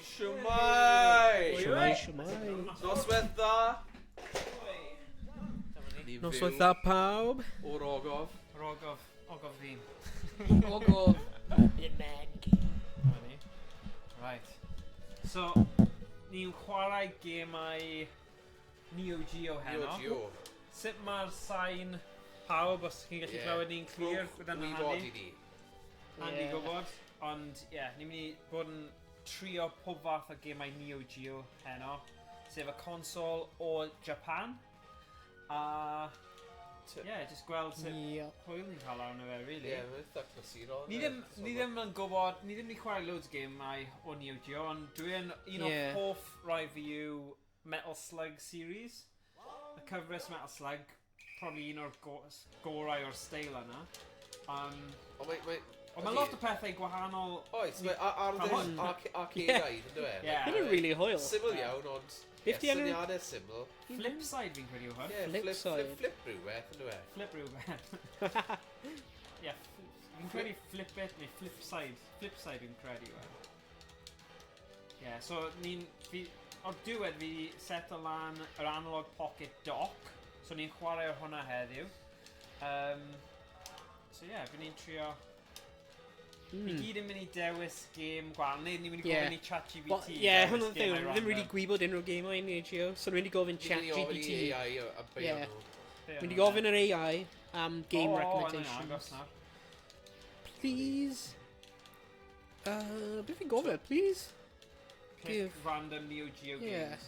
Shwmai! Shwmai. Noswaith dda. Noswaith dda pawb. O'r Ogof. Ogof ddim. Ogof. Right. So, ni'n chwarae gemau Neo Geo heno. Neo Geo. Sut mae'r sain pawb, os chi'n gallu clywed ni'n clir, gyda'n handi? Handi gwybod. Ond, ni'n mynd i bod yn trio pob fath o gemau Neo Geo heno. Sef y consol o Japan. A... just gweld sut hwyl ni'n cael arno fe, really. Mae'n eitha clasurol. Ni ddim yn gwybod, ni ddim wedi chwarae loads gemau o Neo Geo, ond dwi'n un o'r hoff rai fi yw Metal Slug series. Y cyfres Metal Slug, probably un o'r gorau o'r steil yna. Ond mae lot o pethau gwahanol... Oes, ar ddyn arcadeaidd, ynddo e? Mae'n really hwyl. Syml iawn, ond... syniadau syml. Flipside fi'n credu yw hwn. Flip rhywbeth, ynddo e? Flip rhywbeth. Fi'n credu flip it, neu flipside. Flipside fi'n credu yw hwn. So o'r diwedd fi set o lan yr analog pocket dock. So ni'n chwarae o'r hwnna heddiw. Fi'n ni'n trio... Ni gyd yn mynd i dewis game gwahanol, neu ni'n mynd i gofyn i ChatGPT. Hwnnw'n thing, ddim really gwybod unrhyw game o'n Neo Geo, so ni'n mynd i gofyn ChatGPT. Mynd i gofyn yr AI am game recommendations. Please? Beth fi'n gofyn? Please? Pick random Neo Geo games.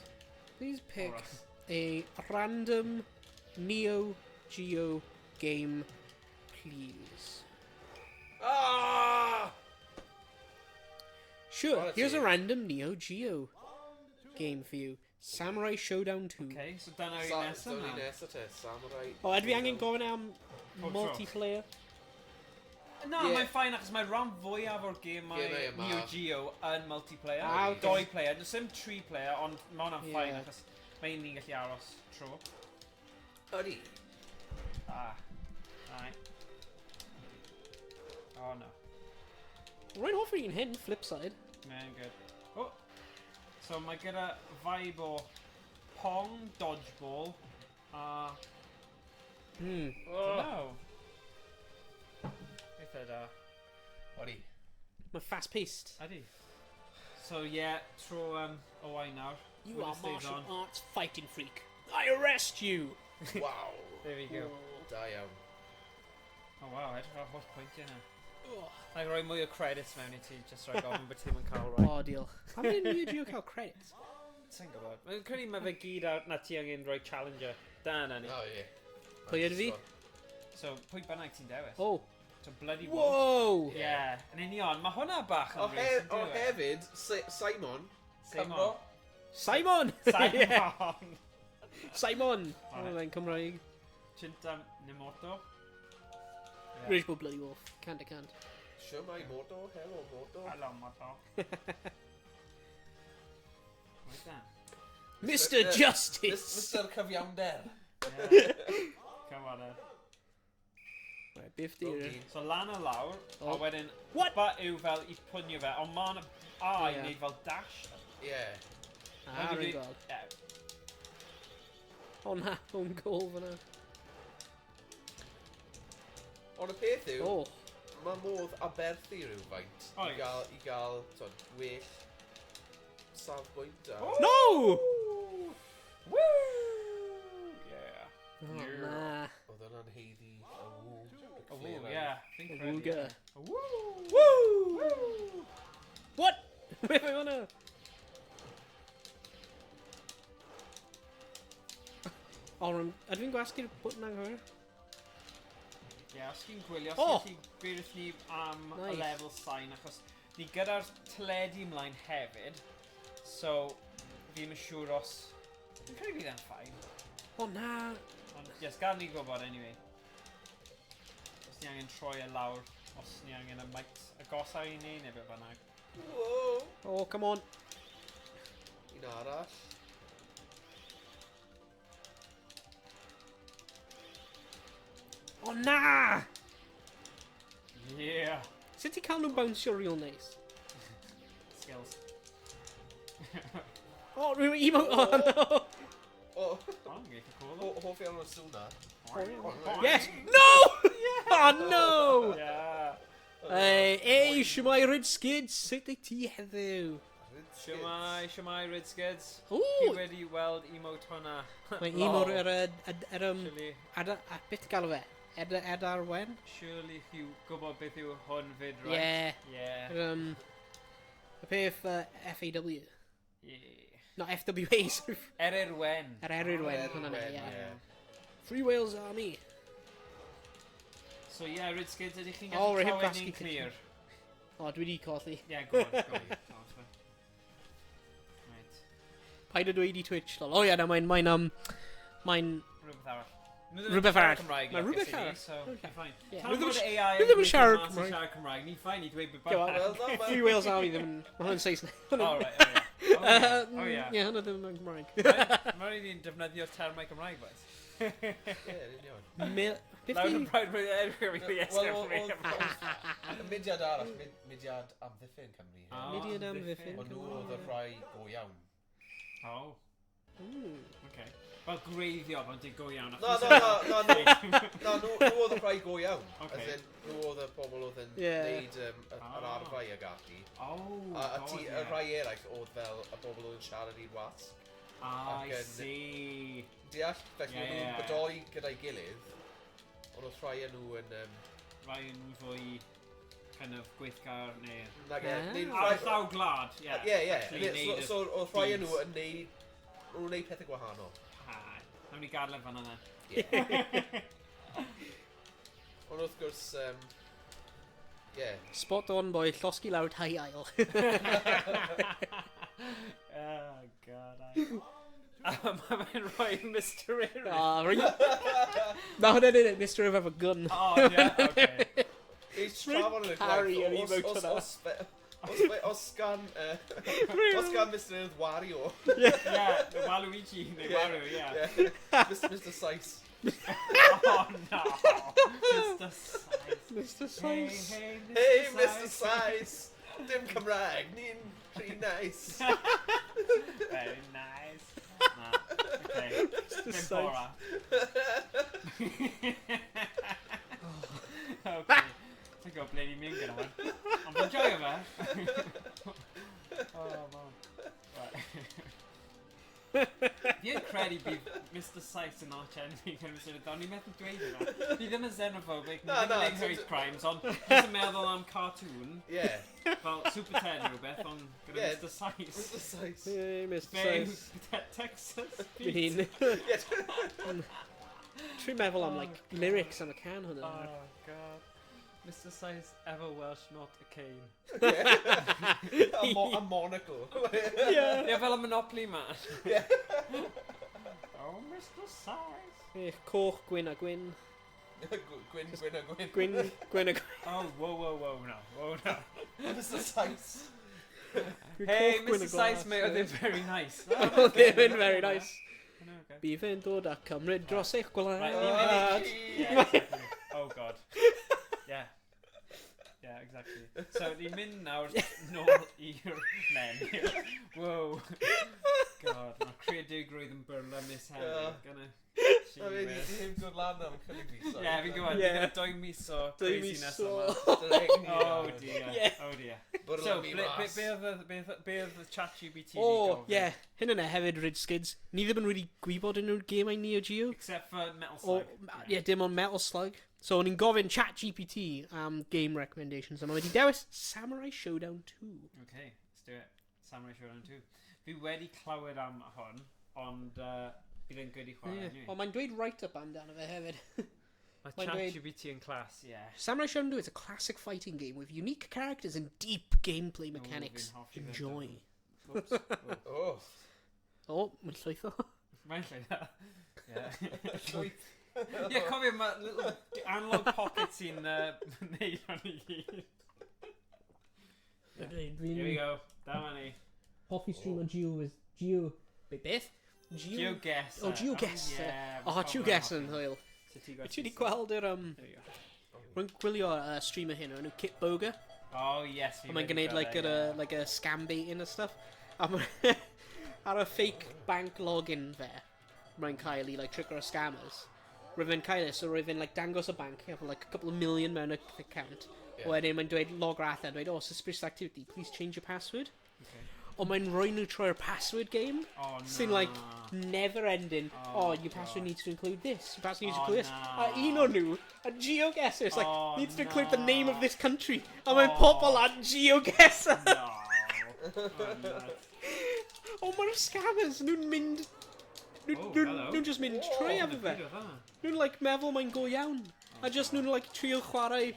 Please pick a random Neo Geo game, please. Sure, here's a random Neo Geo game for you. Samurai Showdown 2. Okay, so dyna yw'n nesaf na. Dyna nesaf te, Samurai... Ydw i angen gofyn am multiplayer? Na, mae'n ffain achos mae rhan fwyaf o'r gemau Neo Geo yn multiplayer. 2 player, does dim 3 player, ond mae hwnna'n ffain achos mae ni'n gallu aros tro. Ydy. Oh no. Rwy'n hoffi un hyn, Flipside. Mae'n good. So mae gyda vibe o Pong, Dodgeball, a... No. Eitha da. Ydy. Mae'n fast-paced. Ydy. So tro Owain nawr. You are martial arts fighting freak. I arrest you! Wow. There we go. Da iawn. Oh wow, edrych ar holl pwyntiau yna. Na'i roi mwy o credits mewn i ti, just rhaid gofyn bod ti'n mynd cael rhoi. O, diolch. Pam ydyn Neo Geo cael credits? Sa'n gwybod. Mae'n credu mae fe gyd na ti angen rhoi challenger. Da na ni. O, ie. Pwy ydw fi? So, pwy bynnag ti'n dewis? Oh. So, bloody Whoa! Yn union. Mae hwnna bach yn rhys. O hefyd, Simon. Simon. Simon! Simon! Simon! O, fe'n Cymraeg. Chinta Nemoto. Rich Bob Bloody Wolf. Cant a cant. Shwmai Moto, hello Moto. Hello Moto. Right then. Mr. Justice! Mr. Cyfiawnder. Come on then. Right, biff di. So lan o lawr, a wedyn... What? Ba yw fel i pwnio fe, ond ma'n A i wneud fel dash. Ie. Rwy'n gweld. O na, o'n gol fyna. Ond y peth yw, Oh. mae modd aberthu rhywfaint i gael well safbwynt a... No! Woo! Yeah. Oh, na. Oedd yna'n heiddi A woo, yeah. Wooga. Woo! Woo! What? Where am I hwnna? O, ydw i'n gwasgu'r bwtn anghywir? Os chi'n gwylio, os chi'n gwirth ni am y lefel sain, achos ni gyda'r teledu ymlaen hefyd, so fi'n siŵr os... Fi'n credu bydd e'n ffain. O na! Ond, gan ni gwybod, anyway. Os ni angen troi e lawr, os ni angen y mics agosau i ni, neu beth bynnag. Whoa! Oh, come on! Un arall. O na! Yeah! Sut ti cael nhw'n bounsio real nice? Skills. Oh, emote. Oh, no. Oh, I'm going to call it. hoffi am nhw'n sŵna. Yes. No! Oh, no! Yeah. Hey, shwmai Rhys Skids, sut ei ti heddiw? Siamai Red Skids. Chi Ooh! wedi weld emote hwnna. Mae emote Surely, beth galw fe? Edar wen? surely chi'n gwybod beth yw hwn fyd, right? Yeah. Yeah. Y peth FAW. Yeah. Not FWA, sorry. Eryr wen. Yr Eryr wen, Eryr hwnna, wen, ie. ie. Free Wales Army. So yeah, Red Skids, ydych chi'n Oh, gallu rhaid clywed basgu ni'n clir? O, dwi wedi colli. Yeah, go on. Right. Paid o dweud i Twitch, lol. O ie, na, mae'n... Rhywbeth arall. Rhywbeth arall. Cymraeg, Mae rhywbeth lwcus i ni, arall. so Okay. we're fine. Yeah. Tan bod AI Rhythm yn yn siarad gweithio mas Cymraeg. i siarad Cymraeg, ni'n ffain i dweud beth Go on. bynnag. Free Wales Army ddim yn... Mae hwnna'n Saesneg. Oh, right, oh yeah. Oh yeah. Ie, hwnna ddim yn Gymraeg. Mae'n rhaid i'n defnyddio'r termau Cymraeg, boys. Ie, yn iawn. Beth Lawr di... yn braidd rwy'n edrych i Iestyn for me. Y mudiad arall, mudiad amddiffyn Cymru. Mudiad amddiffyn. Ond nhw oedd y rhai go iawn. Oh, Ooh. okay. Wel, greiddio, ond di go iawn. No, nhw oedd y rhai go iawn. Okay. As in, nhw oedd y pobl oedd yn Yeah. neud yr arfau ag ati. Oh, A god, y rhai eraill oedd fel y bobl oedd yn siarad i'r wasg. I ac yn- see. Deall, felly Ie, nhw'n ie. bodoli gyda'i gilydd. Ond oedd rhai nhw yn... Rhaid yn fwy kind of gweithgar neu... Nag e, Ah. neud Ar y rhai- llaw glad, ie. Ie, Actually ie. neud So oedd rhai deeds. nhw yn neud... Nhw'n neud pethau gwahanol. Ha, nawn ni gadlen fan yna. Ie. Ond wrth gwrs, ie. Spot on, boy. Llosgi lawr tai ail. Oh, god. Mae'n rhoi Mr. Eric. Ring. Na hwnna'n dweud, Mr. Ev efo gun. Oh, yeah, okay. Eich trafod yn y Harry gwaith, yr emote hwnna. os gan Mr. Wario. Yeah, the Waluigi, the Walu, yeah. Mr. Sice. Oh, no. Mr. Size. Mr. Hey, Sice. hey, Hey, Mr. Sice. Dim Cymraeg, ni'n rhy nice. Very nice. Nah, okay. Mr. Dim Sice. bora. Okay. Ti'n gwybod ble ni'n mynd gyda hwn. Ond fi'n joio fe. Oh, man. Right. Fi'n credu bydd Mr. Sice yn arch enemy gan Mr. Don. Ni'n meddwl dweud yna. Ni ddim yn xenophobic, ni ddim yn hate crimes, ond ni'n meddwl am cartoon. Ie. Fel Super 10 rhywbeth, ond gyda Ie. Mr. Sice. Mr. Sice. Hey, Mr. Fe'n Sice. Texas. Fi'n... Ie. Dwi'n meddwl am, like, lyrics am y can hwnna. Oh, God. Mr. Size, ever Welsh, not a cane. A monocle. Yeah. Ie, fel y Monopoly man. Ie. Oh, Mr. Size. Coch, gwyn a gwyn. Gwyn a gwyn. Gwyn a gwyn. Oh, whoa, no. Mr. Sice. Hey, Coch, gwyn a Mr. Size, glas, mate, ie. oedd e'n very nice. Oh, they're very nice. Okay. Bydd yn dod a cymryd dros eich gwlad. Right, yeah, exactly. Oh, God. Yeah. Yeah, exactly. So, ni'n mynd nawr nôl i'r men. Whoa. God, mae creadigrwydd yn byrla mis hefyd. Gonna... I mean, ddim good land am cynnig fi. Ie, fi'n gwybod, Ie. ni'n gyda 2 mis o craziness yma. Oh dear, Yeah. oh dear. Bwrla So, mi be mas. oedd y ChatGPT O, ie. Hyn yna hefyd, Rhys Skids. Ni ddim yn really gwybod yn nhw'r gemau Neo Geo. Except for Metal O, Slug. ie, dim ond Metal Slug. So, ni'n gofyn ChatGPT am game recommendations. A mae wedi dewis Samurai Showdown 2. Okay, let's do it. Samurai Showdown 2. Fi wedi clywed am hwn, ond bydd yn good i chwarae Ie. anyway. O, mae'n dweud write-up amdano fe hefyd. Mae Mae'n dweud- ChatGPT yn class, yeah. Samurai Showdown 2 is a classic fighting game with unique characters and deep gameplay mechanics. fi'n hoffi fe. Enjoy. Oops. Oh. Oh. O, mae'n llwytho. Mae'n lle da. Ie. Ie, cofio, mae little analog pockets sy'n neud hwn i gyd. Here we go. Dama ni. Hoffi stream on Geo is Geo... Beth? GeoGuess. Oh, GeoGuess. Yeah. O, GeoGuess yn hwyl. So ti got Ti wedi gweld yr... There you go. Rwy'n gwylio streamer hyn o'r enw Kit Boga. Oh, yes. A mae'n gwneud like a scam baiting and stuff. Ar y fake bank login fe, mae'n cael I like trigger o scammers. Rwy'n fe'n cael so rwy'n fe'n like dangos y bank, efo like a couple of million mewn y account. Wedyn mae'n dweud log rather, dweud, oh, suspicious activity, please change your password. Ond mae'n rhoi nhw trwy'r password game. Oh, no. Sy'n like never ending. Oh, your password needs to include this. Your password needs to include this. A un o'n nhw, a geoguesser, it's like, needs to include the name of this country. A mae'n pobl at geoguesser. No. O, mae'r scammers, nhw'n mynd... Nhw'n just mynd trwy efo fe. Nhw'n like meddwl mae'n go iawn. A just nhw'n like trio chwarae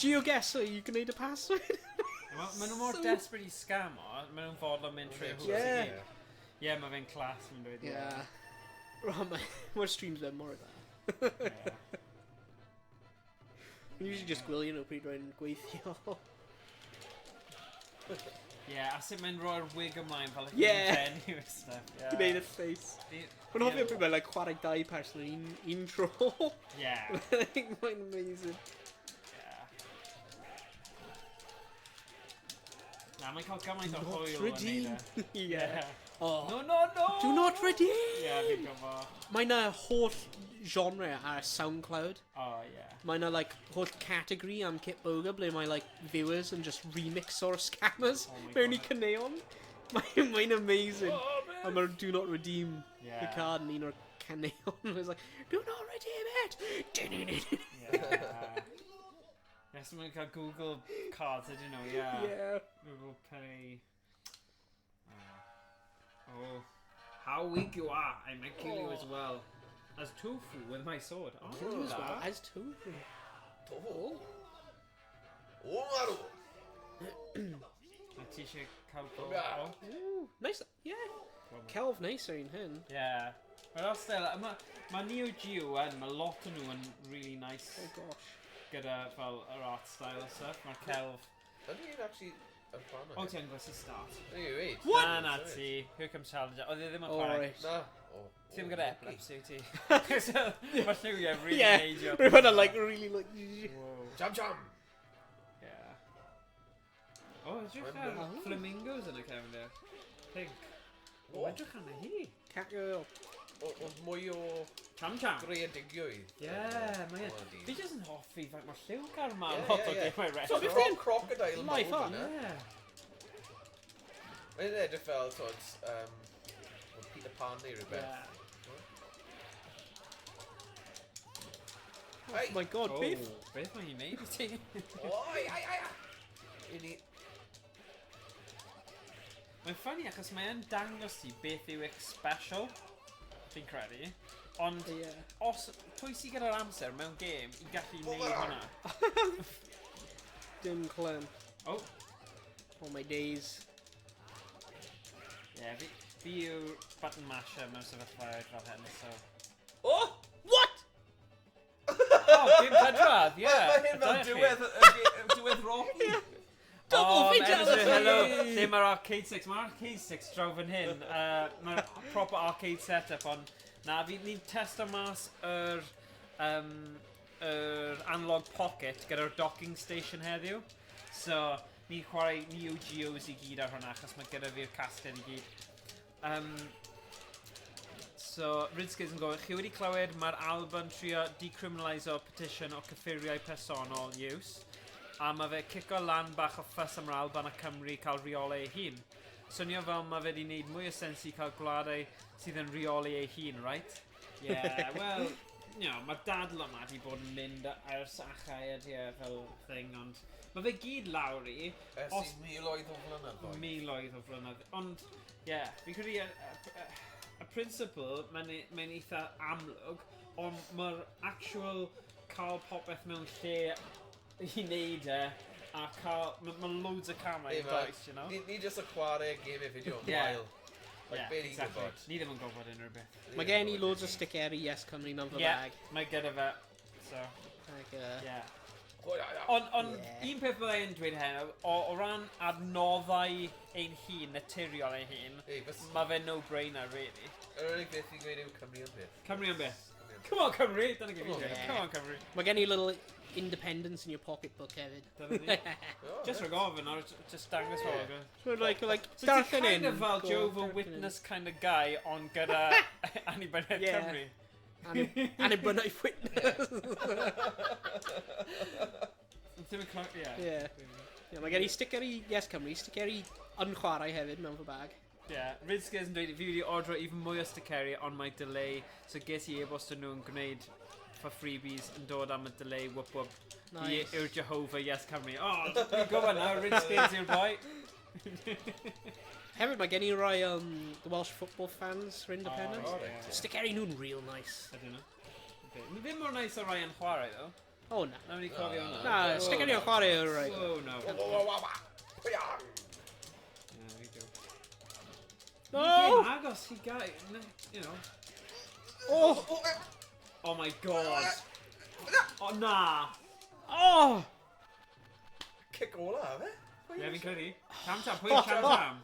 geoguesser I gwneud y password. Maen nhw mor desperate I scam o, maen nhw'n fodlon mynd trwy hwrs I gyd. Ie, mae fe'n clas mae'n dweud. Ie. Mae'r streams fe mor da. Mae'n usually just gwylio nhw pryd rwy'n gweithio. Ie, a sut mae'n rhoi'r wig ymlaen fel Ie. y stuff. Gwneud y face. Mae'n hoffi pryd mae'n like chwarae dau person yn un tro. Ie. Mae'n amazing. Na, mae'n cael gymaint o Do not hwyl yn redeem. neud e. Yeah. No, no, no! Do not redeem! Ie, fi'n gofo. Mae'n holl genre ar SoundCloud. Oh, ie. Mae'n like holl category am Kit Boga ble mae like viewers and just remix o'r scammers mewn I caneuon. Mae'n amazing. A mae'r do not redeem the card yn un o'r caneuon. It's like, do not redeem it! Yes, mae'n cael Google cards, I don't know, Yeah. Google Pay. Oh. How weak you are! I might kill you as well. As tofu with my sword. Oh, Kill as well as tofu. Tofu. O, marw. A ti eisiau cael go? Ooh, nice. Yeah. Celf nice ar un hyn. Yeah. But os still, mae Neo Geo yn, mae lot o nhw yn really nice. Oh gosh. Gyda fel yr art style o stuff. Mae'r celf. Ydy hi'n actually yn plan o? O, ti'n gwrs I start. Ydy, wait. What? Na, ti. Here comes challenger. Oedd ddim yn chwarae. Alright. Na. Ti'n gyda epilepsy ti. Mae lliwiau really Yeah. neidio. Rwy'n like really like... Whoa. Jam jam. Yeah. Oh, edrych ar flamingos yn y cefndir. Pink. O, edrych arna hi. Catgirl. Oedd mwy o Cham cham. greadigiwydd. Yeah, mae e. Fi jyst yn hoffi faint mor lliw gael ma Ie, lot o ie, ie. gemau retro. So, beth yw'n crocodile Life mawr on. yna? Yeah. Mae'n edrych fel, tod, Peter Pan neu rhywbeth. Yeah. Oh my god, beth? Beth mae hi'n neud I ti? Oi, ai, ai, ai. Ini. Mae'n ffynnu achos mae'n dangos ti beth yw eich special. Fi'n credu. Ond os pwy sy'n gyda'r amser mewn gêm I gallu neud hwnna? Dim clem. Oh. Oh my days. Yeah, fi yw button masher mewn sefyllfaoedd fel hyn, so... Oh! What? Oh, dim pedwar, yeah. Mae hyn fel diwedd Rocky. Double fatality! Hello, lle mae'r Arcade 6? Mae'r Arcade 6 draw fan hyn. Mae'r proper arcade setup, ond na, ni'n testo mas yr analog pocket gyda'r docking station heddiw. So, ni'n chwarae Neo Geos I gyd ar hwnna, achos mae gyda fi'r casted I gyd. So, Rydskis yn gofyn, chi wedi clywed mae'r Alban trio decriminaliso petition o cyffuriau personol use, a mae fe cico lan bach o ffys am yr Alban a Cymru cael reolau ei hun. Swnio fel mae fe wedi gwneud mwy o sens I cael gwladau sydd yn reoli ei hun, right? Yeah, well, mae dadl yma wedi bod yn mynd ar sachau fel thing, ond mae fe gyd lawr I. Ers I miloedd o flynyddoedd. Miloedd o flynyddoedd. Ond, ie, fi'n credu y principle mae'n eitha amlwg, ond mae'r actual cael popeth mewn lle I wneud a cael... Mae loads o camau I does, you know? Ni just a chwarae game I fideo yn Yeah. wael. Like, be ni'n gwybod? Ni ddim yn gwybod unrhyw beth. Mae gen I loads o sticker I Yes Cymru mewn fy bag. Mae gyda fe, so... Like, Yeah. Ond, Ond un peth byddai'n dweud hyn, o ran adnoddau ein hun, naturiol ein hun, mae fe no-brainer, really. Yr unig beth i'n gweud yw Cymru yn beth. Cymru am beth? Come on, Cymru! Dyna gyda fi. Come on, Cymru. Mae gen I little independence in your pocketbook hefyd. Just rhag ofyn, or just dangos fawr. So like So ti darllen kind in. of fel go, Jehovah's darllen in. Witness kind of guy, ond gyda annibyniaeth Yeah. Cymru. Annibyniaeth witness. Dim yn clog, Yeah. Yeah, mae gen i sticker i Yes Cymru, sticker i YnChwarae hefyd mewn fy bag. Yeah, Rhys yn dweud, fi wedi ordro even mwy o sticeri on my delay, so ges i e-bost nhw yn gwneud for freebies yn dod am y delay, whoop whoop. Nice. Yw'r Jehovah, Yes Cymru. Oh, fi'n gwybod nawr, Rhys yw'r boi. Hefyd mae gen i roi the Welsh football fans for independence. Sticker i nhw'n real nice. I don't know. Okay. Ni ddim mor nice o rai yn chwarae, though. Oh na. Na wedi cofio hwnna. Na, sticker i o chwarae yw'r right. Oh, no. Pwyang! Yeah, there we go. No! Game agos, he got it, you know. Oh! Oh my god. Oh, na. Oh! Kick ola, fe? Yeah, fi'n credu. Tam, pwy tam.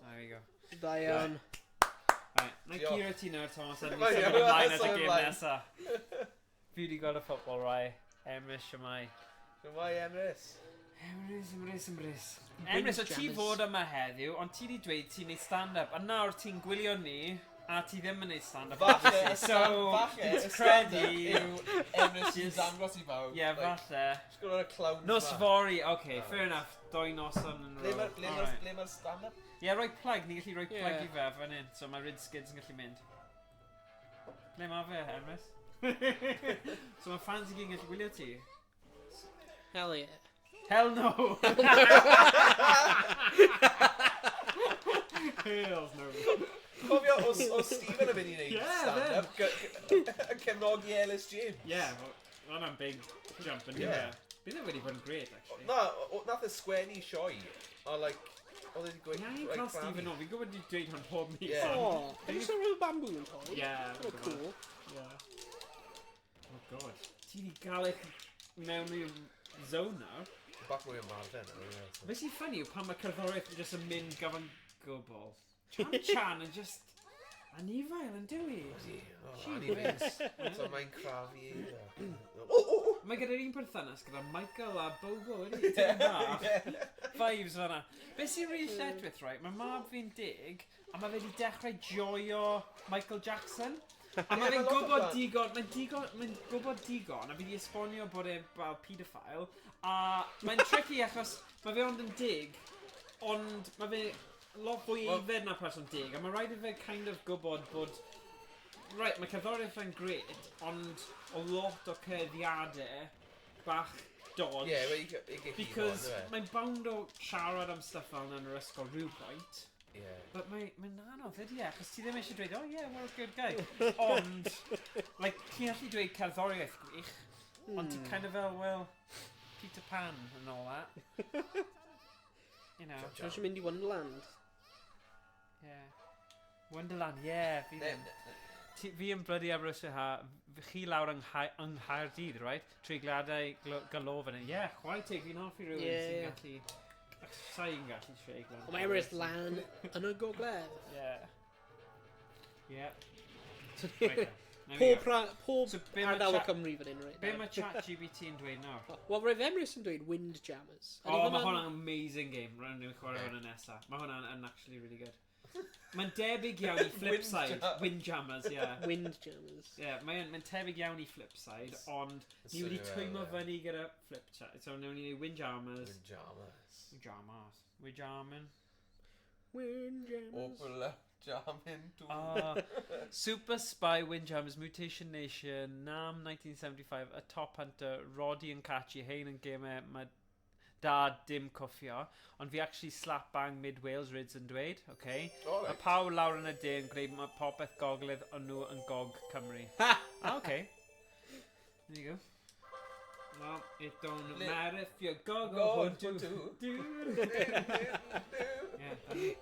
There we go. Da iawn. Right, na i curo ti nawr, Thomas, a ni Right, symud yeah, ymlaen at y symud gêm ymlaen. nesa. Fi wedi gweld y ffotbol rai. Emrys, siamai. Siamai, Emrys. Emrys. Emrys, o ti fod yma heddiw, ond ti wedi dweud ti'n neud stand-up, a nawr ti'n gwylio ni, a ti ddim yn neud stand-up. Falle, So, falle, it's credu... yw Emrys sy'n dangos i bawb. Ie, falle. Sgwr o'r clowns Nos fori, okay, fair enough. Doi noson yn Le row. mae'r stand-up? Ie, rhoi plug, ni gallu rhoi plug Yeah. i fe fan hyn, so mae Rid Skids yn gallu mynd. Le mae fe, Emrys? So mae fans i gyd yn gallu gwylio ti? Hell yeah. Hell no! Hells no. Cofio, o Stephen yn mynd i wneud Yeah, stand-up, yn cefnogi Ellis James. Yeah, well, hwnna'n big jump yn Yeah. yeah. Bydd e wedi bod yn great, actually. Na, nath y sgwennu sioe, o like, oedd wedi gweud... Ie, ni'n cael Stephen o, fi'n gwybod ni'n dweud hwn pob mis. Yeah. Oh, have you seen real bamboo in toy? Yeah. Oh, cool. Yeah. Oh god. Ti di gael eich mewn i'r zone nawr. Bach mwy o marden. Be sy'n ffynnu yw pan mae cerddoriaeth yn just yn mynd gafon gwbl. Chan yn just... anifail yn dywi. So mae'n crafu... Mae gyda'r un perthynas gyda Michael a Bobo, ydy? Ti'n bach? Vibes fan'na. Be sy'n really lledwith, right? Mae mab fi'n dig, a mae fe wedi dechrau joio Michael Jackson. A mae fe'n gwybod digon, mae'n gwybod digon, a fi wedi esbonio bod e'n fel paedophile, a mae'n tricky achos mae fe ond yn dig, ond mae fe lot fwy ifed na person dig, a mae rhaid i fe kind of gwybod bod, right, mae cerddoriaeth yn great, ond o lot o cerddiadau bach dodge, because mae'n bound o siarad am stuff fel yn yr ysgol rhywbryd. Yeah. But mae'n anodd ydy e, achos ti ddim eisiau dweud, oh yeah, what a good guy. Ond, like, ti'n gallu dweud cerddoriaeth gwych, ond ti'n kind of fel, well, Peter Pan and all that. You know. Ti'n mynd i Wonderland? Yeah. Wonderland, yeah. Fi yn bloody Aberystwyth ha, chi lawr yng Nghaerdydd, right? Treigladau galo fan hyn. Yeah, chwaith teg, fi'n hoffi rhywun sy'n gallu... Sa'n gallu treiglan. Mae Emrys lan yn y gogledd. Yeah. Yeah. Pob ardal o Cymru fan hyn, right? Be mae ChatGPT yn dweud nawr? Wel, roedd Emrys yn dweud Windjammers. Oh, mae hwnna'n amazing game. Rhaid ni'n chwarae hwnna nesaf. Mae hwnna'n actually really good. Mae'n debyg iawn i Flipside. Windjammers, yeah. Windjammers. Yeah, mae'n tebyg iawn i Flipside, ond ni wedi twymo fyny gyda Flipside. So, newn ni Windjammers. Windjammers. Opala Jamming. Super Spy Windjammers Mutation Nation Nam 1975 A Top Hunter Roddy and Catchy hein yn gemau mae dad dim cwffio ond fi actually slap bang mid Wales Rids yn dweud okay? Mae pawb lawr yn y de yn gwneud mae popeth gogledd o'n nhw yn gog Cymru okay there you go well it don't matter if you're gog or do yeah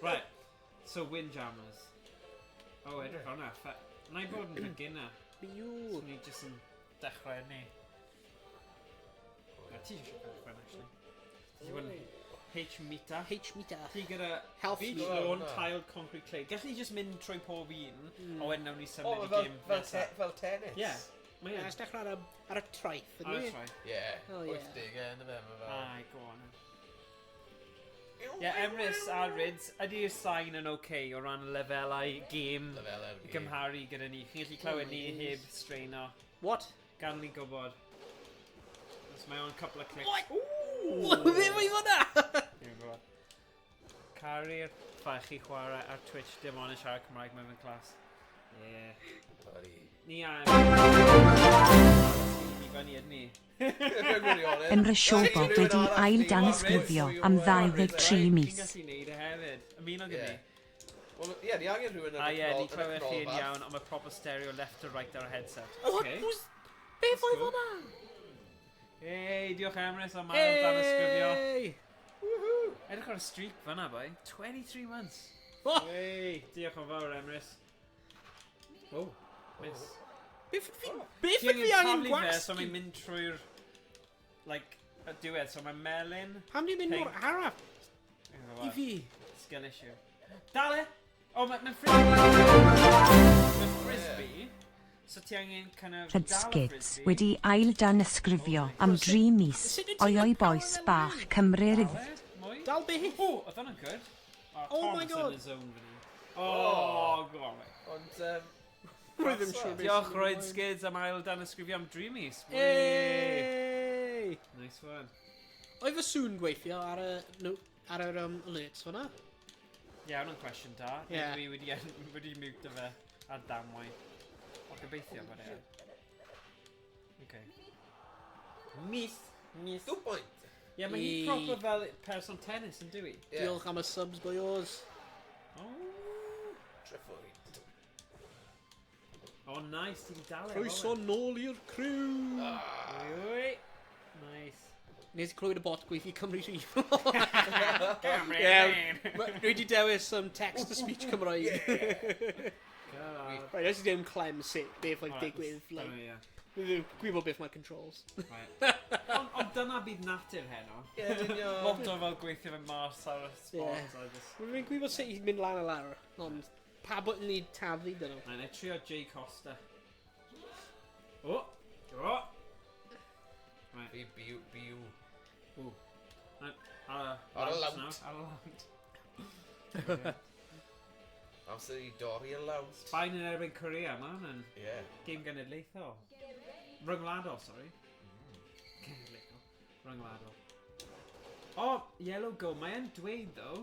right so Windjammers oh edrych hwnna na i bod yn beginner so ni jyst yn dechrau ni ti eisiau dechrau actually ti bod yn H-meter ti gyda beach lawn tiled concrete clay gallu ni jyst mynd trwy pob un a wedyn nawn ni symud i game nesaf fel tennis yeah Mae Let's dechrau ar y traeth. Ar y traeth. Ie. Oh, ie. 80 yn y fe, mae fel. Ai, go on. Ie, Emrys a Rhys, ydy'r sain yn okay o ran lefelau game Lefelau'r i gêm. gymharu gyda ni? Chi'n gallu clywed ni heb strain o. What? Gan ni'n gwybod. Os mae o'n couple of clicks. What? Ooh! Be mae hwnna? Ni'n gwybod. Caru'r ffaith chi chwarae ar Twitch dim ond yn siarad Cymraeg mewn yn clas. Ie. Sorry. Ni a... Ni fyny ydyn ni. Emrys Siobod wedi ail danysgrifio am 23 mis. Ti'n gallu neud e hefyd. Ymuno gyda ni. Wel, ie, ni angen rhywun yn A y ie, ni cnol clywed chi'n fach. iawn, ond mae proper stereo left to right ar y headset. What? Okay. Beth oedd hwnna? Hey, diolch Emrys am ail danysgrifio. Hey! Edrych ar y streak fanna, boi. 23 months. What? Hey, diolch yn fawr, Emrys. Oh, miss. Beth Ti ydw i angen taflu fe, so gwasgu? mae'n mynd trwy'r, like, y diwedd. So mae melyn. Pam di'n mynd mor araf i fi? Skill issue. Dale! O, mae'n frisbee. So ti angen kind of Rhydskits wedi ail danysgrifio am 3 mis o'i boes bach Cymru'r Mwy? Dal beth? O, oedd hwnna'n good. Oh my God. Oh, go on, mate. Ond, Rwy'n ddim siŵr beth Diolch, sy'n Royd ymlaen. Skids am ail danysgrifio am 3 mis. Hey! Nice one. Oedd fy sŵn gweithio ar y alerts fan'na? Ie, hwnna'n cwestiwn da. Ie. Dwi wedi mute fe ar damwain. O, gobeithio bod e. Okay. Mis. 2 point. Ie, mae hi I- proper fel person tennis yn dwi. Ie. Diolch am y subs boyos. Oh. Treffoyd. Oh, nice. Ti'n dal e. Croeso nôl i'r criw. Ui. Nice. Nes i clywed y bot gweithio Cymru Rhif. Cymru. Rwy wedi dewis text-to-speech Cymraeg. God. Right, nes i ddim clem sut beth oedd Alright, digwydd. oh, Like, yeah. gwybod beth mae controls. Right. Ond dyna byd natur heno. Ie, dynio. Lot o fel gweithio fe mas ar y sport. Rwy'n gwybod sut i'n mynd lan y lawr. Ond pa bwtyn ni taflu dyn nhw? Mae'n ei trio Jay Costa. O! O! Right. Fi biw. Ooh. Ar Ar y y lawnt. nawr, ar y lawnt. Amser i dorri y lawnt. Sbaen yn erbyn Korea, man, yn Ie. gêm genedlaethol. Ryngwladol, sorry. Genedlaethol. Ryngwladol. O, Yellow Go, mae e'n dweud, though.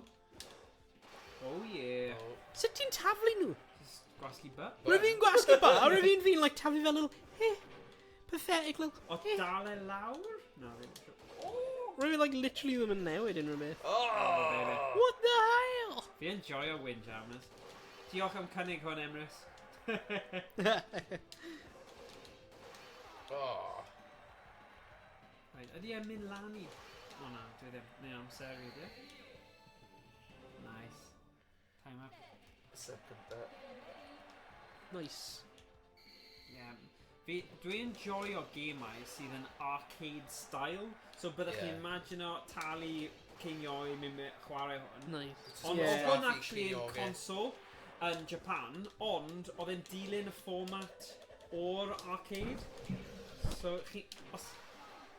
Oh, yeah. O, Sut ti'n taflu nhw? Just gwasgu butt. Rwy'n fi'n gwasgu ba, a rwy'n fi'n like, taflu fel little, pathetic little, O, dal e lawr? Na, ddim. rwy'n like literally ddim yn newid unrhyw beth. Oh! What the hell? Fi enjoy o Windjammers. Diolch am cynnig hwn, Emrys. Oh! Right, ydy e'n mynd lan i? O na, dwi ddim. Neu amser i, di? Nice. Time up. Second Nice. Yeah. Dwi'n enjoy o gemau sydd yn arcade style. So byddwch chi'n Ie. imagino talu ceinioi mynd chwarae hwn. Nice. Ond Ie. oedd hwn Traffic actually yn ceiniog, ie. console yn Japan, ond oedd e'n dilyn y format o'r arcade. So,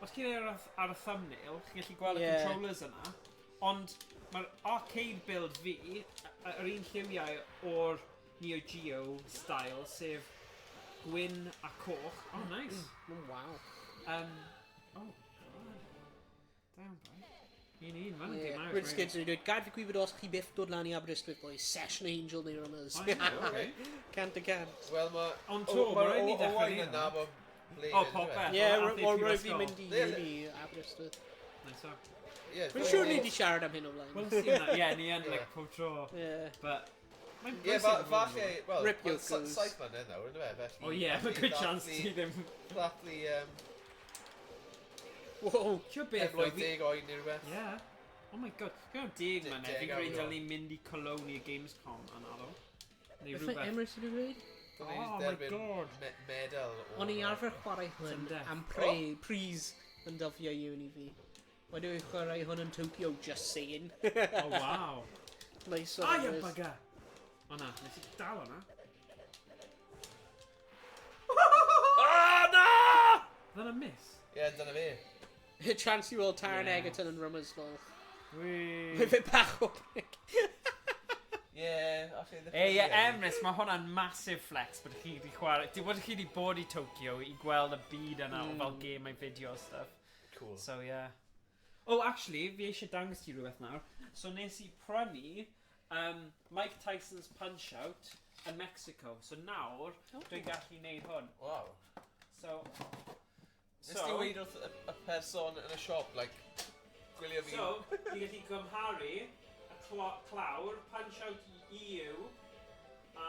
os chi'n ar y thumbnail, chi'n gallu gweld y Ie. controllers yna, ond mae'r arcade build fi, yr un lliwiau o'r Neo Geo style, sef gwyn a coch. Oh, nice. Oh, wow. Oh, god. Damn, boy. Un, man, Yeah. dim Rwy'n sgyd yn dweud, gad fi gwybod os chi byth dod lan i Aberystwyth, boys. Session Angel neu runners. Okay. Cant a cant. Wel, mae... Ond to, mae rhaid ni dechrau Owain ni yn hwnna. nabod ble... O, popeth. Ie, Ath i o rwy'n prifysgol. fi mynd i Ie. uni Aberystwyth. Nice one. Ie, Rwy'n siŵr ni wedi siarad am hyn o blaen. Wel, sy'n na, ie, ni yn, like, pob tro. Yeah. But, mae'n Ie, bwysig. falle... Wel, Rip mae'n yokels. saith man yn nawr, ynddo fe? O ie, mae good chance ti ddim... Flatly, Wow. Ti'n beth, efloedd 10 oed neu rhywbeth. Ie. Oh my god, gyda deg man e, Deg fi'n awr, credu o. dylai mynd i Colonia Gamescom yn aro. Neu Beth mae rhywbeth. Emrys wedi dweud? Dwi'n Oh my derbyn God. medal o... O'n i arfer chwarae hwn Syndef. am pris yn dyfio uni fi. Wedi i chwarae hwn yn Tokyo, just saying. Oh wow. Nice Ah, one, ie, Emrys. baga. O na, nes i dal o'na. Ah, Dyna miss? Ie, dyna fi. Y chance i weld Taron Ie. Egerton yn Rummers nôl. Wee. Mae fe bach o bric. Ie, Ie, Emrys, mae hwnna'n massive flex bod chi wedi chwarae. Bod chi wedi bod i Tokyo i gweld y byd yna o fel game a video stuff. Cool. So, yeah. Oh, actually, fi eisiau dangos ti rhywbeth nawr. So, nes i prynu Mike Tyson's Punch-Out yn Mexico. So, nawr, dwi'n gallu neud hwn. Wow. So... Nes ti weid wrth y person yn y siop, like, gwylio fi... So, fi gallu gymharu y clawr, Punch-Out EU, a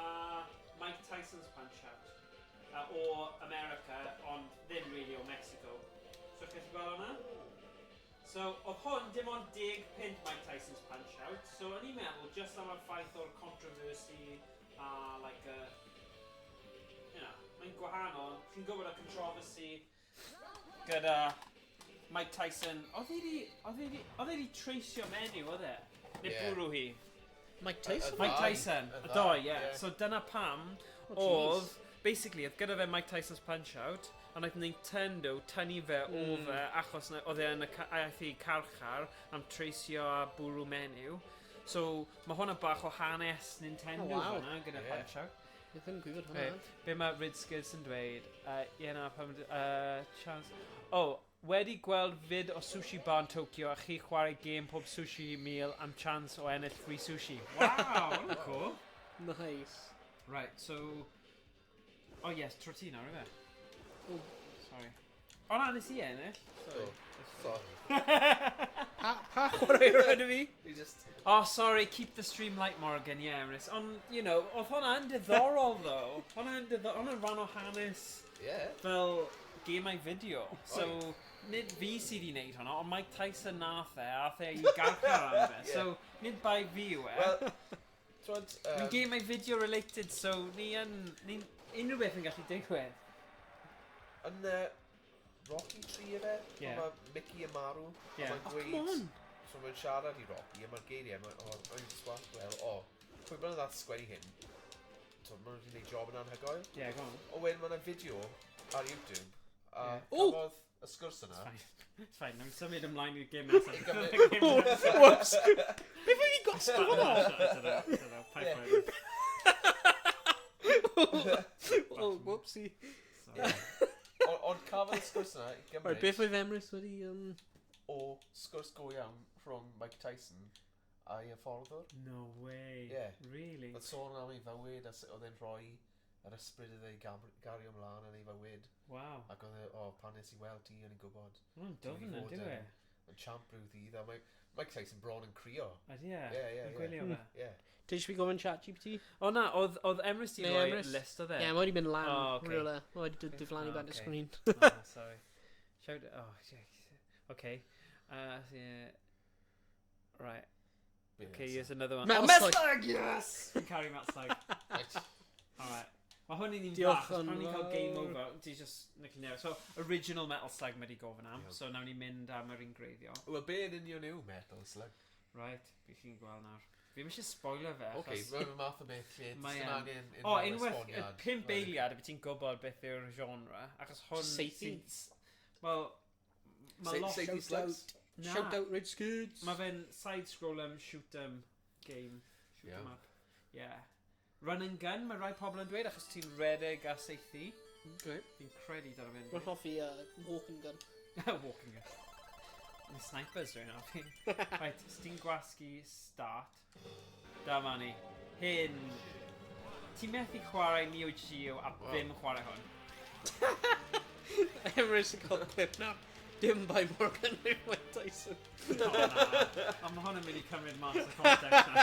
Mike Tyson's Punch-Out. O America, ond ddim really o Mexico. So, chi'n gallu gweld hwnna? So, oedd hwn dim ond 10 pint Mike Tyson's Punch-Out. So, o'n i'n meddwl, just am y ffaith o'r controversy a, like, you know, mae'n gwahanol. Chi'n gwybod y controversy gyda Mike Tyson. Oedd e di treisio menyw, oedd e? Neu bwrw hi? Mike Tyson? Mike Tyson. Y doi, ie. So dyna pam oedd, basically, oedd gyda fe Mike Tyson's Punch-Out, a wnaeth Nintendo tynnu fe o fe achos oedd e yn y carchar am treisio a bwrw menyw. So mae hwnna bach o hanes Nintendo fyna gyda Punch-Out. Ie, ddim gwybod hwnna. Be mae Rydskis yn dweud? Ie na, pam... chance... O, wedi gweld fid o sushi bar yn Tokyo a chi chwarae game pob sushi meal am chance o ennill free sushi. Wow, that's cool. Nice. Right, so... Oh yes, Trotino, right? Oh. Sorry. Oh na, nes I ennill. Sorry. Sorry. Pa chwarae rhaid i fi? We just... Oh, sorry, keep the stream light, Morgan, yeah, Rhys. You know, oedd hwnna'n diddorol, though. Hwnna'n rhan o hanes fel gemau fideo. So, nid fi sydd i wneud hwnna, ond Mike Tyson nath e i garchar am fe. So, nid bai fi yw e. Well, Mae'n gemau video related, so unrhyw beth yn gallu digwydd. Yn Rocky 3 fe, mae Mickey yn marw. Yeah. Oh, come on! So mae'n siarad i Rocky, a mae'r geiriau, mae'n swat, well, pwy bydd that's sgwennu hyn? So mae'n wedi gwneud job yn anhygoel. Yeah, go on. O wedyn mae'n fideo ar YouTube, a Oh! cafodd y sgwrs yna. It's fine, na'n symud ymlaen i'r game nesaf. Whoops! Beth fi gosbo hwnna? Oh, whoopsie. Ond cafodd y sgwrs yna i Right, beth oedd Emrys wedi... o sgwrs go iawn rhwng Mike Tyson a i hyfforddwr. No way. Yeah. Really? Oedd sôn am ei fywyd a sut oedd e'n rhoi yr ysbryd iddo i gario ymlaen yn ei fywyd. Wow. Ac oedd e, pan nes i weld ti yn ei gwybod. Mae'n dofn yn dywe. Yn champ rhyw ddydd. A Mike Tyson bron yn crio. Ie. Ie. Yn gwylio fe. Ie. Did you go on ChatGPT? O na, oedd Emrys di roi list o dde? Ie, mae wedi mynd lan. Oh, okay. Rhywle. Mae wedi diflannu bant y sgrin. Oh, sorry. Shout... Oh, okay. Yeah. Right. Okay, here's another one. Metal Slag! Yes! We carry Metal Slag. Right. Alright. Mae hwn i'n Diolch bach. yn Pan ni'n cael fawr. game over, di just nick yn So, original Metal Slag mae di gofyn am. So, nawn ni mynd am yr ingreiddio. Wel, be yn union yw Metal Slug? Right. Fi chi'n gweld nawr. Fi eisiau spoiler fe. Okay, mae'n math o beth lle. Unwaith, y 5 eiliad y byd ti'n gwybod beth yw'r genre. Achos hwn... Seithi. Wel... Seithi slugs? Shout out Red Skids. Mae fe'n side-scroll shoot game. Shoot 'em up. Yeah. Run and gun, mae rai pobl yn dweud, achos ti'n redeg a seithi. Fi'n credu dyna fe'n Rwy'n hoffi walking gun. Walking gun. Mae snipers rwy'n hoffi. Right, ti'n gwasgu start. Dyma ni. Hyn. Ti'n methu chwarae Neo Geo a ddim chwarae hwn. Emrys yn cael clip na. Dim by Morgan neu Mike Tyson. O na. Ond mae hwn yn mynd i cymryd mas o context na.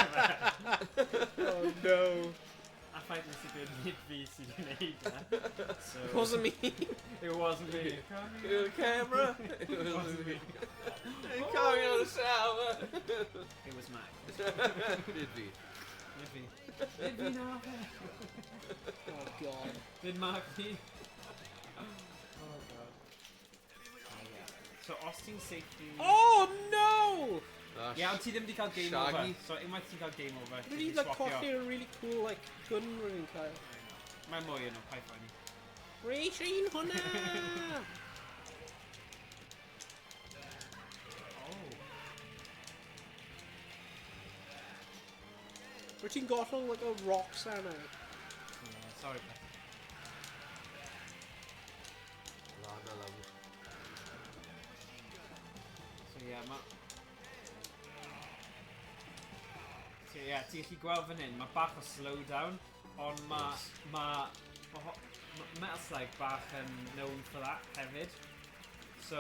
Oh no. A ffaith nes i dweud nid fi sydd yn neud e. So... It wasn't me. It wasn't me. The camera. It wasn't me. Coming out of the shower. It was Mac. Did fi. Nid fi. Nid fi na fe. Oh god. Did Mark fi. Oh god. So os ti'n safety... Oh no! Ie, ond ti ddim wedi cael game over. So unwaith ti'n cael game over, Dwi wedi like colli'r really cool like gun rwy'n cael. Mae mwy yn o, pai ffani. Rhys un hwnna! Wyt ti'n gollwng like a rockstar now? Yeah, sorry, Pet. Lana lawr. So yeah, So yeah, ti'n gallu gweld fan hyn, mae bach o slowdown, ond mae Metal Slug bach yn known for that hefyd. So,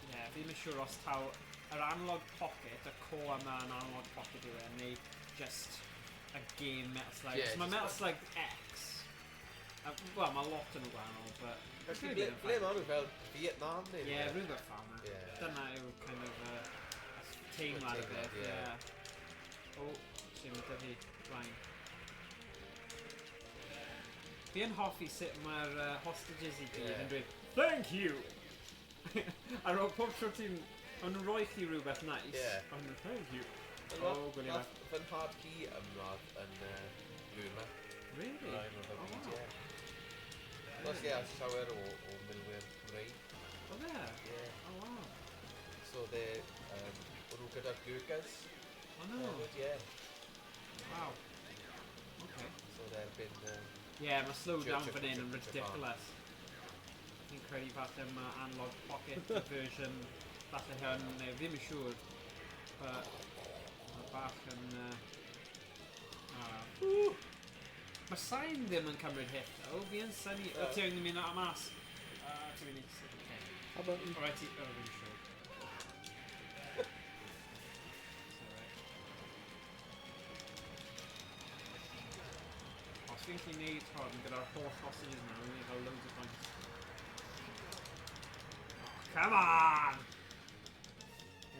yeah, fi'n yn siŵr os taw yr analog pocket, y core yma yn analog pocket yw e, neu just a game Metal Slug. Yeah, so mae Metal Slug X, well, mae lot yn gwahanol, but... Ble ma nhw fel Vietnam neu? Yeah, rhywbeth fel yna. Yeah. Dyna yw kind of teimlad y beth, yeah. O, sy'n mynd â fi, Ryan. Fi yn hoffi sut mae'r hostages i gyd yn dweud, thank you! A ro pob tro ti'n... Ond nhw'n rhoi chi rhywbeth nice. Yeah. Ond nhw'n thank you. O, gwylio. Fy nhad ci ymladd yn Rwyma. Really? Rhaid o'r fyd, ie. Os ie, llawer o milwyr Cymreig. O dde? Ie. Oh, wow. So o'n nhw gyda'r Gurkhas. O no. Ie. Wow. Okay. So been... Yeah, mae slowdown fan hyn yn ridiculous. Fi'n credu falle mae analog pocket version falle hyn, neu ddim yn siŵr. But mae bach yn... Mae sain ddim yn cymryd hit though, fi yn syni... O, ti angen mynd am mas? Ti mynd i... How about you? Alright, ti... O, fi'n siŵr. Os fi'n gallu neud hwn gyda'r holl hostages yna, fi'n cael loads o points. Oh, come on!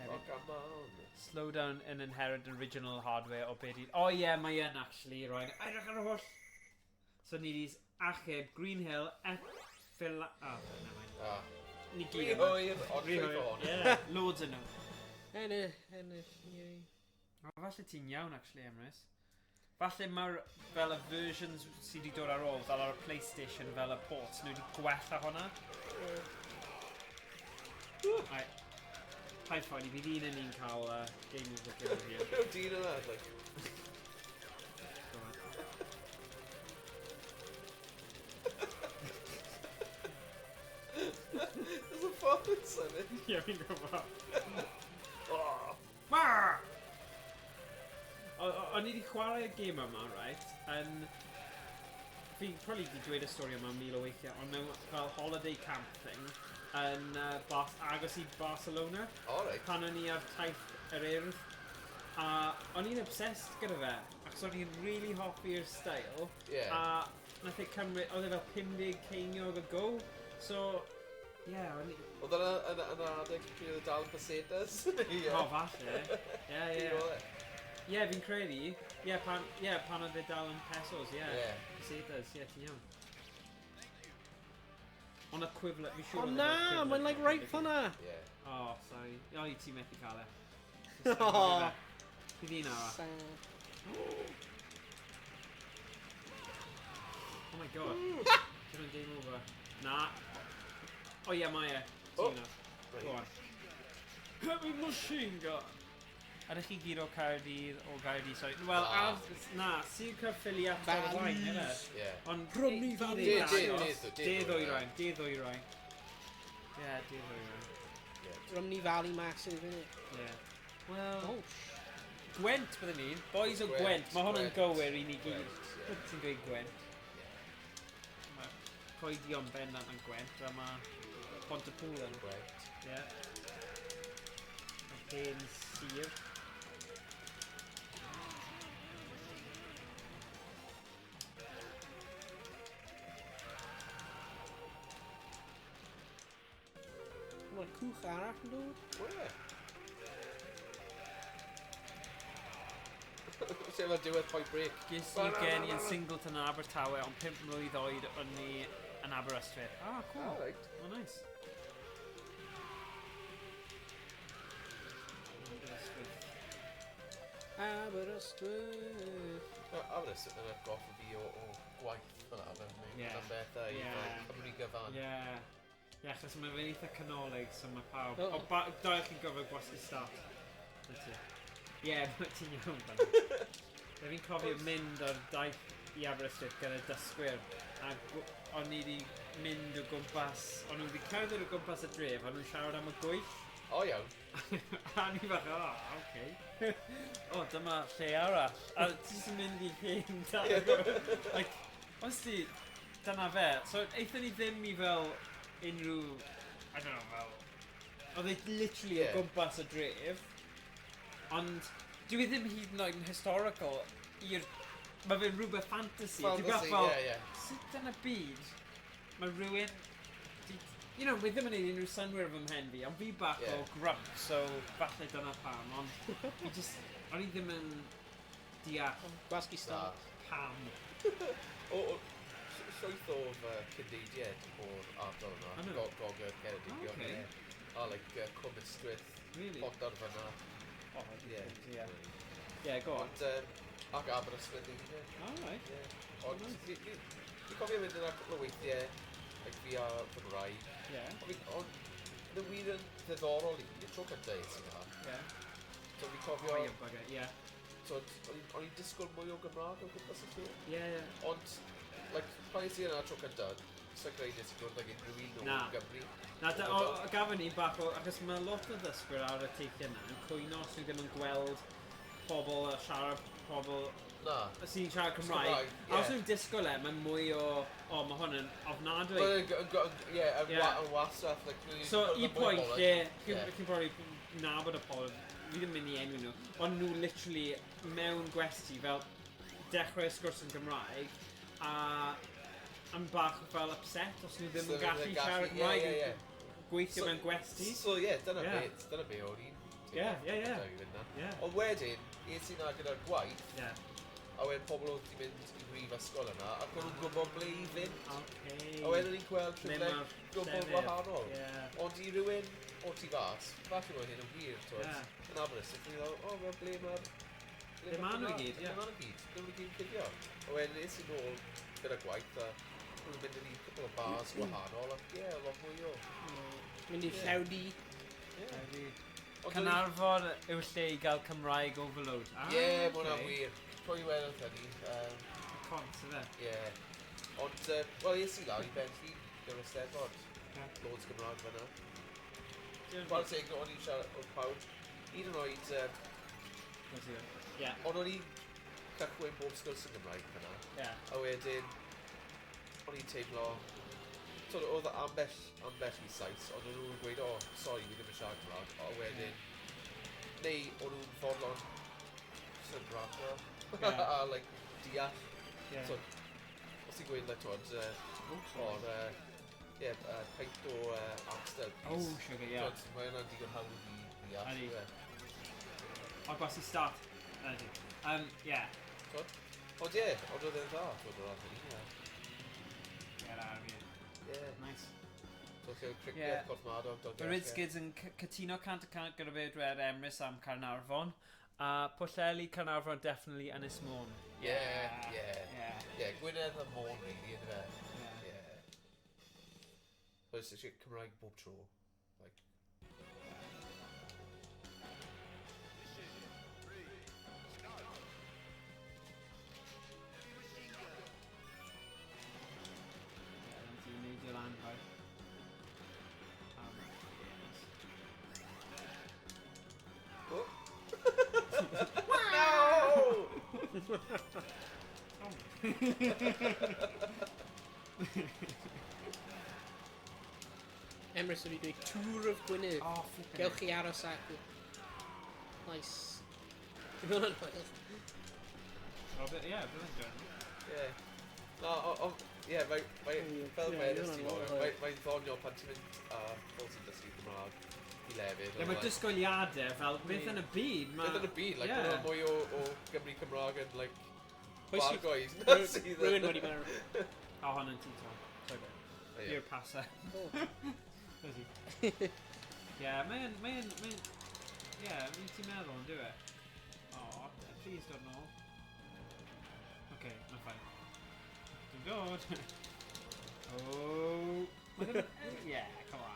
Oh, come on! Slow down and inherit original hardware o be di... Oh yeah, mae yn actually, Ryan. Edrych ar y holl... So ni di's achub, Green Hill, Phil... Oh, never mind. Ni gyd yma. Rhyhwyr, ond Yeah, loads yn nhw. Ennill. O, falle ti'n iawn, actually, Emrys. Falle mae'r fel y versions sydd wedi dod ar ôl, fel ar y PlayStation, fel y ports, nhw wedi gwella hwnna. Right. Paid ffoni, bydd un yn ni'n cael Game of the Game here. Dyn yna, like... Go on. There's a performance in it. Yeah, fi'n gwybod. Marr! O'n i wedi chwarae y gêm yma, right? Fi probably wedi dweud y stori yma mil o weithiau, ond mewn fel holiday camp thing yn agos i Barcelona. Alright. Pan o'n i ar taith yr urdd. A o'n i'n obsessed gyda fe, achos o'n i'n really hoffi'r style. Yeah. A nath e cymryd, oedd e fel 50 ceiniog y go. So, yeah, o'n i... Oedd yna adeg pryd oedd dal yn pesetas? O, falle. Yeah. Ie, fi'n credu. Ie, pan oedd e dal yn pesos, ie. Pesetas, ie, ti'n iawn. Ond equivalent, fi'n siŵr... Oh na, mae'n like right hwnna. Ie. Oh, sorry. O, i ti methu cael e. Oh. Bydd un arall. Oh my god. Dwi'n game over. Na. O ie, mae e. Ti'n o. Go on. Heavy machine gun. Ydych chi gyd o Caerdydd, sorry. Wel, na, sy'n cyffiliat o'r Owain, yna. Ie. Ond... Prynu fan i. De-ddwyrain. Ie, de-ddwyrain. Rhymni Valley massive, innit? Ie. Wel... Oh, Gwent byddwn ni. Boys o Gwent. Mae hwn yn gywir i ni gyd. Ti'n dweud Gwent. Mae coedion bendant yn Gwent, a mae Pontypool yn Gwent. Ie. Mae hen sir. Mae'n cwch arall yn dod. Ie. Sef ar diwedd Point Break. Ges i gen i yn Singleton yn Abertawe, ond 5 mlwydd oed o'n ni yn Aberystwyth. Ah, cool. Alright. Oh, nice. Aberystwyth. Aberystwyth yn atgoff o fi o gwaith fel arfer. Yn bethau i Cymru gyfan. Ie, achos mae'n fe'n eitha canolig, so mae pawb... O, da chi'n gofio gwasgu start. Ie, ti'n iawn fan. Fi'n cofio mynd o'r daith i Aberystwyth gyda dysgwyr a o'n i wedi mynd o gwmpas, o'n nhw wedi cerdded o gwmpas y dref a nhw'n siarad am y gwyll. O iawn. A ni bach, oce. O, dyma lle arall. A ti sy'n mynd i hyn like, honestly, dyna fe. So, eithon ni ddim i fel unrhyw, I don't know, fel... Oedd e literally o gwmpas y dref. Ond, dwi ddim hyd yn oed yn historical i'r... Mae fe'n rhywbeth fantasy. Fantasy, ie. Sut yn y byd, mae rhywun... You know, fi ddim yn neud unrhyw synwyr fy mhen fi, ond fi bach o grump, so falle dyna pam, ond fi just... O'n i ddim yn deall... Gwasgu star. Pam. Llwyth o cyndeiddiad o'r ardal yma. Gogr, Ceredigion. A, like, Cwm Ystwyth. Really? Potter fyna. Oh, yeah, go on. Ac Aberystwyth i hynny. Oh, right. Ond, fi cofio mynd yna cwpl o weithiau, like fi a fy Gymraeg. Ond, na wir yn ddiddorol i, y tro cyntaf sy'n yna. So fi cofio... So, o'n i'n disgwyl mwy o Gymraeg o gwmpas y lle. Ond, like, pa i si yna tro cyntaf, sy'n greu nes i gwrdd ag unrhyw un o Gymru. Na, gafon ni bach o... Achos mae lot o ddysgwyr ar y teithio yna yn cwyno sy'n ddim yn gweld pobl a siarad pobl sy'n siarad Cymraeg. A os yw'n disgwyl mae'n mwy o... O, mae hwn yn ofnadwy. Yn wastraff. So, i pwynt lle, chi'n probably nabod y pobl, fi ddim mynd i enw nhw, ond nhw literally mewn gwesti fel dechrau sgwrs yn Gymraeg a am bach fel upset os nhw ddim yn gallu siarad Cymraeg gweithio mewn gwesti. So, dyna be o'r un. Ond wedyn, es i na gyda'r gwaith, a wedyn pobl oedd wedi mynd i brif ysgol yna, ac o'n nhw'n gwybod ble i fynd. A wedyn ni'n gweld rhywbeth gwybod wahanol. Ond i rywun o tu fas, falle oedd hyn yn wir, yn Aberystwyth, ni'n dweud, fel ble mae'r... Ble maen nhw i gyd, Ble maen nhw i gyd, ble maen nhw gyd cyddio. A wedyn nes i nôl gyda gwaith, a nhw'n mynd i cwpl o bars gwahanol, ac lot mwy o. Mynd i Llawdi. Canarfon yw lle i gael Cymraeg overload. Mae hwnna'n wir. Pwy i weld hynny. Cont, yna? Ond, wel, es i lawr i Bentley, gyda'r Eisteddfod. Loads Gymraeg fyna. Wel, teg, o'n i'n siarad o'r pawb. Un yn oed... Ond o'n i'n cychwyn bob sgwrs yn Gymraeg fyna. A wedyn, o'n i'n teimlo... Oedd ambell i Sais, ond o'n nhw'n gweud, sori, fi ddim yn siarad Gymraeg. A wedyn, neu o'n nhw'n fodlon sy'n brando. A, like, deall. So, os ti'n gweud, like, twod, o'r, peint o Amstel. Sugar, Mae hwnna'n digon hawdd i deall. O'r gwasi start. Ydy. Ond, ond oedd e'n dda, twod o'r arfer Nice. So, cricket, Corfmadog, Mae Rhys Gids yn cytuno 100% gyda fe dweud Emrys am Carnarfon. A Pwllheli, Carnarfon, definitely Ynys Môn. Gwynedd a Môn, really, ynddo fe. So, it's Cymraeg bob tro. Emrys wedi dweud Tour of Gwynedd. Gewch chi aros ac. Nice. Dwi'n meddwl yn hwyl. Bydd yn dweud. Fel wedys ti mae'n ddonio pan ti'n mynd a bod sy'n dysgu Gymraeg i lefydd. Mae disgwyliadau fel beth yn y byd. Beth yn y byd, mae'n mwy o Gymru Cymraeg yn bargoed. Rwy'n wedi marw. O, hon yn ti to. I'r pasa. Mae'n ti'n meddwl yn dwi e? O, please dod nôl. Oce, mae'n ffain. Dwi'n dod. Oh. Come on.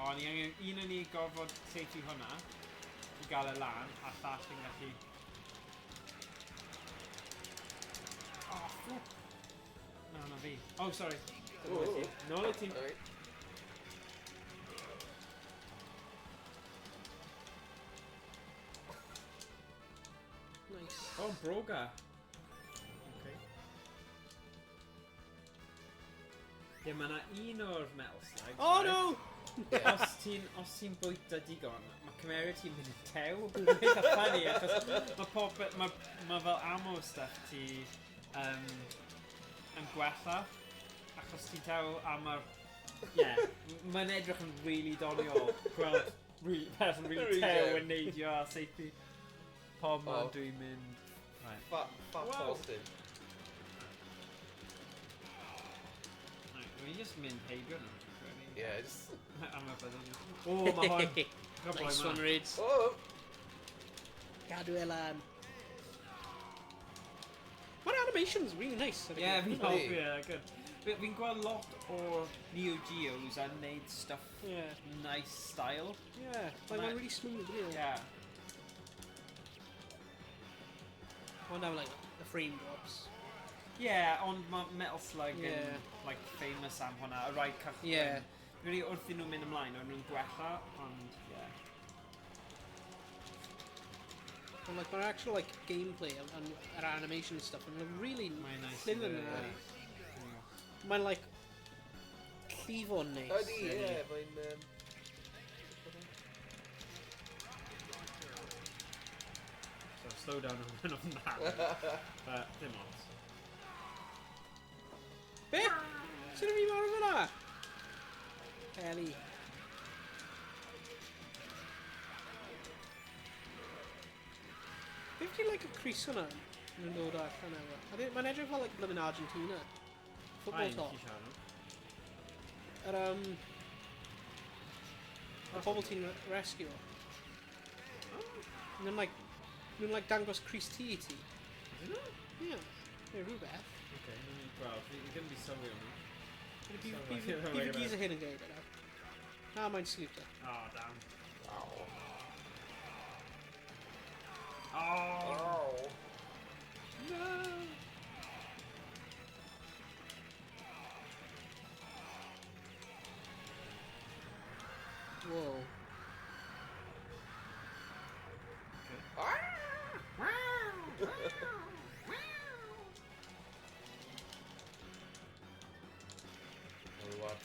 O, un o'n ni gorfod seithi hwnna i gael y lan, a llall yn gallu... O, ffwc! Na fi. Oh, sorry. Nôl i ti. Nice. Oh, broga. Okay. Ie, mae yna un o'r metal slugs. Oh, no! Os ti'n bwyta digon, mae cymeryd ti'n mynd i tew. Mae'n eitha funny, achos mae fel ammo stuff ti yn gwella. Achos ti'n tew am yr... Ie, mae'n edrych yn really doniol. Gweld person really tew yn neidio a seithi. Pob man dwi'n mynd... Fat positive. Dwi'n just mynd heibio nhw. Ie, just... Am y byddwn. O, mae hwn. Nice one, Rhys. O! Gadw e lan. Mae'r animation's really nice. Ie, fi'n hoffi, good. Fi'n gweld lot o Neo Geos a neud stuff nice style. Yeah, mae'n really smooth, really. Yeah. Ond am, like, the frame drops. Yeah, ond mae Metal Slug yn, like, famous am hwnna, y rai cychwyn. Yeah. Really, wrth i nhw'n mynd ymlaen, o'n nhw'n gwella, ond, And, like, mae'r actual, like, gameplay and yr animation stuff yn really nice. thin yn Mae'n, like, llifo'n neis. Ydy, ie, mae'n... So, slow down on that. But, dim ond. Be? Sy'n fi mor o fyna? Eli. Be fi like y Chris hwnna yn dod allan efo? Mae'n edrych fel like blymyn Argentina. Football top. Yr y pobl ti'n rescue. Nhw'n like dangos Chris T i ti. Ie. Ie, rhywbeth. Okay, wel, fi ddim di sylwi hwnna. Bydd y gys y hyn yn gael yna. Na, mae'n sleeped. Oh, damn. Oh. Oh. No! Whoa.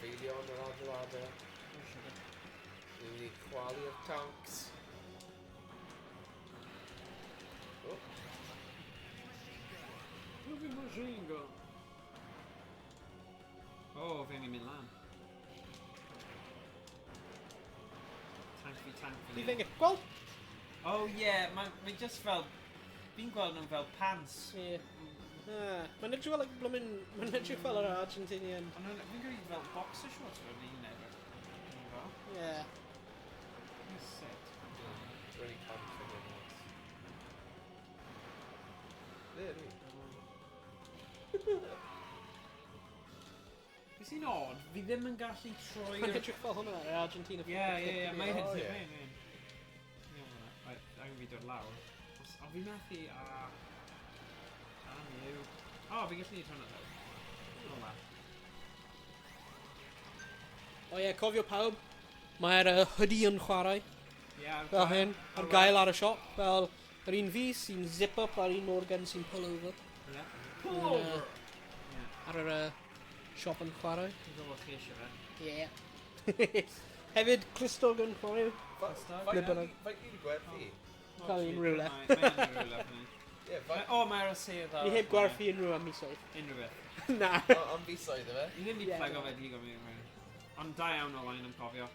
Fideo yn yr adeiladau. Ni'n mynd i chwalu'r tanks. O. Fi'n machine gun. O, fe'n i'n mynd lan. Tank fi. Fi fe'n gweld? Oh yeah, mae'n just fel... Fi'n gweld nhw'n fel pants. Ie. Mae'n edrych fel like blwmin... Mae'n edrych fel yr Argentinian. Ond fi'n gwneud fel boxer shorts fel ni'n edrych. Ie. He's sick. Really comfortable ones. Is hi'n odd? Fi ddim yn gallu troi... Mae'n edrych fel hwnna, yr Argentina. Ie, mae'n Oh, edrych. yeah. Angen fi dod lawr. O, fi methu a... New. O, fi gallu neud hwnna dweud. O, la. O ie, cofio pawb. Mae'r hoodie yn chwarae. Fel hyn, ar gael ar y siop. Fel yr un fi sy'n zip up a'r un Morgan sy'n pull over. Pull over! Ar yr siop yn chwarae. Dwi'n gwybod chi eisiau fe. Ie. Hefyd, Clustog yn chwarae. Faint ni'n gwerthu? Cael un rhywle. Mae'n rhywle fan hyn. O, mae'r sedd ar... Ni heb gwerthu unrhyw am misoedd. Unrhyw beth. Na. Am fisoedd efe? Ni ddim di plego fe digon fi. Ond da iawn o Owain yn cofio.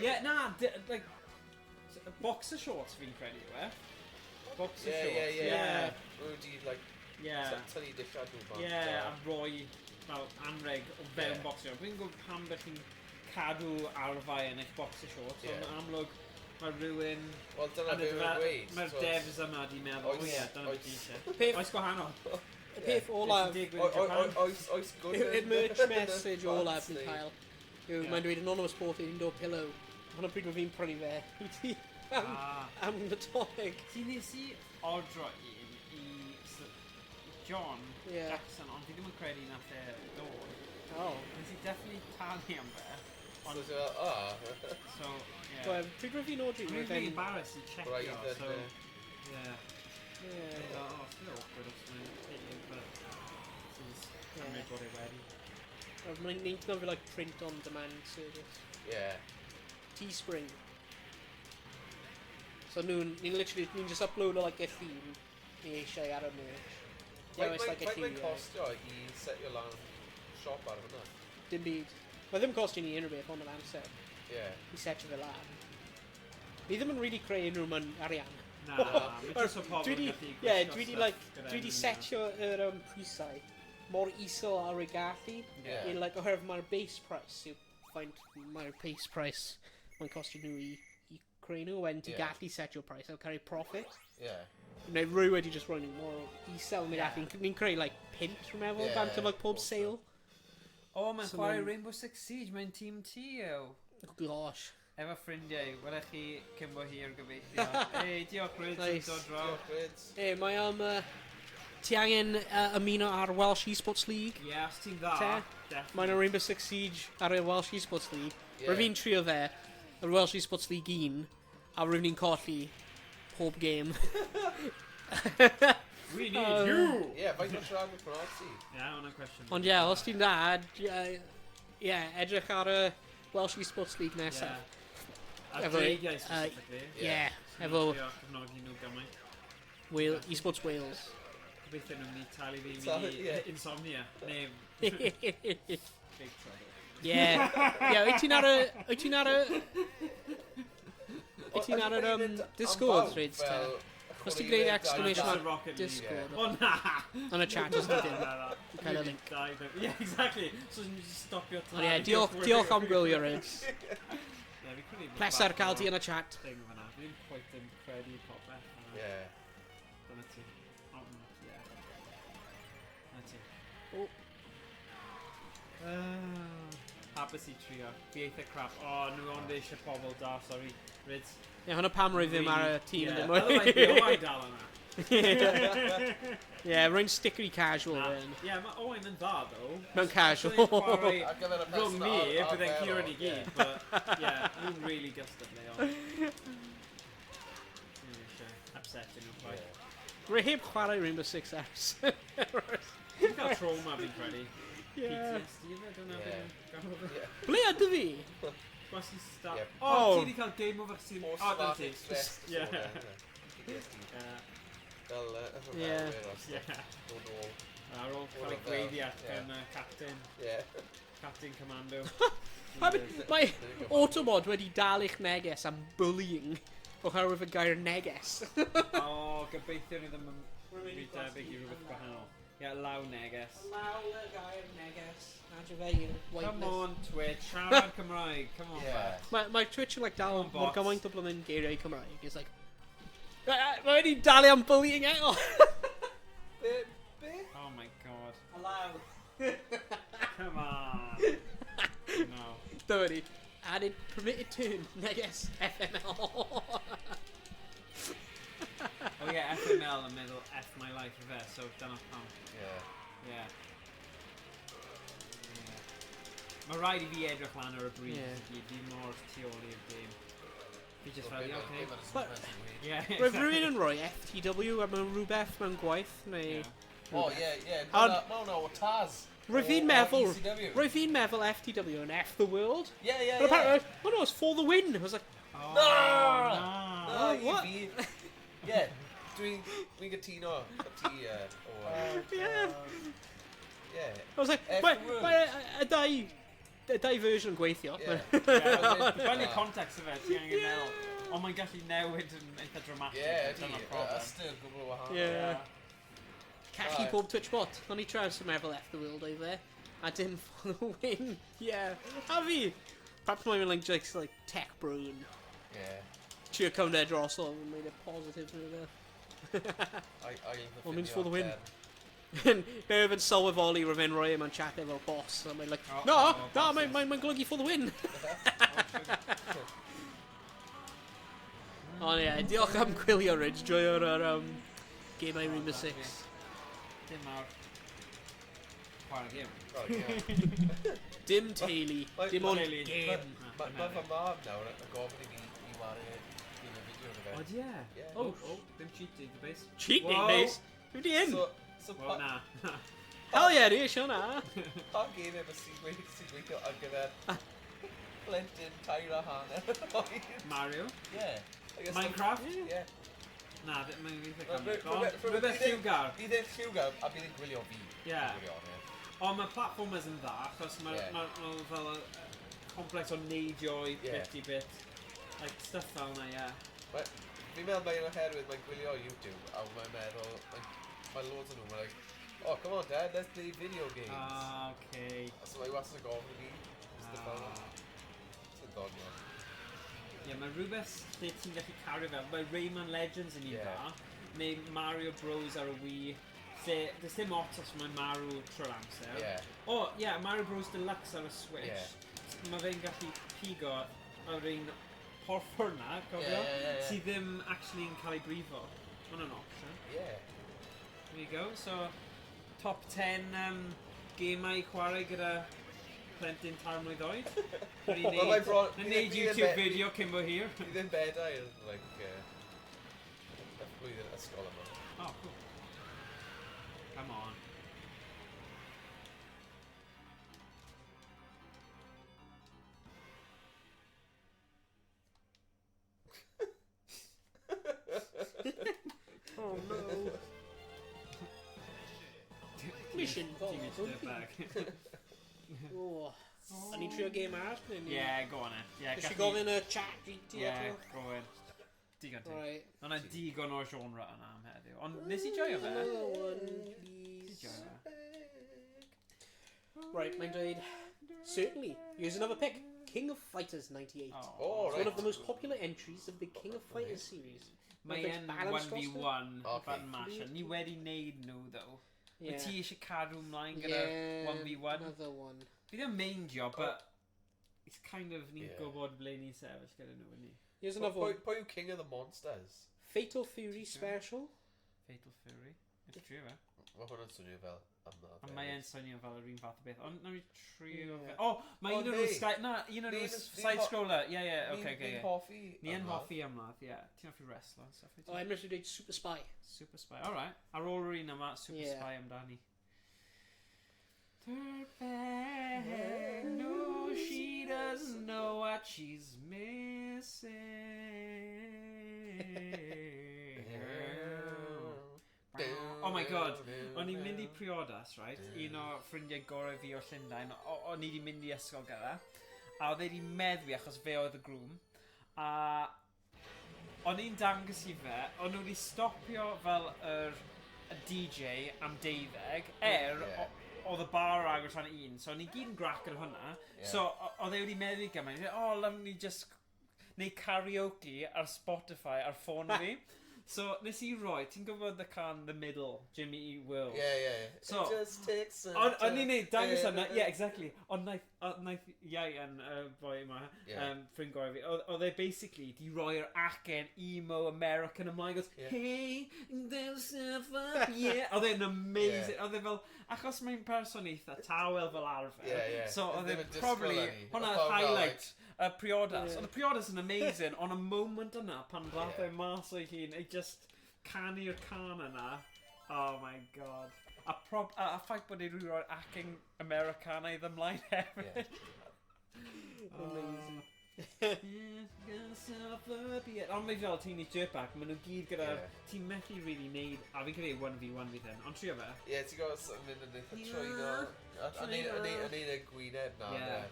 Ie, na, like... Boxer shorts fi'n credu yw e. Boxer shorts. Ie. Rwy'n di, like, tynnu dillad nhw bant. Ie, a roi fel anreg o fewn boxer shorts. Fi'n gwybod pam bych chi'n cadw arfau yn eich boxer shorts. Ond amlwg, mae rhywun... Wel, dyna beth mae'n dweud. Mae'r devs yma di meddwl, o ie, dyna beth eisiau. Oes gwahanol. Y peth olaf... Oes good. Y merch message olaf yn cael. Mae'n dweud anonymous sport un do pillow. Hwna pryd o fi'n prynu fe. Am Nadolig. Ti nes I ordro un I John Jackson, ond fi ddim yn credu nath e dod. Nes I definitely talu am fe. So, yeah. Pryd o fi'n ordro? Dwi'n really embarrassed I checkio, so... Yeah. Yeah. It's a bit awkward os mae'n taken, but... Since cymryd bod e wedi. Mae'n neud fel like print on demand service. Yeah. Teespring. So ni'n just upload like a theme I eisiau ar y merch. Mae'n costio I setio lan siop ar hwnna? Dim byd. Mae ddim costio ni unrhyw beth ond yr amser. Yeah. I setio fe lan. Ni ddim yn really creu unrhyw yn arian. Na, mae'n just o pobl yn gallu gwisgo stuff. Dwi di setio yr prisau mor isol ar ei gallu. I like oherwydd mae'r base price yw mae'r base price mae'n costio nhw I creu nhw when ti gallu setio price I'll carry profit. Neu rwy wedi just rhoi nhw mor isel ni'n creu like pint rwy'n meddwl bant o like pob sale. Mae'n chwarae Rainbow Six Siege, mae'n tîm ti yw. Oh gosh. Efo ffrindiau, welech chi cymbo hir gobeithio. Diolch Rhys yn dod draw. Mae ti angen ymuno ar Welsh Esports League. Os ti'n dda. Mae'n Rainbow Six Siege ar y Welsh Esports League. Rwy'n fi'n trio fe, y Welsh Esports League 1, a rwy'n ni'n colli pob game. We need you! Faint o siarad yn Cymraeg ti? Hwna'n cwestiwn. Ond os ti'n dda, edrych ar y Welsh Esports League nesaf. A dreigiau specifically. Efo cefnogi nhw gymaint. Esports Wales. Gobeithio nhw'n mynd I talu fi I insomnia. Neu... Big trouble. Wyt ti'n ar y Discord threads te? Os ti'n gwneud exclamation mark Discord on y chat os ti'n dim cael y link. Exactly. So ni'n stopio Ond diolch am gwylio Rhys. Pleser cael ti yn y chat. Fi'n quite yn credu popeth. Dyna ti. Dyna ti. Hapus I trio. Fi eitha crap. Nhw ond eisiau pobl da, sorry. Rhys. Hwna pam rwy ddim ar y tîm ddim mwy. Owain dal yna. Rwy'n stickery casual. Mae Owain yn dda, ddo. Mewn casual. Rhwng ni, byddai'n curo ni gyd. Nhw'n really gystadlu. Upsetting nhw quite. Rwy heb chwarae Rainbow Six ers. Ti'n cael trauma fi'n credu. PTSD yma, dwi'n meddwl. Ble ydw fi? Gwasi start. Ti wedi cael game over sy'n... Post-traumatic stress disorder. Fel, Ar ôl cael ei gweiddiad gan Captain. Captain Commando. Mae Automod wedi dal eich neges am bullying oherwydd y gair neges. Gobeithio ni ddim yn rhy debyg I rhywbeth gwahanol. Law neges. Law y gair neges. Come on Twitch, siarad Cymraeg, come on. Mae Twitch yn dal mor gymaint o blwyddyn geiriau Cymraeg. It's like... Mae wedi dalu am bullying eto. Oh my god. Allow. Come on. No. Dyma ni. Added permitted term. Neges. FML. FML yn meddwl F my life of so dyna pam. Mae rhaid I fi edrych lan ar y bryd fi mor tu ôl i'r game. Fi just fel, Roedd rhywun yn rhoi FTW am rhywbeth mewn gwaith, neu... Mae hwnna o Taz. Roedd fi'n meddwl FTW yn F the world. Yeah. But apparently, no, it's for the win. I was like, no, what? Dwi'n gytuno ti I was like, mae y dau version yn gweithio. Dwi'n ei context o fe, ti angen meddwl. Ond mae'n gallu newid yn eitha dramatic. Still gwbl wahanol. Cachu pob Twitch bot. O'n I traws yn meddwl F the world oedd e. A dim for the win. A fi. Perhaps mae'n mynd just like tech brown. Trio cymryd dros o, mae'n mynd positif yn ydw. O'n mynd for the win. Neu yn sylweddoli rwy'n rhoi mewn chat efo'r boss. A mae'n like, mae'n golygu for the win. Ond ie, diolch am gwylio, Rich. Joio'r gemau Rhys 6. Dim mawr. Chwarae gêm. Dim teulu, dim ond gêm. Mae fy mam nawr yn gofyn i fi i wario un o fideo yn y fe. O, ie. Oh, dim cheating, the base. Cheating, base? Dwi di un. Wel, na. Hell yeah, ni eisiau na. Pa gêm efo sy'n gweithio ar gyfer Flint yn tair a hanner? Mario? Yeah. Minecraft? Yeah. Na, mae'n gweithio rhywbeth lliwgar. Bydd e'n lliwgar a bydd e'n gwylio fi. Ie. Ond mae platformers yn dda, achos mae fel complex o neidio i bit i bit. Like, stuff fel yna, ie. Fi'n meddwl mae'n oherwydd mae'n gwylio YouTube a mae'n meddwl, mae loads o nhw, mae'n like, oh, come on Dad, let's play video games. Ah, okay. So mae wastad yn gofyn i fi, stuff fel yna. Sy'n doniol. Ie, mae rhywbeth lle ti'n gallu cario fel. Mae Rayman Legends yn un da, neu Mario Bros ar y Wii, lle, does dim ots mae Mario trwy'r amser. O, ie, Mario Bros Deluxe ar y Switch. Mae fe'n gallu pigo ar un porffor na, cofio, sydd ddim actually yn cael ei brifo. Mae'n an option. There you go, so top 10 gemau chwarae gyda plentyn tair mlwydd oed. Yn neud YouTube video cyn bo hir. Fi ddim bedair, like, blwyddyn ysgol yma. Oh, cool. Come on. Oh no. Mission back. Oh. I ni'n trio game arall? Yeah, go on it. Yeah, Dys i gofyn y chat GT? Yeah, go on. Digon ti. Yna digon o'r genre yna am heddiw. Ond nes i joio fe? Right, mae'n dweud, certainly, here's another pick. King of Fighters 98. Oh, it's one of the most popular entries of the King of Fighters series. Mae'n 1v1 fan mash. Ni wedi neud nhw, though. Wyt ti eisiau cadw ymlaen gyda 1v1? Another one. Fi ddim meindio, but it's kind of, ni'n gwybod ble ni'n sefyll gyda nhw, ni. Here's another one. Pwy yw King of the Monsters? Fatal Fury Special. Fatal Fury? It's trio fe. Mae hwnna'n swnio fel ymna. Ond mae'n swnio fel yr un fath o beth. Ond na fi trio fe. O, mae un o'r side-scroller. Ni'n hoffi. Ni'n hoffi ymladd, ie. Ti'n hoffi wrestler. O, I'm ready to do Super Spy. Super Spy, alright. Ar ôl yr un yma, Super Spy amdani. No, she doesn't know what she's missing. Oh my god, o'n i'n mynd i priodas, right? Un o ffrindiau gorau fi o Llundain, o'n i wedi mynd i ysgol gyda, a oedd wedi meddwi achos fe oedd y grŵm, a o'n i'n dangos i fe, o'n nhw wedi stopio fel y DJ am 12, oedd y bar agor tan un, so o'n i gyd yn grac ar hwnna, so oedd e wedi meddwi gymaint, lam ni just neud karaoke ar Spotify ar ffôn fi. So, nes i roi, ti'n gwybod the can, The Middle, Jimmy E. Will? Yeah. So, it just takes some time. O'n i'n neud dangos yna, exactly. Ond naeth iau yn boi yma, ffrind gorau fi, oedd e basically di roi'r acen emo American ymlaen, goes, hey, there's stuff up, yeah. Oedd e'n amazing, oedd e fel, achos mae'n person eitha tawel fel arfer. So, oedd e probably, hwnna highlight. Priodas. Oedd y priodas yn amazing, ond y moment yna pan ddath e mas o'i hun, ei just canu'r can yna. Oh my god. A ffaith bod ei rwy'n rhoi'r acing Americanaidd ymlaen hefyd. Amazing. Ond mae fel ti'n ei jertback, maen nhw gyd gyda, ti'n methu really neud, a fi'n credu 1v1 fydd hyn, ond trio fe? Ie, ti'n gwybod mynd yn eitha trwyno, a neud y gwyneb na.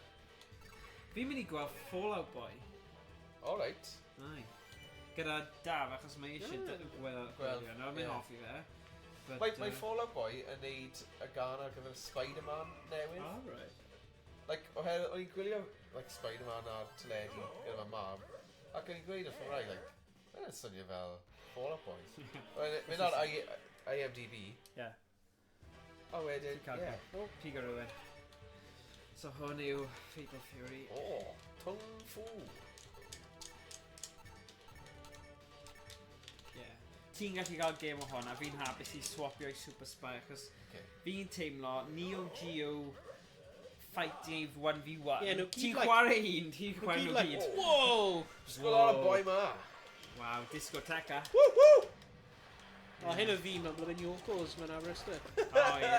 Fi'n mynd i gweld Fallout Boy. Alright. Ai. Gyda Daf, achos mae eisiau gweld yna, mae'n hoffi fe. Mae Fallout Boy yn neud y gan ar gyfer Spider-Man newydd. Alright. Like, o'n i'n gwylio Spider-Man ar teledu gyda ma mam, ac o'n i'n gweud y ffwrau, mae'n swnio fel Fallout Boy. Mynd ar IMDb. O, wedyn, ie. Pigo rhywun. So hwn yw Fatal Fury. O, Tung Fu. Ti'n gallu cael game o hwn, a fi'n hapus i swapio i Super Spy, achos fi'n teimlo Neo Geo fighting 1v1. Ti'n chwarae un, ti'n chwarae nhw gyd. Wow! Sgol ar y boi ma. Waw, discoteca. Woo woo! O, hyn o fi, mae'n blwyddyn Yokos, mae'n Aberystwyth. O, ie.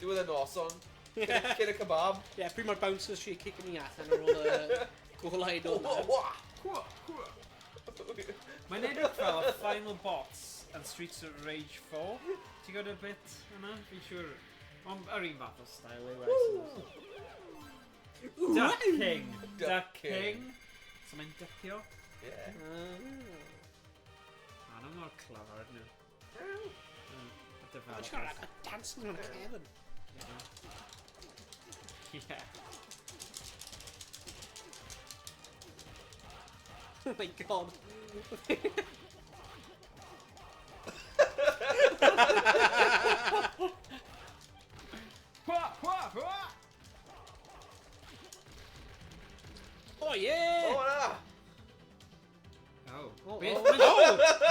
Diwedd y noson. Cyn y kebab. Ie, pryd mae'r bouncers eisiau cicen ni allan ar ôl y gwhlaid o'n Mae'n edrych fel y final boss yn Streets of Rage 4. Ti'n gwybod y bit yna? Fi'n siŵr. Ond yr un fath o style yw. Duck King. Duck King. So mae'n dycio. Ie. I'm not clever, ydyn nhw. Mae'n siarad ac dancing on a Kevin. Yeah. Oh my god. Oh yeah! O, na! Oh. Oh, Beth? oh.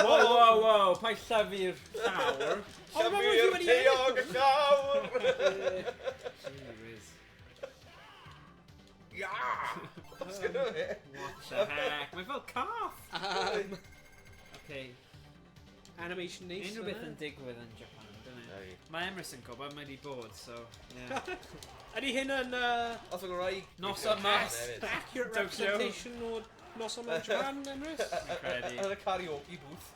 Whoa, pa'i llyfu'r llawr. Llyfu'r teog y llawr! Jeez. Ia! What the heck? Mae fel cath! Okay. Animation nice. Unrhyw beth yn digwydd yn Japan, dyn ni? Mae Emrys yn gwybod, mae di bod, so... Ydy hyn yn... Os o'n rhaid... Noson mas! accurate representation o Noson mewn Japan, Emrys? Yn y karaoke booth.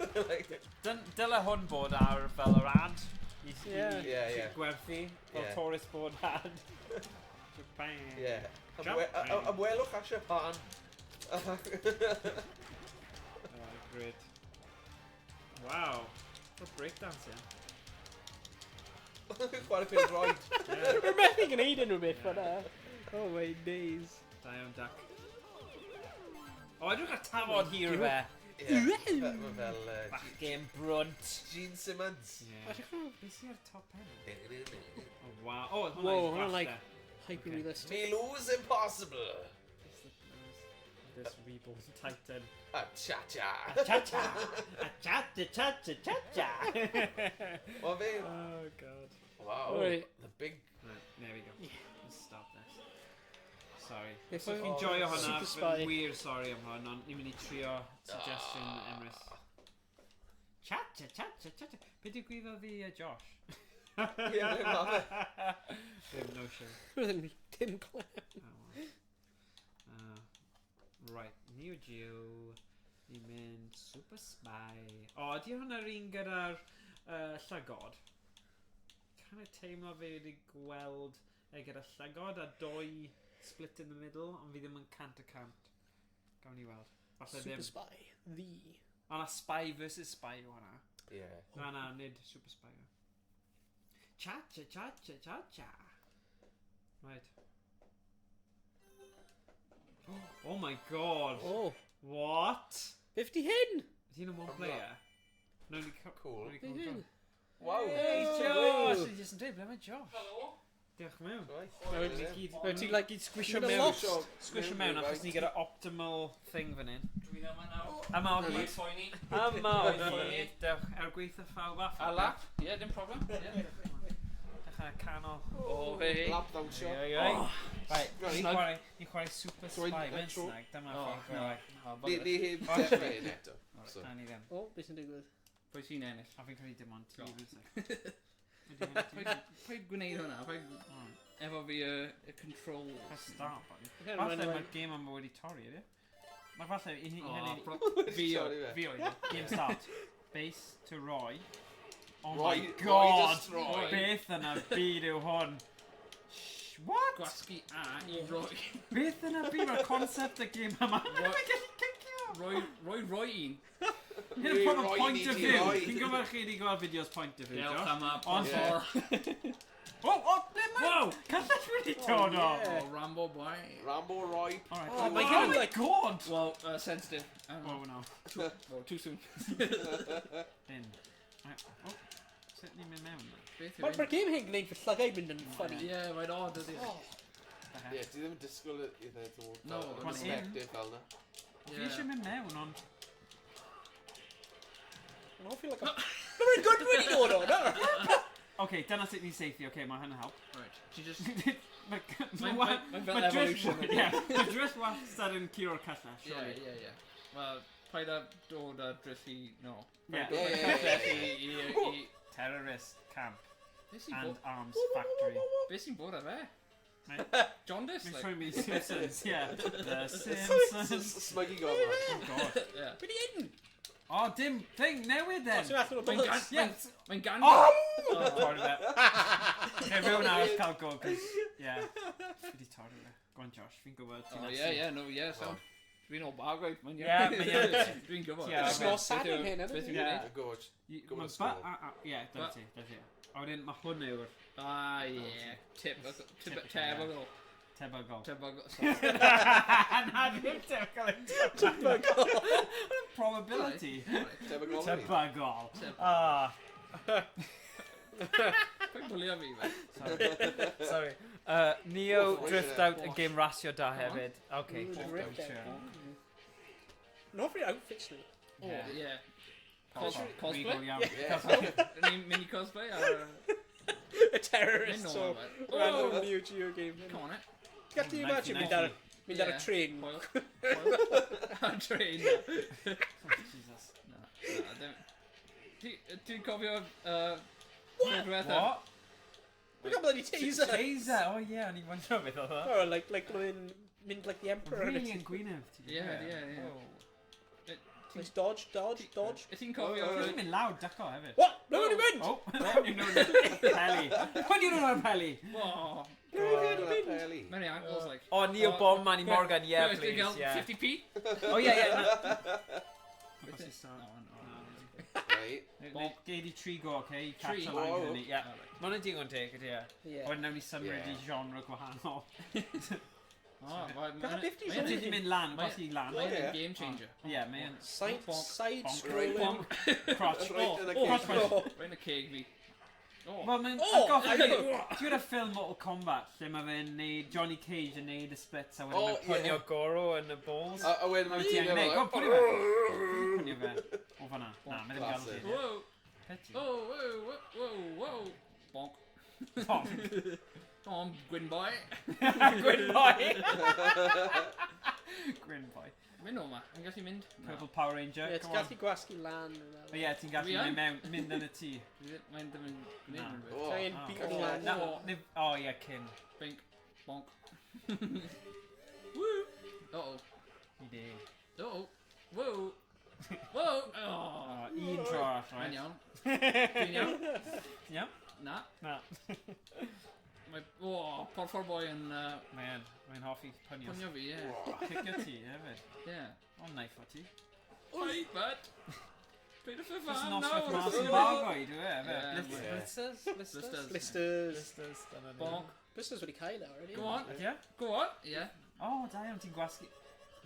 Dyle hwn bod ar fel yr ad. Ie. Gwerthu. Fel tourist board ad. Japan. Ie. Ymwelwch a Japan. Great. Wow. What breakdance, yeah. Chwarae pêl droed. Rwy'n methu gwneud unrhyw beth fyna. Oh my days. Da iawn, Duck. O, edrych ar tafod hir fe. Mae fel... Bachgen brunt. Gene Simmons. Beth sy'n ar top pen? Oh, wow. Oh, whoa, hwnna'n like hyper-realistic. Me lose impossible. This reborn titan. A cha-cha. Cha-cha. Cha-cha. O fe... Oh, God. Wow. Right. The big... Right, there we go. Let's stop this. Sorry. If So I- if you enjoy hwnna, Super Spy. fi'n wir sorry am hwn, ond ni'n mynd i trio suggestion Emrys. Cha-cha. Be dwi'n gwybod fi Josh? Ie, ma fe. Ddim no show. Rwy'n dim clem. Right, Neo Geo. Ni'n mynd Super Spy. O, ydy hwnna'r un gyda'r llygod? Kind of teimlo fe wedi gweld gyda llygod a doi split in the middle, ond fi ddim yn cant y cant. Gawn ni weld. Falle Super ddim. Spy. The. O, na Spy versus Spy o hwnna. Ie. Na, nid Super Spy o. Cha. Right. Oh my god. Oh. What? 50 hyn! Is he in a one player? No, Cool. Hyn. Wow. Hey Josh! He just did, ble mae Josh? Hello? Diolch mewn. Rwy'n ti'n like... Sgwisio Gyda mewn. loft. Sgwisio mewn achos ni gyda optimal thing fan hyn. Dwi'n yma nawr. Yma o Mae'n gyd. poeni. Yma o gyd. Dewch er gweithio ffawb a A lap? Ie, dim problem. Dechrau canol. O, fe. Lap ddawnsio. Right, Right. ni'n chwarae Super Spy. Mae'n snag, dyma ffordd chwarae. Ni heb dechrau un eto. So. Na ni ddim. O, beth sy'n digwydd? Pwy sy'n ennill? A fi'n credu dim ond ti. Paid gwneud hwnna, paid efo fi y control. Start button. Hyn, Falle mae'n mae'r game yma wedi torri, ydy? Mae falle i hynny... Fi Fi oedd. Game start. Base to Roy. Oh my Roy god! destroy. Beth yna byd yw hwn? What? Gwasgu a i roi. Beth yna byd o'r concept y game yma? Mae'n gallu cicio! Roi un. Hyn yn ffordd o Roy point ni of di view. Roy. Chi'n gwybod chi wedi gweld fideos point of view, Diolch Josh? am y Ond point Ie. for... O, ble mae? Wow! Callech wedi dod o? yeah. O, Rambo boy. Rambo Roy. Alright. Oh, Oh my my God. god! Well, sensitive. Oh no. Well, too soon. In. Sut ni'n mynd mewn? Mae'r game hyn gwneud fy llygau mynd yn ffynnu. Ie, mae'n odd ydi. Ie, ti ddim yn disgwyl i ddod No, perspective fel yna. Fi eisiau mynd mewn, ond... I feel like mae'n good wedi dod o, no? Oce, dyna sut ni'n seithi, oce, mae hynny'n help. Right, ti just... Mae'n fel evolution. Mae dress wastad yn curo'r cylla, surely. Ie. Wel, paid a dod a dress i... No. Ie. I terrorist camp and arms factory. Be sy'n bod ar fe? Jaundice? Mi'n trwy mi Simpsons, ie. The Simpsons. Smuggy gofod. Oh god. Be di hyn? O, dim thing newydd then. Mae'n gan... Torri fe. Fe fewn arall cael go, cos... Ie. Fi di torri fe. Go on Josh, fi'n gwybod. Ie, sound. Dwi'n o bag, right? Mae'n Ie, Dwi'n gwybod. It's more sad yn hyn, Beth hefyd. yw'n gwneud? Gorge. Ie, dyna ti. A wedyn, mae hwn yw'r... Ie. Tebygol. Tebygol. Na, ddim tebygol. Tebygol. Probability. Tebygol. Tebygol. Pwy'n bwlio fi, fe? Sorry. Neo drift out yn game rasio da hefyd. OK. No for your outfits ni. Ie. Cosplay? Ni'n mynd i cosplay? A terrorist o random Neo Geo game. Come on, it. Can't you imagine mynd ar y train? A train. Jesus. Na, dwi'n cofio... What? We got bloody taser. Taser? Oh yeah, o'n i'n wondro beth oedd o. Oh, like mynd like the Emperor. Really yn gwynaf. Ie. Nice dodge. Ys ti'n cofio... Ti'n mynd lawd, daco hefyd. What? No, o'n i'n mynd! Oh, when you know the pelly. When you know the pelly. Many angles, like... Oh, Neil Bomb, Manny Morgan, yeah, please, yeah. 50p? Oh, yeah. Right. Gei di tri go, okay? Tri? Catch a line hynny, yeah. Mae'n yn digon teg, ydy, Ie. Wedyn nawn ni symud i genre gwahanol. Mae'n 50s Ti'n di mynd lan, bos i lan. Mae'n game changer. Ie, mae'n... Side-scrolling. Crotch. Rhaid y ceg fi. Wel, mae'n agoffa ni. Ti'n gwybod y ffilm Mortal Kombat, lle mae fe'n neud, Johnny Cage yn neud y splits, a wedyn mae'n pwnio Goro yn y balls. A wedyn mae'n ti'n neud, go, pwnio fe. Pwnio fe. O fanna. Na, mae'n ddim gael ti. Whoa. Bonk. Bonk. Come on, Gwyn boy. Gwyn boy. Gwyn boy. Mynd o ma, yn gallu mynd? Purple Power Ranger, Ie, ti'n gallu gwasgu lan. O ie, ti'n gallu mynd yn y tŷ. Mae'n ddim yn mynd. Try and beat the land. O ie, cyn. Bink. Bonk. Woo! Uh-oh. I di. Uh-oh. Whoa! Whoa! Un tro arall, right? Mae'n iawn. Dwi'n iawn? Ti'n iawn? Na. Na. Mae... Porffor boi yn... Mae'n hoffi pwnio. Pwnio fi, ie. Cicio ti, hefyd. Ie. O'n naif o ti. Oi, bud! Dwi'n y ffyfan, no! Noswaith mas yn bagoi, dwi e? Blisters. Bonk. Blisters wedi cael awr, ydy? Go on. Ie? Go on. Ie. O, da iawn, ti'n gwasgu.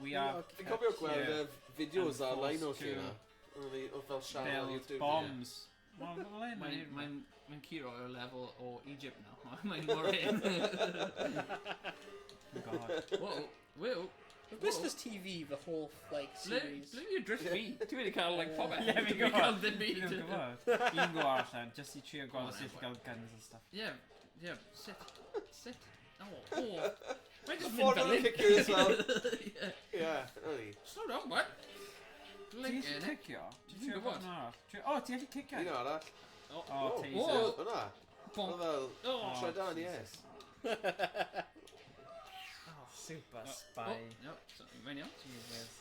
We are... Fi'n cofio gweld y fideos ar-line o lle yna. Oedd fel siarad build bombs. Mae'n curo o'r lefel o Egypt now. Mae'n mor hyn. God. Whoa. Blisters TV, the whole, like, series. Ble yw'r drift fi? Ti wedi cael, like, pobeth? Ie, fi'n gwybod. cael ddim byd. Fi'n gwybod. Un go allan, just i trio gweld sut i gael guns and stuff. Ie, sit. Oh. Mae'n just Ffordd mynd o'n fel cicio as well. Ie. Ie, ydy. Slow down, bud. Ti'n gallu cicio? Ti'n gwybod? O, ti'n gallu cicio? Un arall. O, taser. Hwna. Bonk. Oedd fel, try dan, yes. Super spy. Mae'n iawn. Jesus.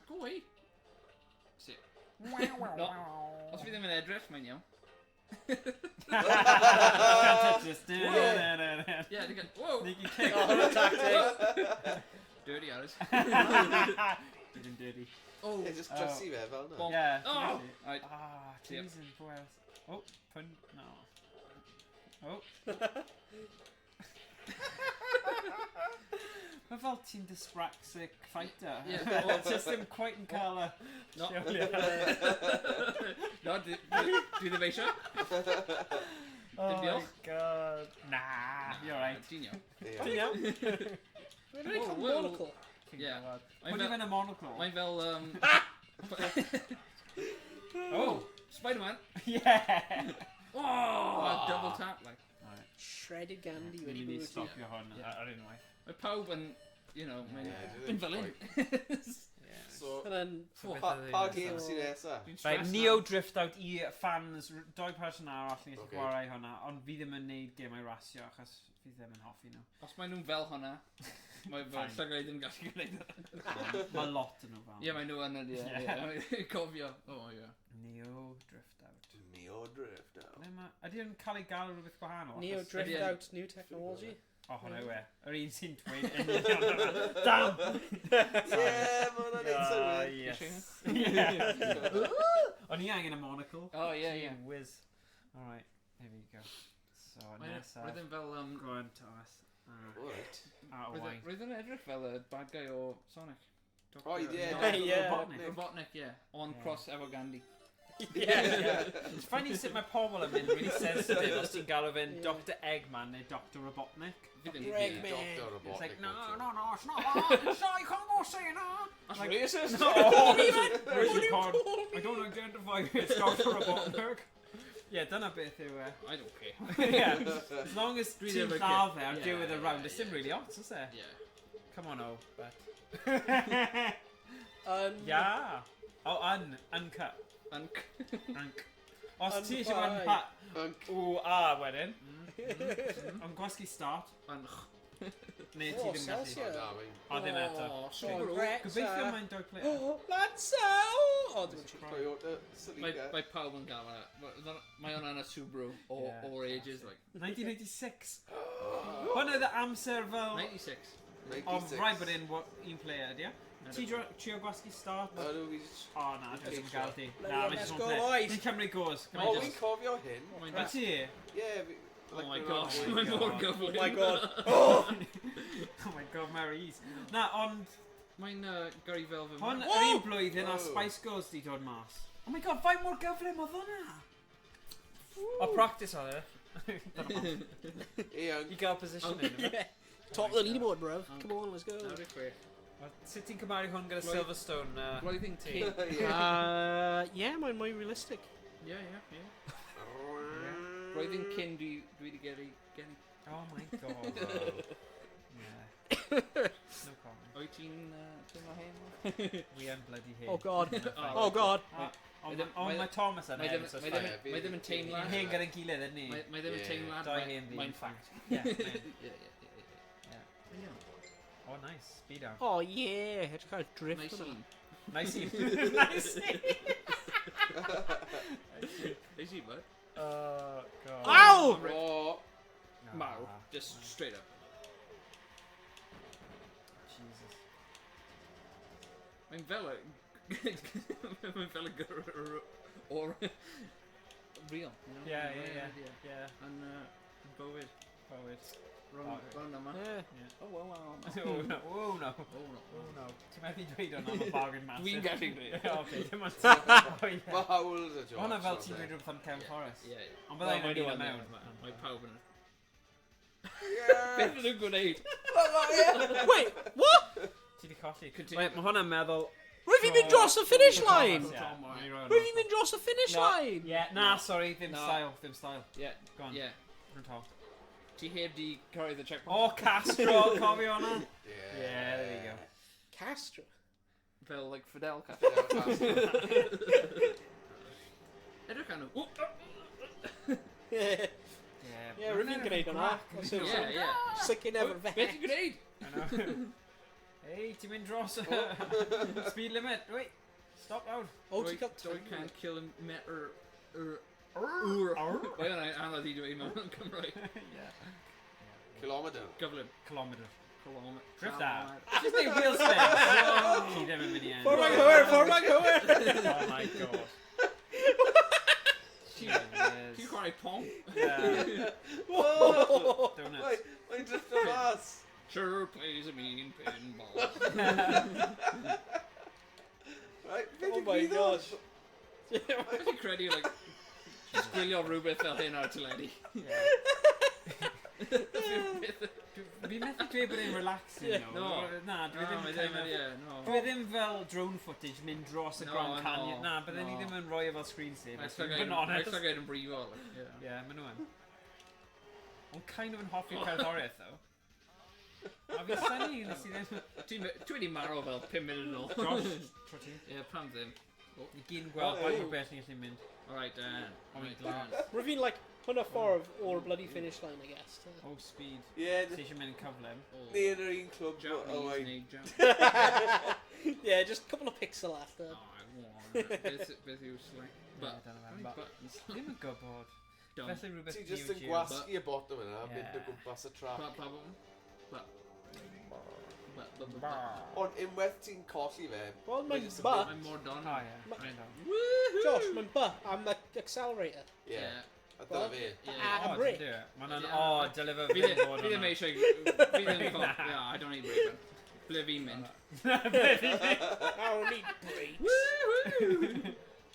Go away. Sit. No. Os fi ddim yn edrych, mae'n iawn. Can't touch this. Yeah, they can... Whoa! Sneaky kick. Oh, tactic. Dirty arrows. Did him dirty. Oh. Ie, just drysu fe fel na. Yeah. Oh! Right. Jesus, pwy else? Oh, pun... No. Oh. Mae fel ti'n dyspraxic fighter. Ie. Just ddim quite yn cael y... No. No, dwi ddim eisiau. Oh my diolch. god. Nah, you're right. Ti'n iawn. Ti'n iawn? Really cool monocle. Ie. Pwy di fe'n y monocle? Mae'n fel... Oh! Spider-Man. Yeah! Oh! Double tap, like. Shredded Gandhi Dwi'n wedi mynd i bwyd. stopio hwn ar unwaith. Mae pawb yn, mae'n Dwi'n fel un. So, And then... pa game sy'n nesa? Right, Neo Drift Out i fans, doi person arall yn gallu chwarae hwnna, ond fi ddim yn neud gemau rasio achos fi ddim yn hoffi nhw. Os maen nhw'n fel hwnna, mae fel llygau ddim gallu gwneud. Mae lot yn nhw fel. Ie, mae nhw yn ydy. Cofio. O, ie. Neo Drift Out. Neo Drift Out. Ydy yn cael ei gael rhywbeth gwahanol? Neo Drift Out, new technology. O, hwnna yw e. Yr un sy'n dweud yn Damn! Yeah, mae hwnna'n ein sylwi. Yes. O'n i angen y monocle. O, ie, ie. Whiz. Alright, here we go. So, nesaf. Roedd yn fel... Go on, Thomas. Right. Owain. Roedd yn edrych fel y bad guy o Sonic. Roedd, ie. Robotnik, ie. On cross efo Gandhi. Yeah. It's funny sut mae pobl yn mynd really sensitive os ti'n galw fe'n Dr Eggman neu Dr Robotnik. Eggman. It's like, no, it's not that. You can't go say that. That's racist. Where's your card? I don't identify as Dr Robotnik. Yeah, dyna beth yw e. I don't care. Yeah, as long as ti'n lladd e and do with a round, it's dim really hot, is it? Yeah. Come on, but... Yeah. Oh, uncut. Unc. Os ti eisiau bod yn pat... wedyn. Ond gwasgu start. Unch. Neu ti ddim gallu. O, ddim eto. Gobeithio mae'n doi play. Let's go! O, dim yn Mae pawb yn gael yna. Mae hwnna'n y Subaru o'r ages, like. 1986. Hwna yw amser fel... 96. Ond rhaid bod un player, ydy? Ti trio gwasgu start? O, na, dwi'n yn gael di. Na, mae'n just one player. Ti'n cymryd goes. O, fi'n cofio hyn. Ba ti? Ie. Oh my gosh, mae'n mor gyflym. Oh my god. Oh my god, Mary's. Na, ond... Mae'n gyrru fel fy... Hwn, yr un blwyddyn a Spice Girls di dod mas. Oh my god, faint mor gyflym oedd hwnna? O, practice oedd e. I gael position in. Top of the leaderboard, bruv. Come on, let's go. Sut ti'n cymaru hwn gyda Silverstone? Roedd yn cyn. Yeah, mae'n mwy realistic. Ie. Roedd yn cyn dwi wedi geri. Oh my god. No comment. O'i ti'n teimlo hyn? We am bloody here. Oh god. Oh god. Ond mae Thomas yn hyn. Mae ddim yn teimlad. Hen gyda'n gilydd, ydyn ni? Mae ddim yn teimlad. Mae'n ffact. Oh, nice. Speed out. Oh yeah. Hedge cael drift. Nice scene. Nice scene. Nice scene. Nice scene, bud. Oh, god. Ow! Oh! Mau. Just straight up. Jesus. Mae'n fel y... Mae'n fel y o'r... Real, you know? Yeah. Yn bywyd. Rhwng yma. Oh no. Oh no. Ti'n methu dweud hwnna am y bargain massive? Dwi'n gallu dweud. Oce, dim ond ti. Mae hawl y George. Hwna fel ti'n dweud rhywbeth am Ken Forrest. Ie. Ond byddai'n mynd i'n mewn. Mae pawb yn... Yeah! Beth ydyn nhw'n gwneud? Wait, what? Ti di colli. Continue. Mae hwnna'n meddwl... Rwyf fi'n mynd dros y finish line! Rwyf fi'n mynd dros y finish line! Na, sorry, ddim style. Ie. Go on. Ie. Rwy'n top. Ti heb di cyrraedd y checkpoint? Oh, Castro, cofio hwnna? Yeah, there you go. Castro? Fel, like, Fidel Castro. Edrych anu. Yeah, rwyf fi'n gwneud hwnna. Ie. Sicyn efo'r fe. Beth ti'n gwneud? Hey, ti'n mynd dros speed limit. Wait, stop out. Oh, ti'n cael... Doi can kilometr... Mae hwnna'n anodd i dweud mewn Cymraeg. Kilometer. Gyflym. Kilometer. Kilometer. Drift out. Just neud wheel spin. Ti ddim yn mynd i enn. Ffordd hwyr! Oh my god. Ti'n chwarae pong? Don't it. Mae'n drift o fas. Sure plays a mean pinball. Right, Oh my gosh. Felly credu, like, just gwylio rhywbeth fel hyn ar teledu. Fi methu dweud bod e'n relaxing, no. Na, dwi ddim fel drone footage mynd dros y Grand Canyon. Na, bydden ni ddim yn rhoi e fel screensaver. Mae'n llygad yn brifo. Ie, maen nhw yn. Ond kind of yn hoffi'r cerddoriaeth, though. A fi syni, nes i ddim... Dwi wedi marw fel 5 munud yn ôl. Josh, tro ti? Ie, pam ddim. Ni gyn gweld faint o beth ni'n gallu mynd. Alright, Rwy'n fi'n like hwnna ffordd o'r bloody finish line, I guess. Oh, speed. Ie. Ti eisiau mynd yn cyflym. Ni yn yr un clwb. Yeah, just a couple of pixel after. Beth yw slang? Ddim yn gwybod. Felly rhywbeth Ti just yn gwasgu y bottom yna, mynd o gwmpas y trac. Ond unwaith ti'n colli fe... Well, mae'n I'm more done. Josh, mae'n am the accelerator. Ie. A dyna fi. A brake. Mae'n deliver Fi ddim eisiau... Fi ddim I don't need brake. Ble fi'n mynd. I don't need brakes.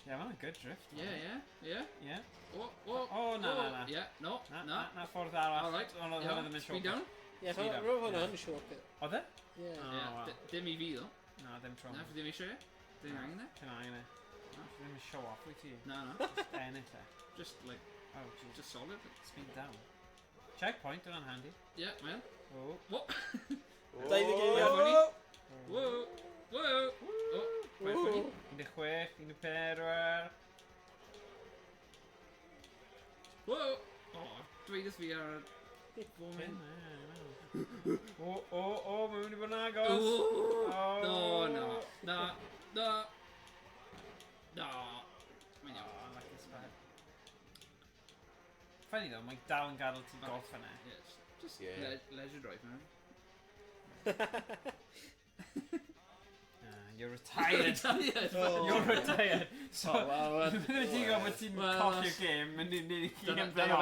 Yeah, mae'n good drift. Yeah. Oh, na. Yeah, no. Na ffordd arall. Alright. Speed down. Yeah, roedd hwnna yn shortcut. Oedd e? Yeah. Dim I fi, ddo. Na, ddim tro. Na, fi ddim eisiau e. Ddim angen e. Ti'n angen e. Na, fi ddim yn show off wyt ti. Na. Just ennill e. Just, like... Oh, jeez. Just solid. Speed down. Checkpoint, yna'n handy. Yeah, man. Oh. What? Dau ddeg Whoa! eiliad. Whoa! Oh, quite funny. 16, 14. Whoa! Oh, dweud fi ar y foment. Mae'n mynd I bod yn agos. No. Mae'n iawn. Lucky spad. Funny though, mae'n dal yn gadael ti golf yna. Just leisure drive, man. You're retired. You're retired. So, byddwn ti'n gwybod bod ti'n colli'r game, mynd i'n Dyna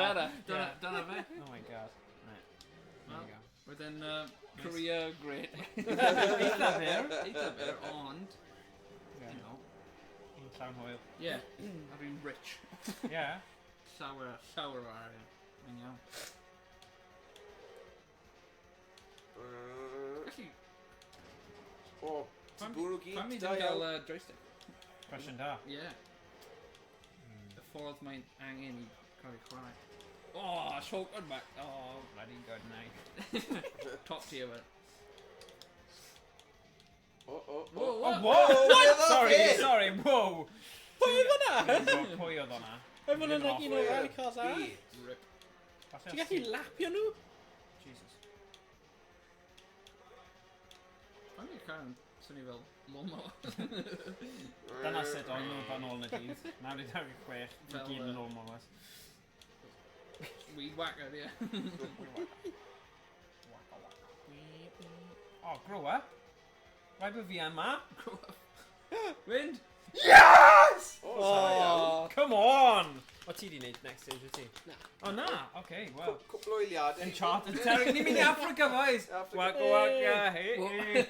fe. Oh my god. Right. There you go. Wedyn, career great. Eitha fyr, ond, you know. Llawn hwyl. Yeah, a fi'n rich. Yeah. Llawer o arian. Mae'n iawn. Felly, Ti'n bwrw gyd pam i da ddim iawn. gael joystick? Cwestiwn da. Yeah. Y ffordd mae'n angen I cael ei chwarae. Oh, shotgun back. Oh, bloody good night. Top tier, but. Whoa! Sorry, whoa! Pwy oedd hwnna? Pwy oedd hwnna? Oedd hwnna'n like un o'r rally cars arall? Rip. Ti'n gallu lapio nhw? Jesus. Pam i'r car yn swnio fel lawnmower? Dyna sut o'n nhw pan ôl yn y dydd. 96, I gyd yn lawnmowers. Weed whacker, yeah. Oh, grow up. Rai bod fi yn ma. Wind! Yes! Oh, Come on! O ti di wneud next stage, wyt ti? Na. O na, okay, well. Cwpl o eiliadau. Uncharted Terry, ni'n mynd I Africa, boys! Waka, hey, hey.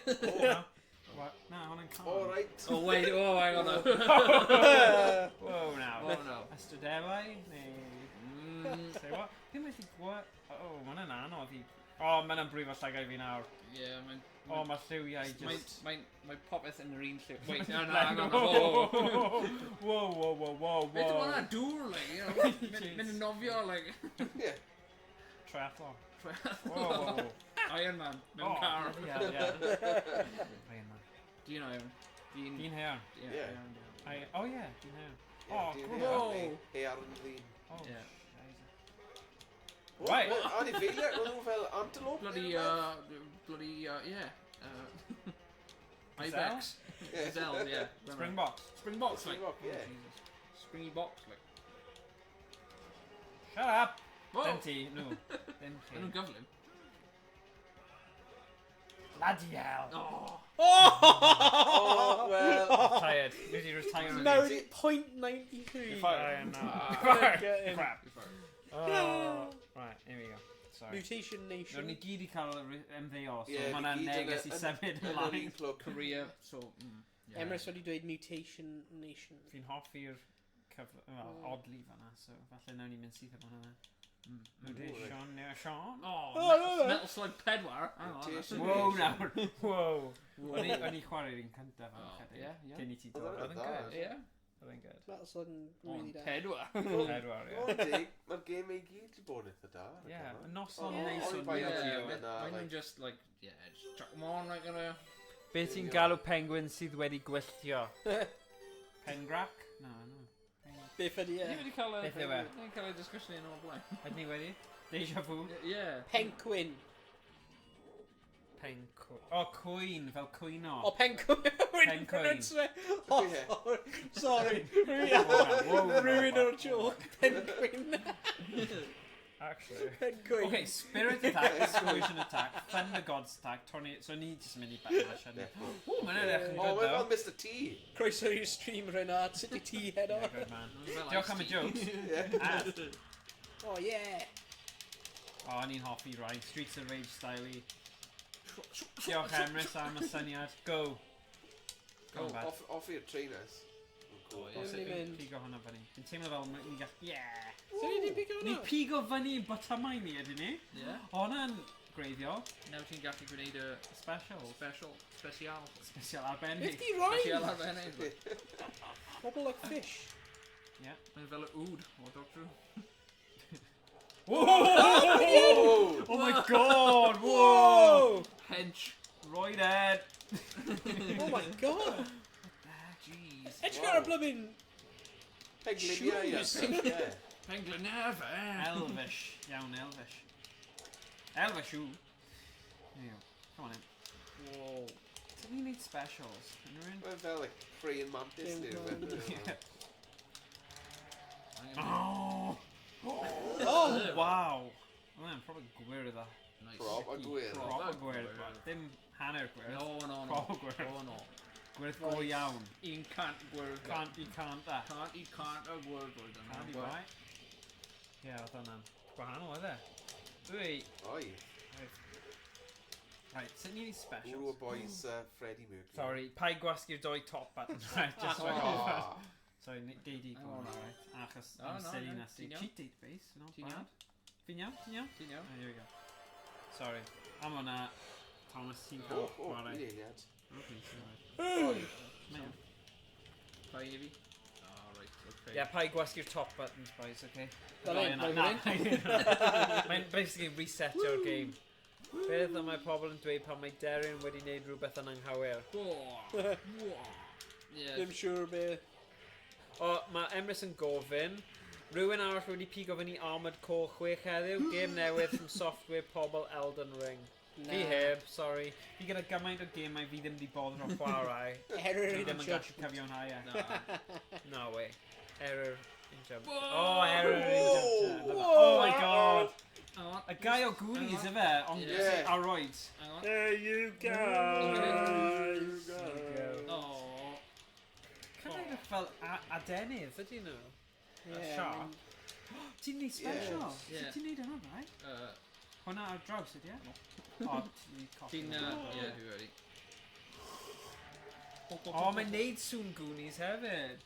Na, hwn yn car. Oh, right. Oh, wait, oh, hang on now. Whoa, now. Oh, no. Ystradebau, neu... Say what? Ddim wedi gwybod... Oh, mae'n yn anodd I... Oh, mae'n brifo llagau fi nawr. Yeah, mae'n... Oh, mae lliwiau just... Mae'n popeth yn yr un lliw. Wait, no, hang on. Whoa. Whoa. Beth yw hwnna dŵr, like, you know, mynd yn nofio, like... Yeah. Triathlon. Whoa. Iron Man, mewn car. Yeah. Iron Man. Do you know him? Dyn Hair. Yeah. Oh, yeah, Dyn Hair. Oh, cool. Hey, ar yn ddyn. Oh, Yeah. Right. A ni feiliau, roedd nhw fel antelope? Bloody, yeah. Ibex. Gazelle, yeah. Springboks. Springboks, like. Springbok, yeah. Jesus. Springy box, like. Shut up! Whoa! Dim ti, no. Dim ti. Yn nhw'n gyflym. Bloody hell! Oh! Oh, well. Tired. Did you retire? No, 0.93. You're fired. Get in. Crap. You're fired. Right, here we go. sorry. Mutation Nation. Rwy'n ni gyd i cael ymddeol, so Ie, mae ni yna'n gyd neges i yn- symud yn yr ymlaen. un clwb. Korea, so... Emrys wedi dweud Mutation Nation. Fi'n hoffi'r odli fan'na, so falle nawn ni'n mynd syth am hwnna. Mutation. Oh, Metal Slug Pedwar. Wow nawr. Wow. O'n i chwarae'r un cyntaf fan chydig. Ie. Cyn i ti Oedd dod. hwnna'n dda. Ie. Oedd e'n good. Metal Slug yn really da. Pedwar. Pedwar, ie. O, dig, mae'r game ei gyd i bod yn eitha da. Ie, Noson Oh, Noson oh, Neo yeah. Geo. Mae'n nhw'n just like, yeah, just chuck them on like yna. Be ti'n galw penguin sydd wedi gwylltio? Pengrac? No. Beth ydi e? Ni wedi cael Beth yw e? Ni'n cael ei disgussion yn o'r blaen. Ydyn ni wedi? Deja vu? Yeah. Penguin. O, cwyn, fel cwyno. O, Penguin. Penguin. Oh, sorry. Ruin o'r joke. Penguin. Actually. Penguin. Okay, spirit attack, exclusion attack, thunder god's attack, tornado. So ni jyst yn mynd i bash hynny. O, mae'n edrych yn O, good mae'n though. fel Mr T. Croeso i'r stream Renard. Sut i ti head Yeah, on? good man. Diolch am y jokes. Oh, yeah. O, ni'n hoffi Ryan. Streets of Rage style i. Diolch Emrys am y syniad. Go. Go on, Beth. Off i'r trainers. Oh, O'n i'n mynd. Pigo hwnna fyny. Fi'n teimlo fel ni'n gallu... Yeah! So ni di pigo Ni hwnna? pigo fyny botymau ni ydyn ni. Yeah. O, hwnna'n greiddiol. Nawr ti'n gallu gwneud y Special. special. Special arbennig. 50 Special rhymes. arbennig. Pobl like fish. Yeah. Mae'n fel y wd o Doctor Who. Whoa! Oh my god! Whoa! Hench. Roy dead. Oh my god. Jeez. Edge got a blooming... Penglinia, ie. Penglin never. Elvish. Iawn, Elvish. Elvish, who? There you go. Come on in. Whoa. Did we need specials? Unrhyw Mae'n fel, like, praying mantis Dim neu ond. rhywbeth. Oh! Oh! Wow! Mae'n probably gwir iddo. Nice. Prob a gwir. Proper gwir. Dim hanner gwir. No. Proper gwir. Oh no. Gwir go iawn. Un cant gwyrdd. You can't that. Can't a word gwyrdd yna. Can't you, right? Ie, oedd hwnna'n gwahanol, oedd e? Dwi... Oi. Right, sut ni'n specials? Who boys Freddie Mercury. Sorry, pai gwasgu'r doi top buttons. Right, just like Oh. Sorry, gei Oh, go. no. Right, achos No, am no, silly no, nes i. ti'n iawn. Cheat database, not Ti'n iawn. bad. Fi'n iawn? Ti'n iawn? Ti'n iawn? Oh, here we go. Sorry. Am hwnna, Thomas, ti'n O, cael chwarae. fi'n eiliad. Oi. Pai i fi? Oh, right, okay. Yeah, pai gwasgu'r top buttons, boys, okay? Fel Oh, ein, yeah, fel Mae'n basically reset your game. Beth am mae pobl yn dweud pan mae Deryn wedi gwneud rhywbeth yn anghywir? Yeah. Dim siŵr be... O, mae Emrys yn gofyn. Rhywun arall wedi pigo fyny Armoured Core 6 heddiw. Game newydd from software pobl Elden Ring. Fi heb, sorry. Fi gyda gymaint o gemau fi ddim wedi boddro chwarae. Error Fi in ddim yn gallu judgment. cyfiawnhau e. No. No way. Error in jump. Whoa! Oh, error in jump. Whoa! Oh my god. Hang on. A guy o Goonies, Hang on. efe? Ond Yeah. a roid. Hang on. There you go. Oh. Kind of fel adenydd, ydy nhw? Yeah, Sharp. Ti'n neud special? Yes. Sut ti'n neud hwnna, right? Hwnna ar draws ydy e? O, ti'n coffi. Ti'n, yeah, dwi wedi. O, mae'n neud sŵn Goonies hefyd.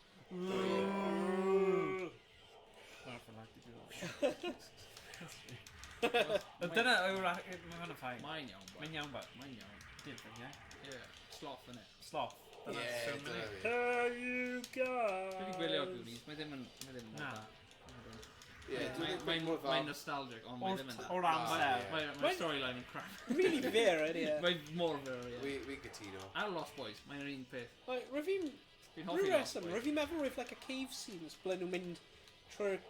Dyna yw'r... Mae hwnna ffain. Mae'n iawn, boi. Mae'n iawn, ba? Mae'n iawn. Difryn, ie? Yeah. Sloth yn e. Sloth. Dyna Ie, sŵn dyna ni. fi. There you go. Dwi wedi gwylio Goonies, mae ddim yn Na. Ie, dwi'n ddim yn mor dda. Mae'n nostalgic, ond mae ddim yn O'r amser. Mae storyline yn crap. Really fair, ydy e? Mae mor fer, ie. Wi'n gytuno. A Lost Boys, mae'n yr un peth. Like, Rwy'n Fi'n hoffi Lost Boys. Rwy'n meddwl rwy'n like a cave scenes ble nhw'n mynd trwy'r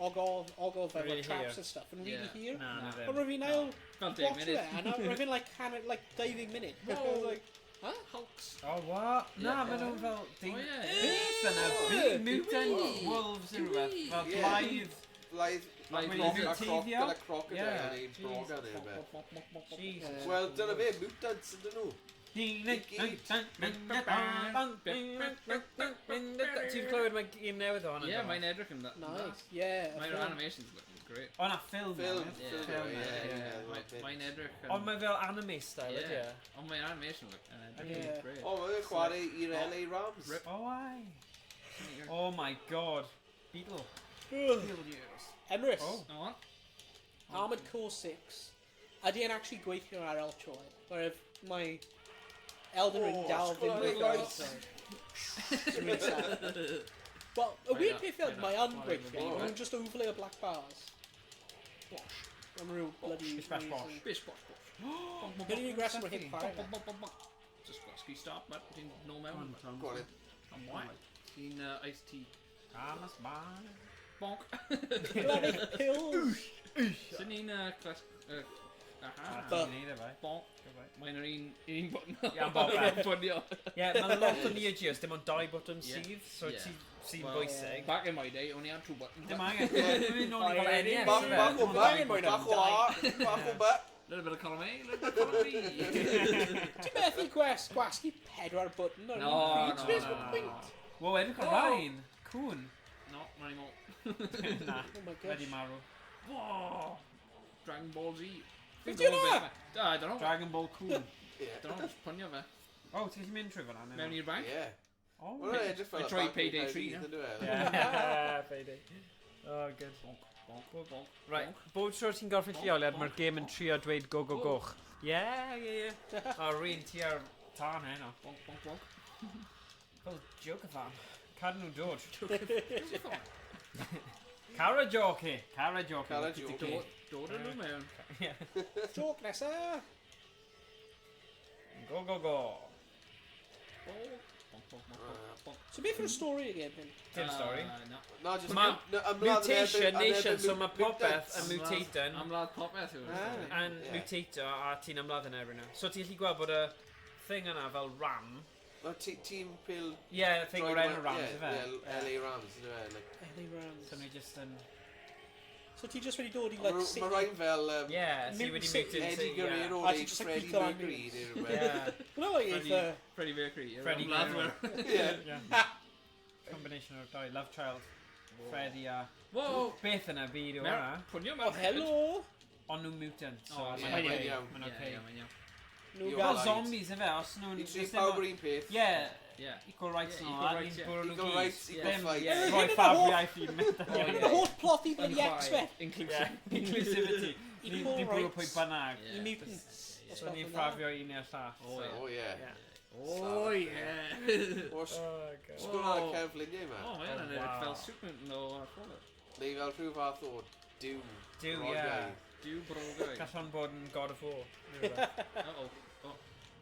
ogof efo Really traps here. and stuff, and really Yeah. here. Na, na Na. ddim. Ond rwy'n ail Fel 10 watch it, munud. and rwy'n like diving minute. Whoa. Like, huh? Hulks. Oh, what? Na, Yeah. maen nhw'n fel... Oh, yeah. Beth yna? Yeah. Mutant Dwi. wolves neu rhywbeth. Fel Yeah. blaidd. Blaid... Blaid A blwyddyn. crocodile crocodile Yeah. yn ein brogan neu beth. Jesus. Wel, dyna fe, mutants ydyn nhw. Ti'n clywed mae un newydd o hwnna? Ie, mae'n edrych yn dda. Nice, yeah. Mae'r animations look great. O, na, ffilm. Ffilm, Mae'n edrych... Ond mae fel anime style, ydy e? Ond mae'n animation look. Great. O, mae'n chwarae i'r LA Rams. O, ai. Oh my god. Beetle. Emrys. Oh. Armored Core 6. Ydy e'n actually gweithio ar Eltroed? Oherwydd mae Elden Ring dal ddim yn gweithio. Wel, y weird peth yw, mae yn gweithio. Mae nhw'n just overlay o black bars. Am rhyw bloody... Bish bash bosh. Bish bosh bosh. Gen i'n gres am hyn chwarae. Just gwasgu stop, but ti'n nôl mewn. Go on in. Am white. Ti'n iced tea. Thomas Bar. Bonk. Bloody pills. Sy'n ni'n clas... Bonk. Mae'n yr un button. Ie, bobman. Ffwnio. Ie, mae lot o Neo Geos dim ond 2 button sydd, so sy'n bwysig. Back in my day, only had 2 buttons. Dim angen. Dwi'n nôl i fel NES. Bach o ba. Little bit of column A, little bit of column B. Ti'n methu gwasgu 4 button ar un pryd? Wo, edrych o Rhain. Cwn. No, not anymore. Na, Oh my wedi gosh. marw. Whoa! Dragon Ball Z. Beth yw hwnna? I don't know. Dragon Ball Cwn. Don't know, just punio fe. O, ti'n gallu mynd trwy fan'na? Mewn i'r bank. Ie. O, Wel, edrych fel I tried Payday 3, yeah. yeah. Payday. Oh, good. Right, bob tro ti'n gorffen lleoliad, mae'r game yn trio dweud go go goch. Ie. O, rhain ti ar tân heno. Bonk, bonk, bonk. Fel joke fan. Cad nhw dod. Cara joke. Cara joke. Dod yn nhw mewn. Joke nesa. Go go go. So beth yw'r stori again hyn? Dim stori. No. No, just... Mutation Nation, so mae popeth yn mutaten. Amlad popeth yw. Yn mutato a ti'n ymladd yn erbyn nhw. So ti'n gallu gweld bod y thing yna fel ram. Team Pil... Ie, thing o'r enw Rams, yfe? LA Rams, yfe? LA Rams. So ni just yn... So ti just wedi dod i like... Mae rhain fel... Ie, si wedi mutant. Eddie Guerrero A ti neu just Freddie like Mercury neu rhywbeth. Ie. No, eitha... Freddie Mercury. Freddie Mercury. Ie. Combination o'r dau. Love Child. Freddie a... Whoa! Beth yna byd o hwnna. Punio Oh, hello! Ond nhw'n mutant. So Oh, mae'n mae'n okay. iawn. Mae'n okay. Nhw You're Fel right. zombies yfe, os nhw'n... It's just pawb yr un peth. Ie. Yeah. Equal rights Yeah, and equal all that. rights, yeah. Equal rights, equal fights. Roi ffabriau ffyn mynd. The whole plot i bloody X-Men. Inclusivity. Ni Equal bwyd pwy rights. bynnag. I mutants. So ni'n ffafio un i'r llall. Oh, yeah. Oh, yeah. Oes Oh, gwrdd ar y cefluniau yma? Oh, man, and it wow. fell Superman yn ôl ar ffôn. Neu fel rhyw fath o diw. Diw, brogau. ie. Diw brogau. Gall hwn bod yn God of War. Uh-oh.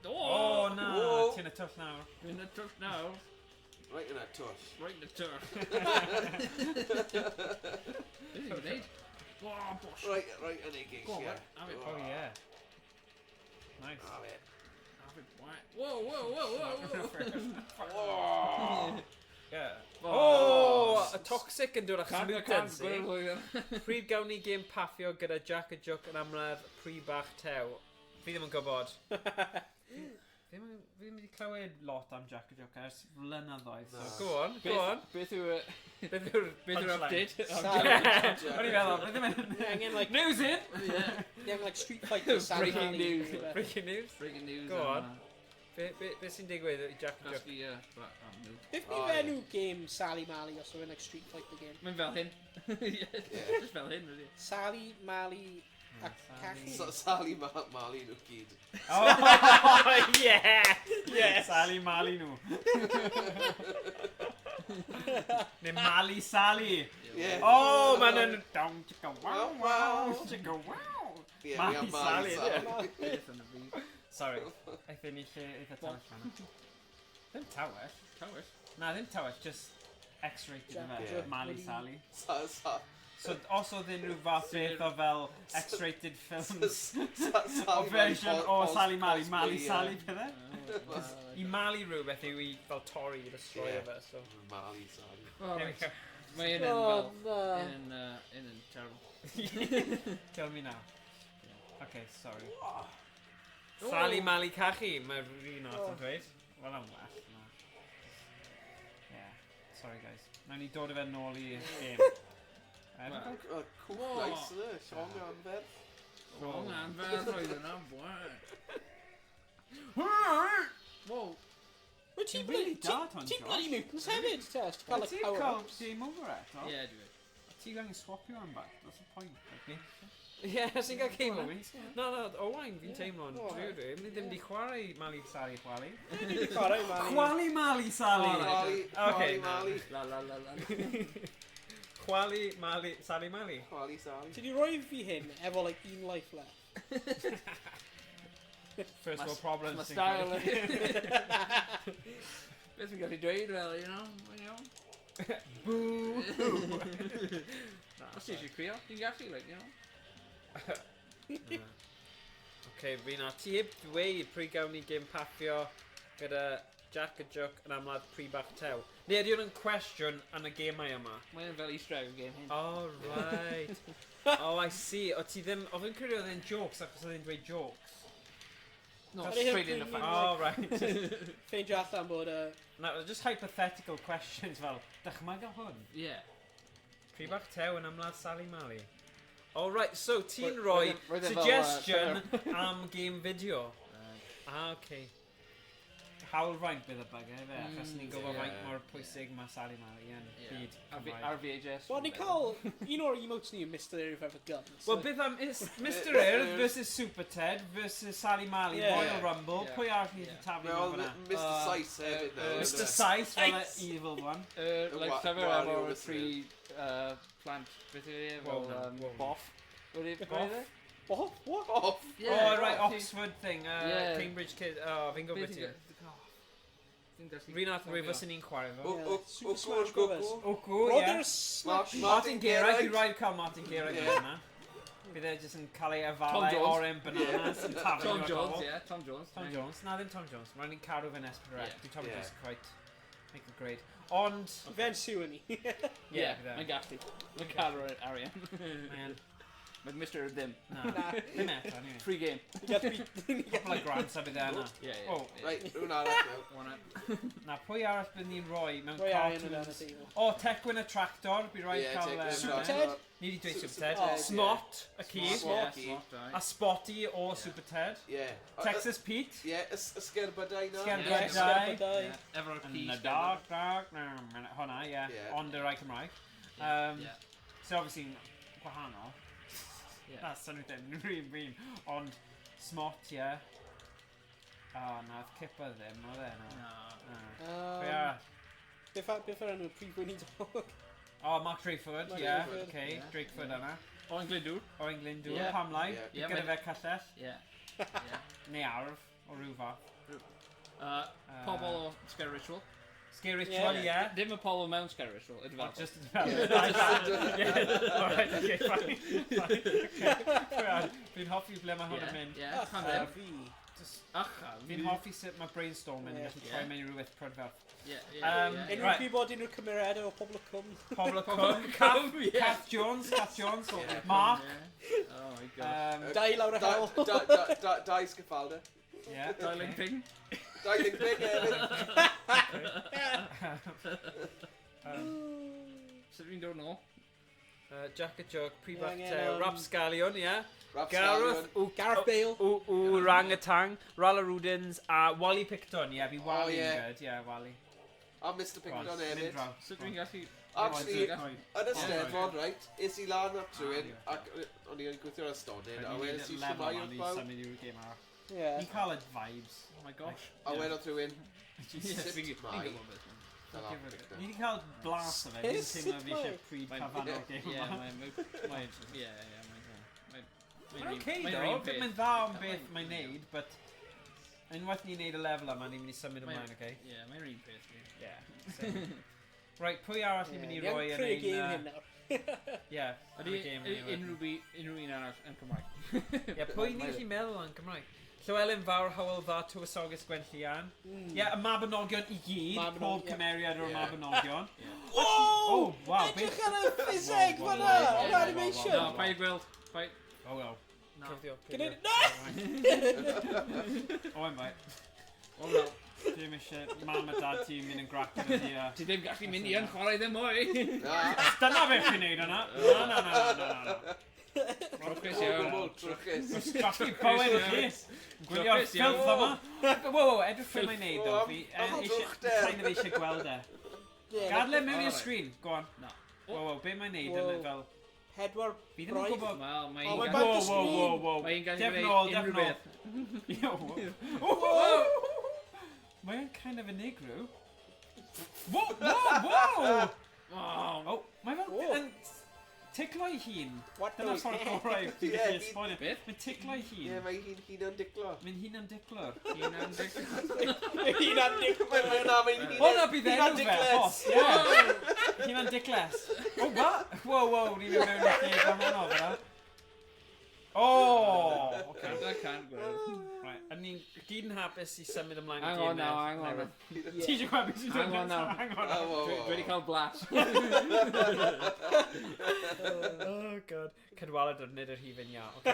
Oh, na. Whoa. Ti'n y twll nawr. In the turf now. Right in that tush. Right in the turf. Didn't even need. Oh, bosh. Right yn ei geis, Go on, ie. man. Have it. Oh, yeah. Nice. Have it. Have it. Whoa, whoa, whoa, whoa, whoa. Oh! Yeah. Oh. Oh, y toxic yn dod â Can't mutants. go. Pryd gawn ni gêm paffio gyda Jack a Jook yn amledd pri bach tew. Fi ddim yn gwybod. Fi ddim wedi clywed lot am Jack a Jook ers flynyddoedd. So go on, go on. Beth yw'r Beth yw'r update? O'n i feddwl, ddim yn... Angen like... News in! Angen like Street Fighter. Breaking news. Breaking news. Breaking news. Go on. Be sy'n digwydd i Jack a Jook? Casgu, Beth ni fenw game Sally Mally os yw'n like Street Fighter game? Mae'n fel hyn. Just fel hyn, really. Sally, Mally a Cachu. Sally Mali nhw gyd. Oh, yeah! Yeah! Sally Mali nhw. Neu Mali Sally. Ie. Oh, ma'n yn... Down, chicka wow, wow, Wow. chicka wow. Ie, Mali we have Sally, Sally. Beth yn y fi. Sorry. Eith ni lle eitha tawell fan. Ddim tawell. Tawell. Na, ddim tawell, just X-rated Jack yma. Jook. Mali Sally. Sally So, os oedd unrhyw fath beth o fel X-rated films o Mali version o Sally Mali, Mali cosplay, Sally ie. pethau? I Mali rhywbeth yw I fel torri i destroyo fe, so... Mali Sally. There we go. Mae un yn Oh, fel... no. Un yn terrible. Tell me now. Okay, sorry. Sally Mali Cachu, mae'r un o'r yn dweud. Wel am well, no. Yeah, sorry guys. Nawn ni dod o fe nôl i'r game. Cwp nice yna, Siong Anfer. Siong Anfer oedd yna, bwyd. Wow. Wyt ti'n bloody mutants hefyd, Tess? Wyt ti'n cael game over eto? Ie, dwi. Ti'n gael swapio am back, that's the point. Ie, sy'n cael game over. No, Owain, fi'n teimlo'n drwy. Ni ddim di chwarae Mali Sali Chwali. Ni di chwarae Mali. Chwali Mali Sali. Chwali Mali. Chwali Mali Sali Mali. Chwali Sali. Ti di roi fi hyn efo like un life left. First world problems. My style. Beth fi'n gallu dweud, well, you know. Boo! Os ti eisiau crio, ti'n gallu, like, you know. Okay, fi'n a ti heb dweud pryd gawn ni gym paffio gyda Jack a Jook yn amlad pri bach tew. Neu ydy hwn yn cwestiwn yn y gemau yma? Mae'n fel Easter egg game hyn. Oh, right. Oh, I see. O ti ddim... O fi'n credu oedd e'n jokes achos oedd e'n dweud jokes. No, straight in the fact. Oh, right. Ffeindio allan bod No, just hypothetical questions fel, dychmyg o hwn. Yeah. Pri bach tew yn amlad Sally Mali. Oh, right, so ti'n rhoi suggestion am game video. Okay. Hawl faint bydd y bug efe, achos ni'n gwybod faint mor pwysig mae Sally Mali yn byd Cymraeg. RVHS. Wel, ni'n cael un o'r emotes ni, Mr. Air Forever Guns. Well, beth am Mr. Air versus Super Ted versus Sally Mali, Royal Rumble, pwy arall ni wedi taflu nhw fyna? Mr. Sice hefyd. Mr. Sice, fel y evil one. Like llyfr efo three plant, beth yw e, Boff. Boff? What? Off. Oh, right, Oxford thing, Cambridge kid, oh, fi'n gwybod ti. Rwy'n at rwy fos ni'n chwarae fo. Ogw, ie. Martin Geraint, fi'n rhaid cael Martin Geraint yna. Bydd e jyst yn cael ei efalau oren bananas yn taflu. Tom Jones, ie, Tom Jones. Tom Jones, na ddim Tom Jones. Rwy'n ni'n cadw fe'n esbryd. Dwi Tom Jones quite make a grade. Ond... Fe'n siw ni. Ie, mae'n gallu. Mae'n cadw Arian. Man. Mae'n Mr. Ddim. Na, ddim eto, anyway. Free game. Couple of grants a bydd e yna. Yeah. Right, rhywun arall now. Na, pwy arall bydd ni'n rhoi mewn Rhoi Arian yn cartoons? y tîm. O, Tecwyn y Tractor, bydd rhaid cael... Super Ted? Ni wedi dweud Super Ted. Smot, y ci. A Spotty o Super Ted. Texas Pete. Ysgerbydau na. Ysgerbydau. Efo'r Yn y dark. Honna, ie. Ond y rai Cymraeg. So, obviously, gwahanol. Na, sy'n nhw ddim rhywun ond Smot, ie. O, na, Cippa ddim, oedd e, na. Be arall? Beth ar enw prif wyni dog? O, Mark Drakeford, ie. Okay, Drakeford yna. Owain Glyndŵr. Owain Glyndŵr, Pamlau. Gyda fe cyllell. Neu arf, o rhyw fath. Pobl o Scare Ritual. Scare Ritual, ie. Dim y pobl mewn Scare Ritual, y developer. Just y developer. Alright, okay, fine. Fi'n hoffi ble mae hwn yn mynd. Fi'n hoffi sut mae brainstorming yn gallu troi mewn i rhywbeth prydferth. Unrhyw gwybod unrhyw cymeradau o pobl y cwm? Pobl y cwm, Cath Jones, Mark. Oh my god. Dau lawr y hel. Dau Sgafalda. Dau Ling Ping. Dau Ling Ping hefyd. Sut fi'n dod nôl? Jack a Joke, Pre-Bach Tew, Rapscallion, ie. Gareth Bale. Orangutan, Rala-Rudins, a Wally Picton, ie, fi Wally yn good, ie, Wally. A Mr Picton hefyd. Sut fi'n gallu... Actually, yn y Steddfod, right, is i lan at rhywun, ac o'n i'n gweithio ar ystodyn, a wedyn si llymau o'r baw. Ni'n cael y vibes. Oh my gosh. A wedyn o'r rhywun, Ni wedi cael blas o fe, ni'n teimlo fi eisiau pre-cafanol game yma. Mae'n oce do, mae'n dda am beth mae'n neud, but unwaith ni'n neud y lefel yma, ni'n mynd i symud ymlaen, oce? Ie, mae'n un peth. Right, pwy arall ni'n mynd i roi yn ein... Ie, unrhyw un arall yn Cymraeg. Ie, pwy ni'n gallu meddwl yn Cymraeg? Llywelyn fawr, Hywel dda, tywysogus Gwenllian. Ie, y Mabinogion i gyd, pob cymeriad o'r Mabinogion. Oh, wow. Edrych ar y ffiseg fan'na, o'r animation. No, pa'i gweld. Oh, well. No! Owain, bai. Oh, well. Dim eisiau mam a dad ti'n mynd yn gracio'r ydi a... Ti ddim gallu mynd i YnChwarae ddim mwy. Dyna beth chi'n neud hwnna. Na. Trwchus iawn. Straffu bywyd i chi. Gwylio'r ffilth yma. Wow, edrych ffilm mae'n neud o. Fi eisiau gweld e. Gadle mewn i'r sgrin. Go on. Wow, be mae'n neud yn fel... Hedwar Fi ddim yn gwybod... Wel, mae'n... Wow. Mae'n gallu Defnol. unrhyw beth. Mae'n kind of a negro. Wow! Oh, mae'n fel yn ticlo i hun. Dyna'r ffordd gorau fi'n gallu esbonio. Mae'n ticlo i hun. Ie, mae hi'n yn diclo. Mae'n hun yn diclwr. Mae'n bydd enw fe. Hun yn dicles. O, what? Wow, ni'n mynd mewn i'r lle gwahanol fyna. Okay. I can't go. Right, a ni'n gyd yn hapus i symud ymlaen Hang on now. Ti eisiau gweld beth sy'n Hang on now. Dwi wedi cael blas. Oh god. Cydwalad o'r nid yr hifin ia. O, na.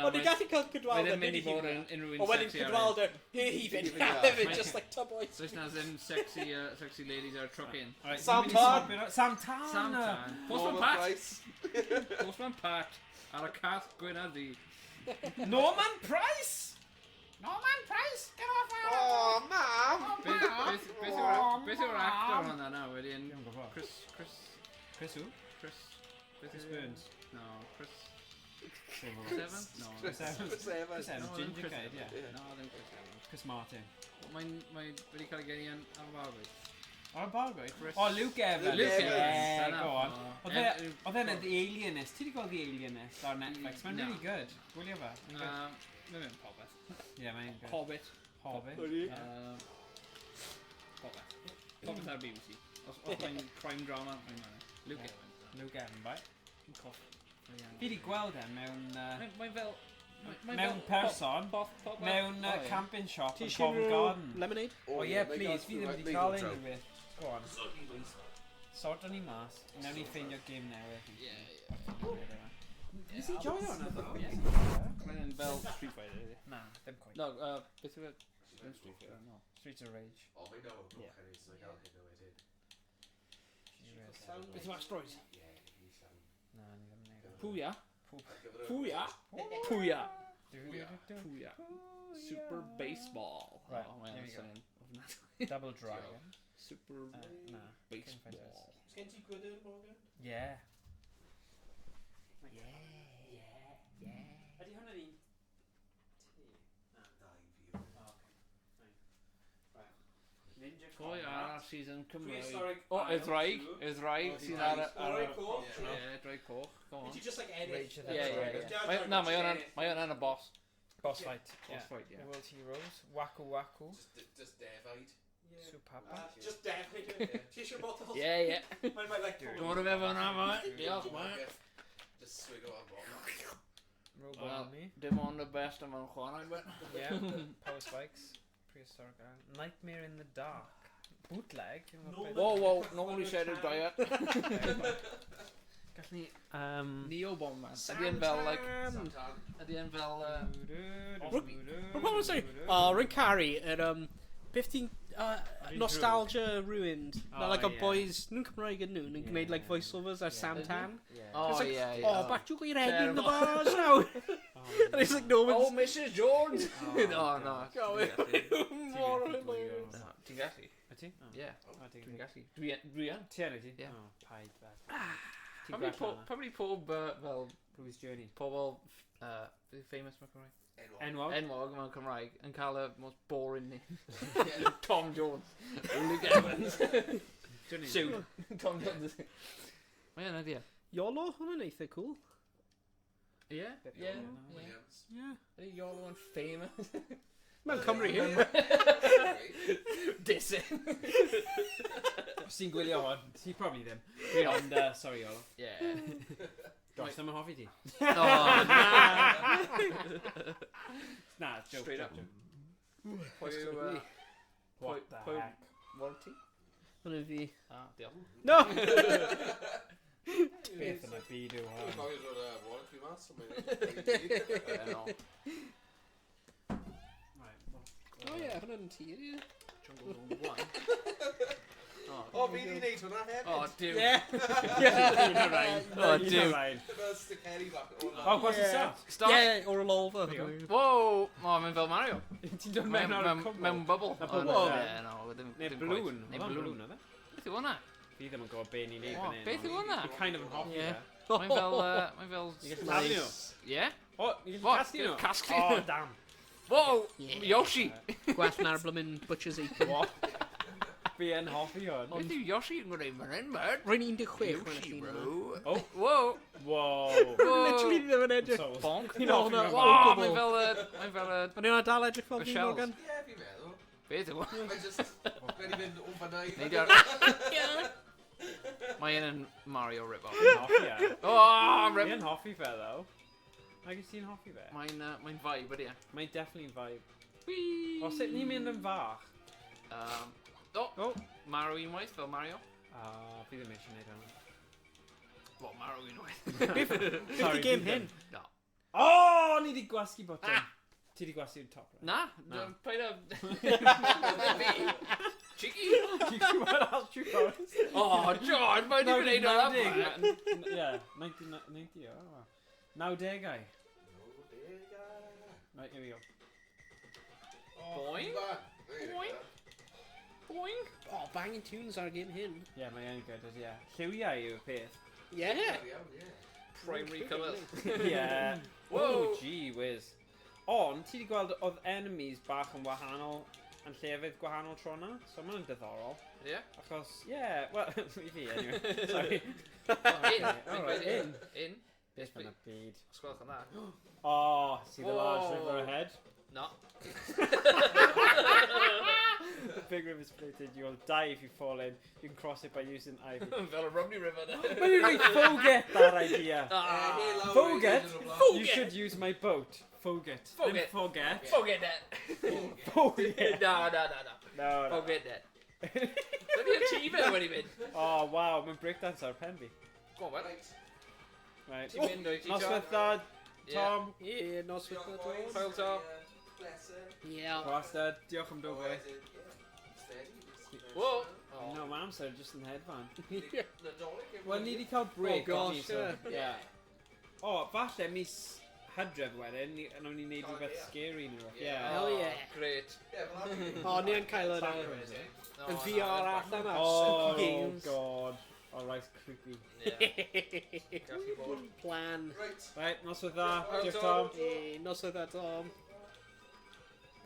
Ond ni'n gallu cael cydwald Mae'n mynd i fod yn unrhyw un o wedyn sexy cydwald yn hifin hefyd, just like tub boys. So it's not them sexy ladies are trucking. Sam Tan! Postman Pat ar y cath gwyn a ddi. Norman Price! Get off our... Oh, mam! Beth yw'r actor hwnna na wedyn? Chris... Chris who? Chris Burns. No, Chris... Seven? No, Chris Evans. Ginger Kid, yeah. No, ddim Chris Evans. Chris Martin. Mae'n wedi cael ei geni yn Barbaid. Barbaid? Luke Evans. Yeah, go on. Oedd e'n The Alienist. Ti wedi gweld The Alienist ar Netflix? Mae'n really good. Gwylio fe? Mae'n mynd popeth. Yeah, mae'n good. Hobbit. Hobbit. Popeth ar BBC. Os mae'n crime drama, mae'n mynd. Luke Evans. Luke Evans, bai? Coff. Fi wedi gweld e mewn... Mae'n fel... Mewn person, mewn camping shop yn Covent Garden. Lemonade? Oh yeah, please, fi ddim wedi cael unrhyw beth. Go on. Sort o'n i mas, newn ni ffeindio game newydd. Nes i joio hwnna ddo? Mae'n fel Street Fighter, ydy? Na, ddim quite. No, beth yw e? Street Fighter, no. Streets of Rage. Oh, we know what Kenny is like, I'll hit no edit. Beth yw asteroid? Yeah, he's Na, ni ddim yn neud o. Pwya? Pwya? Pwya! Pwya. Super Baseball. Right, Mae'n here we saying. Double Dragon. Super Na. Baseball. Sgen ti gwydr, Morgan? Yeah. Ydy hwnna'n un? Ninja Pwy arall sydd yn Cymraeg? Prehistoric O, Ydraig sydd ar y... Draig coch. Ie, Draig coch. Go on. Did you just like edit? Rage of the Ie. Na, mae hwnna'n y boss. Boss fight. Boss fight, yeah. The World Heroes. Waku. Just Devide. Super. Just definitely. T-shirt bottles. Ie. Mae'n like... Dwi'n rhaid efo hwnna, mae. Diolch, mae. Just swig o am bottle. Robot Army. Dim ond y best am YnChwarae, but... Yeah. Power Spikes. Prehistoric Island. Nightmare in the Dark. Bootleg. Whoa, nobody said it, diet. Gall ni... Neo Bomber. Ydy yn fel, like... Ydy yn fel... What was I saying? YnChwarae at 15 nostalgia ruined. Like a boys, nhw'n Cymraeg yn nhw, nhw'n gwneud like voiceovers ar Sam Tan. Oh, yeah. Oh, but you got your head in the bars now. And it's like no one's... Oh, Mrs. Jones! Oh, no. More hilarious. Ti'n gallu? Ydy? Ie. Dwi'n gallu. Dwi yn. Ti yn ydy? Ie. Paid beth. Probably pob fel... Who's Journey? Pobl... famous mewn Cymraeg? Enwog? Enwog mewn Cymraeg yn cael y most boring name. Tom Jones. Luke Evans. Sue. Tom Jones. Mae yna, di. YOLO, hwnna'n eitha cool. Ie? Ie. Yeah. Ydy YOLO yn famous? Mae'n Cymru hyn. Dissing. Os ti'n gwylio hwn, ti probably ddim. Ond, sorry YOLO. Ie. Josh, ddim yn hoffi ti. O, na! Na, joke. Straight up. Pwy yw... What the heck? Warranty? Hwna fi. Ah, diolch. No! Beth yn y byd yw hwn. Dwi'n cofio roed warranty mas, so mae'n... No. Oh ie, hwnna'n tir, ie. Jungle Zone 1. O, fi di wneud hwnna hefyd. O, diw. Ie. O, diw. Fel sticeri bach. O, gwasi start. Start. Ie, o'r olfa. Wow! O, mae'n fel Mario. Ti'n dod mewn ar y cwbl? Mewn bubble. Na bubble, O, ie. ie, no, ddim Neu quite. balloon. Neu Oedd o'n balloon. oedd e? Beth yw hwnna? Fi ddim yn gwybod be ni'n neud O, fan hyn. beth yw hwnna? Dwi'n kind of yn hoffi Ie. fe. Mae'n fel... Mae'n fel... Ni gallu talu nhw. Ie? O, ni gallu What? casglu nhw. Casglu? O, dam. Wow! Ie. Yoshi! Gwell na'r blymyn Butcher's Apron. What? Fi yn hoffi hwn. Beth yw Yoshi yn gwneud fan hyn, man? Rwy'n 16 Yoshi, rwy'n bro. O. Wow! Wow. Literally ddim yn edrych. So, Bonk. Fi'n hoffi hwnna. fe. Wow! Mae'n fel... Mae'n fel... Ond yna dal edrych fel Y fi, shells. Morgan. Ie, fi'n meddwl. Beth yw hwnna? Mae'n just... Mae'n i fynd o'n fanau. Neud ar... Mae'n Mario rip-off. Fi'n hoffi e. O, Fi rip... yn hoffi fe, ddo. Nag ys ti'n hoffi fe? Mae'n vibe, ydy e. Mae'n definitely'n vibe. Whee! O, sut ni'n mynd yn fach? O, Mario unwaith, fel Mario. Fi ddim eisiau gwneud hwnna. Wel, Mario unwaith. Beth i gêm hyn? No. O, ni di gwasgu botwm. Ti di gwasgu'r top, right? Na, Na. paid o... Cheeky! Ti'n gwybod as ti'n gwybod? O, John, mae'n di gwneud o lan. Ie, 90, o. 90au. Right, here we go. Boing. Boing. Boing. Oh, banging tunes ar gêm hyn. Ie, mae yn good, ie. Lliwiau yw'r peth. Ie. Primary colours. Ie. Whoa. Oh, gee whiz. Ond, ti di gweld oedd enemies bach yn wahanol, yn llefydd gwahanol tro na, so mae'n diddorol. Ie? Achos, ie, wel, i fi, anyway. Sorry. In. Alright, in. In. Beth bynnag byd. Sgwelwch hwnna. Oh, see the large Whoa. river ahead? No. The big river splitted, you'll die if you fall in. You can cross it by using ivy. Fel y Romney River. Well, you really forget that idea. Forget? Forget. You should use my boat. Forget. Forget. Forget. Forget that. Forget. No. No, no. Forget that. Dwi'n di achieve wedi mynd. Oh, wow, mae'n breakdance ar pen fi. Go on, well. Right. Ti'n mynd o'i ti, John? Noswaith dad, Tom. Ie, nos with the doors. Hwyl, Tom. Ie. Wastad, diolch am dod fi. Whoa. No, mam said just in headband. Ie. Wel, ni wedi cael break. Oh, gosh, ydi, so, ie. yeah. O, falle mis Hydref wedyn, yn o'n i'n neud rhywbeth scary nhw. Yeah. Hell yeah. Great. O, ni yn cael yr yn VR allan ar Oh, spooky games. god. Oh, right, creepy. Yeah. Gallu bod. Plan. Right, nos with that. Well Diolch, done. Tom. Ie, nos oedd Tom.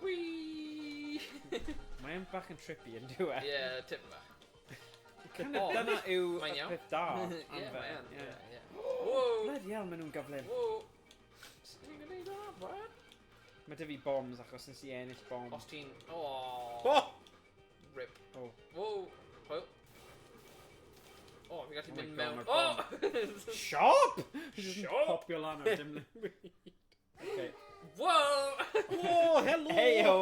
Whee! Mae'n bach yn trippy yn dwi e. Yeah, tip yma. Dyna yw Mae'n y iawn. peth da am Ie, fe. mae'n. Ie. Ie. Whoa. Bloody hell, maen nhw'n gyflym. Whoa. Sut ni'n gwneud o, Brad? Mae dy fi bombs achos nes i ennill bomb. Os ti'n... Oh. Oh! Rip. Oh. Whoa. Hwyl. O, fi gallu Oh my mynd God, mewn. mae'r O! Siop! Siop? Popio lan ar dim Okay. Whoa! Oh, hello! Heyo!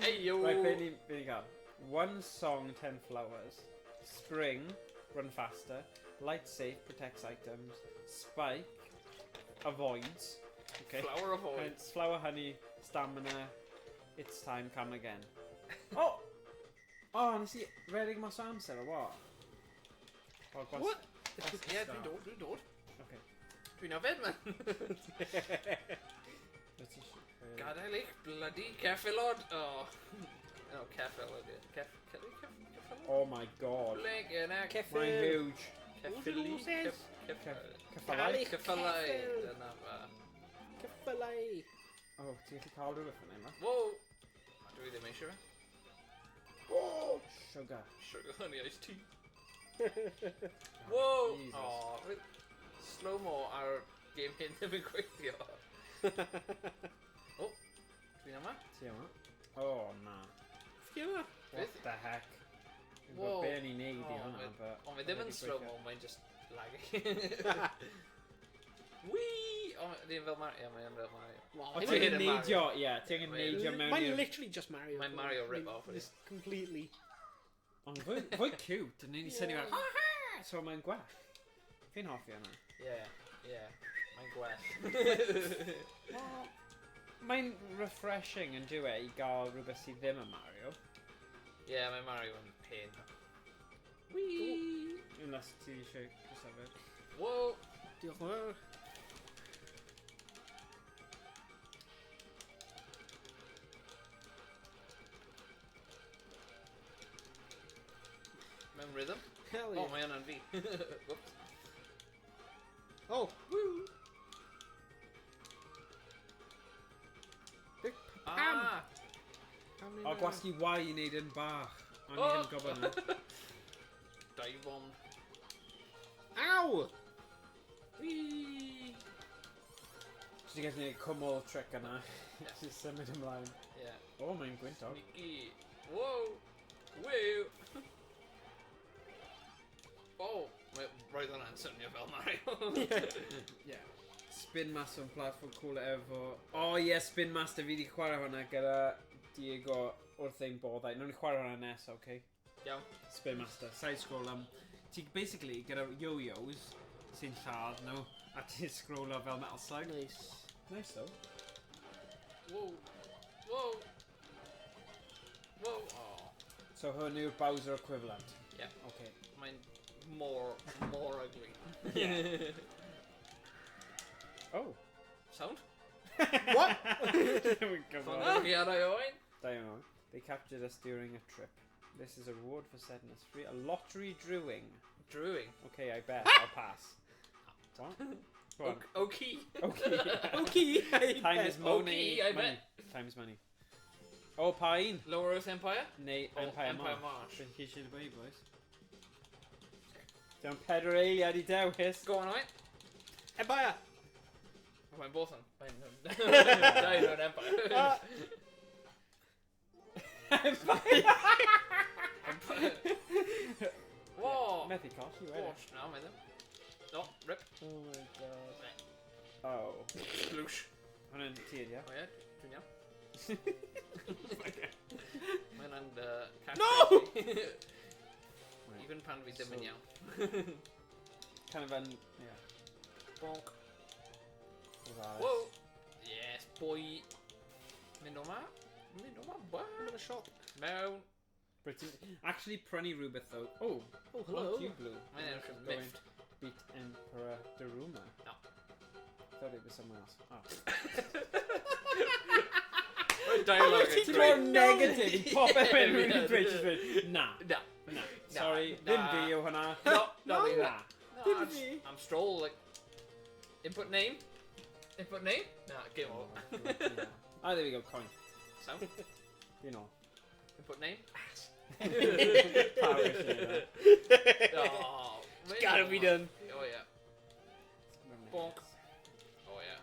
Heyo! Right, be ni gael? One song, 10 flowers. Spring, run faster. Light safe, protects items. Spike, avoids. Okay. Flower avoids. Flower honey, stamina. It's time, come again. Oh! Oh, nes i redeg mas o amser, o what? Oh, What? Ie, dwi'n dod. Okay. Dwi'n yfed, man. Gadael eich bloody ceffilod. Oh. No, ceffil ydy. Ceffil? Oh my god. Leg yna. Mae'n huge. Ceffili. Cyffalai? Ceffilai. Dyna fa. Cyffalai. Oh, ti'n gallu cael rhywbeth yn yma? Wow. Dwi ddim eisiau fe. Oh! Sugar. Sugar honey iced tea. Whoa! Jesus. Oh, slow-mo ar game hyn ddim yn gweithio. Oh, dwi'n yma? Ti yma? Oh, na. Fy yma. What the heck? Whoa. Be o'n i'n neud i Oh, hwnna, but... Ond fe ddim yn slow-mo, mae'n just laggy. Whee! O, ddim fel Mario. Ie, mae'n fel Mario. Wow, O, Ti'n ti'n hyn yn neidio, Mario. ie, ti'n neidio mewn Mae'n i'r... literally just Mario. Mae'n Mario rip-off, It's completely. Ond fwy cute, yn ein i syni fel... So mae'n gwell. Fi'n hoffi yna. Ie, ie. Mae'n gwell. Mae'n refreshing yn dyw e I gael rhywbeth sydd ddim yn Mario. Yeah, mae Mario yn pain. Whee! Unless ti eisiau cysefyd. Whoa! Diolch yn fawr. Mewn rhythm? Hell Oh, yeah. mae hwnna'n fi. Whoops. Oh, woo! Ah! O, gwasgu Y I wneud yn bach. Ond ni Oh! ddim gobod nhw. Dive bomb. Ow! Whee! So ti'n gallu gwneud cwmwl trick yna. Just symud ymlaen. Yeah. O, mae'n gwyntog. Sneaky. Whoa! Woo! Oh! Roedd hwnna'n swnio fel Mario. Yeah. Spin Master yn platform cool efo... Oh yeah, Spin Master fi wedi chwarae hwnna gyda Diego wrth ein boddau. Nw'n ni chwarae hwnna nes, okay? Iawn. Spin Master, side scroll ti basically gyda yo-yos sy'n lladd nhw a ti'n scrollo fel Metal Slug. Nice. Nice though. Whoa! Whoa! Whoa! Oh. So hwn yw'r Bowser equivalent. Yeah. Okay. Mae'n more ugly. Yeah. Oh. Sound? What? There we go. Owain? Diana, they captured us during a trip. This is a reward for setting us free. A lottery drawing. Drewing. Okay, I bet. I'll pass. What? Go on. Okay. Okay. Okay. Time is money. Okay, I money. Time is money. Oh, pain. Lower Earth Empire? Neu Oh, Empire Empire March. March. Beth chi eisiau dweud, boys? Diolch pedwar eiliad I dewis. Go on, Owain. Empire! Oh, mae'n both on. Dino and Empire. Whoa! Methu colli wedyn. Gosh, no, mae ddim. No, rip. Oh my god. Oh. Sploosh. Hwna'n tir, ia? Oh, ie, dwi'n iawn. Mae'n and cash. No! Even pan fi ddim yn iawn. Kind of an... Yeah. Bonk. Whoa. Whoa! Yes, boy. Mynd o ma? Mynd o ma, boy. I'm in a shop. Mewn. Actually, prynu rhywbeth though. Oh, Oh, hello. what you blue? Mae'n edrych yn Going miffed. beat Emperor Daruma. No. Thought it was someone else. Oh. Dialogue Ti'n mor negative I pop e mewn rhywun dweud just dweud, na, No. na, sorry, ddim fi o hwnna. No, no, Na. I'm Stroll, like... Input name? Input name? Nah, game over. Oh, there we go, coin. Sound? You know. Input name? Parish, yeah. Oh, It's gotta be done. Oh, yeah. Bonk. Oh, yeah.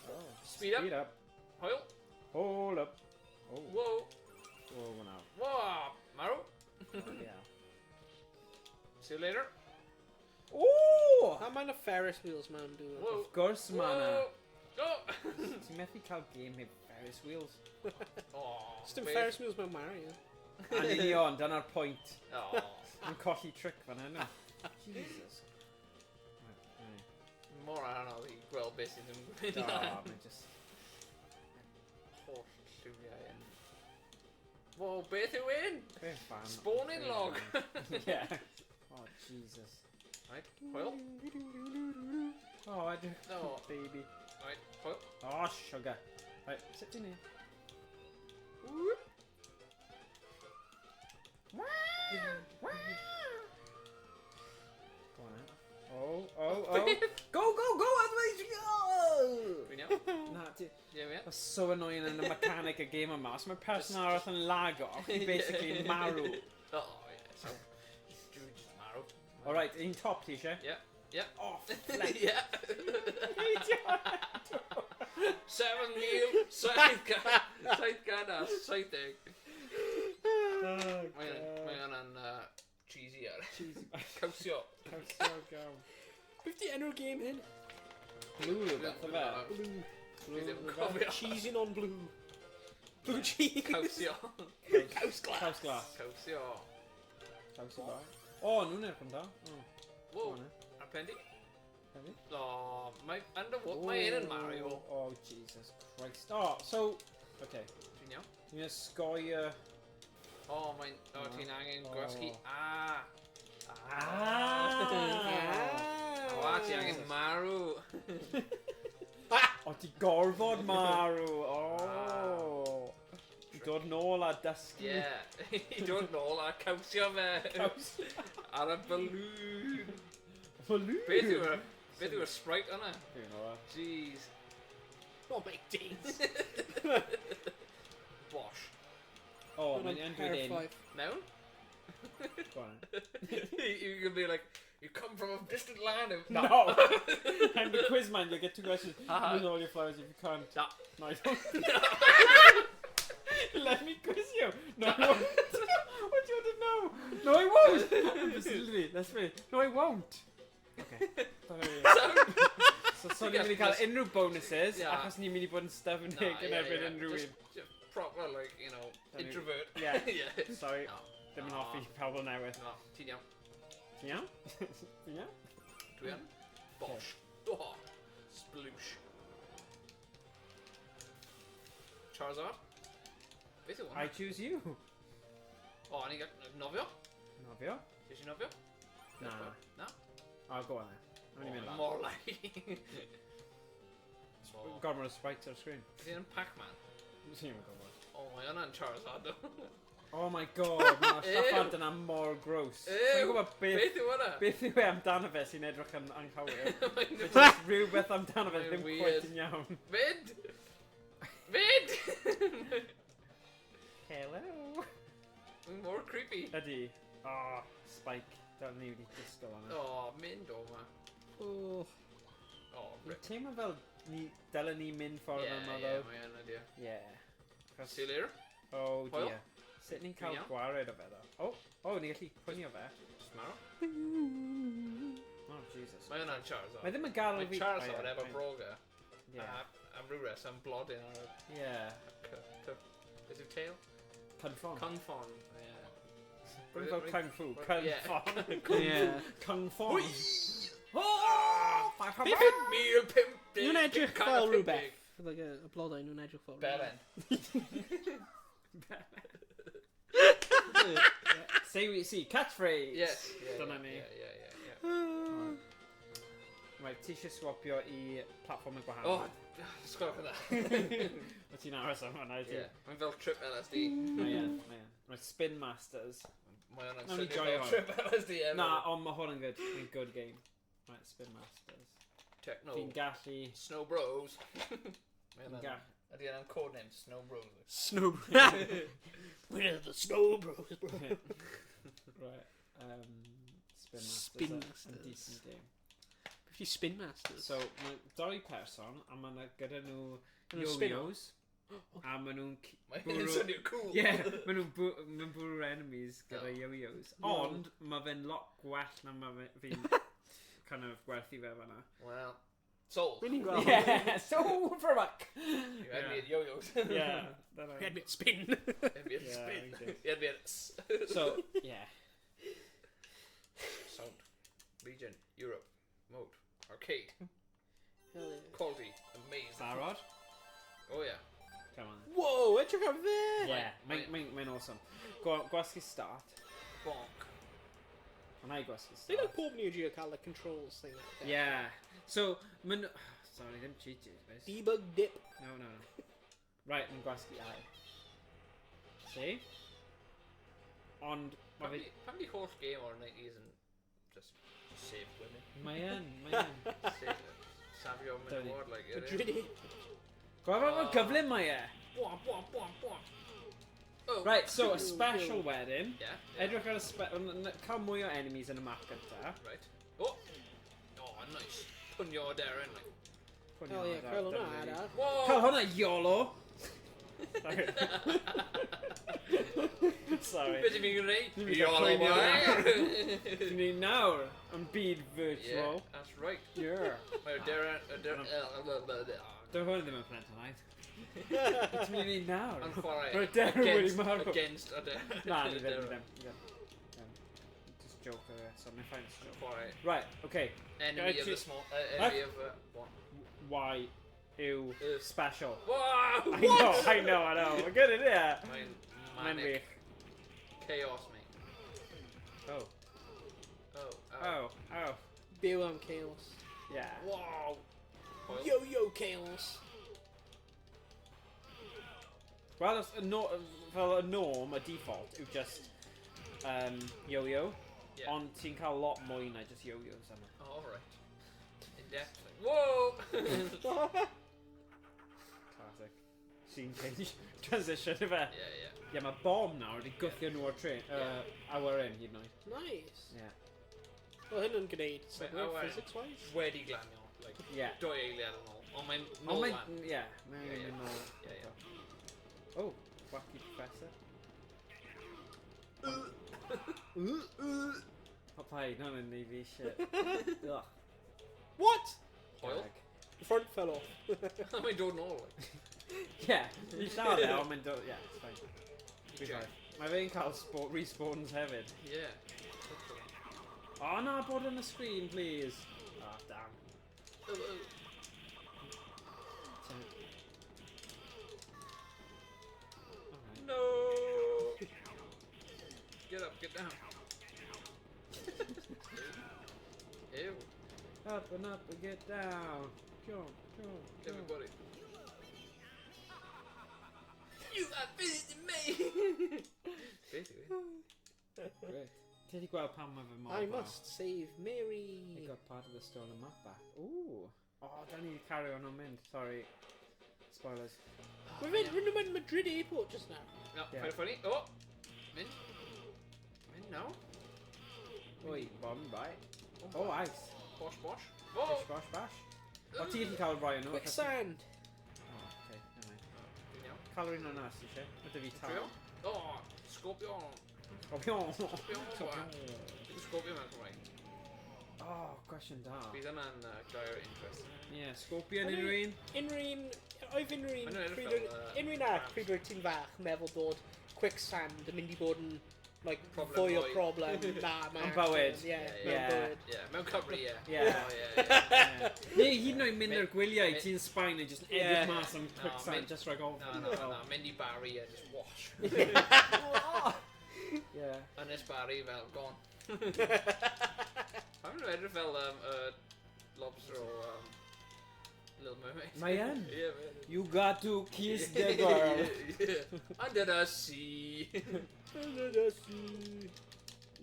Oh, Speed up. Speed up. Hoil. Hold up. Oh, Whoa. whoa, one out. Whoa. Marrow. Yeah. See you later. Oh! How many Ferris wheels man do? Whoa. Of course, man. Whoa. Go. Ti'n methu cael game heb Ferris wheels. Oh. Just in wait. Ferris wheels mewn Mario. A ni ni on, dyna'r pwynt. Oh. Yn colli trick fan hyn. Jesus. More anodd I gweld beth sydd yn gwneud. Oh, mae'n just... Holl lliwiau yn... Whoa, beth yw un? Beth fan. Spawning log. Yeah. Oh, Jesus. Right, hoil. Oh, I do. Oh. Baby. Right, hoil. Oh, sugar. Right, sit in here. Go on out. Oh, oh, oh. Go, go, go! Dwi'n iawn? Na, ti... Ie, ie. That's so annoying yn y mechanic y game yma. Os mae person arall yn lago, chi basically marw. Oh, yeah, so... Dwi'n just marw. Alright, un top ti eisiau? Yeah, yeah. Oh, flip. Yeah. 7,000, 7,000 a 70. Mae hwnna'n cheesy ar. Cheesy. Cawsio. Cawsio gaw. 50 enw'r game hyn. Blue rhywbeth o fe. Blue. Dwi ddim yn cofio. Cheesy non blue. Blue cheese. Cawsio. Caws glass. Caws glas. Cawsio. Caws glas. O, nhw'n edrych yn da. Oh, Whoa, go on, ar pendi? Oh, my underwater, my in and Mario. Oh, Jesus Christ. Oh, so... Okay. Ti'n iawn? Dwi'n sgoio... Oh, mae'n... O, ti'n angen gwasgu... Ah! O, ti angen marw. O, ti gorfod marw. O. I dod nôl a dysgu. Ie. I dod nôl a cawsio fe. Ar y balloon. Balloon? Beth yw'r sprite yna? Jeez. Oh my days. Bosh. Oh, mae'n dweud un. Mewn? Go on. You can be like, you come from a distant land. No! I'm the quiz man, you get 2 questions. Lose all your flowers if you can't. No, I don't. Let me quiz you. No, I won't. What do you want to know? No, I won't. Facility, let's see. No, I won't. Okay. So, so ni'n mynd i cael unrhyw bonuses, achos ni'n mynd i bod yn styfnig yn erbyn unrhyw un. Just proper, like, you know, introvert. Yeah. Sorry. Ddim yn hoffi pawb o newydd. No, ti'n iawn. Ti'n iawn? Ti'n iawn? Dwi yn? Bosh. Oh, sploosh. Charizard? Beth yw hwnna? I choose you. O, ni gael nofio? Nofio? Ys i nofio? Na. Na? Oh, go on then. I'm going to mynd More like... Gormod o sprites ar screen. Ys i'n Pac-Man? Ti'n mynd gormod. O, mae hwnna'n Charizard. Oh my god, mae'r staffad yna mor gross. Dwi'n gwybod beth yw hwnna? Beth yw e amdano fe sy'n edrych yn anghywir. Just rhywbeth amdano fe ddim quite yn iawn. Fyd! Fyd! Hello! More creepy. Ydy. Oh, Spike. Dyna ni wedi disgwyl hwnna. O, mynd o ma. Oh. O, Dwi'n teimlo fel dylen ni mynd ffordd yma ddo. Ie, mae yn ydy. Ie. Sealer? Oh Hwyl? dear. Sut ni'n cael Iawn? gwared o fe ddo? O, ni'n gallu pwynio fe. Smaro? Oh, Jesus. Mae hwnna'n Charizard. Mae ddim yn gael fi... Mae Charizard efo broga. Ie. Am rhywbeth am blodyn ar y... Ie. Beth yw'r tail? Cynffon. Confon. Ie. Rwy'n fel Kung Fu. Ie. Cynffon. Ie. Cynffon. Pimp me a pimp. Nhw'n edrych fel rhywbeth. Like a blodau, nhw'n edrych fel Belen. See, catchphrase! Yes. Dyna ni. Ie. Right, ti eisiau swapio I platformau O, gwahanol. sgwrwch yna. O ti'n aros am hwnna, ti? Mae'n fel trip LSD. Mae. Right, Spin Masters. Mae hwnna'n Nawn ni swnio joio fel hwn. trip LSD efo. Na, ond mae hwn yn good. Mae'n good game. Right, Spin Masters. Techno. Fi'n gallu... Snow Bros. Fi'n gallu... Ydy yna'n codename Snow Bros. Snow Bros. We're the Snow Bros, bro. Right, Spin Masters. Spin A Masters. decent game. Beth yw Spin Masters? So, mae doi person, a mae yna gyda nhw Maen nhw'n spin-o? yo-yos, a mae nhw'n... Mae hynny'n swnio cool. Ie, mae nhw'n bwrw'r enemies gyda No. yo-yos. No. Ond, mae fe'n lot gwell na mae fi'n kind of gwerthu fe fanna. Well, sold. Rwy'n ni'n gweld. Yeah, so for a buck! You had me at yo-yos. Yeah, dyna. We had me at spin. You had me at Yeah, spin. we did. You had me at... So, yeah. Sound. Region. Europe. Mode. Arcade. Hell yeah. Quality. Amazing. Barod? Oh yeah. Come on. Whoa, edrych ar fe! Yeah, mae'n awesome. Gwasgu start. Bonk. Ond I gwasgu They got start. pob Neo Geo cael the controls thing. Yeah. So, mae'n... Sorry, ddim cheated, guys. Debug dip. No. Right, mae'n gwasgu I. See? Ond... Pan di holl game o'r 90s and just save women. Mae yn. Save Savio Menward, like it is. Drini. Gwafod mae'n gyflym mae e. Bwam. Oh. Right, so a special wedyn. Yeah. Edrych ar y cael mwy o enemies yn y map gynta. Right. Oh, nice. Punio o Darren, like. Hell yeah, cael hwnna ara. Whoa! Cael hwnna YOLO! Sorry. Beth i fi'n gwneud? Dwi'n mynd i YOLO poeni boy! Dwi'n ni nawr yn byd virtual. Yeah, that's right. Yeah. Mae'r Darren... Dwi'n hwn ddim yn plentynnau. Dwi'n mynd i nawr. Yn chwarae. Mae'r Darren wedi marw. Against a Darren. Na, ni ddim. Just joke there, so I'm going to find this joke. Chwarae. Right, okay. Enemy of the small... enemy of... what? Why? Ew. Special. Wow! I know. We're good at it. Manic. Chaos, mate. Oh. Byw am chaos. Yeah. Wow. Yo chaos. Well, that's a norm, a default, yw just yo-yo. Yeah. Ond ti'n cael lot mwy na just yo-yos yma. Oh, alright. Indefinitely. Whoa! Classic. Scene change. Transition, ife? Yeah. Yeah, mae bomb nawr wedi gwthio nhw o'r train. Awyr in, hyd yn oed. Nice. Yeah. Wel, hyn yn gwneud, physics-wise. Wedi glanio, like, Yeah. 2 eiliad yn ôl. Ond mae'n Oh, nôl mae'n... lan. Yeah, mae'n mynd nôl. Yeah. Oh, wacky professor. Papai, not in Navy shit. Ugh. What? Oil? The front fell off. Mae'n dod nôl, like. Yeah, you saw that, ond mae'n dod... Yeah, it's fine. It's fine. Mae fe'n cael respawns hefyd. Yeah. Oh, na, bod on the screen, please. Oh, damn. No! Get up, get down. Ew. Up and get down. Jump. Everybody. You are visiting me! Basically. Great. Did you gweld pam mae fy mor I must save Mary. I got part of the stolen map back. Ooh. Oh, don't need to carry on mynd. Sorry. Spoilers. We're in Madrid airport just now. No, Yeah. very funny. Oh! Min now? Oi, bomb, right. Oh, ice. Bosh. Bish, Oh! bosh, bash. O, ti wedi cael rhoi nhw? Quicksand. Oh, okay, never mind. You know. Cael rhywun o'n as, eisiau? Mae fi tal. Trio? Oh! Scorpion! Scorpion! Scorpion mewn Cymraeg. Oh, cwestiwn da. Bydd hwnna'n gair interesting. Yeah, Scorpion unrhyw un? Oedd unrhyw Ma'n edrych un. fel, Unrhyw na, pryd roedd ti'n fach, meddwl bod quicksand yn mynd i bod yn like, Problem fwy o mwy. problem na Yn bywyd. Yeah, Yeah. mewn bywyd. Yeah, mewn Cymru, yeah. Yeah. Oh, yeah. Neu hyd yn oed mynd ar gwyliau, ti'n Sbaen a just Yeah. edrych mas am quicksand, mynd- just rhag ofn. No. Mynd i Barry a just wash. Yeah. Ynys Barry fel, gone. Pam nhw edrych fel lobster o Little Mermaid? Mae yn? Yeah, man. You got to kiss the girl. Yeah. Under the sea.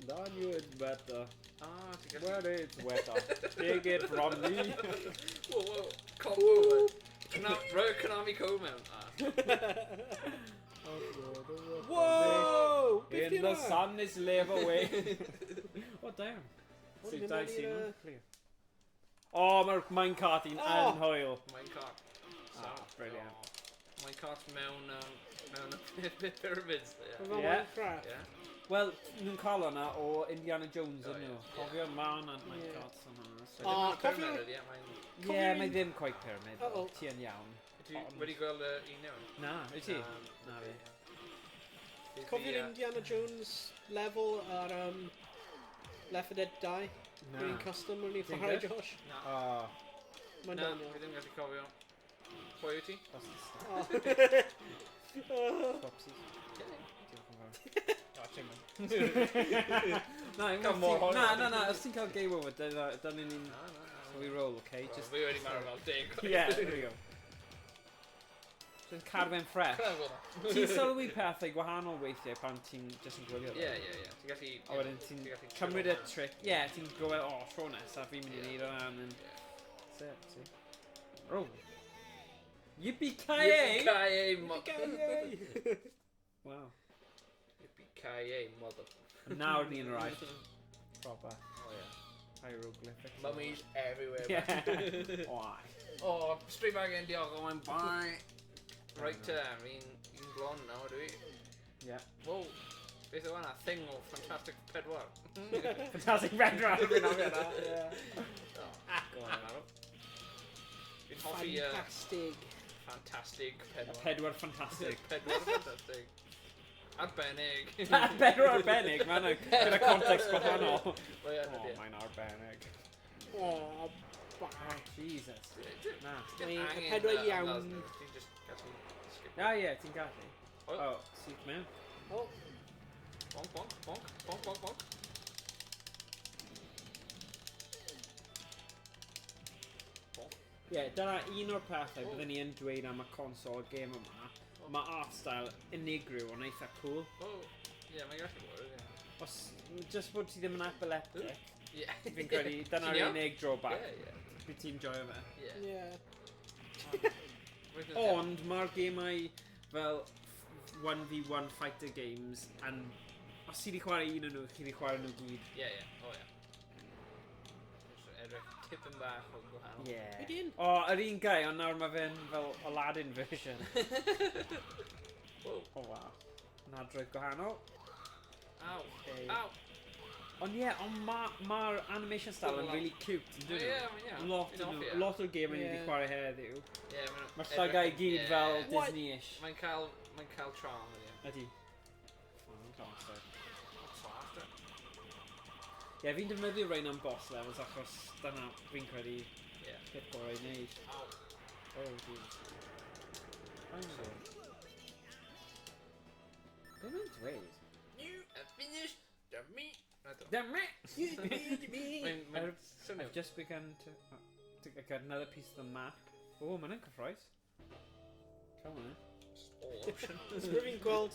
Down you it's better. Ah, ti'n Where gallu... it's wetter. Take it from me. Whoa. Whoa. Rhoi Konami code mewn. Whoa! In the sun is live away. Oh damn. What See, did I they see need, them clear. Oh, mae'r minecart i'n anhygoel. Minecart. Brilliant. Minecart mewn pyramids. Fel Yeah. Minecraft. Yeah. Wel, nhw'n cael hwnna o Indiana Jones Oh, yn nhw. yeah. Cofio ma hwnna'n minecarts yna. Cofio- Ie, mae ddim quite pyramid. Uh-oh. Ti yn iawn. Wedi gweld un newn? Na, wyt ti? Na fi. Cofio'r Indiana Jones level ar Left 4 Dead 2? Na. Rwy'n custom rwy'n Ti'n chwarae good? Josh. Na. Oh, Mae'n Na, doniol. fi ddim gallu cofio. Pwy wyt ti? that's the stuff. Oh. Swapsies. Oh, ti'n Na, Come on. Na, os ti'n cael game over, dan ni'n... So we roll, okay? Just... Fi wedi marw fel 10. Yeah, there we go. Just carfen fresh. Ti'n sylwi pethau gwahanol weithiau pan ti'n just yn gwylio? Ie. Ti'n gallu... A wedyn ti'n cymryd y trick. Ie, ti'n gwybod, o, tro nesaf, fi'n mynd i neud o'n and... That's it, see? Oh. Yippee-ki-yay! Yippee-ki-yay, Wow. Yippee-ki-yay, mother. Nawr ni'n rhaid. Proper. Oh, yeah. Hieroglyphics. Mummies everywhere. Yeah. Why? Oh, straight back in, diolch, Owain, bye. Right, fi'n glon nawr, dwi. Yeah. Whoa. Beth yw hwnna? Thing o Fantastic Pedwar. Fantastic Red Round. Fi'n hoffi yna. Go on, Marw. Fi'n hoffi... Fantastic. Fantastic Pedwar. Pedwar ffantastig. Pedwar Fantastic. A arbennig. Bedwar arbennig, mae'n gyda context gwahanol. O, mae'n arbennig. O, Jesus. Na. Mae'n pedwar iawn. Ti'n just gallu skip. Ie, ti'n gallu. O, syth mewn. O. Bonk, bonk, bonk, bonk, bonk, bonk. Ie, dyna un o'r pethau byddwn ni yn dweud am y console game yma. Mae art style unigryw o'n eitha cool. Ie, mae'n gallu bod, ie. Os, just bod ti ddim yn epileptic, Ie. fi'n credu, dyna'r unig drawback. Ie. Bydd ti'n joio fe. Ie. Ond mae'r gemau fel 1v1 fighter games yn... Os ti wedi chwarae un o'n nhw, chi wedi chwarae nhw gyd. Ie. O, ie. Edrych tipyn bach o gwahanol. Ie. O, yr un gai, ond nawr mae fe'n fel Aladdin version. O, wow. Nadroedd gwahanol. Aw. Okay. Aw. Ond ie, ond mae'r animation style yn really cute, yn dyn nhw? Lot o'r game ni wedi chwarae heddiw. Mae'r llygau gyd fel Disney-ish. Mae'n cael charm, ie. Ydy. Ie, fi'n defnyddio rhain am boss levels achos dyna fi'n credu beth gorau i wneud. Oh, jeez. Be mae'n dweud? You have finished the meat. Damn it! I've I've just begun to get another piece of the map. Oh, mae'n cyffroes. Come on. all option. It's rhywun gweld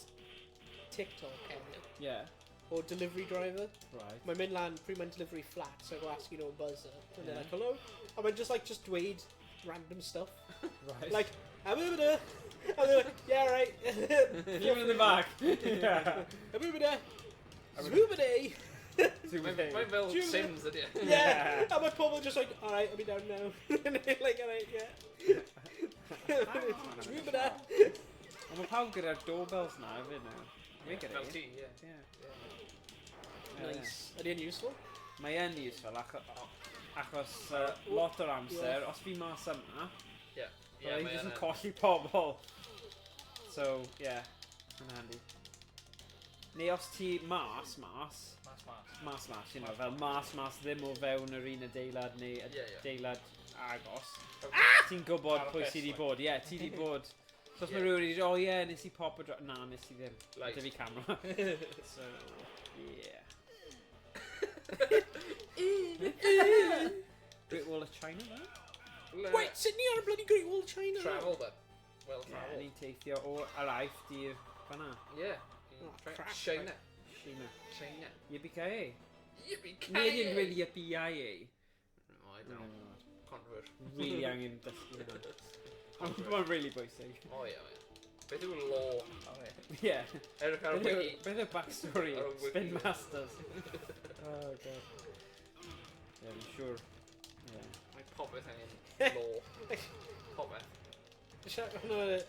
TikTok hefyd. Yeah. O delivery driver. Right. Mae'n mynd lan pryd mae'n delivery flat, so I go ask you know buzzer. And they're like, hello? And mae'n just dweud random stuff. Right. Like, I'm over there. And they're like, yeah, right. You in the back. Yeah. I'm over there. Over there. Mae'n fel Sims, ydy e? Yeah. And my pobl just like, alright, I'll be down now. And they're like, alright, yeah. Over there. Ond mae pawb gyda'r doorbells na hefyd nawr. Fel ti, ie. Nice. Ydy e'n useful? Mae e'n useful achos lot o'r amser, os fi mas yma, byddai'n jyst yn colli pobl. So, yeah, yn handy. Neu os ti mas, you know, fel mas ddim o fewn yr un adeilad neu adeilad agos. Ti'n gwybod pwy sydd wedi bod, ie, ti wedi bod. So os mae rhywun wedi dweud, o ie, nes i pop o dro... Na, nes i ddim. Dy fi camera. So, yeah. Great Wall of China, then? Wait, Sydney ar y bloody Great Wall of China? Travel, but well travel. Yeah, ni'n teithio o yr aifft i'r fanna. Yeah. China. Yippee-ki-yay. Yippee-ki-yay. Nid yn really yippee-ki-yay. No, I don't. Controversial. Really angen dysgu hynna. Mae'n really bwysig. O ie. Beth yw'r law? Yeah. Edrych ar y wiki. Beth yw'r backstory? Spin Masters. Oh god. Yeah, I'm sure. Yeah. Mae popeth angen law. Popeth.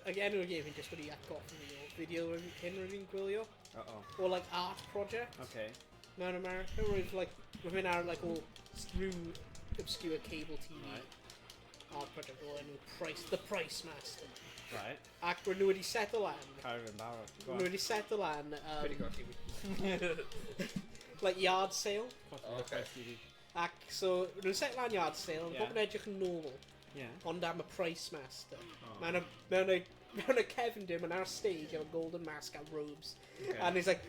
Again o'r game, fi'n just wedi atgoffa fi o fideo hyn rwy'n gwylio. O like art project. Okay. Mewn America, rwy'n mynd ar like all through obscure cable TV. Art project o enw The Price Master. Right. Ac rwy'n nhw wedi settle lan. Carrying barrel. Rwy'n nhw wedi settle lan. Pretty got TV. Like yard sale. Okay. Ac so, rwy'n settle lan yard sale, ond pobl yn edrych yn normal. Yeah. Ond am y Price Master. Mewn y Kevin dim yn ar stage efo golden mask and robes. Okay. And he's like,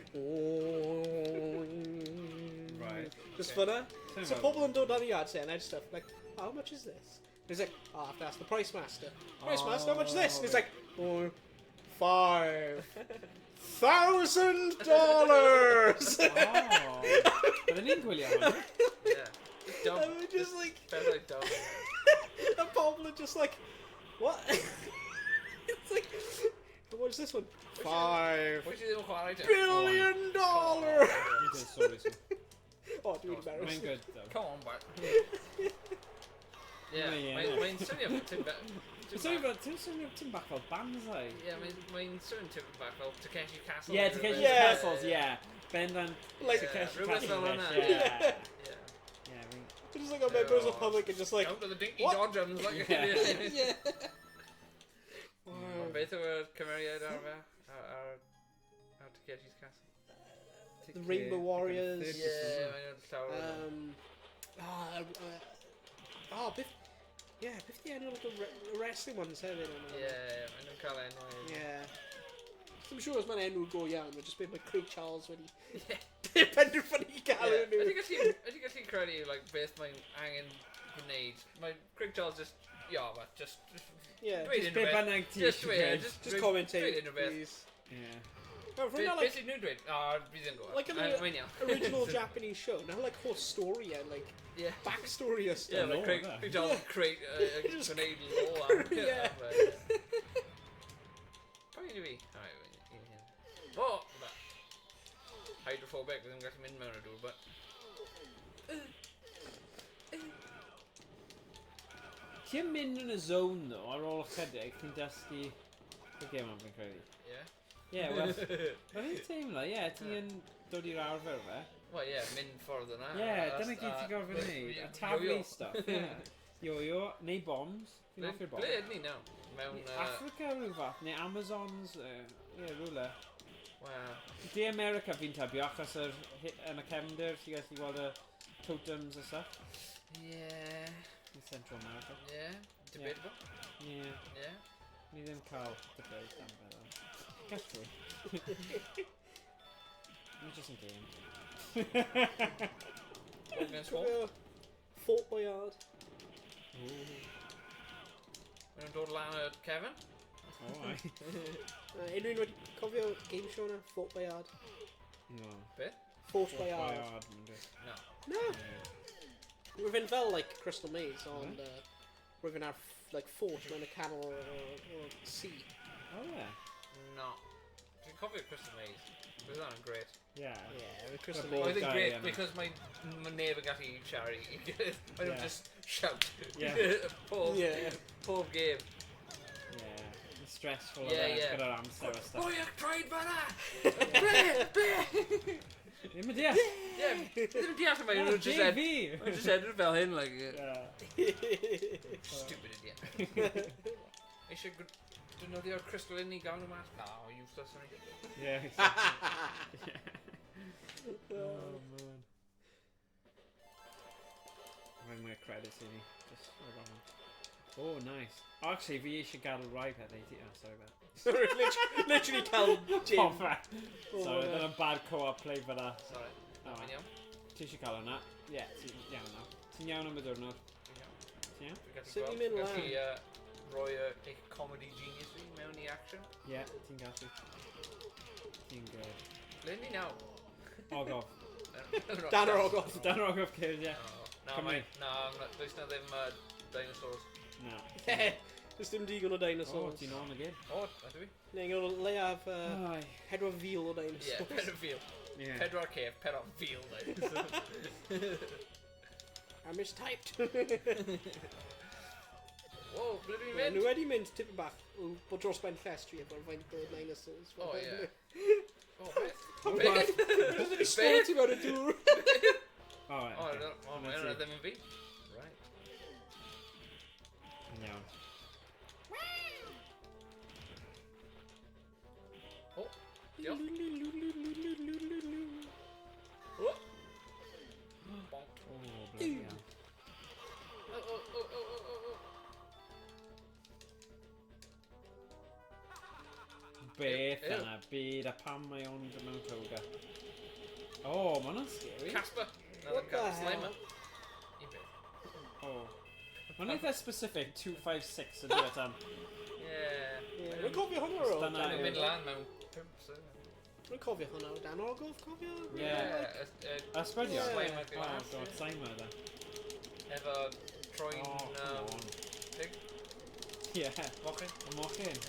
Right. Just funna. So pobl yn dod ar y yard sale and edge stuff, like, how much is this? And he's like, I have to ask the Price Master. Price Master, how much is this? And he's like, $5,000. Byddwn ni'n gwylio hwnna? Yeah. Dumb. And we're just like... Felt like dumb. And pobl are just like, what? It's like, what's this one? $5 billion. Sorry. Oh, dude, embarrassing. Mae'n good, though. Come on, Bart. Yeah, mae'n swnio Ti'n swnio ti'n bach fel Banzai. Yeah, mae'n swnio tipyn bach fel Takeshi Castle. Yeah, Takeshi Castles, yeah. Bendant Takeshi Rhywbeth fel hwnna. Yeah. Just like our members of public and just like, Out of the dinky what? dodgems. Yeah. Beth yw'r cymeriad ar fe? Ar Takechi's Castle. The Rainbow Warriors. Yeah, I know the tower. Biff the enw like the wrestling ones hefyd. Yeah, I know cael enw. Yeah. I'm sure os mae'n enw go iawn, mae'n just byd mae Craig Charles wedi penderfynu i gael enw. Ydy gallu credu, like, beth mae'n angen gwneud. Mae Craig Charles just Just be bynnag ti eisiau. Just commentate, please. Yeah. Beth sy'n nhw'n dweud? Fi ddim gwybod. Like an original Japanese show, now like whole story and like backstory and stuff. Yeah, like Craig Charles gwneud law am. Yeah. Pwy yw fi? O! Hydrophobic, ddim gallu mynd mewn y dŵr, but... Ti'n mynd yn y zone, though, ar ôl chydig, ti'n dysgu y gêm am fi'n credu. Ie? Ie, wel, fi'n teimlo, ti'n dod i'r arfer fe. Wel, mynd ffordd yna. Ie, dyna gyd ti'n gorfod wneud, a taflu stuff. Yo-yo, neu bombs. Fi'n offi'r bombs. Ble ydyn ni nawr? Mewn... Africa rhyw fath, neu Amazons, rhywle. Wow. Di America fi'n tabio, achos yn y cefndir, ti'n gallu gweld y totems a stuff. Ie. In Central America. Ie, debatable. Ie. Ie. Ni ddim cael debate am fel. Gallu. It's just a game. Fort Boyard. Mae'n dod lan y Kevin? Unrhyw wedi cofio game show na? Fort Boyard. No. Beth? Fort Boyard. No. No. Rwy'n fel like Crystal Maze, ond rwy'n ar like fort mewn y canol or sea. Oh yeah. No. Dwi'n cofio Crystal Maze. Bydd hwnna'n great. Yeah. Yeah, Crystal Maze. Oedd Maze. yn great because mae neb yn gallu siarad. Mae nhw'n just shout. Yeah. Pob game. Yeah. It's stressful gyda'r amser a stuff. Boi, ac traed fan'na! Ddim yn deall. Ie, ddim yn deall yma. Nhw'n just edrych fel hyn, like... Stupid idiot. Eisiau defnyddio'r crystal yn ni gael nhw mas? No, useless yn ni. Yeah, exactly. Oh, man. Rhaid mwy credits i ni. Just oh, nice. Actually, fi eisiau gadw rai pethau i ti. Oh, sorry about Literally cael gym. Sorry, dyna bad co-op play fyna. Sorry. Mae'n iawn? Ti eisiau cael hwnna? Ie, ti'n iawn nawr. Ti'n iawn am y diwrnod? Ti'n iawn. Ti'n iawn? Sut ni'n mynd lan? Gallu rhoi eich comedy genius fi mewn i action? Ie, ti'n gallu. Ti'n good. Ble ni nawr? Ogof. Dan yr Ogof. Dan yr Ogof cyd, ie. Does na ddim dinosaurs. Na. Does dim digon o dinosaurs. O, ti'n on again. O, ydw i? Neu o leiaf 4 fil o dinosaurs. Ie, 4 fil. 4 cef, 4 fil dinosaurs. I mistyped. Whoa, ble dwi'n mynd? Nhw wedi mynd tipyn bach bod dros ben llestri efo'r faint o dinosaurs. O, ie. O, beth? Beth? Beth ydi sport i mewn y dŵr? O, mae hwnna ddim yn fi. Right. Yn iawn. O, diolch. O! Bonk. O, bloody hell. O. Beth yna, byd a pam mae o'n dod mewn clywga. O, mae hwnna'n scary. Casper. What the hell? I beth? O. Mae'n eitha specific, 256 yn dweud am. Ie. Rwy'n cofio hwnna o Dyna Dwi'n yw- mynd lan mewn pimps. Rwy'n cofio hwnna o Dan Ogof, cofio? Ie. Ysbrydio? Ie. Oh, god, sain ma da. Efo troi'n... Oh, come on. pig. Ie. Mochyn. Y mochyn.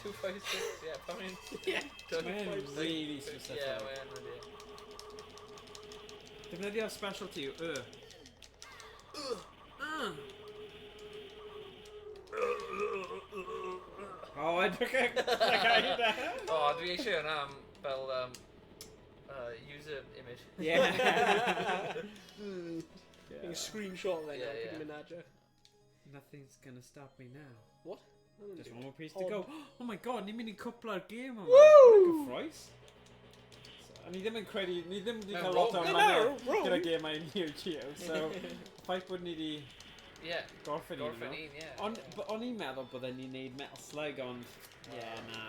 256, ie, pan i'n... Mae'n really specific. Ie, mae'n really. Defnyddio'r specialty yw O, edrych e gael O, dwi eisiau hwnna am fel user image. Ie. Yung screenshot then, Yeah, I yeah. can imagine. Nothing's gonna stop me now. What? Just one more piece to go. Oh my god, ni'n mynd i cwpla'r gêm yma. Woo! Gyffroes. A ni ddim yn credu, ni ddim wedi cael lot o manner gyda gemau Neo Geo, so ffaith bod ni wedi gorffen un nhw. O'n i'n meddwl byddwn ni'n neud Metal Slug, ond na,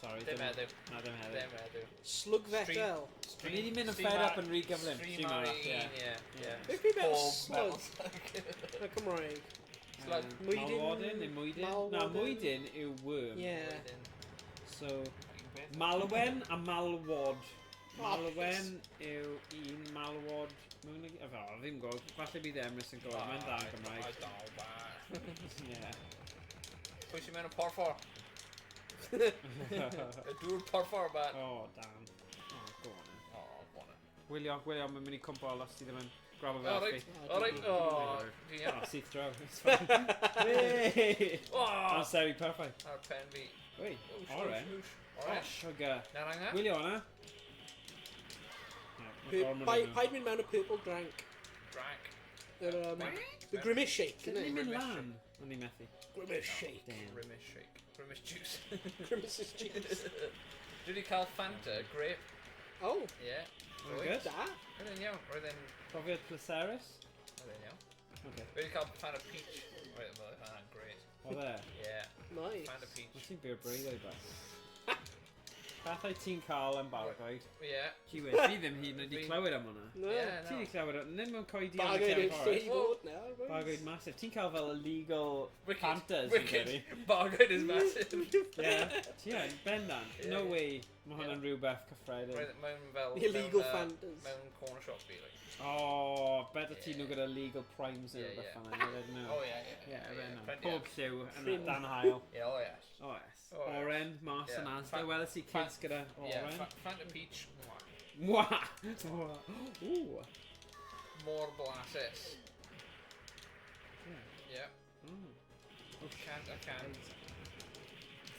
sorry. Dim heddiw. Na, dim heddiw. Slug fetal. Ni wedi mynd yn fed up yn re-gyflym. Stream ar un, Beth fi fel slug? Na Cymraeg. Malwodyn neu mwydyn? Na, mwydyn yw worm. So, malwen a malwod. Malwen yw un malwod. Ddim gwybod, falle bydd Emrys yn gwybod, mae'n dda yn Gymraeg. Pwy sy'n mewn y porffor? Y dŵr porffor, bat. Oh, damn. Go on. Gwylio, mae'n mynd i cwmpo os ti ddim yn grab o fel fi. Alright. Syth draw. That's very perfect. Ar pen fi. Wei, oren. Sugar. Naranga. Gwylio hwnna. Paid mynd mewn y purple drank. The Grimace Shake, Dyn ni'n mynd lan. O'n ni'n methu. Grimace Shake. Grimace juice. Grimace's juice. Dwi wedi cael Fanta, grape. Oh. Yeah. Good. Da. Roedd yn iawn. Roedd yn... Profiad Placeris? Roedd yn iawn. Okay. Dwi wedi cael Fanta peach. Roedd yn great. O dde? Yeah. Nice. Fanta peach. Wyt ti'n byr breuddau beth? Bethau ti'n cael yn bargoed? Yeah. Ciwyd, fi ddim hyd yn oed i clywed am hwnna. No. Ti wedi clywed am hwnna? Ddim yn coedi am y Bargoed cefn yn ffordd. lle bod nawr. Bargoed massive. Ti'n cael fel illegal Fantas. Wicked. Bargoed is massive. Yeah. Ti'n bendan. No way. Mae hwnna'n rhywbeth cyffredin. Mewn fel... Illegal Fantas. Mewn corner shop fi, like. Oh, better ti nhw gyda legal primes neu rhywbeth fanna. Oh, yeah. Pob lliw yn dan hael. Yeah, oh, yes. Oh, yes. Oren, mas yn asda. Weles i kids gyda Oren. Yeah, Fanta peach. Mwah! Ooh. More blasus. Yeah. I can't.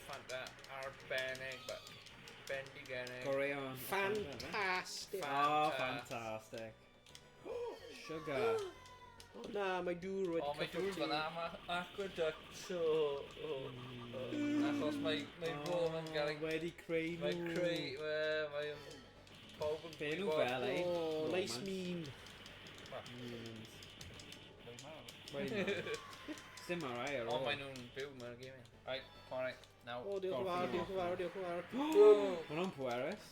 Fanta arbennig, but bendigenig. Goreon. Fantastic. Oh, fantastic. Sugar. Oh na, mae dŵr wedi mae dŵr fyna, mae aqueduct, achos mae rôl yn gael... Wedi creu nhw. Mae'n creu, mae'n pob yn... Be nhw fel, eh? Oh, nice meme. Dim ar ai ar ôl. O, mae nhw'n byw mewn gaming. Right, Chwarae, now. O, diolch yn fawr. Hwnnw'n pwerus.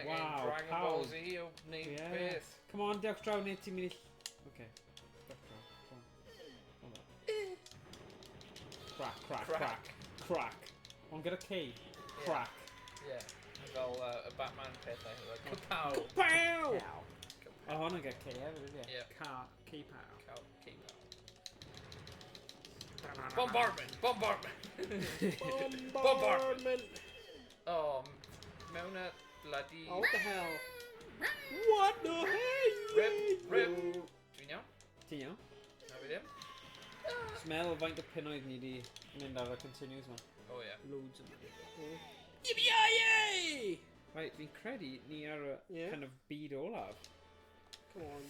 Wow, Dragon Ball Z o wneud beth. Come on, diolch draw, nid ti'n mynd i... Okay. Crack. Ond gyda C. Crack. Yeah. Fel y Batman peth na. Kapow. Kapow! O, hwnna'n gyda C hefyd, ydy? Yeah. C-pow. Bombardment! Oh, mewn y bloody... Oh, what the hell? What the hell? Rip. Dwi'n iawn? Ti'n iawn? Na fi ddim? Smell o faint o punnoedd ni wedi mynd ar y continues ma. Oh, yeah. Loads o nhw. Yippee-yi-yi! Right, fi'n credu ni ar y kind of byd olaf. Come on.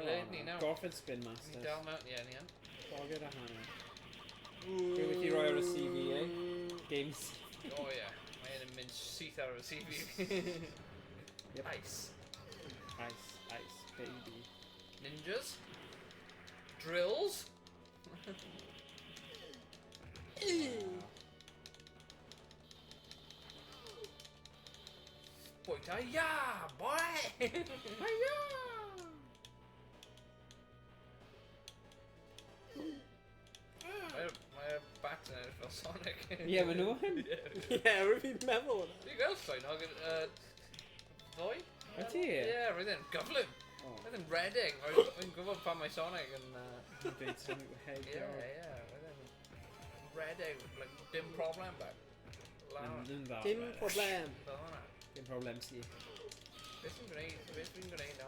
Le, ni nawr. Gorffen Spin Masters. Ni dal mewn, ie, ni yn. Boged a hanner. Rwy'n wedi rhoi ar y CV, eh? Games. Oh, ie. Mae yn mynd syth ar y CV. Ice, baby. Ninjas. Drills. Boy, yeah, boy! Mae'r bat yn edrych fel Sonic. Ie, maen nhw yn. Ie, rwy'n fi'n meddwl hwnna. Dwi'n gael llwynog ddoi? Wyt ti? Ie, roedd e'n gyflym. Roedd e'n redeg. Roedd gwybod pan mae Sonic yn... Byd Sonic with head. Ie, roedd e'n redeg. Dim problem, bag. Dim problem. Dim problem si. Beth fi'n gwneud o?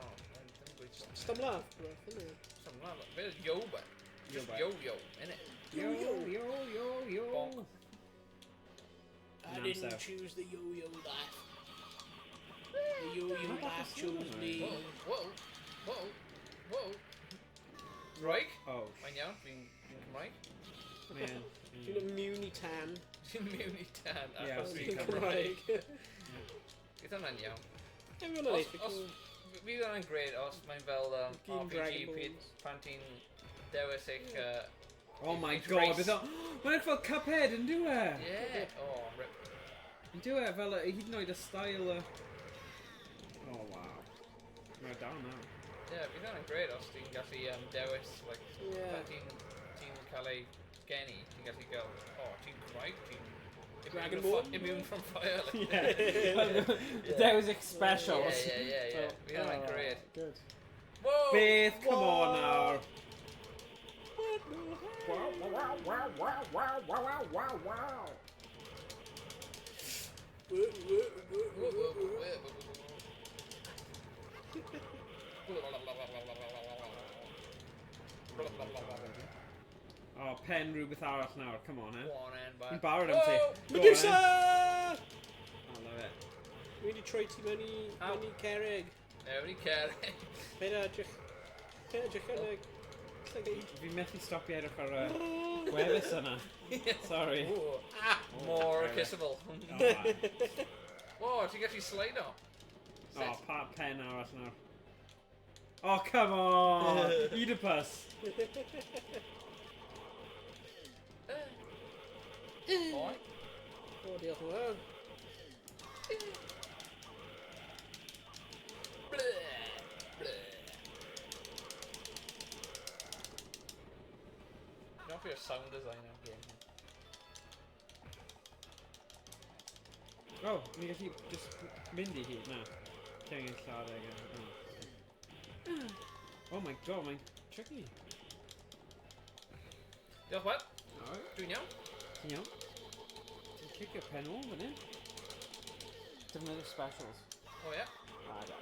Stumlaf, bro. Stumlaf. Beth yw'r yo, bag? Yo, innit? Yo. Bonk. I didn't choose the yo-yo life. The yo-yo life chose me. Whoa. Right? Oh. Mae'n iawn, fi'n Cymraeg. Man. Dwi'n immunity tan. Ti'n mewn I dan. Ie, Achos os fi'n ti'n Cymraeg. Cymraeg. Gyda hwnna'n iawn. Everyone yn eitha Os... cool. Fydd hwnna'n gred os mae'n fel Gyn Dragon RPG Balls. pan ti'n dewis eich... Oh my eich god, race. mae'n fel Cuphead yn dyw e? Ie. O, rip. Yn dyw e fel hyd yn oed y style Oh wow. Mae'n da nawr. Ie, bydd hwnna'n gred os ti'n gallu dewis, like, pan ti'n cael ei geni, ti'n gallu gael, ti'n Cymraeg, ti'n Dragon Ball? Immune from fire. Dewis eich specials. Yeah. Bydd hwnna'n gred. Good. Whoa! Beth, come on nawr. Wow. Oh, pen rhywbeth arall nawr, come on, eh? Go on, then, Yn barod am ti. Medusa! I love it. Dwi'n wedi troi ti mewn I Cerrig. Mewn I Cerrig. Paid edrych yn y llygyd. Fi methu stopio edrych ar y gwefus yna. Sorry. More kissable. Whoa, ti'n gallu slide o? Oh, pa pen arall nawr. Oh, come on! Oedipus! Oi. O, diolch yn fawr. Don't for your sound design of game. Oh, ni gallu just mynd I hi, na. Ceng yn lladeg yn... Oh my god, mae'n tricky. Diolch, Wel. Alright. Dwi'n iawn. Ti'n iawn? Ti'n cicio pen o fan hyn? Defnyddio specials. Oh, yeah. Ah, da.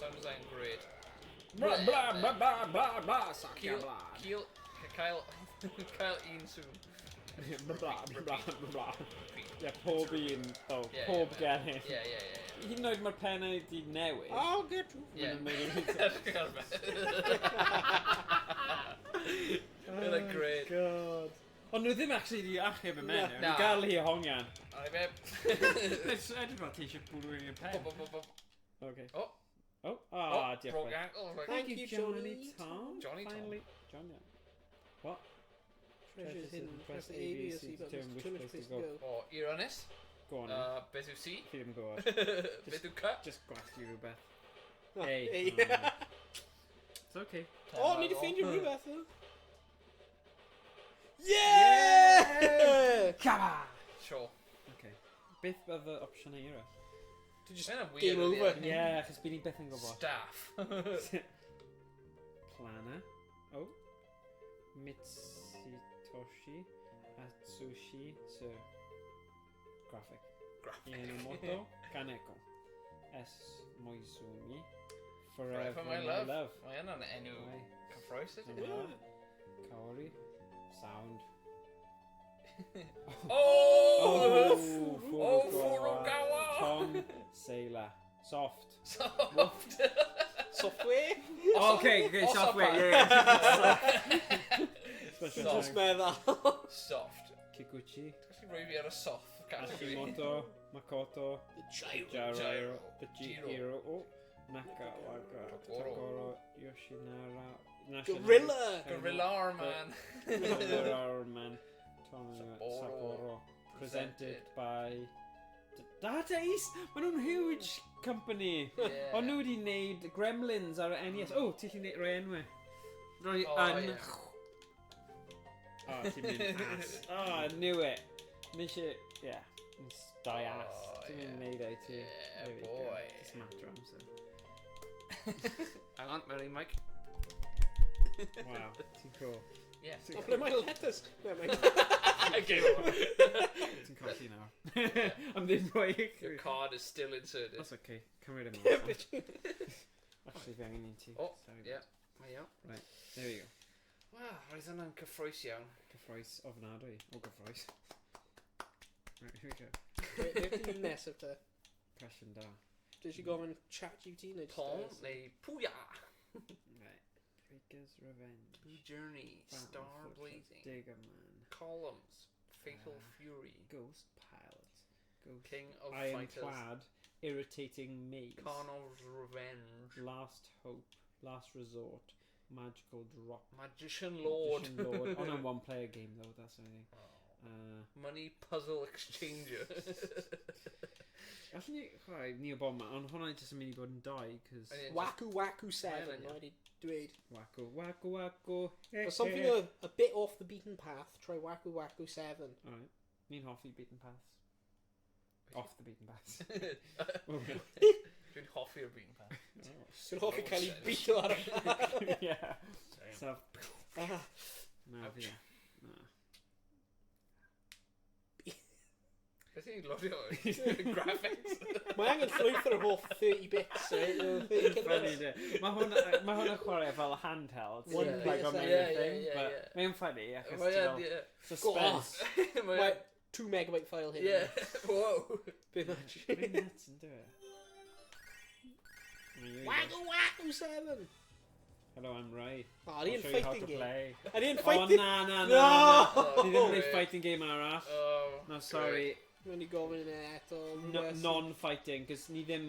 Sound design great. Blah, blah, blah, blah, blah, blah, suck your Kyle, blood. Kyle Ian soon. Blah, blah, blah, blah, blah. Yeah, pob un, Yeah, pob yeah, gennych. Yeah. Hyd yn oed mae'r pennau di newid. Oh, good. Yeah. Oh They're great. God. Ond nhw ddim actually di achub y menyw. Na. Ni gael hi hongian. Alright, babe. Let's edrych fel ti eisiau bwrw yn y pen. Okay. Oh. Oh, Broke different. ankle. Thank you, Johnny Johnny Tom. Johnny Tom. Finally. John, yeah. What? Treasures hidden. Press A, B, or C buttons. Determine which Determine place place to to go. go. Oh, Uranus. Go on. Beth yw C? Fi ddim gwybod. Beth yw C? Just gwasgu rhywbeth. Oh, A. A. It's okay. O, ni wedi ffeindio rhywbeth, o. Yeah! Come on! Sure. Okay. Beth bydd y opsiynau eraill? Dwi just Mae'n weird. game over. Ie. Yeah, achos bydd ni beth yn gwybod. Staff. Planner. Oh. Mitsitoshi. Atsushi. Sir. Graphic. Inomoto. Kaneko. S. Moizumi. Forever My my love. love. Mae yna'n enw cyffroes ydy. Kaori. Sound. Oh, Furukawa. Tom. Sailor. Soft. Soft. Software? Okay, O, software. software. Yeah. Special Just thanks. meddwl. Soft. Kikuchi. Gallu rhoi fi ar y soft category. Hashimoto. Makoto. The Gyro. The Gyro. G-Hero. Oh. Nakawaka. Togoro. Yoshinara. Gorilla! Gorilla man. Gorilla man. Sapporo. Sapporo. Presented by... Data East! Maen nhw'n huge company. Yeah. Ond nhw wedi wneud Gremlins ar y NES. Oh, ti'n gallu rhoi enwau. Rhoi Oh, yn... yeah. Oh, ti'n mynd ass. Oh, I knew it. Mae eisiau... Yeah. Die ass. Oh, Ti'n yeah. mynd wneud ei ti. Yeah, There we go. boy. Just matter of amser. Hang on, Mary Mike. Wow, ti'n cool. Yeah. O, ble mae'n letters? Ble mae'n... Ti'n colli nawr. Am ddim rhoi... Your card is still inserted. That's okay. Cymryd yn ymwneud. Actually, fi angen un ti. Oh, Sorry. yeah. Mae iawn. Right, there we go. Wow, roedd hwnna'n cyffroes iawn. Cyffroes ofnadwy. O, gyffroes. Right, here we go. Beth yw'n nesaf te? Cwestiwn da. Dys i gofyn chat GT neu... Tom neu Pwya. Right. Breaker's Revenge. Journey, Star Blazing. Digger Man. columns. Fatal Fury. Ghost Pilot. Ghost. King of Fighters. Ironclad. Irritating Maze. Karnov's Revenge. Last Hope. Last Resort. Magical Drop. Magician Lord. Magician Lord. On a one-player game though, that's the only thing. Money Puzzle Exchanger. Allwn ni chwarae Neo Bomb ond hwnna jyst yn mynd I bod yn dau cos Waku 7 I did dweud Waku for something a bit off the beaten path try Waku 7 alright ni'n hoffi beaten paths off the beaten paths dwi'n hoffi'r beaten path dwi'n hoffi cael ei beatio ar y path yeah so na fi na beth i'n lodio graphics mae angen llwyth ar y hoff 30 bits mae hwnna chwarae fel handheld like on everything but mae'n funny suspense mae 2 megabyte file here yeah whoa bit much pretty nuts and do it Waku 7 hello I'm Ray I didn't fighting game I didn't fight no ni ddim yn ei fighting game arall no sorry when you go in there eto non-fighting cos ni ddim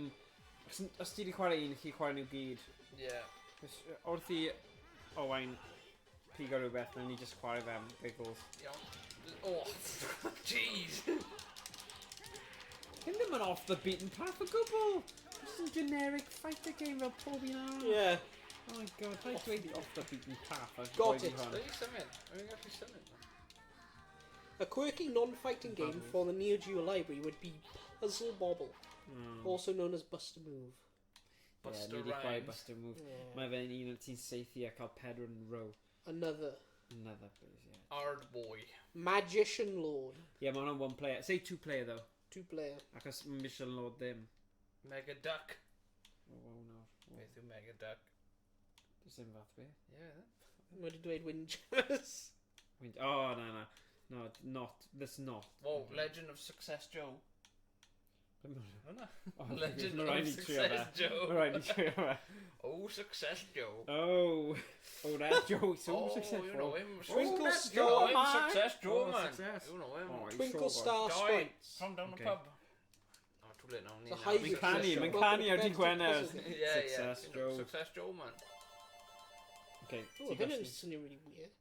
os ti wedi chwarae un chi chwarae nhw gyd wrth I Owain pigo rhywbeth na ni just chwarae fe am giggles oh jeez hyn ddim yn off the beaten path o gwbl just a generic fighter game fel pob un arall oh my god rhaid dweud off the beaten path got it Dwi'n symud Dwi'n gallu symud a quirky non-fighting game for the Neo Geo library would be Puzzle Bobble, also known as Buster Move. Buster Move. Mae fe'n un ti'n seithi a cael pedwar yn row. Another, please, yeah. Hard Boy. Magician Lord. Yeah, mae hwnna'n one player. Say 2 player, though. 2 player. Acos Magician Lord ddim. Mega Duck. Oh, no. Beth yw Mega Duck? Does ddim fath be? Yeah. Wedi dweud Windjammers. Oh, no. No, that's not. Whoa, Legend of Success Joe. Legend of Success Joe. Oh, Success Joe. Oh, that Joe, so successful. You know him. Twinkle Star man. Success Joe, man. Success. You know him. Twinkle Star Sprites. From down the pub. Oh, too late now. Mae'n canu ar di Gwener. Success Joe. Success Joe, man. Okay. Oh, hyn yn swnio really weird.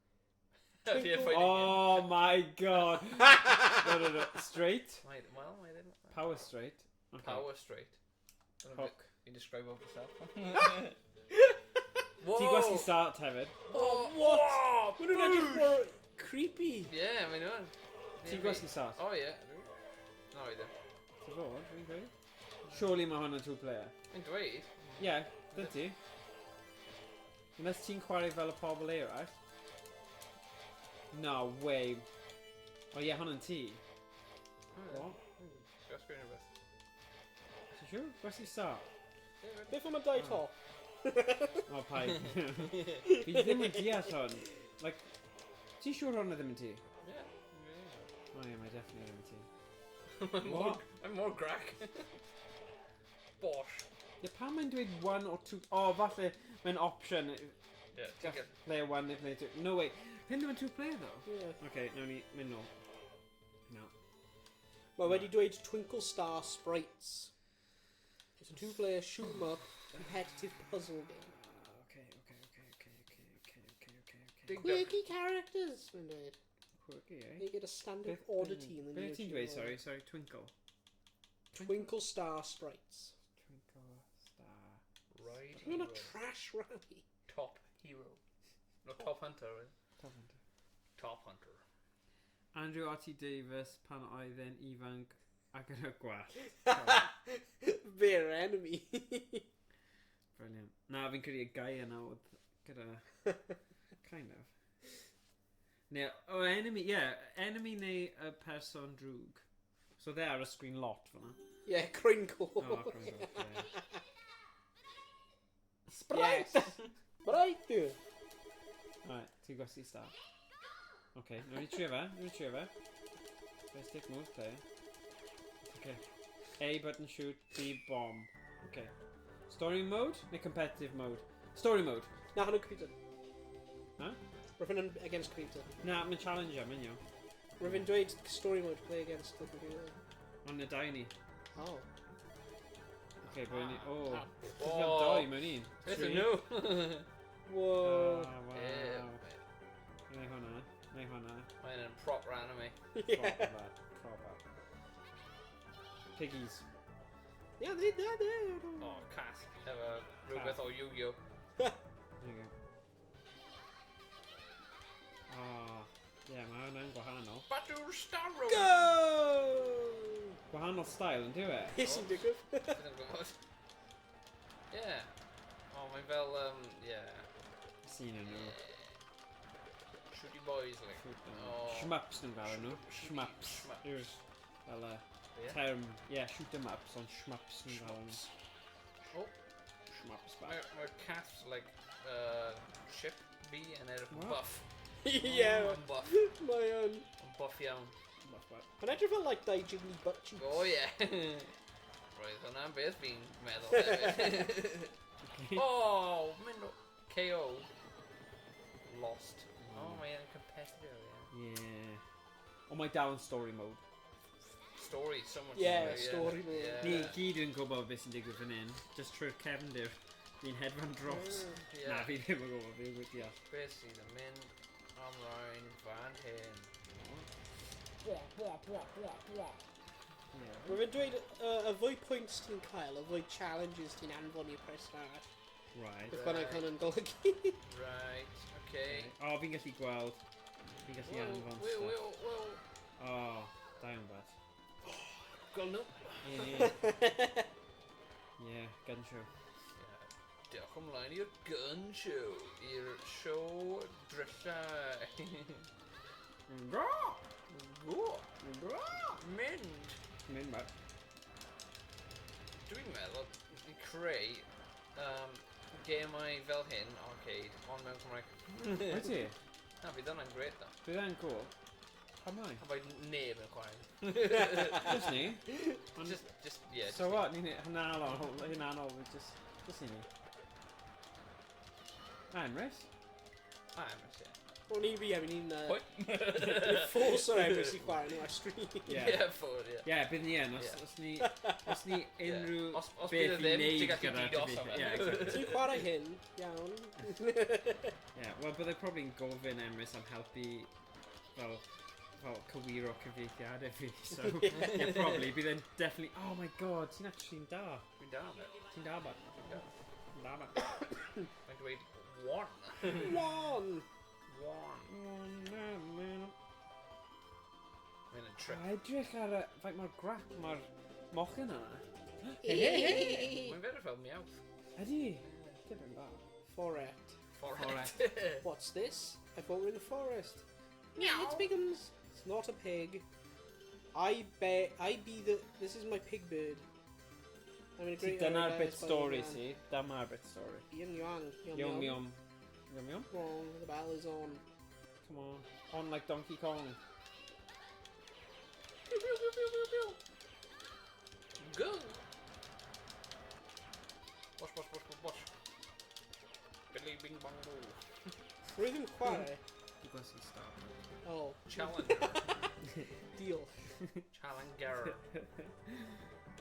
Oh my god. No. Straight. Well, I didn't. Power straight. Okay. Power straight. Hook. You describe of yourself. Whoa. Ti'n gwasgu start hefyd. Oh, what? What did I just for creepy? Yeah, I mean, Ti'n gwasgu start? Oh, yeah. No, I don't. Ti'n fod? Fi'n dweud? Surely mae hwnna'n 2 player. Yn dweud? Yeah, dyn ti. Unless ti'n chwarae fel y pobl eraill. No way. Oh yeah, hwnna'n ti. What? Just going to beth. Ti'n siŵr? Gwasgu start? Beth am y dau top? Oh, pai. Fi ddim yn deall hwn. Like, ti'n siŵr hwnna ddim yn ti? Yeah. Oh yeah, mae definitely ddim yn ti. I'm more crack. Bosh. Yeah, pan mae'n dweud 1 or 2... Oh, falle mae'n option. Yeah, take it. Player 1, player 2. No, wait. Pen ddim yn 2 player, though? Yeah. Okay, nawn ni mynd nôl. No. Mae wedi dweud Twinkle Star Sprites. It's a 2-player shoot-em-up competitive puzzle game. Okay. Quirky characters, mae'n dweud. Quirky, eh? They get a standard oddity in the Neo Geo. Beth ti'n dweud, sorry, Twinkle. Twinkle Star Sprites. Twinkle Star. Right. You're not trash rally. Top hero. No, Top Hunter, right? Top Hunter. Top Hunter. Andrew R.T. Davies pan oedd e'n ifanc ac yn y gwall. Their enemy. Brilliant. Na, fi'n credu y gai yna oedd gyda... kind of. Neu, enemy, enemy neu y person drwg. So they ar y screen lot fyna. Yeah, Crinkle. Oh, Crinkle, yeah. Sprite! Sprite! Alright, ti'n gwasgu start. Okay, nawn ni trio fe. First stick move, player. Okay. A button shoot, B bomb. Okay. Story mode neu competitive mode? Story mode. Na, hwnnw'n Creator. Huh? Roedd hwnnw'n against Creator. Na, mae'n challenger, mae'n iawn. Rwy'n dweud story mode play against the computer. On y dau ni. Oh. Okay, bwyd ni... O. O. Dwi'n doi mewn un. Beth yn nhw? Whoa. Wow. Neu hwnna. Mae'n yn proper anime. Proper. Piggies. Yeah, they. O, cat. Efo rhywbeth o Yu Geo. There you go. Ie, mae hwnna'n gwahanol. Badw'r Starrow! Go! Gwahanol style yn dyw e? Be sy'n digwydd? Dwi'n gwybod. Ie. O, mae'n fel, Sîn yn nhw. Shooty boys, like. Shmups yn fel nhw. Shmups. Yw'r fel term, shoot 'em ups, ond shmups yn fel nhw. O. Shmups bach. Mae'r cat, like, ship fi yn edrych yn buff. Ie. Yn buff. Mae o'n... Yn buff iawn. Mae'n edrych fel, like, dau jiggly butt cheeks. O, ie. Roedd hwnna'n beth fi'n meddwl hefyd. O, mynd o... KO. Lost. O, mae'n competitive, ie. Ie. Ond mae dal yn story mode. Story, so much. Yeah, story mode. Ni gyd yn gwybod beth sy'n digwydd fan hyn. Just trwy'r cefndir. Fi'n hedfan dros. Na, fi ddim yn gwybod, fi'n gwybod deall. Beth sydd yn mynd ymlaen fan hyn? Rwy'n dweud, y fwy pwynt ti'n cael, y fwy challenges ti'n anfon i'r person arall. Right. Beth bynnag hwn yn golygu. Right, okay. O, fi'n gallu gweld. Fi'n gallu anfon stuff. O, da iawn bad. Gweld nhw? Ie, gun show. Diolch ymlaen i'r gun show. I'r show drylla. Go! Mynd! Mynd bad. Dwi'n meddwl i creu gemau fel hyn, arcade, ond mewn Cymraeg. Wyt ti? Na, bydd hwnna'n gret da. Bydd e'n cool. Pa mai? A bai neb yn chwarae. Just ni? Just, yeah. So what? Ni'n hynanol, just ni. I'm Rhys. Rhys, ie. O'n i fi, ni'n... Pwy? Ffos o'r Emrys i chwarae nhw ar stream. Ie, ffwr, ie. Ie, bydd ni yn. Os ni unrhyw Os beth bydd i e ddim, wneud ti'n gallu gyda'r didos am e. Ie, exactly. Ti'n chwarae hyn, iawn. Ie, wel byddai probably'n gofyn Emrys am helpu fel cywiro cyfeithiadau fi, so yeah, probably, bydd e'n definitely, oh my god, ti'n actually'n da. Dwi'n da, me. Ti'n da, bad. Ti'n da, bad. Mae'n dweud, one. One! Mae'n yn trip. A edrych ar y, faint mae'r grap, mae'r mochyn yna. Mae'n feddwl fel miawth. Ydy, dibyn da. Forest. Forest. What's this? I thought we were in the forest. Yeah, it's Bigums. It's not a pig. This is my pig bird. I'm in a great Dyna'r bit story, si. Dyma'r bit story. Yum. Yum yum. Wrong, the bell is on. Come on. On like Donkey Kong. Pew, pew, pew, pew, pew, pew. Go! Wash. Billy bing bong boo. Rwy'n chwarae. Because he's starving. Oh. Challenger. Deal. Challenger.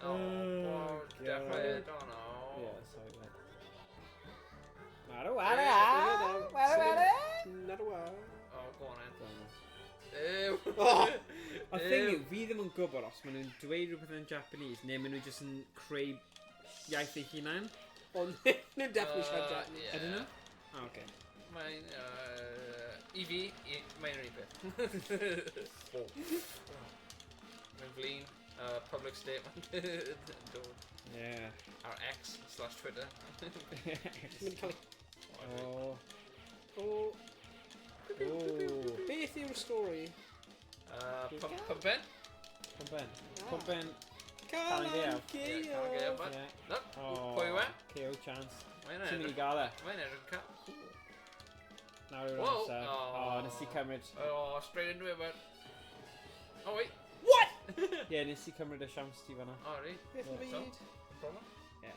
Oh, definitely don't know. Yeah, sorry. Not a while. Oh, go on Ew. A thing yw, fi ddim yn gwybod os maen nhw'n dweud rhywbeth yn Japanese neu maen nhw jyst yn creu iaith eu hunain. Ond nhw'n definitely siarad Japanese. Ydyn nhw? O, oce. Mae'n, i fi, mae'n rhaid beth. Mae'n flin, public statement. Yeah. Ar X/Twitter. Mynd cael ei... Oh. Beth yw'r stori? Pumpen? Pumpen. Calan Ceo. No, pwy yw e? KO chance. Mae'n Ti'n mynd i gael e? Mae'n edrych cael. Nawr yw'r Whoa. amser. O, nes i cymryd. Oh, straight into it, man. Oh, wait. Ie, nes i cymryd y siams ti fanna. Oh, really? Beth yn So? byd? Problem? Ie.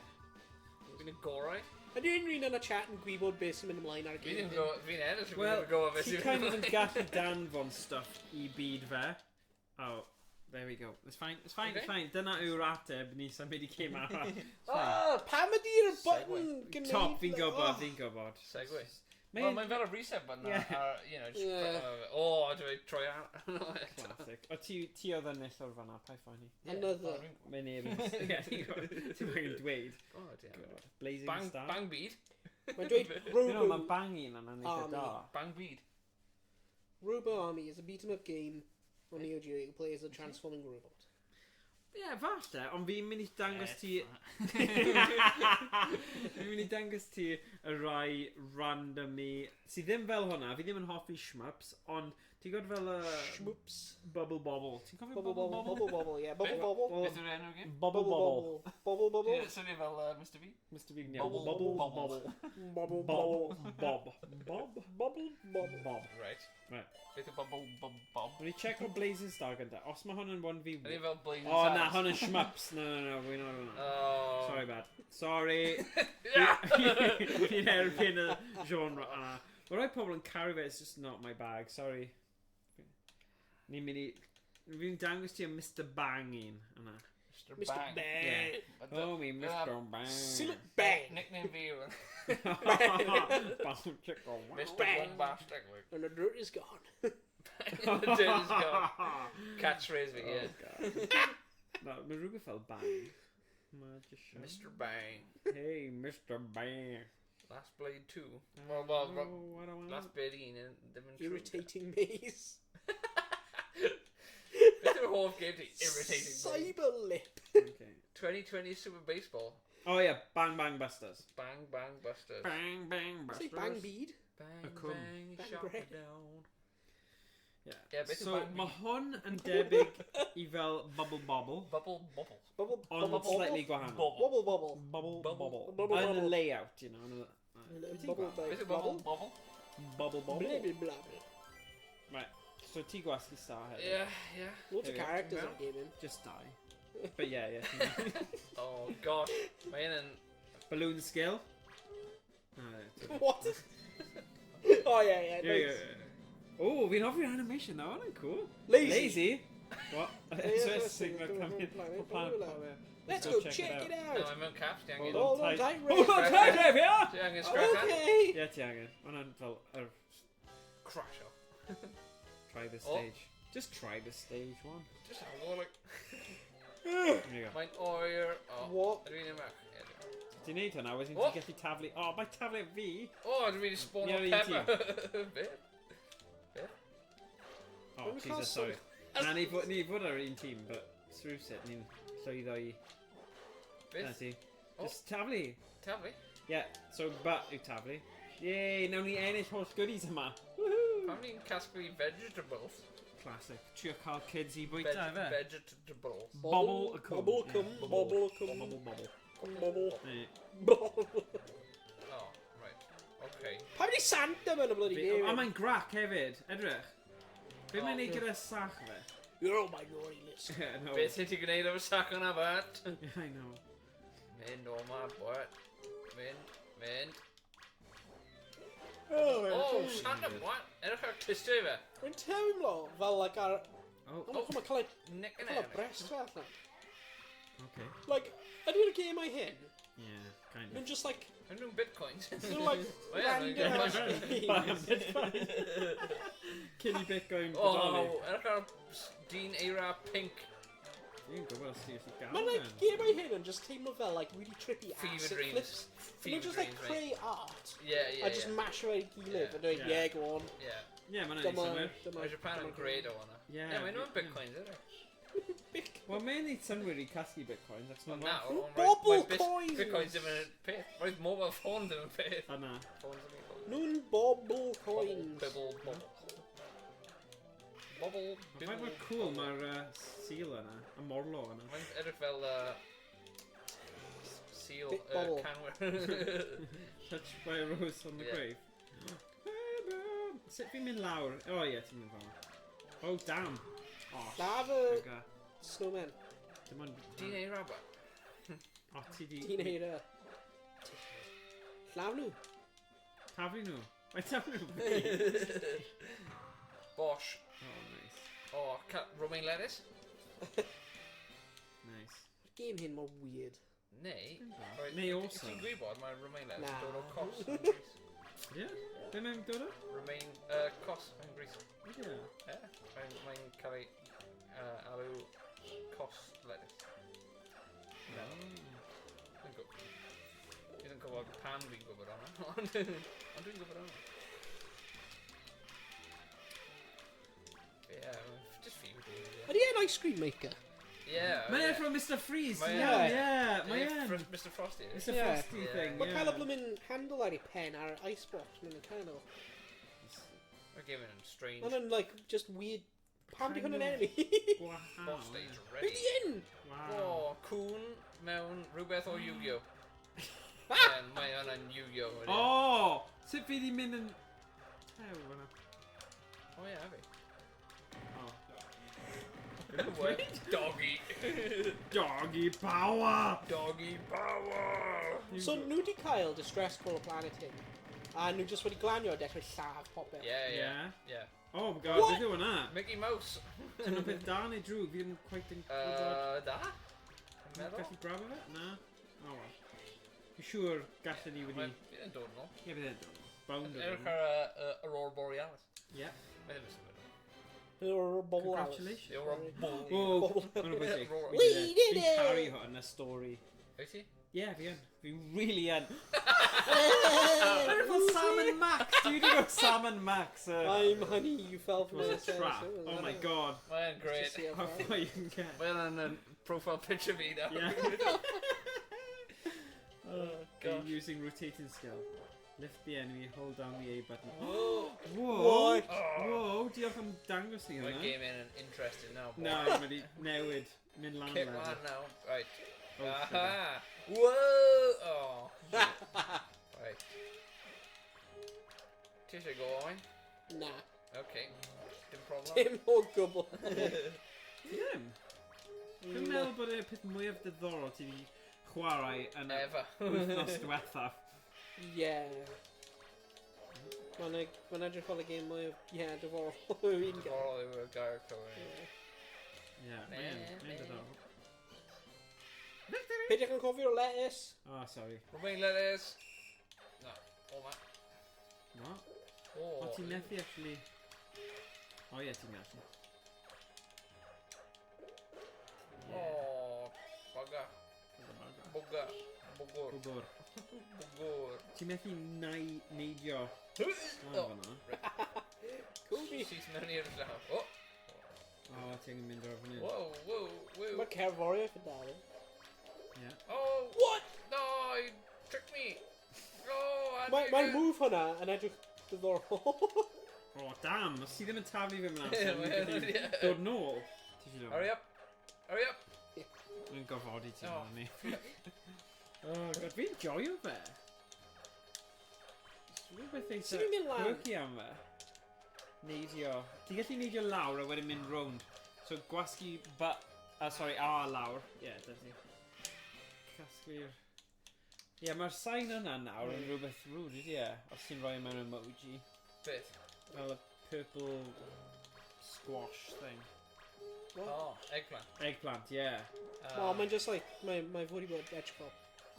Fi'n gorau. Ydy unrhyw un yn y chat yn gwybod beth sy'n mynd ymlaen ar y Fi'n game? fi'n edrych yn Wel, go of ti kind of yn gallu danfon stuff I byd fe. Oh, there we go. It's fine, it's fine, Okay. it's fine. Dyna yw'r ateb ni sy'n mynd I cym arall. Pam ydy'r button gymryd? Top, fi'n gwybod. Segway. Wel, mae'n fel a reset button you know, just dwi'n troi ar. Classic. O, ti oedd yn nill o'r fanna, pa i ffani? Another. Mae'n neb yn... Ti'n mynd dweud. Oh, dear. Blazing Star. Bang bead. Mae'n dweud No, mae'n bangin yna ni da. Bang bead. Robo Army is a beat-em-up game on Neo Geo you play as a transforming robot. Ie, falle, ond fi'n mynd I dangos ti... Fi'n mynd I dangos ti y rai randomy... Sy ddim fel hwnna, fi ddim yn hoffi shmups, ond ti'n gwybod fel y... Shmoops. Bubble Bobble. Ti'n cofio Bubble Bobble? Bubble Bobble, yeah. Bubble Bobble. Beth yw'r enw game? Bubble Bobble. Bubble Bobble. Swnio fel Mr. V? Mr. Big Bubble Bobble. Bubble Bobble. Bobble. Bob. Bob. Bubble Bobble. Bob. Right. Right. Beth yw bubble bob? Rwy'n check o Blazing Star gyda. Os mae hwn yn 1v1... Ydy fel Blazing Oh, Stars? na, hwn yn shmups. No, we're not hwnna. Oh. Sorry, bad. Sorry. Fi'n erbyn y genre yna. Mae rai pobl yn caru fe, it's just not my bag. Sorry. Ni'n mynd I... Fi'n dangos ti o Mr. Bangin yna. Mr. Bang. Yeah. Oh, me, Mr. Bang. Silent Bang. Nickname fi yw. Mr. Mr. Bombastic. And the dirt is gone. The dirt is gone. Catchphrase fi, yeah. No, mae rhywbeth fel bang. Mr. Bang. Hey, Mr. Bang. Last Blade 2. Well, I don't want Last Blade 1 ddim yn true. Irritating maze. Beth yw'r hoff game ti? Irritating maze. Cyber lip. Okay. 2020 Super Baseball. Oh yeah, Bang Bang Busters. Bang Bang Busters. Bang Bang Say Busters. bang bead. Bang Cwm. Bang, Bang shot bread. down. Yeah. Yeah, beth yw So Bang mae Bead? hwn yn debyg I fel Bubble Bobble. Bubble Bubble. Bubble Ond bubble slightly gwahanol. Bubble bubble. Bubble Bubble. Bobble. Yn y layout, you know. Bubble Beth yw Bubble Bubble? Bubble Blah Bobble. blah blah. Right. So ti gwasgu star hefyd. Yeah. Loads of There we go. characters in the game. Just die. But yeah. Oh gosh. Mae hyn yn... Balloon skill. What? Oh yeah. Nice. Oh, fi'n hoffi'r animation though, hwnna'n cool. Lazy. What? Yeah, So that's signal it. coming. Let's go check it No, out. I'm mewn caps, ti angen... Hold Hold on tight, Hold Rhys. on tight, Rhys, yeah? Ti angen scratch hand? Okay. Yeah, ti angen. Hwnna'n fel... Crash o. Try the stage. Just try the stage one. Just have a go, like... There you go. Mae'n oer... What? Ydw i'n ymach? Ti'n neud hwnna, wedyn What? ti'n gallu taflu... Oh, mae taflu fi! Oh, ydw i'n spawn o Ie, pepper. Beth? Oh, Jesus, sorry. Na, ni fod ar un tîm, but rhywsut ni'n llwyddo I... Na Beth? ti. Just taflu. Taflu? Yeah, so bat yw taflu. Yay, nawn ni ennill holl goodies yma. Pam ni'n casglu vegetables? Classic. Trio cael kids I bwyta, efe? Vegetables. Bobble a cwm. Bubble cum. Bubble cum. Bobble, bobble. Bubble. Hey. Bubble. Oh, right. Okay. Pam di Santa mewn y bloody game? A mae'n grac hefyd, edrych. Be mae'n neud gyda sach fe? You're on my naughty list. Yeah, no. Beth sy'n ti gwneud o'r sac yna, bat? Yeah, I know. Mynd o ma, bat. Mynd. Oh, Santa, what? Edrych ar clustio I fe. Mae'n teimlo fel like ar... Oh, Oh, mae'n cael Nick yn y e. breast fe allan. okay. Like, ydy'r game I hyn? Yeah, kind Mae'n of. just like... Yn nhw'n bitcoins. They're like Oh, yeah, random ass Bam, games. Bitcoin. Cyn I Bitcoin Oh, bodoli. edrych ar dyn eira pink. Dwi'n gwybod os ti eisiau gael Mae'n like game I hyn yn just teimlo fel like really trippy Fever acid dreams. flips. Mae'n just like dreams, creu art. Yeah, A just mash away gilydd. Yeah. A dweud, Yeah. yeah, go on. Yeah. Yeah, mae'n Dyma... neud synwyr. Mae Japan yn great o hwnna. Yeah. Yeah, mae nhw'n bitcoins, ydych? Wel, mae'n neud synwyr I casgu Bitcoin. That's Well, not now, right. Bobble coins! Bitcoins ddim yn peth. Roedd mobile phone ddim yn peth. A na. Phones ddim yn peth. Nhw'n bobble coins. Bibble, bobble. Bobble, Mae'n bibble. mor cool, mae'r seal yna. Y morlo yna. Mae'n edrych fel seal Bit bobble. canwyr. Touched by a rose on the Yeah. grave. Sut fi'n mynd lawr? Oh ie, ti'n mynd fel. Oh damn. Oh, Lava sugar. snowman. Dim ond... Dyn ei rabat. O, ti di... Ti'n neud e. Llafnw. Taflu nhw. Mae taflu nhw. Bosh. Oh, nice. Oh, romaine lettuce. Nice. Game hyn mor weird. Neu... Neu Oson. Ti'n gwybod mae romaine lettuce Na. yn dod o cos yn Greece. Ie? Be mae'n dod o? Romaine... cos yn Greece. Ie. Mae'n cael ei alw cos lettuce. Dwi'n gwybod pan dwi'n gwybod hwnna, ond dwi'n gwybod hwnna. Just few days. Ydy e'n ice cream maker? Mae'n from Mr Freeze. Mae Mae'n. Mr Frosty. Mr Frosty thing. Mae'n cael y blwmin handle ar ei pen ar icebox. Mae'n cael o. Mae game yn strange. Mae'n like, just weird. Pam di hwn yn enemy? Boss stage ready. Be di un? O, cwn mewn rhywbeth o Yu Geo. Mae hwnna'n Yu Geo. O! Sut fi di mynd yn... Tew hwnna. O ie, fi. Doggy. Doggy power. Doggy power. So nhw di cael Distress Call y Planet hyn. A nhw just wedi glanio a dechrau lladd popeth. Yeah. Oh my god, beth yw hwnna? Mickey Mouse. Ti'n nhw'n beth da neu drwg? Fi ddim quite yn gwybod. Da? Ti'n gallu grab o fe? Na? Oh well. Fi'n siŵr gallen ni wedi... Bydd yn dod nôl. Ie, bydd yn dod. Bound o Erch nhw. ar Aurora Borealis. Ie. Mae ddim yn symud. Congratulations. The Aurora Borealis. Whoa, ma'n rhywbeth i. We did it! Fi'n carry hwn y stori. Wyt ti? Ie, fi yn. Fi really yn. Mae'n fel Sam and Max. Dwi wedi gweld Sam and Max. I'm honey, you fell for Was my a trap. Oh my god. Mae'n great. How far you can get. Mae'n profile picture fi now. Yeah. God. Using rotating skill. Lift the enemy, hold down the A button. Whoa! Whoa! Whoa! Diolch am dangos ni Mae hwnna. game in interesting now. Na, mae di newid. Mynd lan Kick lan. man now. Right. Oh, Aha! Whoa! Oh. Right. Ti eisiau go Owain? Nah. Okay. Dim problem. Dim o gwbl. Dim. Dwi'n meddwl bod e'n peth mwyaf diddorol ti wedi chwarae yn y Ever. wythnos diwethaf. Yeah. Mae'n edrych fel y game mwy o... Yeah, diddorol. Fi'n gael. Diddorol yw y gair cywir. Ie, mae'n diddorol. Peidiwch yn cofio'r lettuce. Oh, sorry. Romaine lettuce. No. Oh, man. No? Oh. O, ti'n methu actually... O ie, ti'n methu. Oh. Baga. Boga. Bogor. Gwbr. Bogor. Ti'n methu neidio... O, Oh. fanna. Cool fi. Sy'n mewn i'r llaw. Oh. O, ti angen mynd o'r fan hyn. Whoa. Mae cerforio for dal. Ie. Oh. What? No, you tricked me. Oh, Mae'r move hwnna yn edrych diddorol. O, dam! Os ti ddim yn taflu fe mewn amser, ni'n gallu dod nôl. Ti eisiau dod? Hurry up. Mae'n gorfodi ti Oh. mewn ni. Oh, god, fi'n joio fe. Rhywbeth eitha Sut fi'n mynd lan? quirky am fe. Neidio. Ti'n gallu neidio lawr a wedyn mynd rownd. So gwasgu sorry, a lawr. Ie, dyna ti. Casglu'r... Ie, mae'r sain yna nawr yn rhywbeth rwyd, ydy e? Os ti'n rhoi mewn emoji. Beth? Fel y purple squash thing. Oh, eggplant. Eggplant, yeah. Well, mae'n just like... Mae fod i bod edrych fel...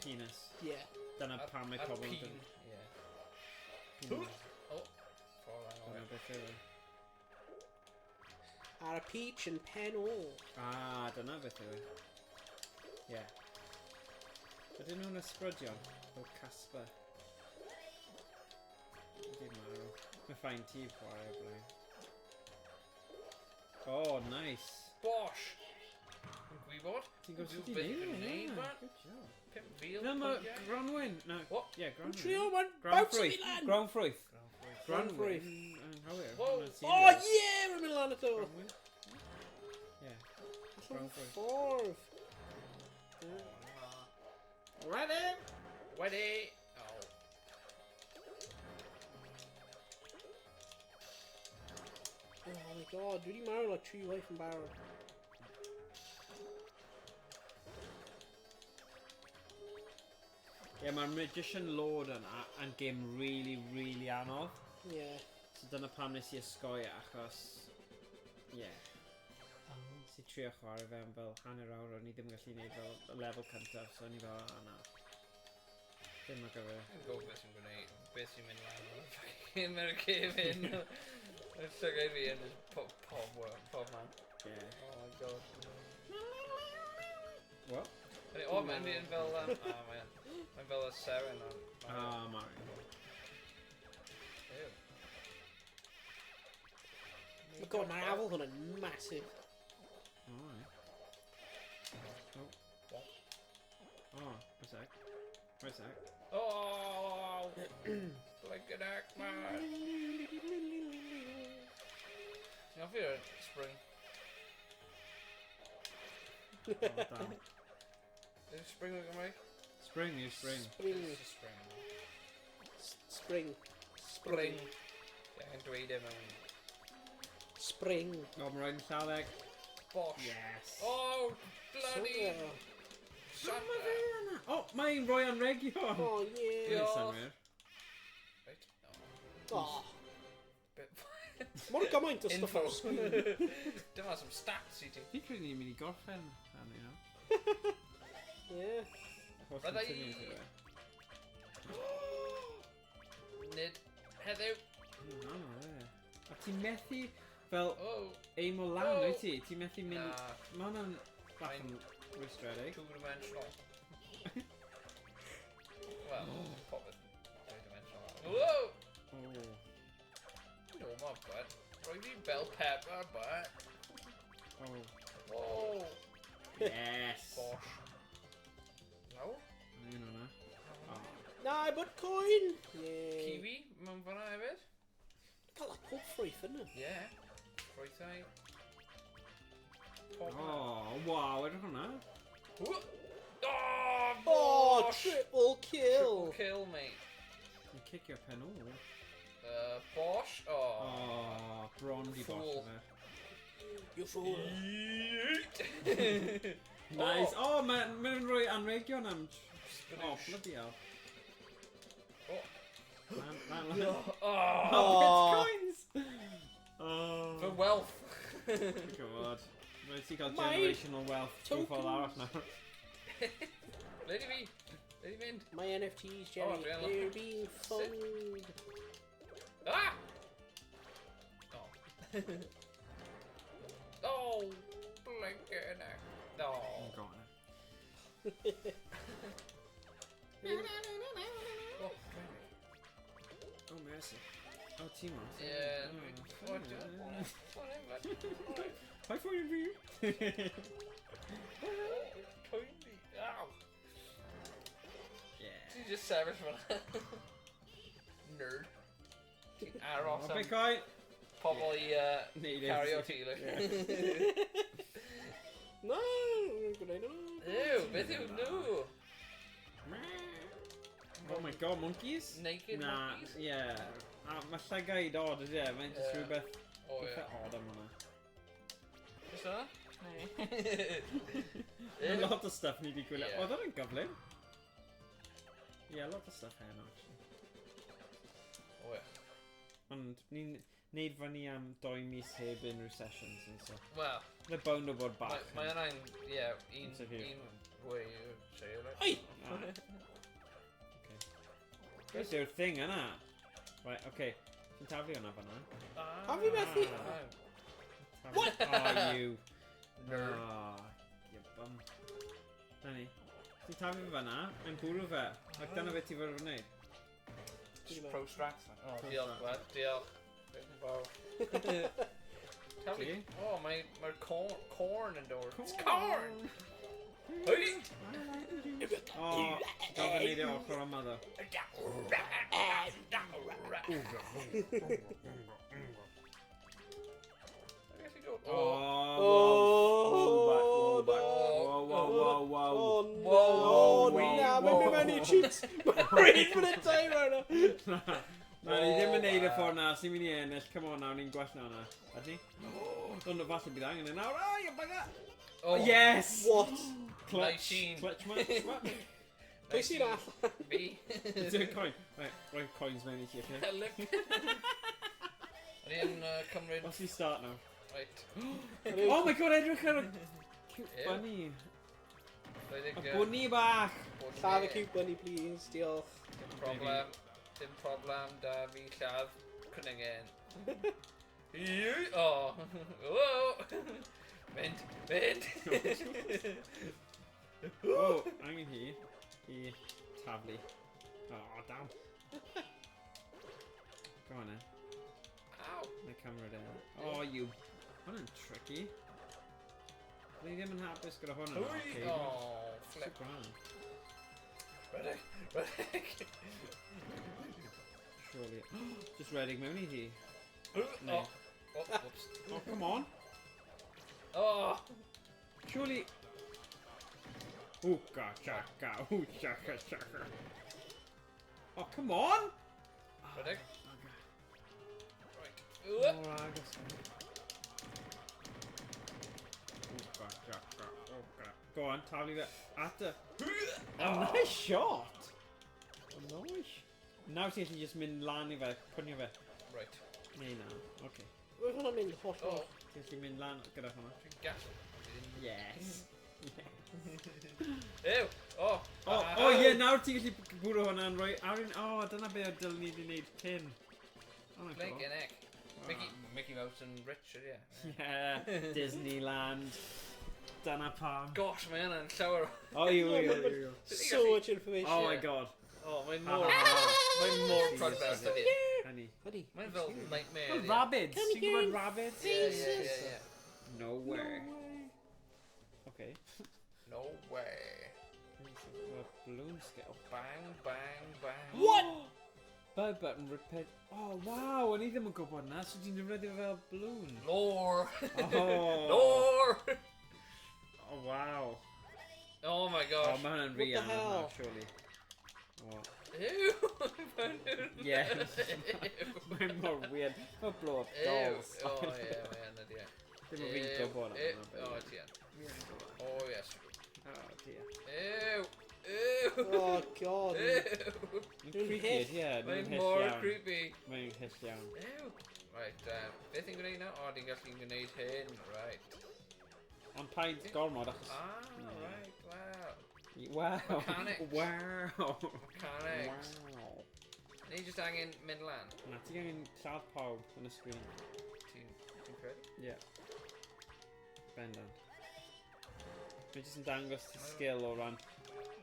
Penis. Yeah. Dyna pam mae pobl yn dod. Yeah. Penis. Oh. Dyna beth yw e. Ar y peach yn pen ôl. Ah, dyna beth yw e. Ie. Ydyn nhw'n ysbrydion? Fel Casper. Ydy marw. Mae ffain ti chwarae o blaen. Oh, nice. Bosh! Yn gwybod? Ti'n gwybod sut Dwi'n i byth neud yn e? neud, Ie, man. good job. 5 fil. No, mae Gronwyn. No, What? ie, Gronwyn. Trio, mae'n Ground bounce ffrwyth. fi lan! Ground ffrwyth. Ground ffrwyth. Yn hawir. Whoa. Oh, yeah! Mae'n mynd lan eto. Gronwyn. Ie. Allan Ground ffrwyth. ffordd. Ready? Ready? Oh. Oh my god, dwi wedi marw like 3 life yn barod. Ie, mae'r Magician Lord yn game really, really anodd. Ie. So dyna pam nes I ysgoi achos... Ie. Si trio chwarae fe am fel hanner awr o'n I ddim gallu gwneud fel y lefel cyntaf, so o'n I fel, na. Dim ar gyfer. Yn gwybod beth sy'n gwneud, beth sy'n mynd lan o'r fucking Mae'r cef hyn. Y llygau fi yn pob man. Ie. Oh my god. What? O, mae'n fi yn fel... Mae'n fel y seren o'n... Mario. Ew. My god, mae afel hwn yn massive. Alright. Oh. What? Oh, a sec. Wait a sec. Oh! Like an act, man! Ti'n offi ar spring? Oh, damn. Is spring yn Gymraeg? Spring is spring. Spring. It's spring. Spring. Spring. Ie, yn dweud e mewn... Spring. Oh, mae'n rhaid yn lladdeg. Bosh! Yes. Oh, bloody... Summer fe yna. Oh, mae'n rhoi anregio. Oh, yeah. Diolch. Summer. Right? Oh. Bit... Mor gymaint o stuff Info. ar sgwyn. Dyma some stats I ti. Fi credu ni'n mynd I gorffen. You know. Yeah. Byddai- Nid. Heddiw. A ti'n methu fel Oh. aim o lan, wyt ti? Ti'n methu mynd... Na. Mae hwnna'n bach yn rwystredig. Two-dimensional. Well, popeth two-dimensional. Whoa! Oh. No, my butt. Roi fi bell pepper, but... Oh. Whoa! Yes. Bosh. No? Yun hwnna. Oh. Na, but coin. Yeah. Kiwi? Mewn fanna hefyd? Cael like pob ffrwyth yna. Yeah. Ffrwythau. Pop. Oh, wow, edrych hwnna. Oh, Oh, bosh! triple kill. Triple kill, mate. Yn cicio pen o. Bosh? Oh. Oh, bron di Fool. bosh fe. You fool. Nice. Oh, mae'n rhoi anregion am... Oh, bloody hell. Oh. Lan. Oh. Oh, bitcoins! Oh. For wealth. God. Rhaid ti gael Mae generational wealth trwy ffordd tokens. arall nawr. Lady fi. Lady fynd. My NFTs, Oh, Jerry, dwi'n they're look- being funded. Ah! Oh. Oh. Blinking heck. No. Oh, God. Oh, Oh, mercy. Oh, Timo. yeah. Oh, High five for you. Tiny. Ow. Yeah. She's just savage for that. Nerd. Arrow Oh, some bitcoin. pobl I Native. cario ti, like. No, good idea. Ew, beth yw nhw? Oh my god, monkeys? Naked Nah, monkeys? yeah. Mae llygau odd, ydy e? Mae'n just Ie. rhywbeth Oh, eitha yeah. odd am hwnna. Is that? Mae lot o stuff ni wedi gwylio. Ie. Oedd hwnna'n gyflym? Yeah, lot o stuff heno, actually. Oh, yeah. Ond ni'n neud fyny am 2 mis heb unrhyw sessions and so. Well, They're bound o bod bach. mae yna'n, yeah, So here. un way o say it. Oi! Okay. Beth yw'r thing yna? Right, okay. Ti'n taflu hwnna fanna? Have you methu? What? Oh, you. Nerd. Oh, you bum. Nani. Ti'n taflu fanna, mae'n bwrw fe. Ac dyna beth ti fod yn gwneud. Pro strats. Oh, Pro diolch, strats. Gwed, diolch. Diolch yn fawr. Taflu. Okay. Oh, mae'r corn yn dod. It's corn! Hei! Oh, gofyn neud e ochr yma ddo. Oh, Whoa, whoa, whoa. Oh no! Whoa, Na, mae'n whoa. mynd mewn I cheats! Mae'n rhaid yn y time yna! Na, ni ddim yn neud y ffordd na, sy'n mynd I ennill, come on nawr, ni'n gwell na hwnna. Ydyn? Ond falle bydd angen yn nawr, you bugger! Oh, Yes! What? Clutch, Nice. clutch match, what? Pwy sy'n all? Fi. Dwi'n coin. Rhaid coins mewn I chi, okay? Look. O'n i'n cymryd... What's he start now? Right. Oh my god, edrych ar y cute bunny. A bunny bach. Lladd y cute bunny, please. Diolch. Dim problem, da fi lladd cynningen. Oh. Whoa. Mynd. Oh, angen hi. I taflu. Oh, damn. Go on then. Ow. My camera there. Oh, you. Hwna'n tricky. Ni ddim yn hapus gyda hwn yn arcade. Oh, flip. Redig. Surely. Just redig mewn I hi. No. Oh, whoops. Oh, come on. Oh. Surely. Ooka chaka, ooh chaka chaka. Oh, come on! Redig. Right. Oh, agos. Ooka chaka, ooka. Go on, taflu fe at y... Oh, nice shot! Oh, nice. Nawr ti'n gallu just mynd lan I fe, pwnio fe. Right. Neu na, okay. Roedd hwnna'n mynd holl. Oh. Ti'n gallu mynd lan gyda hwnna. Dwi'n gallu. Yes. Ew! Oh! Oh, ie, nawr ti'n gallu bwrw hwnna'n rhoi... Oh, dyna be o dylwn ni wedi gwneud cyn. Oh my god. Blinkin' heck. Mickey Mouse and Richard, yeah. Yeah, Disneyland. Dyna pam. Gosh, mae hynna'n llawer. Oh, you. So much information. Oh my god. Oh, mae'n mor prydferth ydi. Honey. Mae'n fel nightmare. Oh, rabbits. Ti'n gwybod rabbits? Yeah. No way. Okay. No way. Balloon scale. Bang, bang, bang. What? Bell button repeat. Oh, wow. O'n I ddim yn gwybod na. So ti'n defnyddio fel balloon. Lore. Oh. Lore. Oh, wow. Oh my gosh. Oh, mae hwnna'n rhi What the hell? surely. Oh. Ew. Yes. Mae'n mor weird. Mae'n blow up dolls. Oh, yeah, man. Ddim yn fi'n gwybod am hwnna. Oh, dear. Oh, yes. Oh, dear. Ew. Oh, God. Ew. Mae'n creepy, yeah. Mae'n mor creepy. Mae'n hyll iawn. Ew. Right, beth i'n gwneud nawr? O, di'n gallu'n gwneud hyn. Right. Ond paid gormod achos... Right, wow. Wow. Mechanics. Wow. Mechanics. Wow. Ni just angen mynd lan. Na, ti'n angen lladd pawb yn y sgrin. Ti'n credu? Ie. Bendant. Mae jyst yn dangos ti skill o ran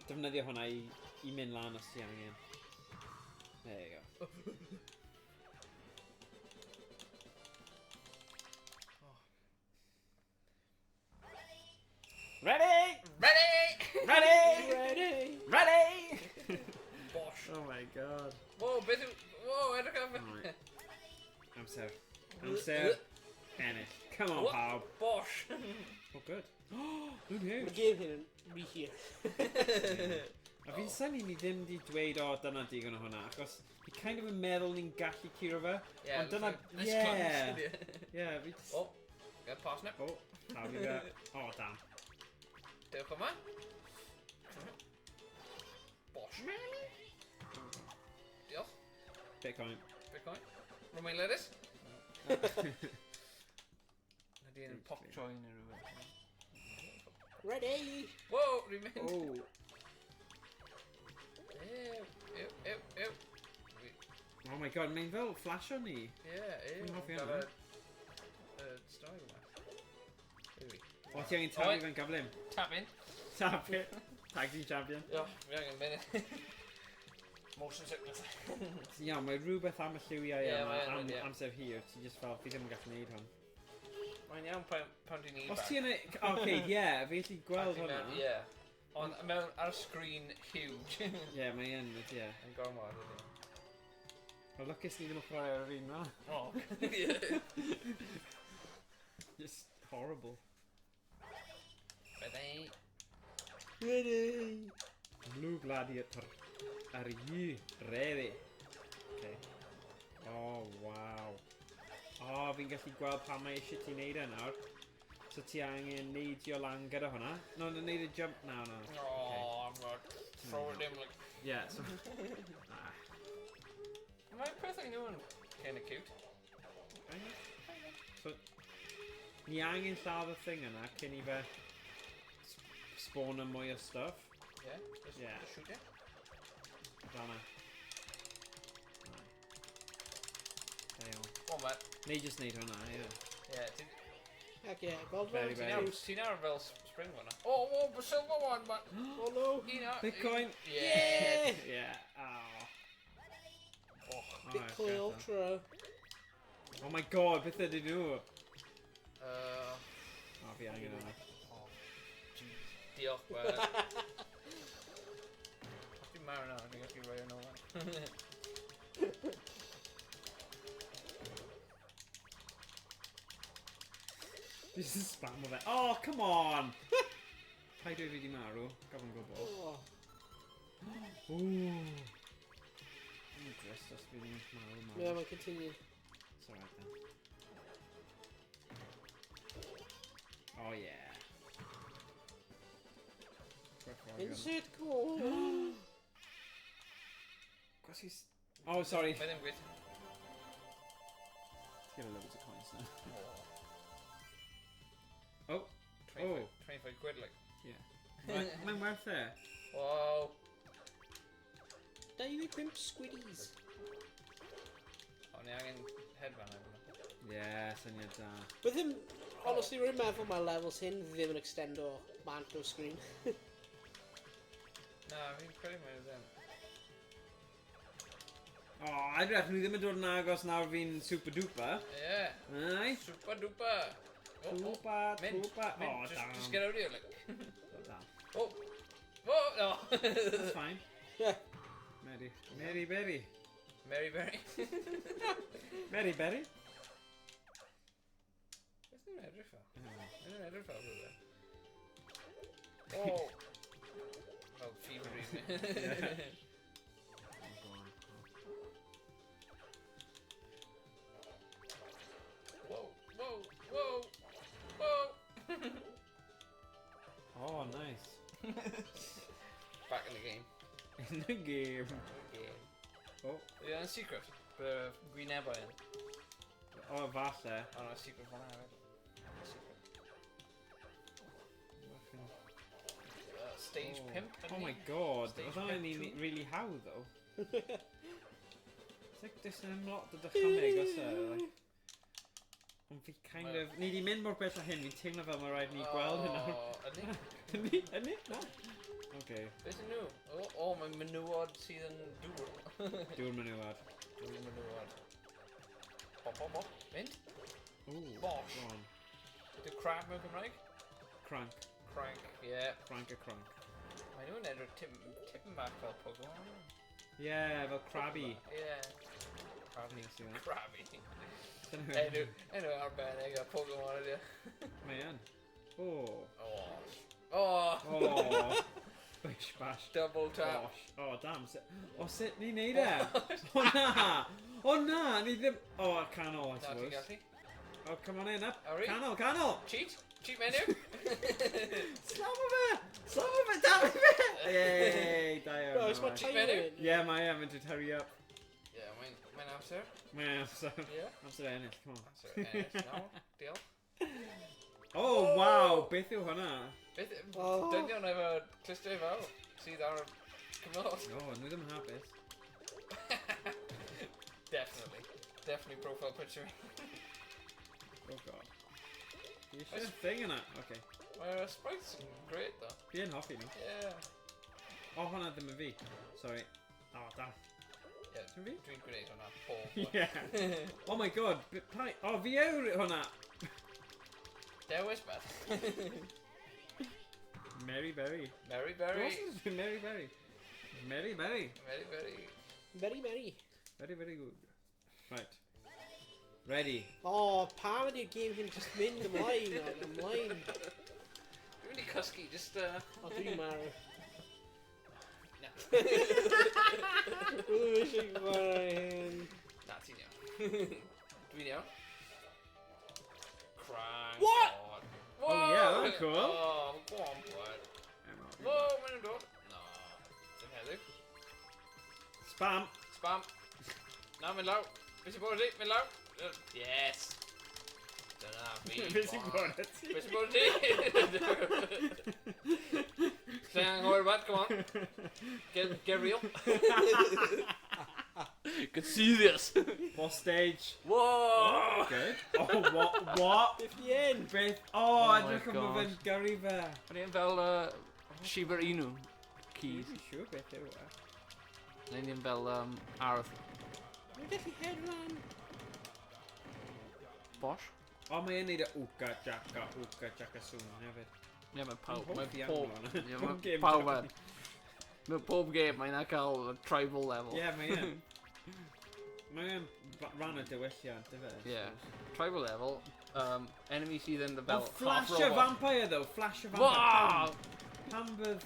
defnyddio hwnna I mynd lan os ti angen. There you go. Ready! Bosh. Oh my god. Whoa, beth yw... Whoa, edrych am... Right. Amser. Ennill. Come on, pawb. Bosh. Oh, good. Who knew? Mae game hyn yn rhi-hir. A fi'n synnu ni ddim di dweud o dyna digon o hwnna, achos fi kind of yn meddwl ni'n gallu curo fe. Yeah, ond dyna... Yeah, fi... Oh, get past now. Oh, taflu fe. Oh, damn. Diolch yma. Bosh. Diolch. Bitcoin. Romain lettuce. Nadi yn pop join neu rhywbeth. Ready! Whoa, remain. Oh. Ew. Oh my god, mae'n fel flash on ni. Yeah, Dwi'n hoffi got hwnna. a style yma. O, ti angen talu fe'n gyflym. Tap in. Tap it. Tag team champion. Fi angen mynd. Motion sickness. Iawn, mae rhywbeth am y lliwiau Ie, yma mae yn, am ie. amser hir. Ti just fel, fi ddim yn gallu neud hwn. Mae'n iawn pan dwi'n ifanc. Os ti yn y... Oce, ie, fi allu gweld hwnna. Ie. Ond mewn ar y screen huge. Ie, mae yn, ie. Yn gormod, ydy. O, lwcus ni ddim yn chwarae ar yr un na. Oh, yeah. Just horrible. Ready. Blue Gladiator. Are you ready? Okay. Oh, wow. Oh, fi'n gallu gweld pa mae eisiau ti neud e nawr. So ti angen neidio lan gyda hwnna. No, neud y jump. No. Oh, I'm not. Ti'n throw it in like... Yeah, so... Am I personally doing kind of cute? So, ni angen lladd y thing yna cyn I fe spawn mwy o stuff. Yeah? Just shoot it? Fanna. Come on, Matt. Ni just need hwnna, ie. Yeah, Heck yeah, gold Very, very. ti'n ar fel spring one. Oh, but silver one, but... Oh no! Bitcoin! Yeah! Yeah, oh. Bitcoin Ultra. Oh my god, beth ydy nhw? Fi angen hwnna. Diolch, Matt. Dwi'n marw na, dwi'n gallu rhoi yn Owain. Just spam of it. Oh, come on! Paid dwi fi di marw, gafon gwbl. Ooh. I'm dressed as fi di marw. Yeah, we'll continue. It's alright then. Oh yeah. Insert call. Cos he's... Oh, sorry. Mae ddim gwyth. Get a loads of coins now. Oh. Oh. 25 quid, like. Yeah. Mae'n werth e. Wow. Daily Pimp Squiddies. O, ni angen headband efo. Yeah, syniad da. But ddim, honestly, rwy'n meddwl mae levels hyn ddim yn extend o manto screen. Na, fi'n credu mae ddim. Oh, I'd reckon ni ddim yn dod yn agos nawr fi'n super duper. Yeah. Aye. Super duper. Trooper, trooper. Oh, damn. Just get out of here, like. Oh, damn. Oh. Oh, no. That's fine. Yeah. Mary Berry. Mary Berry. Mary Berry? Isn't it edrych fel? Isn't it edrych fel rhywbeth? Oh. Oh, fever dream. Whoa, whoa, whoa, whoa. Oh, nice. Back in the game. In the game. Oh. Yeah, secret. But green ebba in. Oh, falle. Oh no, secret one hefyd. Secret. Stage pimp. Oh my god. Stage Was that pimp only too. really how though? It's like this yn lot o dychymyg os e. Ond fi kind of... Ni di mynd mor bell a hyn, fi'n teimlo fel mae rhaid ni gweld hynna. Ydy? Ydy? Na? Okay. Beth yn nhw? O, mae menywod sydd yn dŵr. Dŵr menywod. Dŵr menywod. Bop, bop, bop. Mynd? Ooh. Bosh. Go on. Ydyw crab mewn Cymraeg? Crank. Crank, yeah. Crank a crank. Mae nhw'n edrych tipyn bach fel Pokemon. Yeah, fel crabby. Yeah. Crabby. Yeah, Crabby. Enw arbennig a Pokemon ydy. Mae yn. Oh. Oh. Oh. Oh. Bish bash. Double tap. Oh, damn. Oh, sut ni'n neud e? Oh, na! Oh, na! Ni ddim... Oh, canol, I Na, ti'n suppose. gallu? Oh, come on in, up. Are we? Canol, canol! Cheat? Cheat menu? Slam o fe! Slam o fe, dam i fe! Yay, da iawn. No, it's what Cheat time menu? in. Yeah, mae am yn hurry up. Yeah, mae'n amser. Mae amser. Yeah. Amser ennill, come on. Amser ennill. No, diolch. Oh, wow! Beth yw hwnna? Beth, Oh. dynion efo clustau fel sydd ar y cymylog. Oh, nhw ddim yn hapus. Definitely profile picture. Oh, god. You should have thing yna. Okay. Mae'r sprites yn great, though. Fi yn hoffi nhw. Yeah. Oh, hwnna ddim yn fi. Sorry. Oh, damn. Yeah, Fi? dwi'n gwneud hwnna pob. Yeah. Oh my god. Oh, fi yw'r hwnna. Dewis beth. Mary Berry. Mary Berry. Mary Berry. Mary Berry. Mary Berry. Very, very. Very, very good. Right. Ready. Oh, pam ydy'r game hyn just mynd ymlaen, ymlaen. Dwi'n mynd I cysgu, just... O, dwi'n marw. Na. Rwy'n eisiau chwarae hyn. Na, ti'n iawn. Dwi'n iawn. Crank. What? Whoa! Oh, yeah, that's cool. Oh, go on, bud. Whoa, mae'n nhw'n dod. No. Heddiw. Spam. Spam. Na, mynd law. Beth sy'n bod i? Mynd law. Yes. Dyna fi. Beth sy'n bod i ti? Beth sy'n bod i ti? Stay anghywir, bud, come on. Get real. Could see this. What stage? Whoa! Good. Oh, what? 50 Beth? Oh, I my dwi'n cymryd fe'n gyrru fe. O'n i'n fel Shiba Inu keys. Dwi'n siŵr beth yw e. O'n i'n fel Arth. Mae'n gallu hedran. Bosh? O, mae e'n neud y wca jacka sŵn hefyd. Ie, mae pawb. Mae Ie, pob. Mae pawb yn. Mae pob game mae'n cael tribal level. Ie, mae e'n. Mae e'n rhan o diwylliant, yfe? Ie. Tribal level. Enemy sydd yn fel Oh, Flash o Vampire, though. Flash o Wow! Vampire. Pam bydd...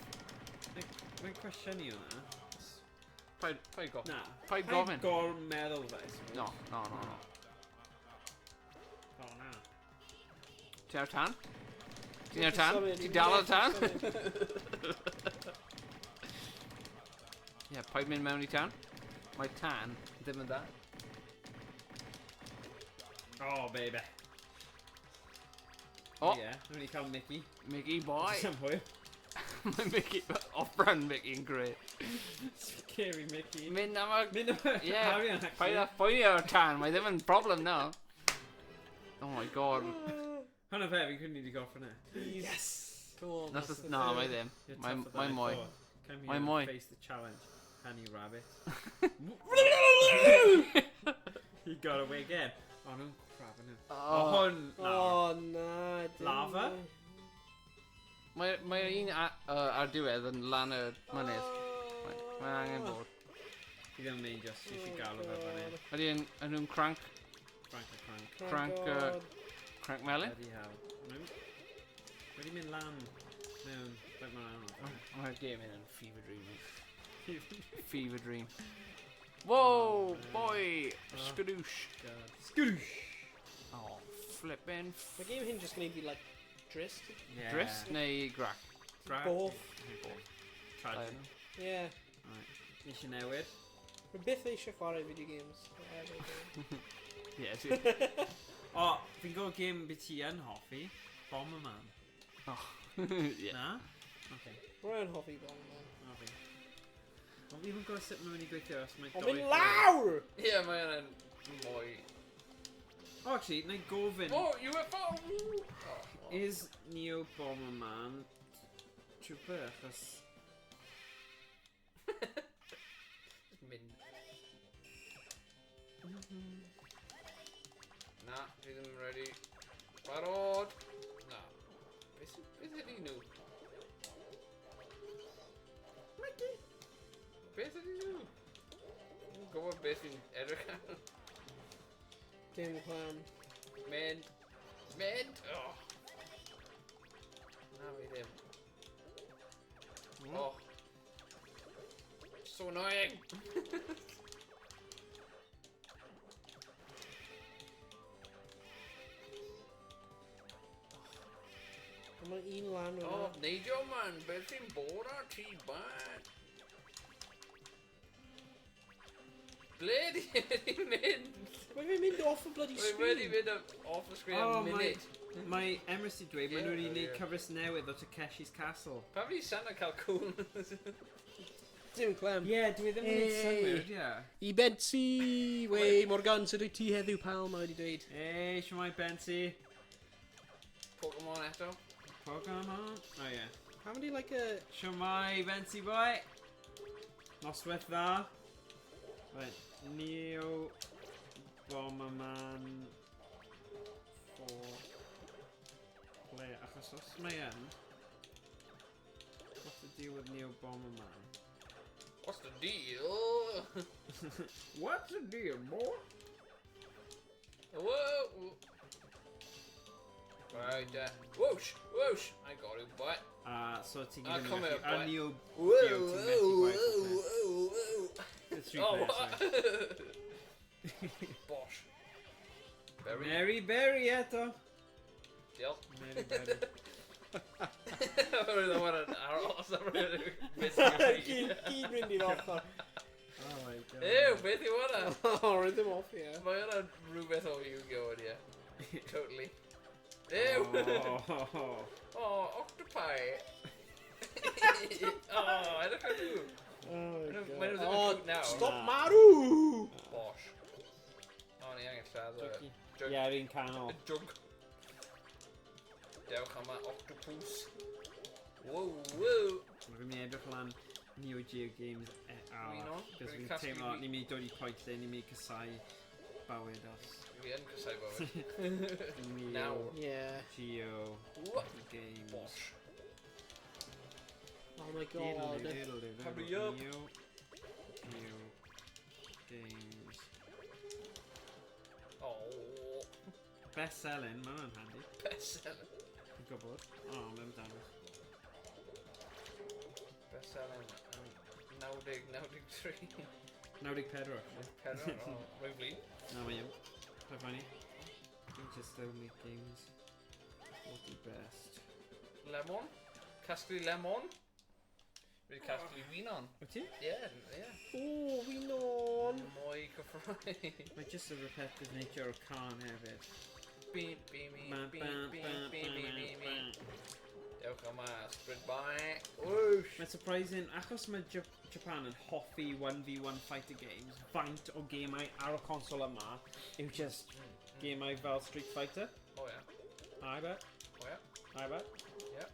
Mae'n cwestiwn i hwnna. Paid gofyn. Na. Paid gofyn. Paid gor meddwl fe. No. O, na. Ti ar tan? Ti'n ar tan? Ti dal ar tan? Ie, paid mynd mewn I tan. Mae tan ddim yn da. Oh, baby. O! Ie, nhw'n I cael Mickey. Mickey boy! Sam hwyl. Mae Mickey, off-brand Mickey yn greu. Scary Mickey. Mynd am y... Mynd am y... Ie, Arian, actually. paid a phoeni ar tan, mae ddim yn problem na. Oh my god. Hwna fe, fi'n cwni di goff hwnna. Yes! Go on. Na, mae ddim. Mae mwy. Mae mwy. Face the challenge. Honey rabbit. He got away again. Oh, nhw'n crap yn nhw. O, hwn. O, na. Lava? Mae un ar diwedd yn lan y mynydd. Mae angen bod. Fi ddim yn neud just eisiau gael o fe fan hyn. Ydy nhw'n crank? Crank melyn? Bloody hell. Wedi mynd lan mewn... Like mae'n anodd. Mae'r game yn fever dream. Fever dream. Whoa, boy! Skadoosh. Skadoosh! Oh, flippin'. Mae game hyn just gonna be like drist. Drist neu grac? Both. Tragic. Yeah. Nes i newid. Rwy byth eisiau chwarae video games. Ie, ti. O, fi'n gwybod game beth ti yn hoffi. Bomberman. Oh, ie. Na? Okay. Rwy'n hoffi Bomberman. Hoffi. Ond fi'n gwybod sut mae'n mynd I gweithio os mae Ond mynd lawr! Ie, mae yn mwy. Oh, actually, na I gofyn. Oh, UFO! Is Neo Bomberman trwper achos... Mynd. Na, fi ddim yn ready. Barod! Na. Beth ydy nhw? Mickey! Beth ydy nhw? Dwi'n gwybod beth sy'n edrych ar. Dim clan. Mynd. Mynd! Oh. Na, fi ddim. Oh. So annoying! Mae'n un lan O, o'na. neidio man, beth sy'n bod ar ti ban? Ble di mynd? Mae fi'n mynd off y bloody Mae screen. wedi mynd off the screen am munud. Mae Emrys I dweud, maen nhw wedi Yeah, gwneud yeah. cyfres newydd o Takeshi's Castle. Pam fi sana cael cwl? Dim clem. Ie, dwi ddim yn gwneud Hey. synwyr, ie. I Bensi! Wei, Morgan, sut wyt ti heddiw pal, mae wedi dweud. Ei, siwmai Bensi. Pokemon eto. Pokemon. Oh, ie. Pam wedi like a... Siwmai Bensi boy. Noswaith dda. Right, Neo Bomberman 4 player. Achos os mae yn... What's the deal with Neo Bomberman? What's the deal? What's the deal, boy? Whoa! Right, whoosh, whoosh! I got it, boy. So ti'n Ah, gyda come here, boy. Neo Whoa, Geo ti'n methu gwaith. It's three Oh, players, what? sorry. Bosh. Berry. Mary Berry eto. Diolch. Mary Berry. Roedd o'n aros am rhywun. Gyd mynd i'r ochr. Oh my god. Ew, beth yw hwnna? O, roedd ddim off, ie. Mae hwnna rhywbeth o Yu-Gi-Oh! Totally. Ew! Oh, octopi! Oh, edrych ar nhw. Mae'n ddim yn nawr. Stop marw! Bosh. O, ni angen lladd o. Ie, rhywun canol. Jug. Dewch am octopus. Wow, wow. Mae'n mynd i edrych lan Neo Geo games on? Cos fi'n teimlo, ni'n mynd i dod i pwynt lle, ni'n mynd i casau bywyd os. Fi yn casau bywyd. Neo Yeah. Geo games. Bosh. Oh my god. Hurry up. Neo Geo games. Oh. Best selling, mae hwnna'n handy. Best seller. Dwi'n gwybod. O, mae'n dangos. Best selling. 93. 94. Pedro. Oh, rwy'n flin. Na, mae yw. Mae'n funny. Dwi'n just only games. What the best. Lemon. Casglu lemon. Rwy'n casglu winon. O ti? Yeah. O, fi'n on. Mwy cyffroi. Mae just a repetitive nature o can hefyd. Beep, beep, beep, beep, beep, beep, beep. Dewch am sprint by. Whoosh! Mae'n surprising, achos mae Japan yn hoffi 1v1 fighter games, faint o gemau ar y consol yma yw just gemau fel Street Fighter. Oh yeah. I bet. Oh yeah. I bet. Yeah.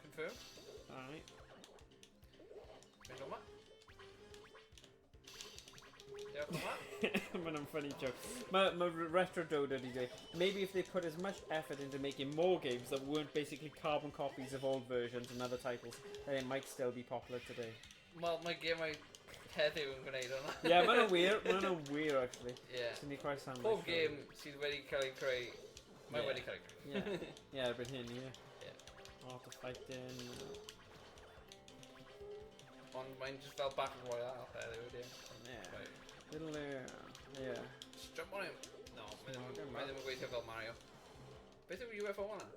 Confirm. Alright. Mynd o'ma. Dewch o'ma. Mae'n funny joke. Mae Retro Dodo wedi dweud, maybe if they put as much effort into making more games that weren't basically carbon copies of old versions and other titles, then it might still be popular today. Wel, mae gemau heddiw yn gwneud hwnna. Yeah, mae'n wir actually. Yeah. Sy'n ni quite sound Pob game sydd wedi cael ei creu, mae wedi cael ei creu. Yeah, yeah, erbyn hyn, yeah. Yeah. Art of Fighting. Ond mae'n just fel Battle Royale heddiw, ydy. Yeah. Little yeah. Just jump on him. No, mae ddim yn gweithio fel Mario. Beth yw UFO hwnna?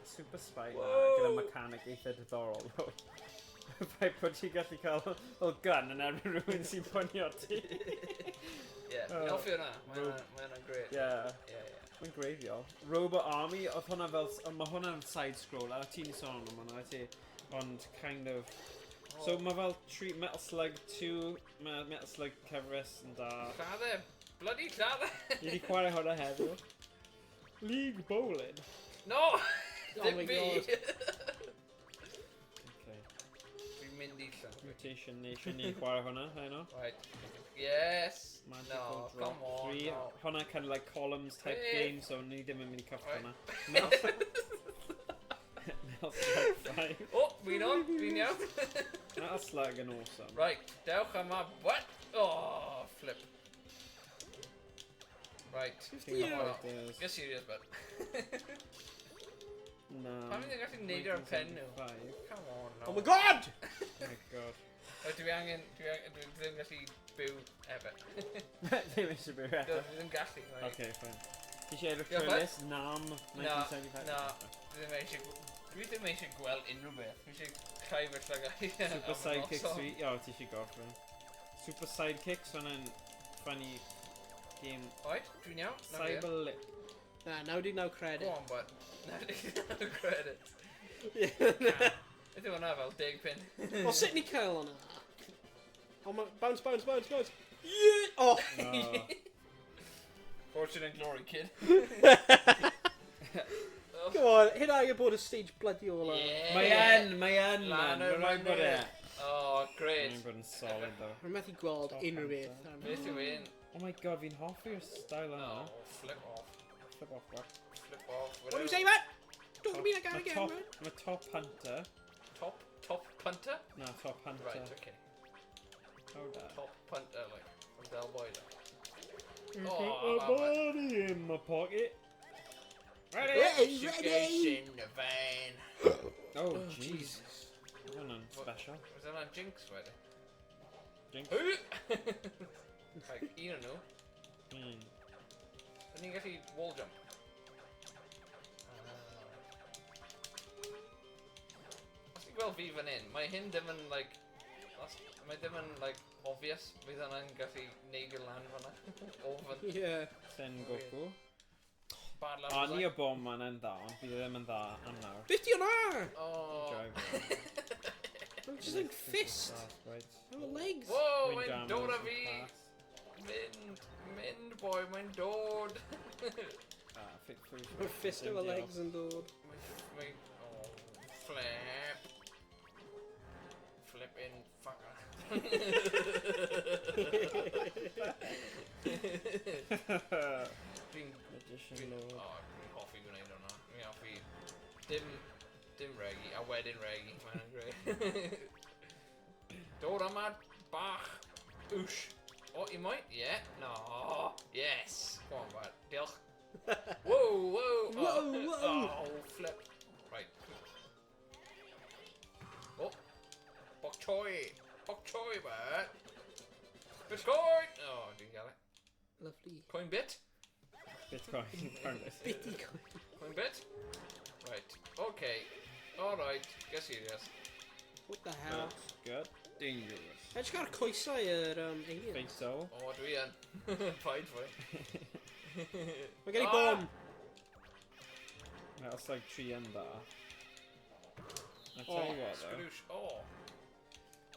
Super Spy gyda mechanic eitha diddorol though. Fai bod ti'n gallu cael o gun yn erbyn rhywun sy'n ponio ti. Yeah, elfio hwnna. Mae hwnna'n great. Yeah. Yeah. Mae'n greiddiol. Robot Army, oedd hwnna fel... Mae hwnna'n side-scroll, a ti'n i sôn am hwnna, ti. Ond kind of... So mae fel Metal Slug 2, mae Metal Slug cyfres yn da. Lladde! Bloody lladde! Ni wedi chwarae hwnna heddiw. League Bowling. No! Oh my god. Okay. Fi'n mynd i llan. Mutation Nation, ni chwarae hwnna, heno. Right. Yes! Magical No, Drop come on, 3. no. Hwnna kind of like columns type game, so ni ddim yn mynd i cyffro hwnna. Metal Slug 5. Oh, fi'n on, fi'n iawn. Metal Slug yn awesome. Right, dewch am what? Oh, flip. Right. Get serious, bud. No. Pam fi'n gallu neud ar pen nhw? Come on, no. Oh my god! Oh my god. Dwi ddim gallu byw efo. Ddim eisiau byw eto. Dwi ddim gallu. Okay, fine. Ti eisiau edrych trwy list? Nam, 1975. Na, dwi ddim eisiau gweld unrhyw beth. Dwi eisiau chai fy llygau. Super Sidekicks fi. O, ti eisiau gorffen. Super Sidekicks, hwnna'n funny game. Oed, dwi'n iawn. Cyberlip. Na, 99 credit. Go on, bud. 99 credit. Beth yw hwnna fel 10 pin? O, sut ni cael hwnna? Oh, bounce. Yeah! Oh! Fortune and glory, kid. Go on, hynna i bod y stage bloody all out. Yeah! Mae yn, man. Mae'n bod e. Oh, great. Mae'n bod yn solid, though. Rwy'n methu gweld unrhyw beth. Beth yw un? Oh my god, fi'n hoffi'r style yna. Oh, flip off. Flip off, what? Flip off. What do you say, man? Don't be that guy again, man. Mae Top Hunter. Top punter? No, Top Hunter. Right, okay. Oh, da. Top punter, like, from Del Boy. Put my body in my pocket. Ready? In the van. Oh, Jesus. Hwnna'n special. Was that on Jinx, ready? Jinx? Like, un o'n nhw. Dyn ni'n gallu wall jump. ti'n gweld fi fan hyn, mae hyn ddim yn, like, mae ddim yn, like, obvious. Bydd hwnna'n gallu neidio lan fan'na. Ofan. Ie. Sen Goku. Bad lad. A ni o bom ma'n yn dda, ond bydd e ddim yn dda am nawr. Beth di hwnna? Oh. I'm just like fist. Oh, legs. Whoa, mae'n dod â fi. Mynd, boi, mae'n dod. Mae'r fist efo legs yn dod. Oh, flip. Flipping fucker. Dwi'n hoffi gwneud hwnna. Dwi'n hoffi dim regi, a wedyn regi. Mae'n greu. Dod yma bach. Wsh. Oh, you might? Yeah. No. Yes. Go on, bud. Diolch. Whoa, whoa. Oh, flip. Right. Oh. Bok choy, bud. Bitcoin. Oh, dwi'n gael e. Lovely. Coin bit? Bitcoin. Bitty coin. Coin bit? Right. Okay. Alright. Get serious. What the hell? Good. Dangerous. Edrych gael coesau yr aliens. Think so. Oh, dwi yn. Paid fwy. Mae gen i bom. That's like tree yn dda. I'll tell you what though. Sgrwsh. Oh.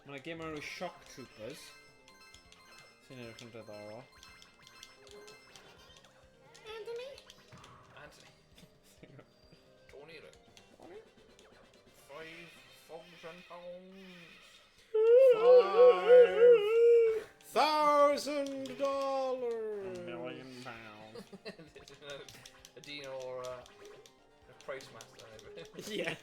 Mae'n game o'r Shock Troopers. Sy'n edrych yn diddorol. Anthony. Tony, right? Tony? £5,000. $5,000. £1 million. A Dino or a price master. Yeah.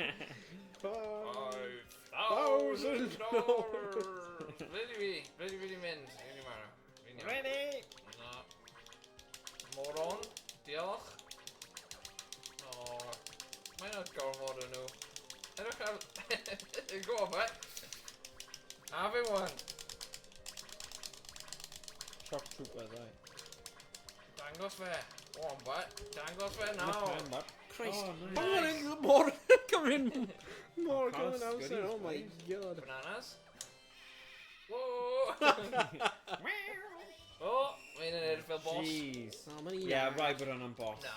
$5,000. Really mynd. Ready? No. Moron. Diolch. Oh. Mae'n not gormod o nhw. Edrych ar... Go on, mate. Have one. Shock Troopers, right. Dangos fe. Go on, mate. Dangos fe now. Christ. Oh, Oh, nice. more coming. More coming out. Oh my god. Bananas. Whoa. Oh, mae'n edrych fel boss. Jeez. Oh, many Yeah, rai bod hwnna'n boss. Na.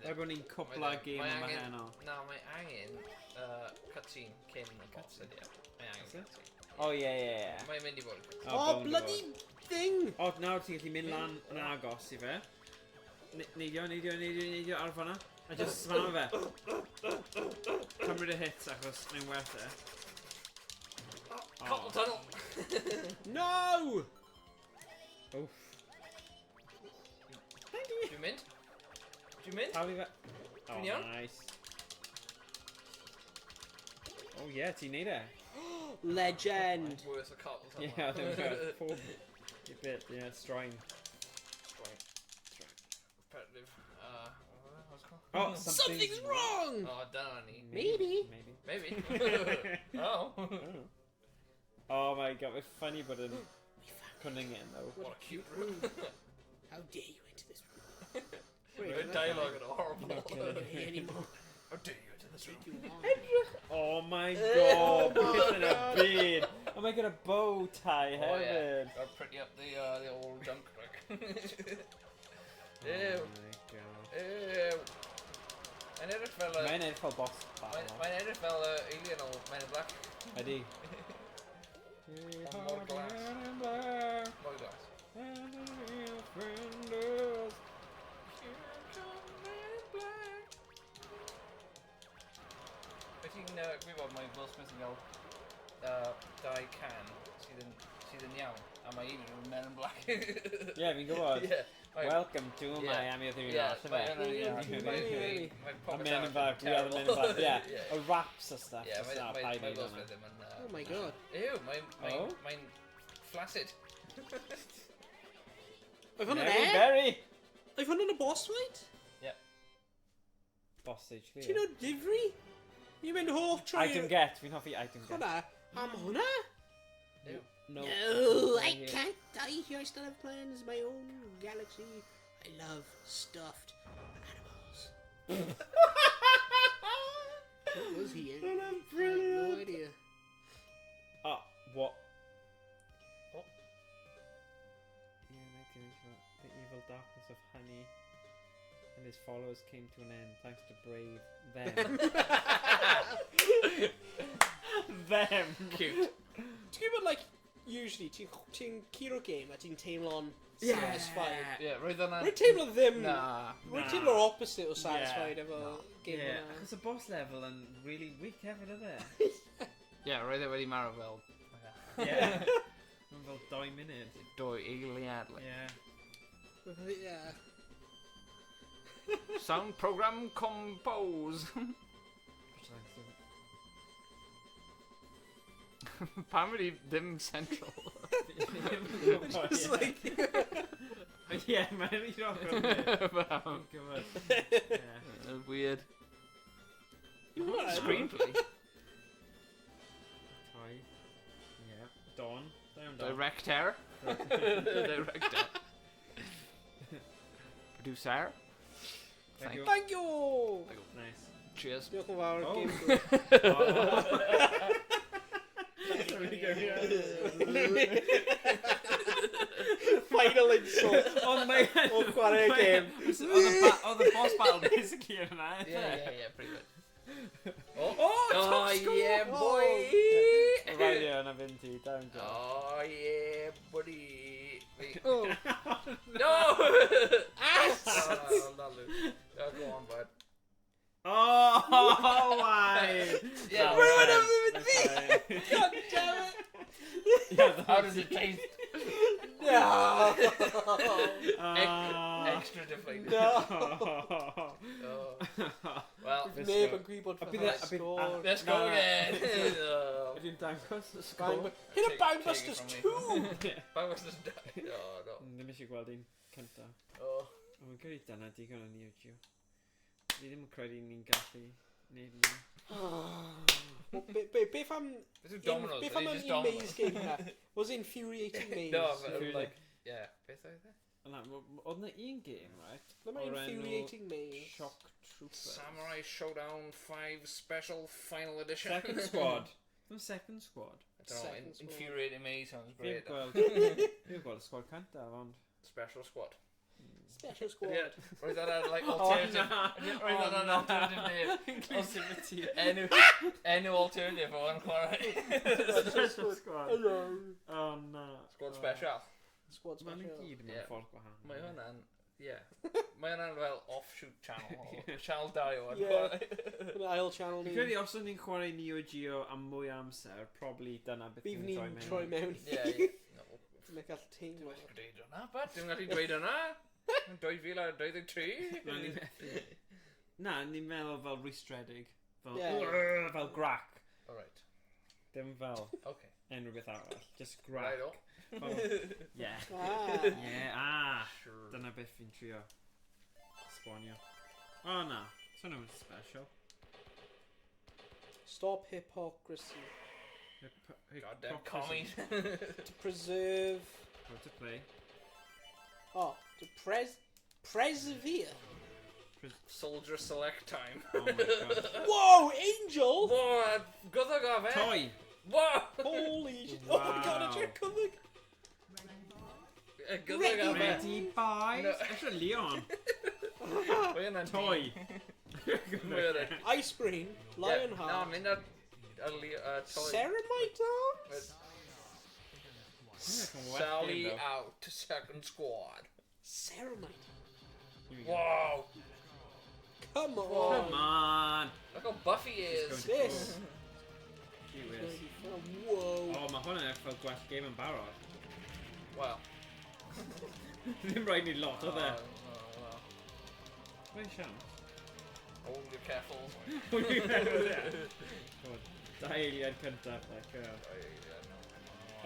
Rai bod ni'n cwpla game yma heno. Na, mae angen cutscene cyn y boss ydi. Mae angen cutscene. Oh, yeah. Mae'n mynd i fod. Oh, bloody thing. O, nawr ti'n gallu mynd lan yn agos i fe. Neidio ar fanna. A just smanna fe. Cymryd y hits achos mae'n werth e. Cotton tunnel! No! Oof. Dwi'n mynd? How we got? Oh, Dwi'n iawn? nice. Oh yeah, ti'n neud e. Legend. Worth a cotton tunnel. Yeah, I think we've got a bit, yeah, strong. Repetitive. What's it called? Oh, Something's wrong. Oh, Danny. Maybe. Maybe. Oh. Oh my god, we're funny but in cunning in though. What a cute room. How dare you enter this room? No dialogue at all. Anymore. How dare you enter this room? Oh my god, we're in a beard. Oh my god, a bow tie, Oh yeah. heaven. Gotta pretty up the old junk. Oh Ew. my god. Ew. Mae'n edrych fel Mae'n edrych fel boss battle. Mae'n edrych fel alien o Men in Black. Ydi. More glass. More glass. Beth ti'n gwybod mae Will Smith yn gael dau can sydd yn iawn a mae un yn Men in Black. Yeah, fi'n gwybod. Yeah. Welcome to Miami of the Universe. Mae Men in Black, we are the Men in Black. Yeah, a raps and stuff. Yeah, Just mae that, Will Smith ddim yn... Oh my god. Ew, mae'n flaccid. Oedd hwn yn Very, e? very. Oedd hwn yn y boss fight? Yeah. Bossage clear. Ti'n o difri? Ni'n mynd hoff trwy... Item get, fi'n hoffi item get. Hwna? Am hwnna? Ew. No. No, I can't die here. I still have plans. My own galaxy. I love stuffed animals. What was he in? Oh, that's I have no brilliant. idea. What? Yeah, the evil darkness of Honey and his followers came to an end thanks to brave them. Them. Cute. Ti'n gwybod, like, usually, ti'n curo game a ti'n teimlo'n satisfied. Yeah, roedd yna... Rwy'n teimlo ddim... Nah. Rwy'n teimlo'r opposite o satisfied efo game Yeah, yna. achos y boss level yn really weak hefyd ydy. Yeah, roedd e wedi marw fel... Yeah. Mae'n fel 2 munud. 2 eiliad. Yeah. Yeah. Sound program compose. Pam wedi ddim central? Just like... Yeah, man, you're not going to Yeah. Weird. What? Screenplay. Toy. Yeah. Dawn. Director. Director. Producer. Thank you. Thank you! Nice. Cheers. Diolch yn fawr. Oh. Game Final insult. On my O'r chwarae game. Oh, the boss battle basically in that. Yeah, pretty good. Oh, yeah, boy! Right here, and I've been to down. Oh, yeah, buddy. Oh. No! Ass! Oh, not Luke. Oh, go on, bud. Oh, why? Yeah, Ruin fine. everything with me! God damn it! Yeah, How does it taste? No! Extra deflated. No! Oh. Well, Neb yn gwybod I'll fy be hyn there- I'll be- sgôr. let's go again. I didn't dangos y sgôl. Hyn y Take- Bangbusters take it 2! Bangbusters die. Oh, no. Ddim eisiau gweld un cynta. Oh. Mae'n gyrru dyna digon o Neo Geo. Fi ddim yn credu ni'n gallu neud ni. Beth am... Beth yw Domino's? Beth am Ydy yn just un maze Domino's? game na? Was infuriating maze? No, but Infuriating. like, yeah. Beth oedd e? Oedd na un game, right? Le mae O'r enw infuriating maze? Shock Troopers. Samurai Showdown 5 Special Final Edition. Second Squad. Ddim Second Squad. I don't know, Second squad. Infuriating Me sounds great. Fi'n gweld y squad canta, ond... Special Squad. Special squad. Yeah, roedd yna like alternative. Roedd yna an alternative name. Inclusivity. Enw alternative o YnChwarae. Special Squad. Hello. Oh, no. Squad Special. Squad Mae'n special. gyd mewn Yeah. ffordd gwahanol. Mae hwnna'n, yeah. Mae hwnna'n fel offshoot channel. Channel 2 o Yeah. YnChwarae. Yn ail channel Fi'n ni. credu os o'n ni'n chwarae Neo Geo am mwy amser, probably dyna beth Bydd ni'n ni'n troi mewn i. Yeah, yeah. No. Dwi'n gallu teimlo. Dwi'n dweud hwnna, but dwi'n gallu dweud hwnna. 2023. Na, ni'n meddwl fel rhwystredig. Fel, Yeah. fel grac. Alright, Dim fel okay. enw beth arall. Just Right grac. o. Yeah. Ah. Yeah, Sure. Dyna beth fi'n trio sbonio. Oh na, so no special. Stop hypocrisy. Goddamn commie. To preserve... How to play. Oh, to persevere. Soldier select time. Oh my god. Whoa, Angel! Whoa, good luck off, eh? Toy! Whoa! Holy shit. Oh my god, I check cover. Good luck off, eh? Ready, boys? No. Extra Leon. Mae hynna'n Toy. Mae hynna'n... Ice Brain, Lionheart. No, mynd ar... toy. Ceramite arms? Sally out to second squad. Ceramite. Whoa! Come on. Come on. Look how buffy he is. This. Cute is. Whoa. Oh, mae hwnna'n efo gwell game yn barod. Well. Ddim rhaid ni lot o dde. Well. Mae'n siam. Hold your careful. Da eiliad cyntaf, like,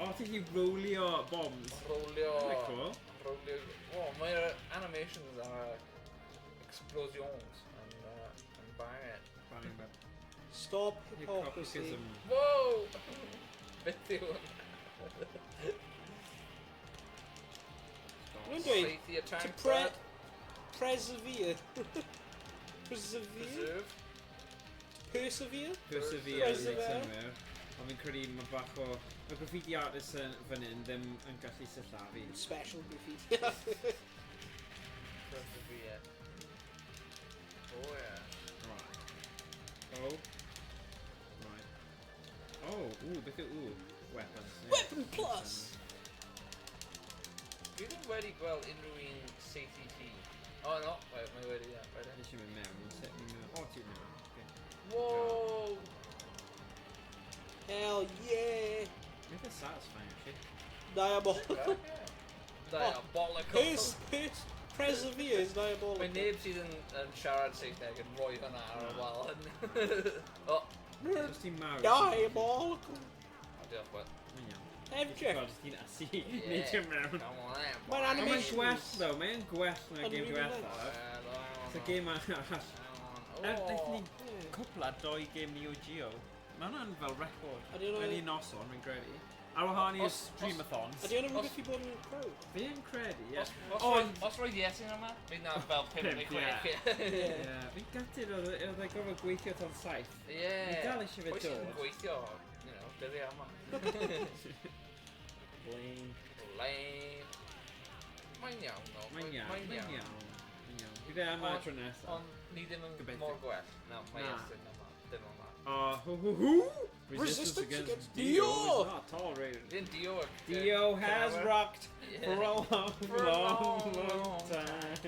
O, ti di rowlio bombs. Rolio. Very cool. Rolio. Oh, mae'r animations are explosions and bang it. Bang, but Stop hypocrisy. hypocritism. Whoa! Beth yw hwn? Dwi'n dweud, Safety attack, to bud. persevere. Persevere? Preserve. Persevere? Persevere, Persevere. somewhere. Ond fi'n credu mae bach o... Mae graffiti artists fan hyn ddim yn gallu sillafu. Special graffiti. Persevere. Oh yeah. Right. Oh. Right. Oh, beth yw, weapons. Weapon plus! Dwi ddim wedi gweld unrhyw un CTT. Oh no, mae wedi, ie. Nes i mynd mewn, set ni mewn. O, ti'n mewn. Whoa! Hell yeah! Mae'n eitha satisfying, actually. Diabolical. Diabolical. Piss, persevere is diabolical. Mae neb sydd yn siarad Saesneg yn rhoi hwnna ar y wal. Oh. Just ti'n mawr. Diabolical. Diolch, bud. Mae'n iawn. Edrych. Just ti'n asu. Nid i'n mewn. Come on in. Mae'n Mae'n animations. gwell, though. Mae'n gwell na'r Ond game really diwethaf. It's It's a game arall. Naethon ni cwpla 2 game Neo Geo. Mae hwnna'n fel record. Mae'n un Noson, mae'n credu. Ar wahan i'r streamathons. Ydy hwnna'n rhywbeth i bod yn crow? Fi yn credu, ie. Os roedd Iestyn yma, fydd na fel 5 neu 6. Fi'n gutted oedd e gofod gweithio tan 7. Ie. Fi dal eisiau fe Pwy sy'n dod. gweithio, dyddi yma. Blaine. Mae'n iawn, no. Mae'n iawn. Fi fe am tro nesaf. Ond ni ddim yn mor gwell. No, mae Iestyn yma. Dim yma. Hoo! Resistance against Dio is not tolerated. Dio has rocked for a long time.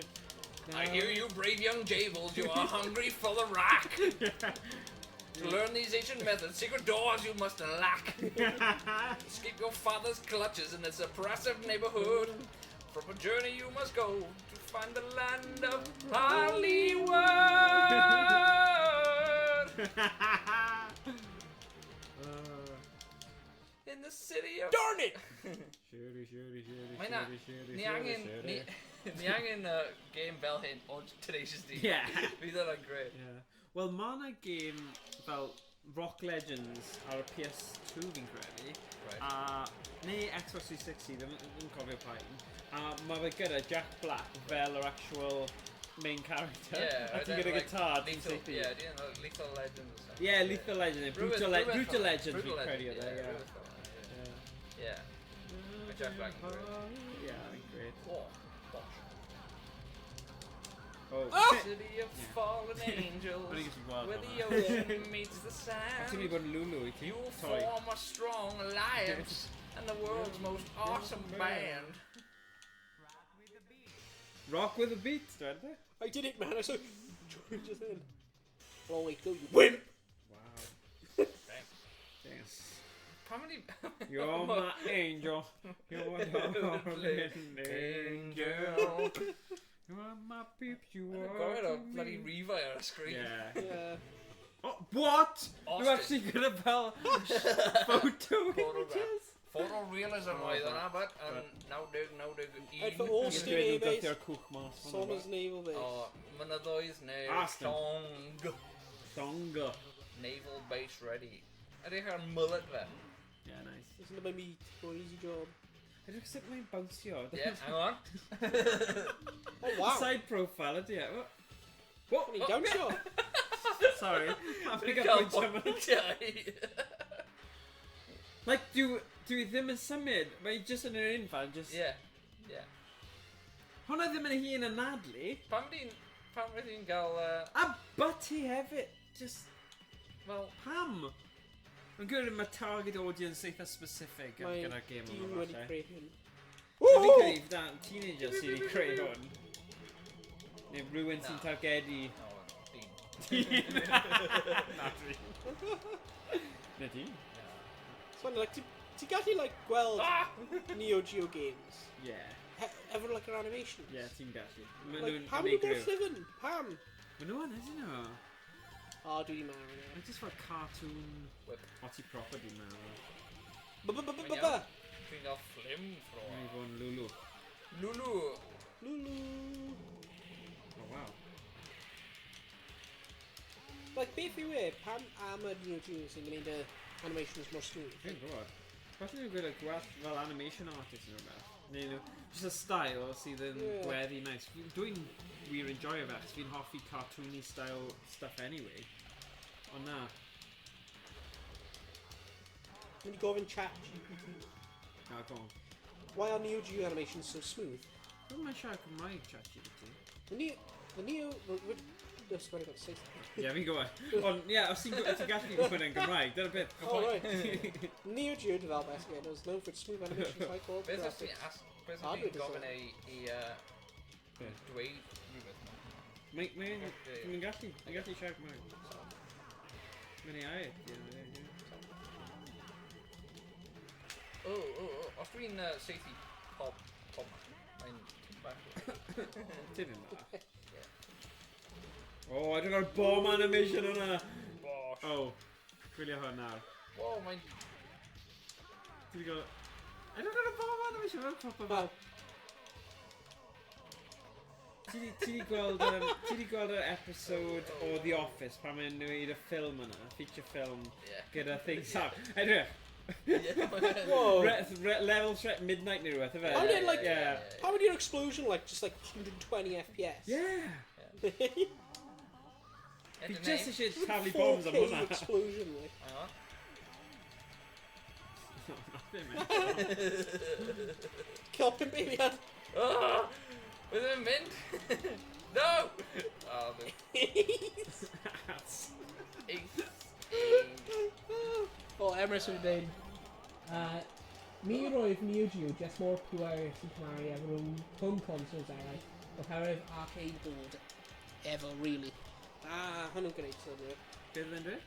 I hear you brave young jables, you are hungry for the rack. To learn these ancient methods, secret doors you must unlock. Escape your father's clutches in this oppressive neighborhood. From a journey you must go to find the land of Hollywood. In the city of... Darn it! Ni angen game fel hyn o Tenacious D. Yeah. Fydd yna'n great. Wel, mae yna game fel Rock Legends ar y PS2 fi'n credu. Neu Xbox 360, ddim cofio pa un. A mae fe gyda Jack Black fel yr actual main character. A ti'n gyda guitar, ti'n seithi. Lethal Legends. Lethal Legends. Brutal Legends fi'n credu o dde. Jack Black. Great. City of fallen angels, where the ocean meets the sand. Ti'n mynd i bod yn Lulu i ti? You form a strong alliance and the world's most awesome band. Rock with a beat, don't they? I did it, man. I saw just then. Oh wait, go you wimp! Wow. Thanks. How many? You're my angel. You're my darling angel. You are my peeps, you are. Got a bloody Reaver on a screen. Yeah. Oh, what? Austin. You actually got a photo images? Photorealism oedd hwnna, but nawr dig I'd for Austin A-base. Sommer's naval base. O, mynyddoedd neu Thonga. Naval base ready. Ydych ar mullet fe? Yeah, nice. Isn't it my meat? Or easy job. Ydych sut mae'n bounsio? Yeah, hang on. Oh wow. Side profile ydy e. What? What? Down shot? Sorry. I'm Dwi'n pick cael up my bwyntiau. Like, dwi ddim yn symud. Mae just yn yr infan, just... Yeah. Hwna ddim yn hun yn nadlu. Pam fydd hi'n gael... A butty hefyd. Just... Well... Pam? Yn gwybod mae target audience eitha specific gyda'r game o'n yma. wedi creu hyn. Fi'n credu dan teenager sydd wedi creu hwn. Neu rhywun sy'n targedu... Na fi. Na ti? So, like, ti'n gallu, like, gweld Neo Geo games? Yeah. Ever, like, an animation? Yeah, ti'n gallu. Like, pam nhw'n bod llyfn? Pam? Mae nhw yn, ydyn nhw? O, dwi di marw nhw. Mae'n just fel cartoon... Oti proper di marw. Dwi'n gael fflim ffro. Mae'n fod yn Lulu. Lulu! Oh, wow. Like, beth yw e? Pam am y Neo Geo sy'n gwneud y animations mor smooth? Fi'n gwybod. Falle nhw'n gwneud gwell fel animation artist yn rhywbeth. Neu nhw, just y style sydd yn gweddi nice. Dwi'n wir enjoyo fe, achos fi'n hoffi cartoony style stuff anyway. Ond na. When you go in chat GPT, No, go on. why are Neo Geo animations so smooth? Don't mind sharing my chat GPT. The Neo... No, sorry, I got to say something. Yeah, fi gwybod. Ond, ie, os ti'n gallu gwybod yn Gymraeg, dyna beth. Oh, right. Neo Geo developer SK knows known for its smooth animations, high quality Beth os graphics. ti'n gofyn i dweud rhywbeth? Mae'n gallu siarad Gymraeg. Mae'n ei air. Os dwi'n seithi pob mae'n bach. Tipyn bach. Oh, I don't got a bomb animation hwnna! Bosh. Oh, gwylio hwn nawr. Wow, mae'n... I don't got a bomb animation hwnna proper fel. Ti di gweld yr episode o The Office pan mae'n neud y ffilm yna, feature film gyda things up. Edrych! Whoa! Level threat midnight neu rhywbeth, efe? How would your explosion just like 120 FPS? Yeah! Fi Edrych just neu. eisiau taflu bombs am 4K hwnna. explosion, like. Hang on. Kill him, baby. Wedd e'n mynd? No! Oh, the... Oh, Emrys wedi dweud, mi roedd Neo Geo just more pwerus yn Cymraeg efo home consoles eraill, oherwydd arcade board ever, really. Hwnnw'n gwneud sy'n dweud. Beth ydyn dweud?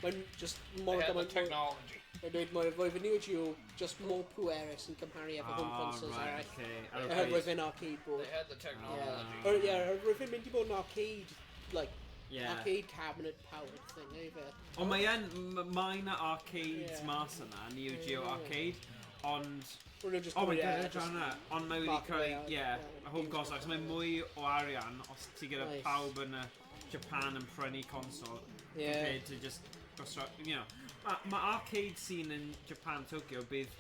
Mae'n just They more had the gymaint... technology. Mae'n dweud roedd Neo Geo just more pwerus yn Cymraeg efo home consoles eraill, oherwydd yn arcade board. They had the technology. Roedd yn mynd I bod yn arcade, like, arcade cabinet powered thing, either. Ond mae yna arcades mas yna, Neo Geo arcade, ond... Oh my god, ond mae wedi creu, home console, ac mae'n mwy o arian os ti gyda pawb yn Japan yn prynu console, compared to just, you know, mae arcade scene in Japan, Tokyo, bydd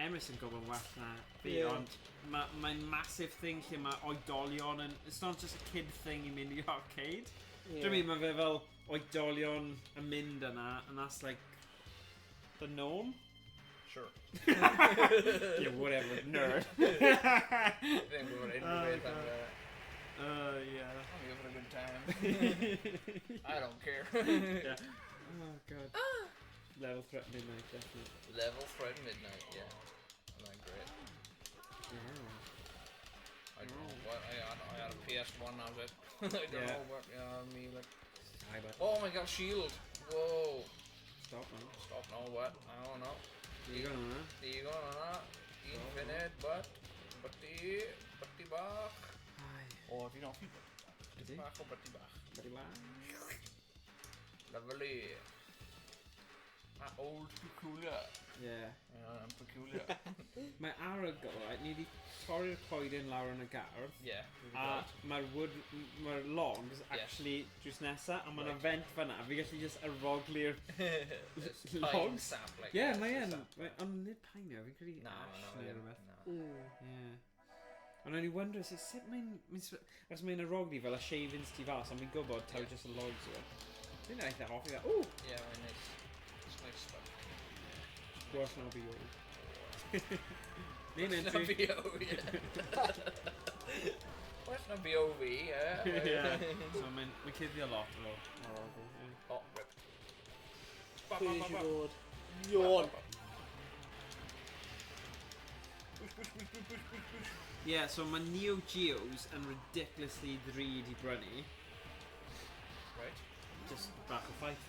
Emrys yn gwybod well na fi, ond mae'n massive thing lle mae oedolion yn... It's not just a kid thing I mynd I arcade. Dwi'n mean, mae fe fel oedolion yn mynd yna, and that's like the norm. Sure. Yeah, whatever, nerd. Then we were in with and yeah. I'm having a good time. I don't care. Yeah. Oh god. Level threat midnight, definitely. Level threat midnight, yeah. Like great. I don't know what I had a PS1. I was like, I don't know what. I mean, like. Oh my god, shield! Whoa! Stop, man. Stop! No, what? I don't know. You gonna know? You gonna know? Infinite, but the back. Oh, if you know people. Is he? Back or but the back. Lovely. Old peculiar. Yeah. I'm peculiar. Mae arogl, right, ni wedi torri'r coeden lawr yn y gardd. Yeah. A mae'r logs actually just nesa, a mae'n vent fan'na. Fi gallu just aroglu'r logs. Yeah, mae yn. Ond nid painio, fi'n credu ash neu rhywbeth. Yeah. Ond o'n I wonder, sut os mae'n aroglu fel a shavings ti fas, ond fi'n gwybod taw just y logs yw. Dwi'n eitha hoffi that. Ooh! Yeah, very nice. It's nice stuff. Worse na BO. Worse na BO, yeah. Worse na BOV, yeah. Yeah. So mae'n cuddio lot o arogl. Oh, rip. Please, you Lord. Yawn. Yeah, so mae Neo Geos yn ridiculously ddrud I brynu. Right. Just bach o ffaith.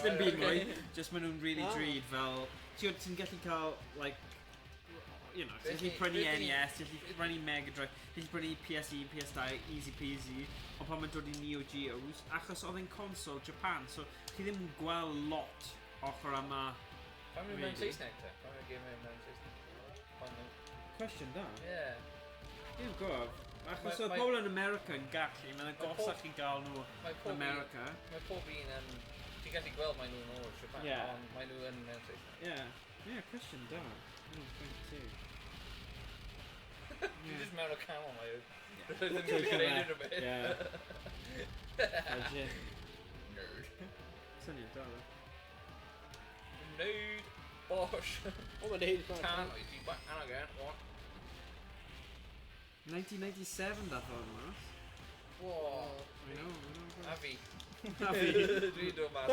Sdim byd mwy. Just maen nhw'n really drud fel... Ti'n gallu cael, like... You know, ti'n gallu prynu NES, ti'n gallu prynu Mega Drive, ti'n gallu prynu PSE, PS2, easy peasy. Ond pan mae'n dod I Neo Geos, achos oedd e'n console Japan, so ti ddim yn gweld lot ochr yma... Pan mae'n mewn Saesneg te? Pan mae'n game mewn Saesneg? Question da. Yeah. Dwi'n gwybod. Achos oedd pobl yn America yn gallu, mae'n agosach I gael nhw yn America. Mae pob un yn... Ti'n gallu gweld mae nhw'n o'r Japan, ond mae nhw yn mewn Saesneg. Yeah, question da. You're just mewn o camel, mae yw. Yeah. Legit. Nerd. Syniad da, dda. need Bosh. Oh my days, man. Can I see back and again? What? 1997 that one, man. Whoa. I know. Avi. Happy. Do you do, man?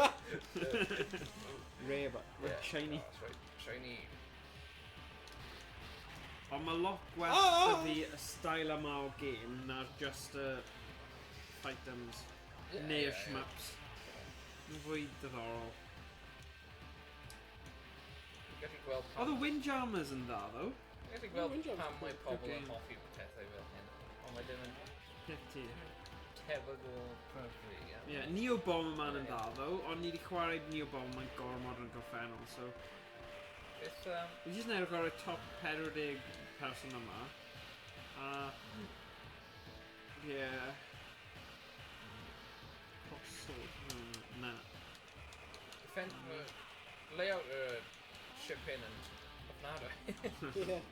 Rare, but shiny. That's right. Shiny. I'm a lot well for the style of my game, not just fight them near shmups. Avoid the all. Getting well. Are the windjammers in that though? Getting well. Pam my pobble and hoffy test I will him. Oh my doing. 50. Typical perfectly. Yeah, Neo Bomberman in that though. I need to Chwarae Neo Bomberman Gormod and Gorfennel, so it's we just now got a top pedodig person on that. Yeah. Nah. defend layout ship in and nada. Yeah.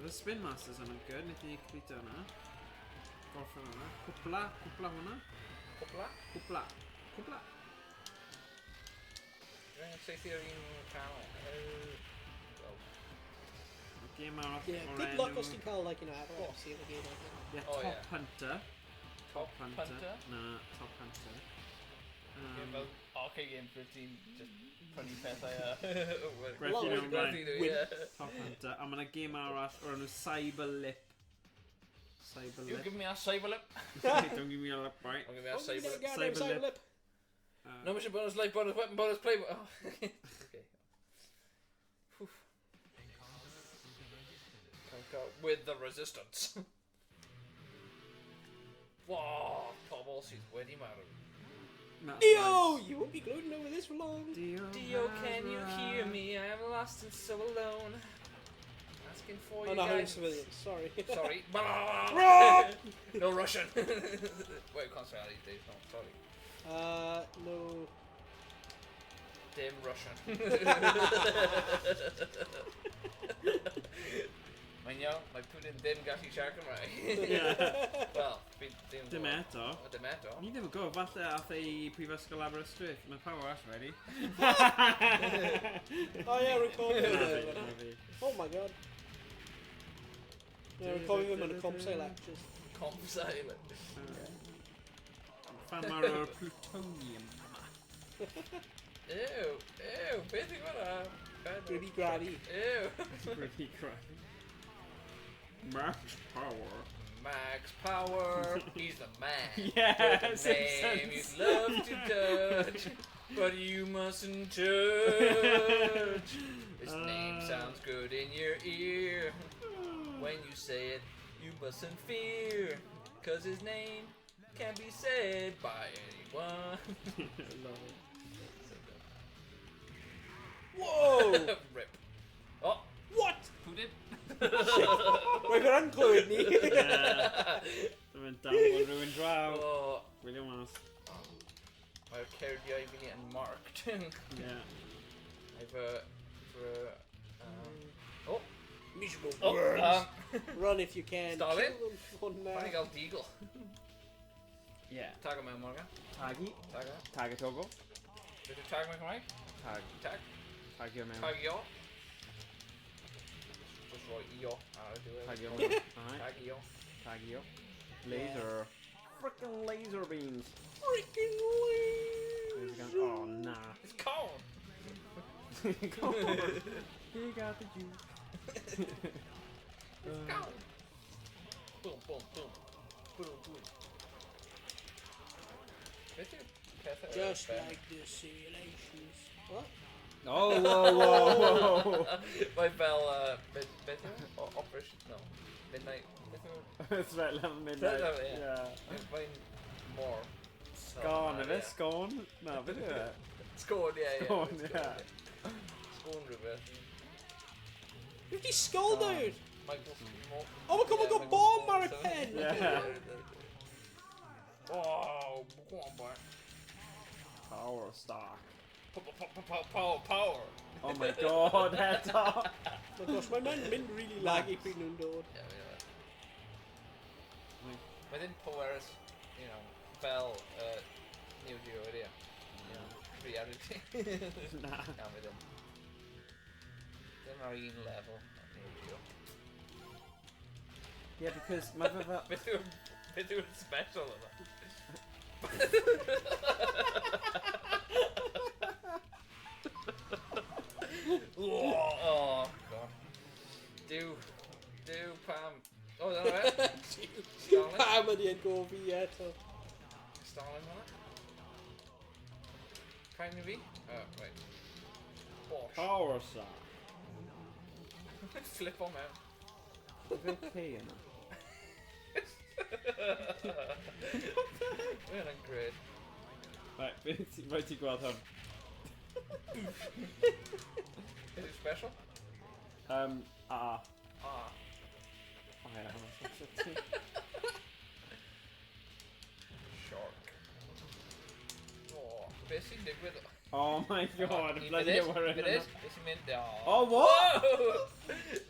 The Spin Masters are not good, anything you can be done, huh? Gorfennel, Kupla hona? Kupla. Say theory in channel. Game out. Yeah, good luck us to call, like, you know, have a see the game like that. Yeah, Oh, Top yeah. Hunter. Top Hunter? Nah, Top Hunter. Okay, game 15, just funny pet Top Hunter. I'm gonna game out or no Cyber Lip. You give me a cyber lip. Don't give me a lip, right? I'll give me a cyber lip. Cyber lip. No mission bonus, life bonus, weapon bonus, play. Oh. Okay. With the resistance. Whoa, Pobble, she's witty, madam. Dio, you won't be gloating over this for long. Dio, can you hear me? I am lost and so alone. Asking for you no, guys. civilians. Sorry. Sorry. No Russian. Wait, can't say that these days. No, sorry. No. Damn Russian. Manyo, my Putin dim gashi Chymraeg. Yeah. Well, Demeto. Demeto. Ni ddim yn gwybod, falle ath ei prifysgol Aberystwyth. Mae power ash ready. Oh yeah, recording. Oh my god. Yeah, recording them in a compsci lectures. Compsci. Fan mar o'r plutonium. Ew, beth yw hwnna? Gribby grabby. Ew. Pretty crack. Max power. Max Power, he's the man. Yes, With a name you'd love to touch, but you mustn't judge. His name sounds good in your ear. When you say it, you mustn't fear, 'cause his name can't be said by anyone. Love it. Whoa! Rip. Oh, What? who did? We're going to unclude me. I went down one ruined draw. Oh, William was. I've carried the Ivy and marked. Yeah. I've oh. Miserable Oh, worms. Run if you can. Stall it. Kill them I think I'll deagle. Yeah. Tag him, Morgan. Taggy. Tag him. Tag it, Ogo. Did you tag me, right? Tag. Tag. Tag your man. Tag yo. Just right, yo. I'll do it. Tag your man. Alright. Tag yo. Tag you. Laser. Frickin' laser beams. freaking Laser gun. Oh, nah. It's cold. Come on. He got the juice. It's cold. Boom, boom, boom. Boom, boom. Just like the simulations. What? Oh, whoa, whoa, My bell, operation, no, midnight. It's right level midnight. Yeah. Mine more. Scone, is it? Scone? No, but yeah. Scone, yeah. Scone, yeah. Scone, Ruben. 50 skull, dude! Oh my god, we got bomb mark pen! Yeah. Oh, go on, boy. Power stock. Power. Oh my god, head top. Oh my gosh, my man been really laggy being indoor. Yeah, within Polaris, Bell, Neo Geo area. reality. Na. Can we ddim. Dim ar un level. Neo Geo. Yeah, because mae fe fel... Beth yw'r special yma? Oh, God. Dyw, pam. O, dyna fe. Stalin. Pam ydi yn gofi eto. Stalin hwnna. Prime i fi? Oh, wait. Bosh. Power saw. Flip o mewn. Fel K yna. Mae hwnna'n gred. Right, rhaid ti gweld hwn. Is it special? A. Ah. O ie, hwnna'n special ti. Shark. Oh, beth sy'n digwydd? Oh my god, y bloody awyren Beth yna. is? Beth sy'n mynd? Oh, what?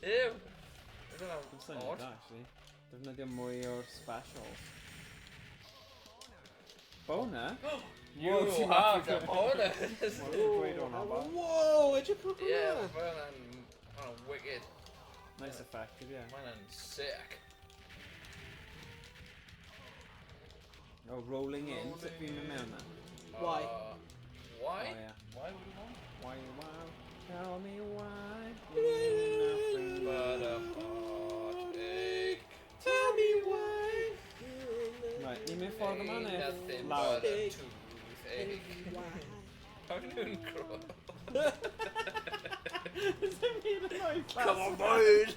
Ew! I don't know. Dwi'n syniad da, actually. Defnyddio mwy o'r specials. Bona? You have the bonus! Gweud o'na ba? Whoa, edrych o Yeah, hwnna. mae hwnna'n wicked. Nice effective, yeah. Mae hwnna'n sick. Oh, rolling in. Sut fi'n mynd mewn na? Why? Why? Oh, yeah. Why would you want? Why, wow, tell me why. But a heartache. Tell me why. Right, ni'n mynd ffordd yma Ain't neu? nothing Lawr. but a toothache. How do you grow? Come on, boys!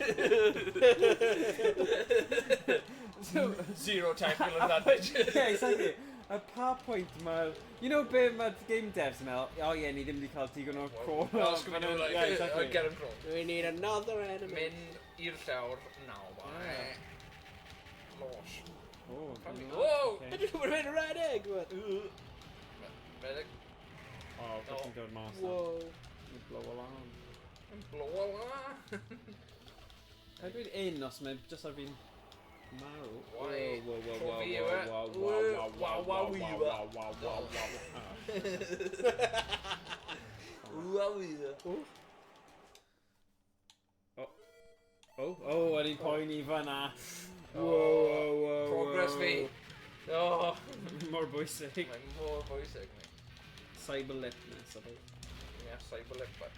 Zero technical advantage. Yeah, exactly. A pa pwynt mae'r... You know be mae'r game devs yn meddwl? Oh yeah, ni ddim wedi cael digon o crawl. Yeah, exactly. Get him crawl. We need another enemy. Mynd i'r llawr nawr, bye. Losh. Oh, Whoa! I didn't want to hit a red egg, but... Medic. Oh, beth yn dod mas na. Whoa. You blow alarm. Blow alarm. Rhaid dwi'n un os mae jyst ar fi'n marw. Why? Whoa. Oh, ar un poeni fanna. Whoa. Progress fi. Oh. Mor bwysig. Mae'n mor bwysig ni. Cyber lipness, I think. Ie, cyber lip, but...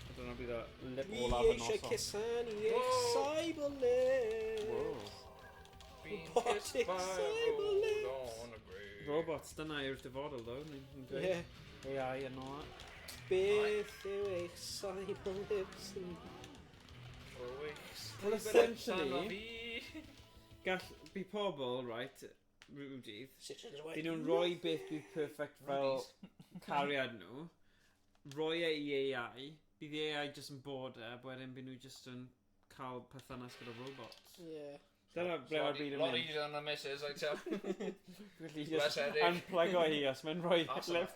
I don't know bydd o lip We olaf yn eisiau noson. cysan i eich Whoa. cyberlips. Whoa. Being Robotic kissed by a cyber rose lips. on a grave. Robots, dyna yw'r dyfodol, ddo. Yeah. AI and all that. Beth yw eich cyberlips yn... Well, essentially, gall be pobl, right, Rudydd, dyn nhw'n rhoi beth bydd perfect fel cariad nhw, rhoi e i AI, bydd AI jyst yn bod e, wedyn bydd nhw jyst yn cael perthynas gyda robots. Yeah. Dyna ble mae'r byd yn Lot mynd. easier than the missus, I tell. Felly Bless jyst Heddiw. unplug o hi os mae'n rhoi lip.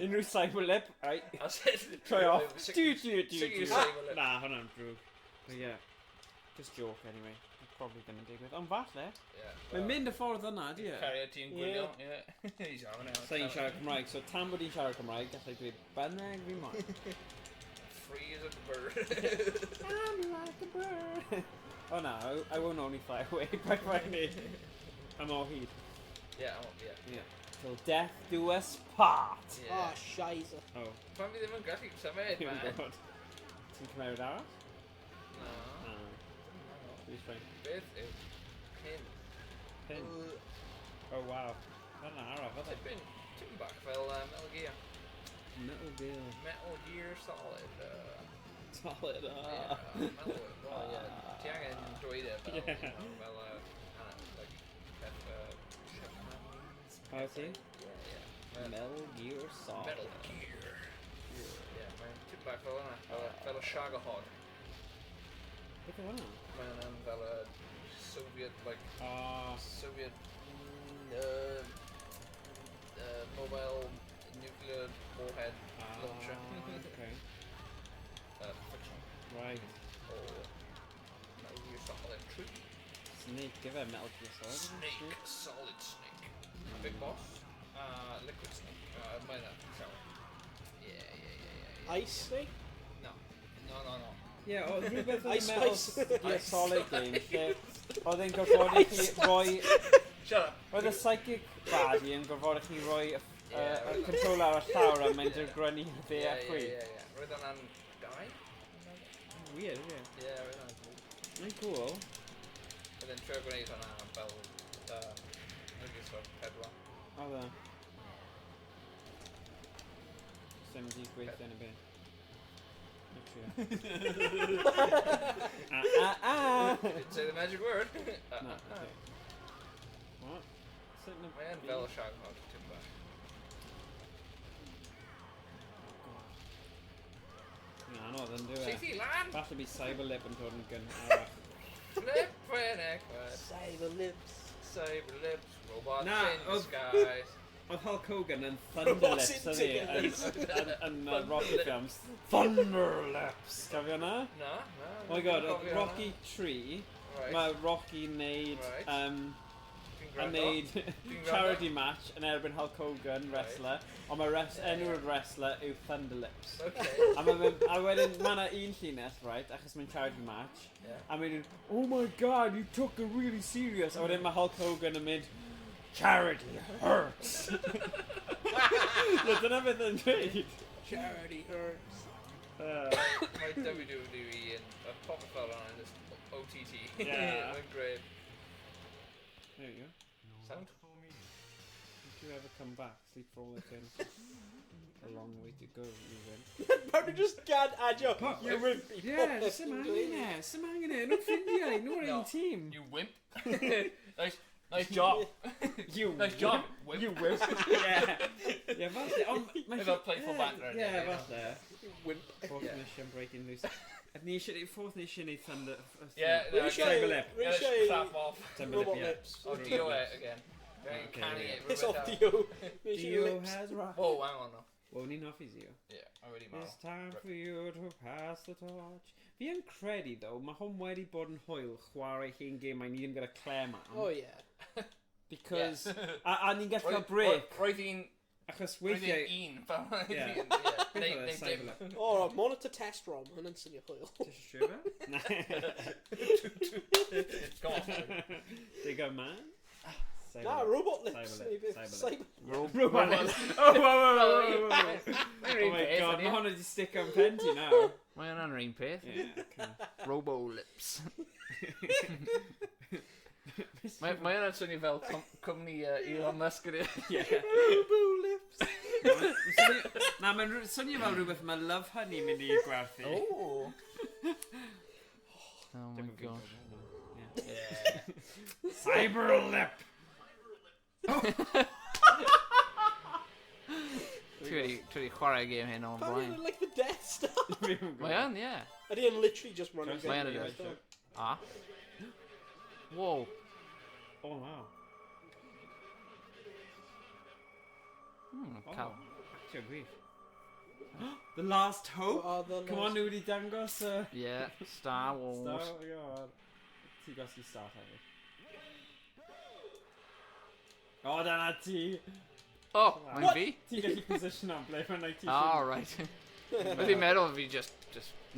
Unrhyw cyber lip, right, That's it. try off. Sick you cyber lip. Na, hwnna'n drwg. But yeah, just joke anyway. It's probably gonna digwydd. Ond falle, mae'n mynd y ffordd yna, di e? Cariad ti'n gwylio, ie. He's having out. Sa'n siarad Cymraeg, so tan bod i'n siarad Cymraeg, gallai dweud bynnag fi moyn. Free as a bird. I'm like a bird. Oh no, I won't only fly away by Friday. I'm all heat. Yeah. Till death do us part. Oh, scheisse. Oh, Pan fi ddim yn gallu symud, dear man. God. Ti'n cymeryd aros? No. No. Please fine. Beth yw pin? Pin. Oh wow. That's an arrow, fydde. Tipyn bach fel Metal Gear. Metal Gear. Metal Gear Solid. Solid. Yeah, Metal Well, yeah. Ti angen dweud e fel, Yeah. you know, fel, like, peth, Oh, ti? Yeah. Metal Gear Solid. Metal Gear. Yeah, mae'n tipyn bach fel yna. Fel y Shagahod. Beth yw hwnna? Mae'n fel y Soviet, like, Soviet mobile nuclear warhead launcher. Okay. Fiction. Right. Metal Gear Solid 2. Snake, give it a Metal Gear Solid. Snake, Solid Snake. Big boss. Liquid snake. Mae'n that. Yeah. Ice snake? No. Yeah, oedd rhywbeth Ice yn meddwl Spice. solid game, lle oedd e'n gorfod i chi roi... Shut up. Oedd y psychic baddie yn gorfod i chi roi y control ar y llawr a mae'n dyrgrynu fe a chwi. Yeah. Roedd hwnna'n gau? Weird, yeah. Yeah, roedd hwnna'n cool. Mae'n cool. Roedd e'n trio gwneud hwnna fel... pedwar. Oedd e. Stem di gweithio yn y byd. Didn't say the magic word. No, okay. What? Mae'n fel y siag hwn, ti'n bach. Na, no, then do Seithi it. lan! Falle bu Cyberlip yn dod yn gyn arall. Flip Fenech. Cyber lips, robots Na, in oedd- disguise. Oedd Hulk Hogan yn Thunderlips Robots yn Rocky films. Thunderlips! Cofio hwnna? Na. Oh my god, oedd Rocky 3, mae Rocky neud, neud charity match yn erbyn Hulk Hogan, wrestler, ond mae enw'r wrestler yw Thunderlips. Okay. A wedyn, mae yna un llinell, right, achos mae'n charity match, a mae'n dweud, oh my god, you took it really serious. A wedyn mae Hulk Hogan yn mynd, charity hurts. Dyna beth yn dweud. Charity hurts. Mae WWE yn popeth fel hwnna yn just OTT. Yeah. Mae'n great. There you go. Sound? Did you ever come back? Sleep for all the things. A long way to go, you win. Probably just gad adio. You win. Yeah, some hanging there. No fideo, no in team. You wimp. Nice job. Nice job. Wimp. You wimp. Yeah, falle. Efo playful background. Yeah, falle. Wimp. Fourth mission breaking loose. Fourth nation i Thunder. Yeah, Cyberlip. Clap off. Robot lips. Oh, Dio again. Canny it. Piss off Dio. Dio has rocked. Oh, hang on now. Well, ni off is Dio. Yeah, already mal. It's time for you to pass the torch. Fi yn credu, though, mae hwn wedi bod yn hwyl chwarae chi'n gêm mae ni ddim gyda Claire man. Oh, yeah. Because... a ni'n gallu cael break. Roedd hi'n... Achos Roedd weithiau... hi'n un. Yeah. Neu dim. Oh, monitor test ROM. Hwna'n swnio hwyl. Just sure about? Go on. Dig a man? Na, robot lips. Robot lips. Oh, whoa. Oh my god, mae hwn wedi stick am pen ti nawr. Mae hwnna'n yr un peth. Robo lips. Mae hwnna'n swnio fel cwmni Elon Musk ydy. Robo lips. Na, mae'n swnio fel rhywbeth mae Love Honey mynd i gwerthu. Oh. Oh my gosh. Cyberlip. Dwi wedi chwarae game hyn o'n blaen. Apparently like the Death Star. Mae yn, ie. Ydy yn literally just running. Mae yn y Death Ah. Whoa. Oh, wow. Cal. Actually, gwych. The Last Hope? Come on, nhw wedi dangos Yeah, Star Wars. Oh my god. Ti gosdi start hefyd. O, dyna ti! Oh, mae'n fi? Ti'n gallu position am ble mae'n like ti. Oh, right. Mae fi'n meddwl fi just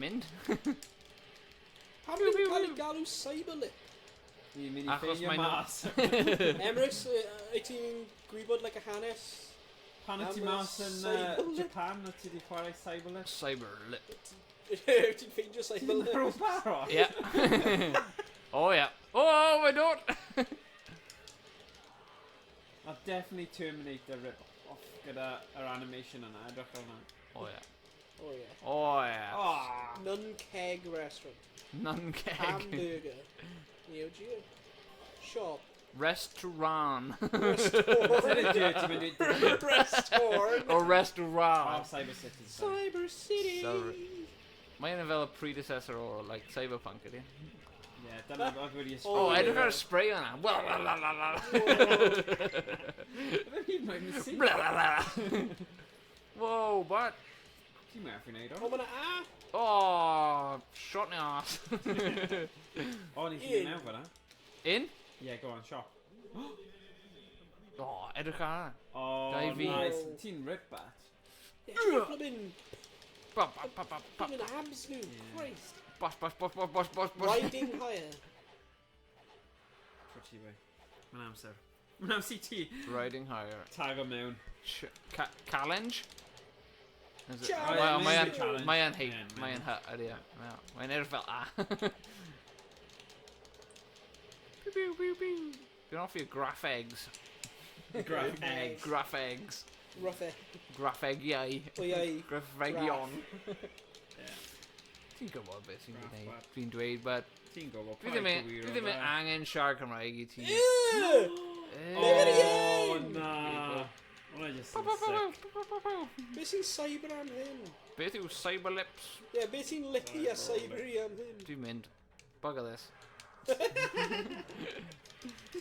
mynd. Pam yw'n cael ei galw Cyberlip? Ni'n mynd i ffeinio mas. Emrys, wyt ti'n gwybod like a hanes? Pan wyt ti mas yn Japan, wyt ti wedi chwarae Cyberlip? Cyberlip. Wyt ti'n ffeindio Cyberlip? Ti'n rhywbeth barod? Yeah. Oh, yeah. Oh, my god! I'll definitely Terminator rip-off gyda yr animation yna, edrych fel yna. Oh, yeah. Oh, yeah. Oh, yeah. Oh. Nun Keg Restaurant. Nun Keg. Hamburger. Neo Geo. Shop. Restaurant. Restaurant. Or restaurant. Oh, Cyber City. Cyber City. Mae yna fel a predecessor o, like, Cyberpunk, ydy? Yeah, dyna oedd wedi ysbryd. Oh, edrych ar y spray yna. Whoa, but... Ti'n meddwl i wneud o? O, ma'na A. Oh, shot in the arse. O, ni'n ffyn mewn fyna. In? Yeah, go on, shop. O, edrych ar O, Gai fi. nice. Ti'n rip bat. Flippin' abs nhw, Christ. Bosh. Riding higher. Pro ti, bai. Mae'n amser. Mae'n amser ti. Riding higher. Tag o mewn. Challenge? Challenge. Mae'n hyn. Mae'n hyn, ydy. Mae'n edrych fel a. Dwi'n offi graffegs. Graffegs. Ruffe. Graffegiau. Oiai. Graffegion. Ti'n gwybod beth dwi'n dweud, but Ti'n gwybod. dwi ddim yn angen siarad Cymraeg i ti. Oh, na. Hwna jyst yn sick. Be sy'n cyber am hyn? Beth yw cyberlips? Ie, be sy'n lippy a cybery am hyn? Dwi'n mynd. Bugger this.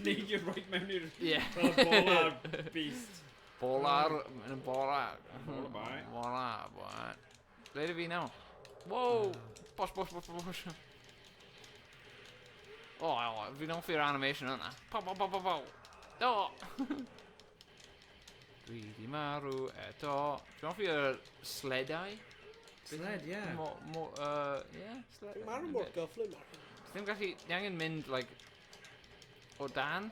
Neidio right mewn i'r... Ie. Bol ar beast. Bolar. Bolar. Bolar. Ble dy fi nawr? Wow! Bosh. O, fi'n offi'r animation yna. Pow. O! Dwi di marw eto. Dwi'n offi'r sledau. Sled, ie. Sled. Marw mor gyflym ar hyn. Ddim gallu, ni angen mynd, o dan.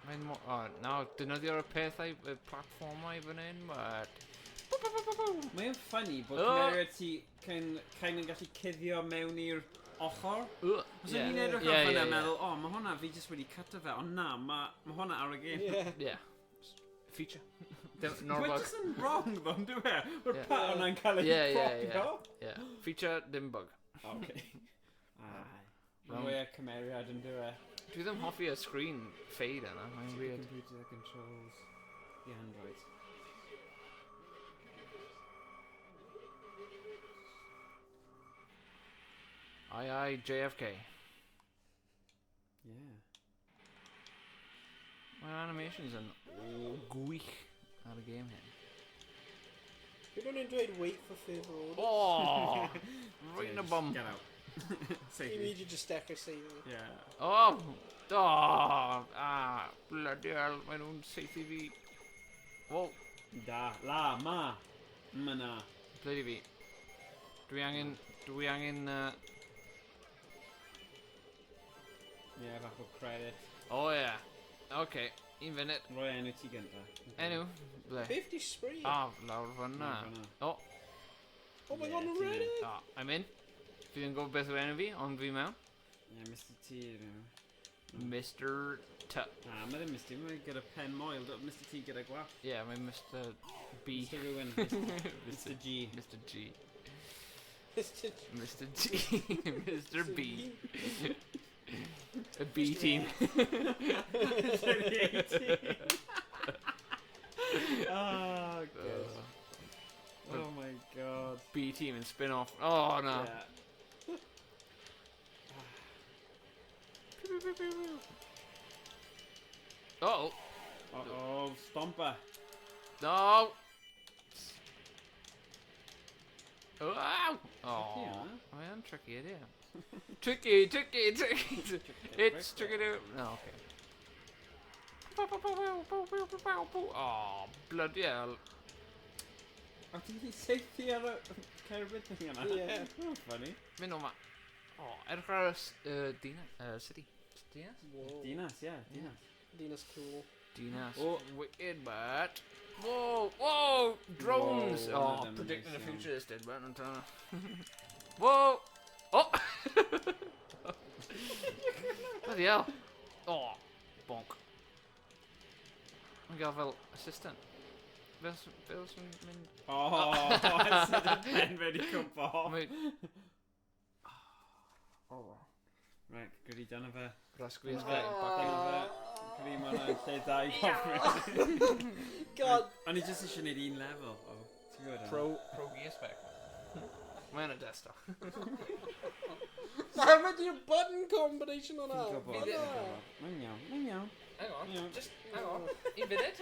Nawr, dynyddio'r pethau, y platformau fan hyn, but... Mae'n funny bod cymeriad ti kind yn gallu cuddio mewn i'r ochr. Os o'n i'n edrych ar hwnna meddwl, o, mae hwnna fi jyst wedi cyto fe, ond na, mae hwnna ar y game. Yeah. Feature. Mae'n jyst yn wrong ddo, yn dwi e? Mae'r pat hwnna'n cael ei propio. Yeah. Feature, dim bug. Ok. Mae'n we cymeriad yn dwi e. Dwi ddim hoffi y screen fade yna, mae'n weird. Computer controls the Android. Aye, JFK. Yeah. Mae'r animations yn gwych ar y game hyn. Dwi'n nhw'n dweud wait for favour order. Oh! Right in the bum. Get out. Immediately just dechrau seithi. Yeah. Oh! Bloody hell, mae nhw'n seithi fi. Oh! Da, la, ma. Na. Ble di fi? Dwi angen... Yeah, fach o credit. Oh yeah. Okay, un funud. Roi enw ti gynta. Enw? Ble? Beth di spray? Lawr fanna. Oh! Oh my god, no Reddit! I'm in. Fi ddim yn gwybod beth yw enw fi, ond fi mewn. Yeah, Mr T. Mr T. Mae ddim Mr T, mae gyda pen moel, Mr T gyda gwallt. Yeah, mae Mr B. Mr Rwan. Mr G. Mr G. Mr. G. Mr B. A B team. Oh, good. Oh my god. B team and spin off. Oh no. Yeah. Uh Uh-oh, Stomper. No. Wow. Oh, I am tricky, it is. Tricky. It's tricky to... No, okay. Oh, bloody hell. O, ti'n seithi ar y cerbyd thing yna? Yeah. Oh, funny. Mynd o ma. Oh, edrych ar City. Dinas? Dinas, yeah, Dinas. Dina's cool. Dinas. Oh, wicked, but... Whoa! Drones! Whoa, oh, predicting the future is dead, but I'm trying to... Whoa! Oh! Bloody hell. Oh, bonk. Mae'n gael fel assistant. Fel sy'n mynd... Oh, I said a pen wedi cwmpo. Oh. Right, gyrru dan o fe. Rasgwys Fe, fe. bacin o fe. Gyrru ma'n lle da i gofyn. God! O'n i just eisiau gwneud un lefel. O, ti'n gwybod yna? Pro gear spec. Mae'n y desktop. Na, mae di'r button combination o'na. Ti'n gwybod? Mae'n iawn. Hang on, Yeah. just hang on. Un funud.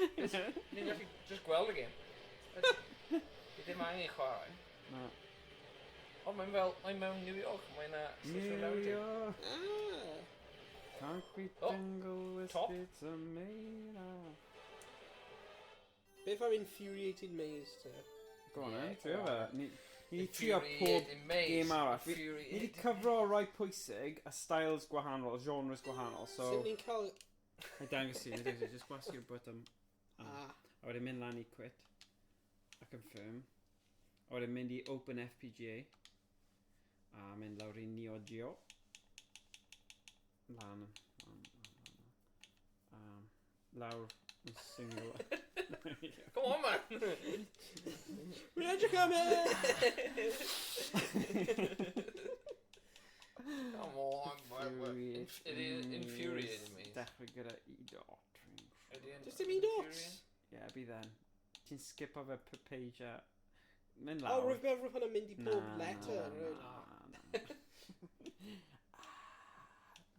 Ni'n gallu just gweld y game. Fi ddim angen i chwarae. Na. O, mae'n fel, mae'n mewn New York. Mae'n New York. Concrete Oh, jungle with top. bits are made of. Beth am infuriated maze to... Go on Yeah, then, go trio on. fe. Ni trio pob Infuriating maze. game arall. Ni Infuriating. wedi cyfro rai pwysig a styles gwahanol, genres gwahanol, so... Sut ni'n cael... I dangos i, just gwasgu'r bottom. A wedyn mynd lan I quit. A confirm. A wedyn mynd I open FPGA. A mynd lawr I Neo Geo. Lan. Lawr yn single. Come on, man. Wy'n edrych am e! Come on, man. It is infuriating me. Dechrau gyda I dot. Just dim I dots? Yeah, be then. Ti'n skip over per page a... Mynd O, lawr. rwy'n meddwl hwnna'n mynd I bob letter.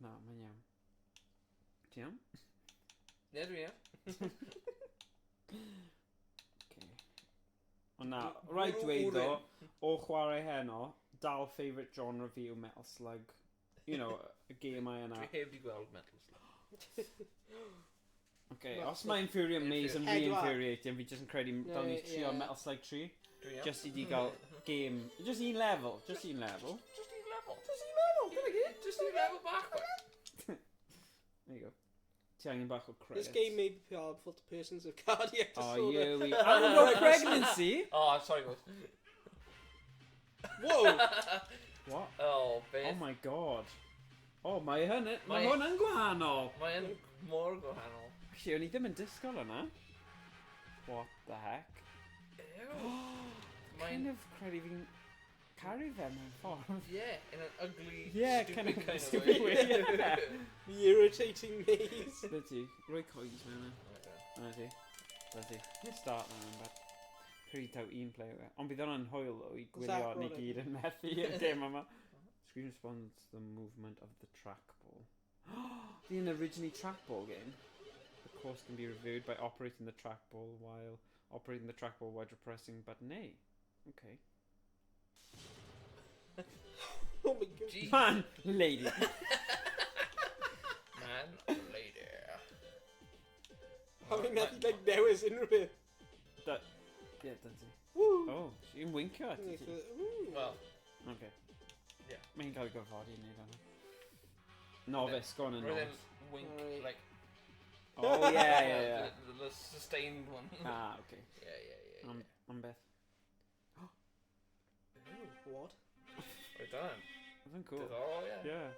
Na, mae'n iawn. Ti iawn? Yeah, dwi iawn. Ond na, rhaid dweud o, o chwarae heno, dal favourite genre fi yw Metal Slug. You know, y gemau yna. Dwi heb di gweld Metal Slug. Okay, os mae Infuriating Maze yn re-infuriating, fi just yn credu dal ni trio Metal Slug 3. Dwi iawn. Just I di gael game, just un level, just un level. Just un level, dyna gyd. Just un level backward. There you go. Ti angen bach o credits. This game may be powerful to persons of cardiac disorder. Oh, yeah, we... I've got pregnancy! Oh, sorry, boys. Whoa! What? Oh, beth. Oh my god. Oh, mae hynny... Mae Mae- hwnna'n gwahanol. Mae'n mor gwahanol. Actually, o'n I ddim yn disgwyl yna. What the heck? Ew. Kind of credu fi'n caru fe mewn ffordd. Yeah, in an ugly, Yeah, stupid kind of stupid way. way, yeah. The irritating maze. Dy ti, rhoi coins mewn yna. Na ti. Dy ti. Start na yn bad. Pryd taw un player. Ond bydd hwnna'n hwyl o I gwylio ni gyd yn methu y game yma. Screen responds to the movement of the trackball. The originally trackball game. The course can be reviewed by operating the trackball while operating the trackball while depressing button A. Okay. Oh my god. Gee. Man, lady. Man, lady. How many methu like dewis unrhyw beth? Da, yeah, dyn ti. Woo! Oh, ti'n wincio at ti. Well, Okay. yeah. Mae'n cael ei gorfodi I wneud hwnna. Novice, go on and Rather than novice. wink, Right. like Oh, yeah. the sustained one. Ah, okay. Yeah. I'm Beth. What? Right done. That's cool. Oh, yeah. Yeah.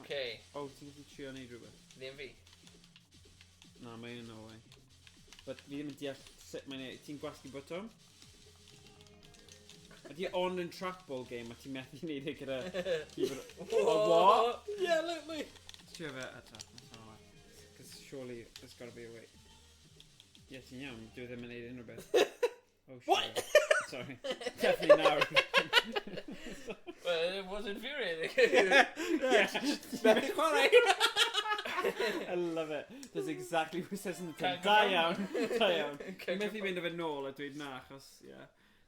Okay. Oh, ti'n gallu trio neud rhywbeth? Ddim fi. Na, mae'n no way. But fi ddim yn deall sut mae'n neud. Ti'n gwasgu botwm? Ydy on yn trackball game a ti'n methu neud e gyda... Oh, what? Yeah, literally. Trio fe eto. Because surely there's gotta be a way. Ie, ti'n iawn. Dwi ddim yn neud unrhyw beth. Oh, shit. What? Sorry. Definitely now. Well, it was infuriating. Methu chwarae. I love it. That's exactly what it says in the tin. Can't Da confirm. iawn. Da iawn. Can't Methu confirm. fynd o fe nôl a dweud na, achos, ie.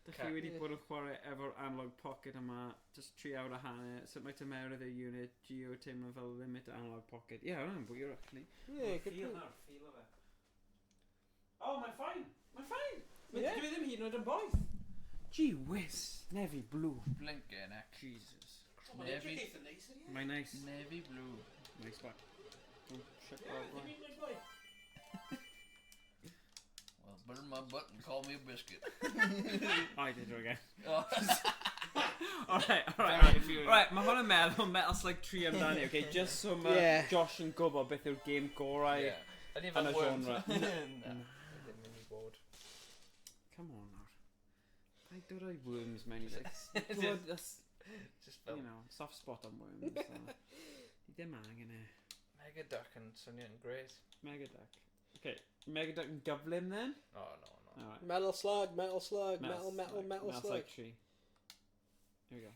Dych chi Can't. wedi bod yn chwarae efo'r analog pocket yma, just 3 awr a hanner, sut mae tymerodd y unit, Geo teimlo fel limit analog pocket. Ie, hwnna'n bwyr, actually. Yeah, good Feel point. na, feel o fe. Oh, mae'n fine. Mae'n fine. Yeah. Dwi ddim hyd yn oed yn boeth. Gee whiz. Navy blue. Blinking, eh? Jesus. Navy, Mae'n nice. navy blue. Nice back. Oh, shit. Oh, right. Well, burn my butt and call me a biscuit. I did it again. Oh. Alright. Very infuriating. Right, mae hwn yn meddwl Metal Slug 3 amdani, okay? Just so mae Yeah. Josh yn gwybod beth yw'r game gorau Yeah. I didn't yn even y have words. genre. No. I didn't really bored. Come on nawr. Paid dod o'i worms mewn I like... Just You felt know, soft spot on worms. So. I ddim angen e. mega duck and Sonia and Grace. Megaduck. Okay, Megaduck yn gyflym then? Oh, no. Alright. Metal slug, metal slug, metal slug. Slug 3. Here we go.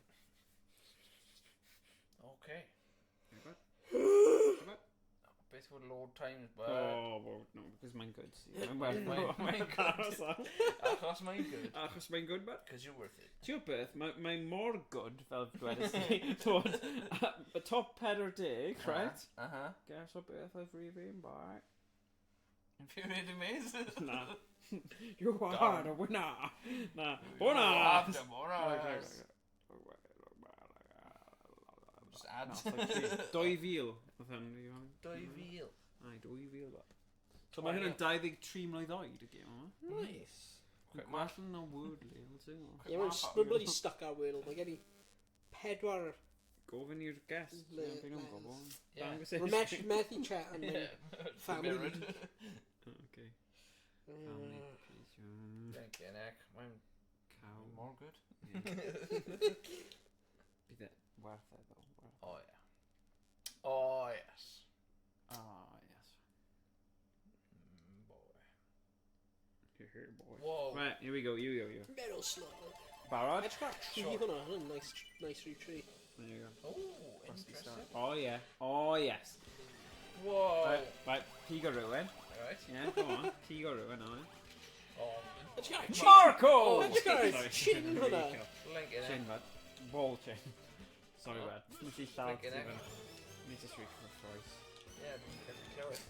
Okay. Here we go. beth fod load times, but... Oh, well, no, because mae'n good. Mae'n good. Achos mae'n good. Achos mae'n good, but... Because you're worth it. Ti'n beth, mae'n mor good, fel dwedais i, dod, y top 40, right? Guess o beth oedd rhywun bai. Infuriated Maze? Na. You are the winner. Na. Bonus! Bonus! Just add. 2,000. 2,000. Ai, 2,000. So mae hyn yn 23 mlynedd oed y gêm yma. Nice. Gwell yn o Wordly, wyt ti? Ie, mae'n bloody stuck ar Wordle. Mae gen i 4... Gofyn i'r guest. Methu chat yn family. Okay. Family, please. Thank you, Nick. Mae'n Cow. More good. Bydd e werth e, though. Oh, yeah. Oh, yes. Oh, yes. Boy. Here, boy. Whoa. Right, here we go, you. Metal slug. Barod? Edge got tree hwnna. Nice tree. There you go. Oh, interesting. Oh, yeah. Oh, yes. Whoa. Right, Pico Ruin. Right. Yeah, come on. Pico Ruin, on it. Oh, Charcoal! Edge got chin hwnna. Link in Chin, it. bud. Ball chin. Sorry, bud. Nes i lladd Link in it. Need to streak for Rhys. Yeah, get to kill it.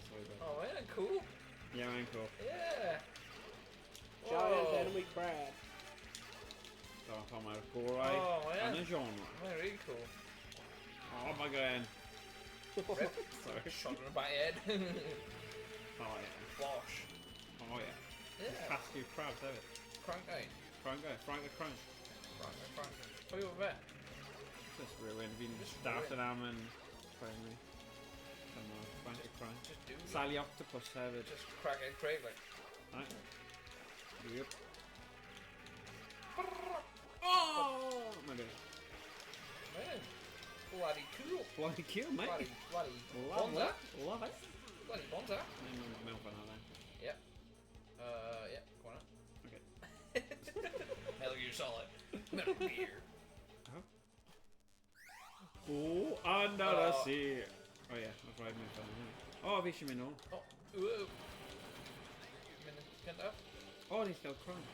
Sorry, bud. Oh, man, cool. Yeah, man, cool. Yeah. Giant enemy crab. Da'n pan mae'r gorau yn y genre. Mae'n really cool. Oh, my god. Rip. Sorry. Shot in the back head. Oh, yeah. Bosh. Oh, yeah. Yeah. Cascue crabs, hefyd. Crank guy. Frank the Crunch. Crank. Pwy o fe? Just rhywun. Fi'n Just darllen rhywun. am yn primary. Come on, Frank the Crunch. Just do it. Sally Octopus hefyd. Just crack and Craig like. Right. Yep. Oh! My God. Man. Bloody cool. Bloody cool, mate. Bloody Love bonza. it. Love it. Bloody bonza. Mewn fan hwnna. Yep. Yeah, go on. Okay. Metal Gear Solid. Metal Gear. Oh, under the sea. Oh yeah, that's right, mewn fan hwnna. Oh, fi eisiau mynd nôl. Oh, whoa. Mynd gyntaf. Oh, ni'n gael crunch.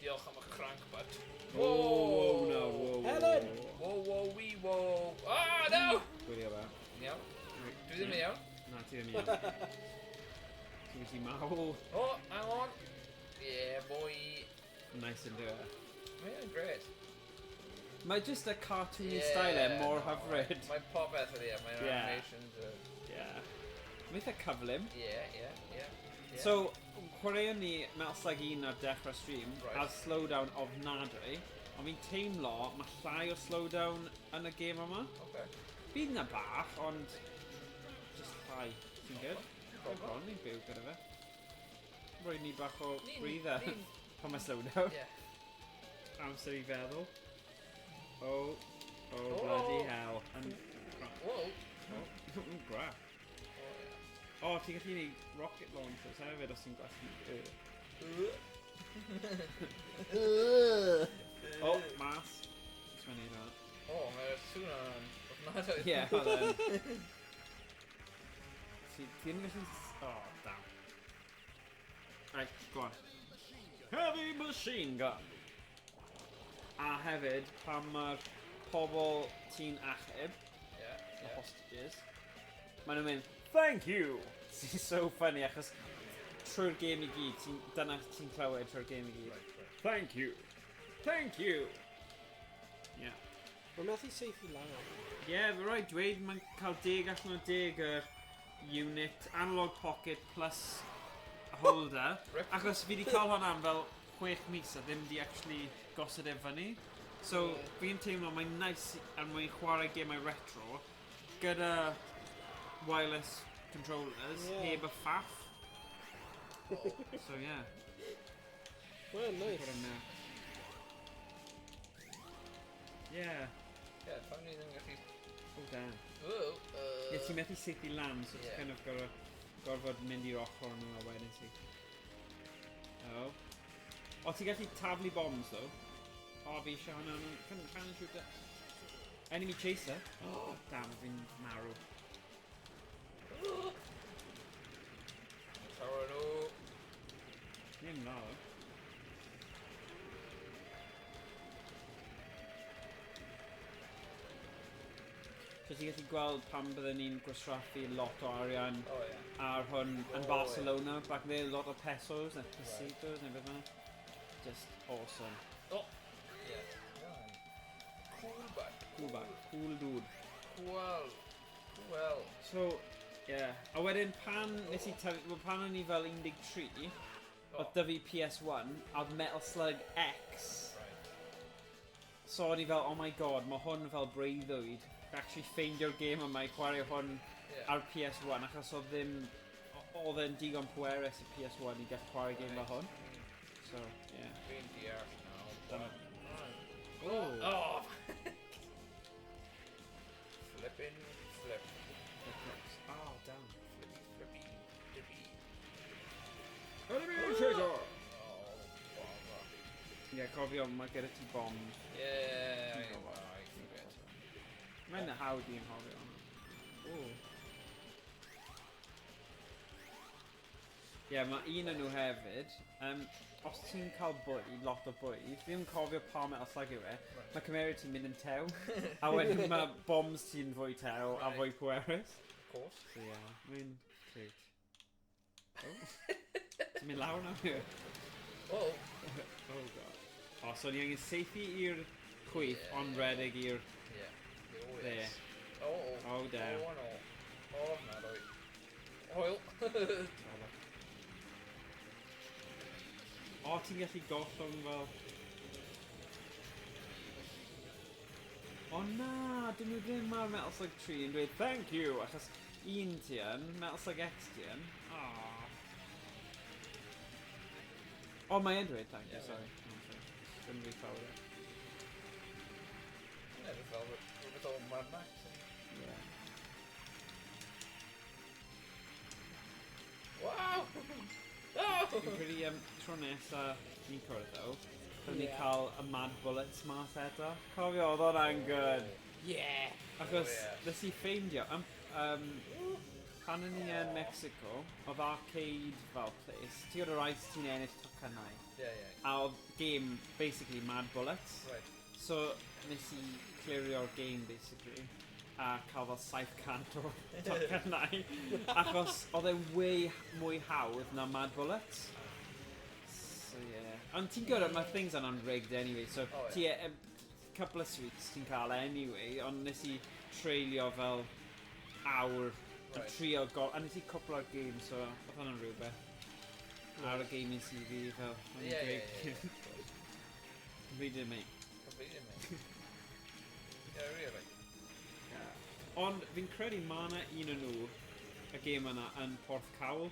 Diolch am y crank, bud. Whoa, no, whoa. Helen! Whoa. Ah, no! Gwylio fe. Iawn. Dwi ddim yn iawn. Na, ti ddim iawn. Ti wedi mawl. Oh, hang on. Yeah, boy. Nice yn dweud. Mae'n great. Mae just a cartoony style e mor hyfryd. Mae popeth ydi, mae'n animations. Yeah. Mae'n eitha cyflym. Yeah. So, chwaraeon ni Metal Slug 1 ar dechrau stream, a slowdown ofnadwy, ond fi'n teimlo mae llai o slowdown yn y gêm yma. Okay. Bydd na bach, ond just llai. Ti'n gyd? Bron ni'n byw gyda fe. Rwy'n ni bach o breather pan mae slowdown. Amser i feddwl. Oh, bloody hell. Whoa. Gra. Oh, ti'n gallu gwneud rocket launchers hefyd os ti'n gwasgu. Oh, mas. Just mae'n neud hwnna. Oh, mae'r sŵn yn ofnadwy. Ie, oedd e'n. Ti'n gallu... Oh, damn. Right, go on. Heavy machine gun. A hefyd, pan mae'r pobl ti'n achub, the hostages, maen nhw'n mynd, thank you! Sy'n so funny achos trwy'r gêm i gyd, dyna ti'n clywed trwy'r gêm i gyd. Thank you! Thank you! Yeah. Mae'n methu seithi lawr. Yeah, fe rhaid dweud, mae'n cael 10 allan o 10 unit, analog pocket plus holder. Achos fi wedi cael hwnna am fel 6 mis a ddim di actually gosod e fyny. So, fi'n teimlo mae'n nice er mwyn chwarae gemau retro gyda wireless controllers, heb y ffaff. So, yeah. Well, nice. Yeah. Yeah, pan ni ddim yn gallu... Oh, damn. Yeah, ti'n methu seithi lan, so it's kind of gorfod mynd i'r ochr nhw a wedyn ti. Oh. O, ti'n gallu taflu bombs, though. O, fi eisiau hwnna, can shoot it. Enemy chaser. Oh, damn, fi'n marw. Sorry, no. Ni'n na, ddo. So ti'n gallu gweld pan byddwn ni'n gwastraffu lot o arian ar hwn yn Barcelona, back there, lot o pesos, neu pesetos, neu beth yna. Just awesome. Oh! Yeah. Cool back. Cool back. Cool dude. Cool. Cool. So, yeah. A wedyn pan nes I tyfu, pan o'n i fel 13, oedd 'da fi PS1, a oedd Metal Slug X. So o'n i fel, oh my god, mae hwn fel breuddwyd. Actually ffeindio'r game yma I chwarae hwn ar PS1 achos oedd e'n digon pwerus y PS1 I gallu chwarae game fel hwn. So, yeah. Fi'n deall now. Oh! Flippin' flip. Oh, damn. Flippy, dippy. Enemy chaser! Oh, bother. Yeah, cofio, mae gyda ti bombs. Yeah, I forget. Mae'n hawdd i'n hofio. Ie, mae un yn nhw hefyd. Os ti'n cael bwyd, lot o bwyd, ddim cofio pa Metal Slug yw mae cymeriad ti'n mynd yn tew. A wedyn mae bombs ti'n fwy tew a fwy pwerus. Of course. So yeah, mae'n cute. Oh. Ti'n mynd lawr nawr yw? Oh. Oh god. O, so ni angen seithi i'r chwith, ond redig i'r... There. Oh damn. Oh no. Oh no. Oil. O, ti'n gallu gollwng fel... O na, dyn nhw ddim ar Metal Slug 3 yn dweud thank you, achos un ti yn, Metal Slug X ti yn. O, mae yn dweud thank you, sorry. Dyn nhw'n ffawr e. Never felt it. With all Mad Max. Yeah. Wow! Fi'n credu tro nesa ni'n cwrdd ddo, byddwn ni cael y Mad Bullets mas eto. Cofio, oedd hwnna'n good. Yeah! Achos, nes I ffeindio, pan o'n i yn Mexico, oedd arcade fel place, ti oedd y rhaid ti'n ennill tocynnau. A oedd game, basically, Mad Bullets. So, nes I cleario'r game, basically, a cael fel 700 o tocynnau. Achos, oedd e way mwy hawdd na Mad Bullets. So, yeah. Ond ti'n gwybod, mae things yn unrigged anyway, so ti couple of sweets ti'n cael anyway, ond nes I treulio fel awr yn trio gol, a nes I cwpl o'r game, so oedd hwnna'n rhywbeth. Ar y gaming CV fel, Completed, mate. Yeah, really. Ond fi'n credu ma' 'na un o'n nhw, y game yna, yn Porth Cawl.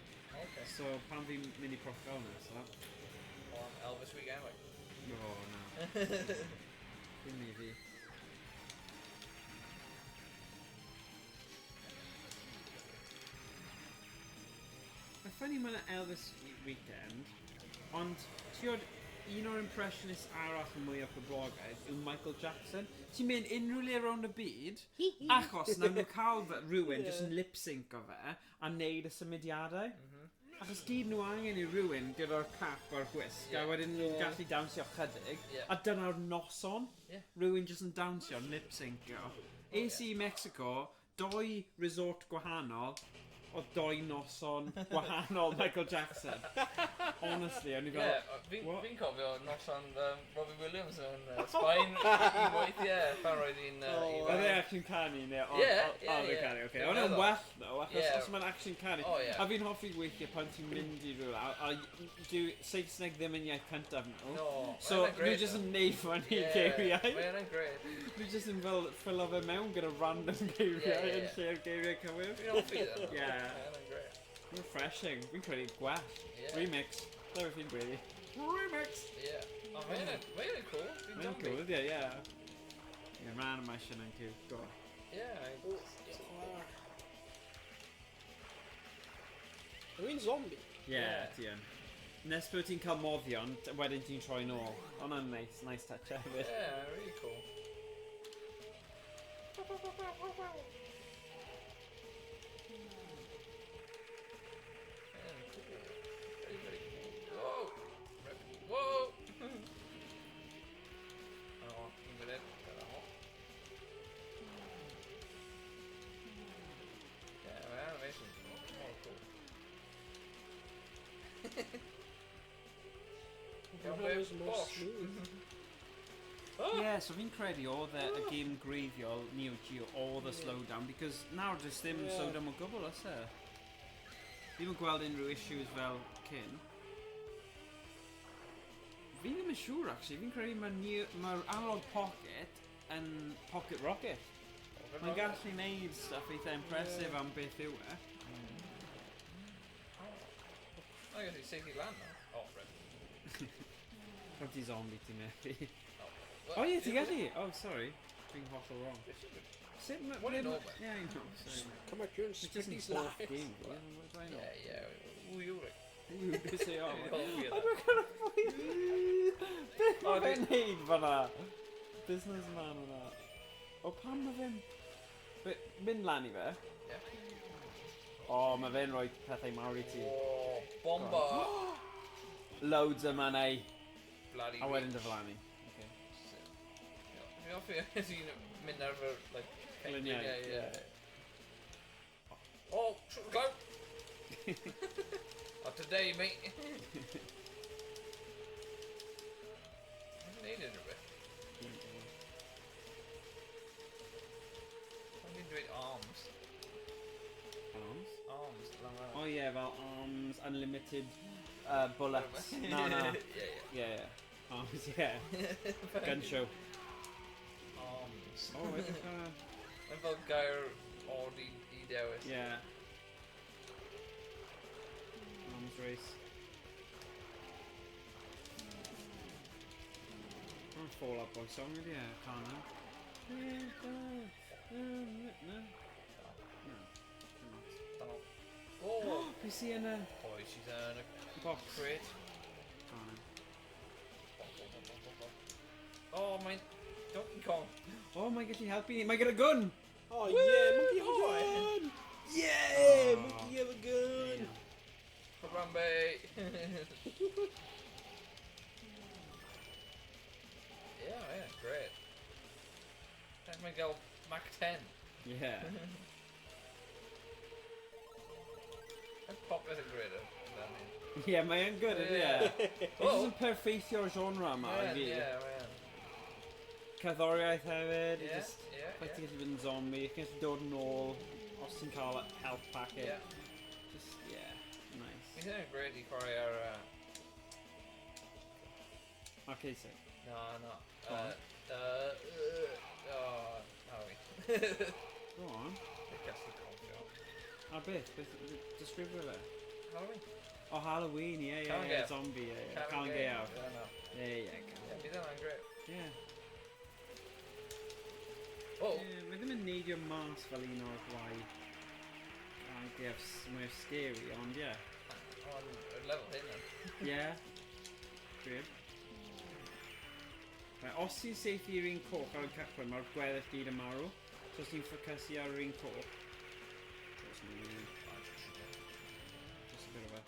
So pan fi'n mynd I Porth Cawl nesa... On Elvis weekend, like. No, na. Dim I fi. Mae'n ffynnu ma' 'na Elvis weekend, ond ti'n un o'r impressionists arall yn mwy o poblogaidd yw Michael Jackson. Ti'n mynd unrhyw le rownd y byd, achos na nhw cael rhywun jyst yn lip-sync o fe a neud y symudiadau. Achos gyd nhw angen I rhywun gyda'r cap o'r gwisg, a wedyn nhw'n gallu dawnsio chydig, a dyna'r noson, rhywun jyst yn dawnsio, lip-syncio. Es I Mexico, 2 resort gwahanol, o 2 noson gwahanol Michael Jackson. Honestly, o'n I fel... Fi'n cofio noson Robbie Williams yn Sbaen un weithiau, pan roedd hi'n... Oedd e actually'n canu, neu? Oedd e'n canu, oce. Ond e'n well, though, achos os mae'n actually'n canu. A fi'n hoffi weithiau pan ti'n mynd I rhywle, a dyw Saesneg ddim yn iaith cyntaf nhw. So, nhw jyst yn neud fan I geiriau. Mae'n gred. Nhw jyst yn fel ffilo fe mewn gyda random geiriau yn lle'r geiriau cywir. Fi'n hoffi dda. Refreshing. Fi'n credu gwell. Remix. Dyna fi'n gweud. Remix! Mae'n cool. Mae'n cool, yeah. Yeah, man animation yn cute. Go on. Rwy'n zombie? Yeah, ti yn. Nes bod ti'n cael moddion, wedyn ti'n troi nôl. Hwna'n nice touch hefyd. Yeah, really cool. Very cool. Whoa! Whoa! Oh, un minute. Yeah, my animation's more cool. Yeah, so fi'n credu oedd y game greiddiol Neo Geo oedd y slowdown, because nawr jyst ddim slowdown o gwbl, oes e? Ddim yn gweld unrhyw issues fel cyn. Fi ddim yn siŵr, actually. Fi'n credu mae'r analog pocket yn pocket rocket. Mae'n gallu neud stuff eitha impressive am beth yw e. I guess he's safely land now. Oh, right. Rhaid ti zombie ti'n methu. Oh ie, ti'n gallu? Oh, sorry. Fi'n hollol wrong. What do you know, man? Yeah, I know. Sorry. Come on, you're in It's just these a lives. game, what do I know? Yeah. Who you like? Who do say oh? Oh, Beth mae'n neud fan'na? Businessman yna. O, pam mae fe'n... Mynd lan i fe? Yeah. O, mae fe'n rhoi pethau mawr i ti. Oh, bomba! Loads yma neu. Bloody A wedyn dyflannu. Okay. Mi offi as i'n mynd ar fy, like... Gliniau. Yeah. Oh, go! Not today, mate. I didn't need it a bit. I'm going to do it arms. Arms? Arms, lang ar. Oh yeah, fel arms, unlimited bullets. No. Yeah. Arms, yeah. Gun show. Arms. Oh, edrych ar... Mae'n fel gair oed I dewis. Yeah. Arms race. Oh, Fall Out Boy song, ydy e? Can't No. Oh! Be si yn y... Boy, she's in a box? crate. Can't Oh, mae'n Donkey Kong. Oh, mae'n gallu helpu ni. Mae gyda gun! Oh yeah, monkey have a gun! Yeah, monkey have a gun! Harambe! Yeah, great. That's my girl Mac 10. Yeah. That's pop as a greater. Yeah, mae'n good, ydy e? This is yn perfeithio'r genre yma, i fi. Yeah, man. Cerddoriaeth hefyd, Yeah, just yeah. Like ti'n gallu bod yn zombie, chi'n gallu dod yn ôl os ti'n cael health packet. Yeah. Just, yeah, nice. He's in a great Chwarae ar... Okay, so. No. Go on. Go on. A beth? Disgrifio fe? Halloween. Oh, Halloween, yeah, Can't get. zombie, yeah. Can't Get Out. Yeah, Yeah. he's in great. Yeah. Oh! Yeah, mae ddim yn neidio mas fel un o'r rhai mwy scary, ond yeah. On level hyn. Yeah. Good. Right, os ti'n safe i'r un coch ar y cychwyn, mae'r gweddill gyd yn marw. So os ti'n ffocysu ar yr un coch. Just a bit of a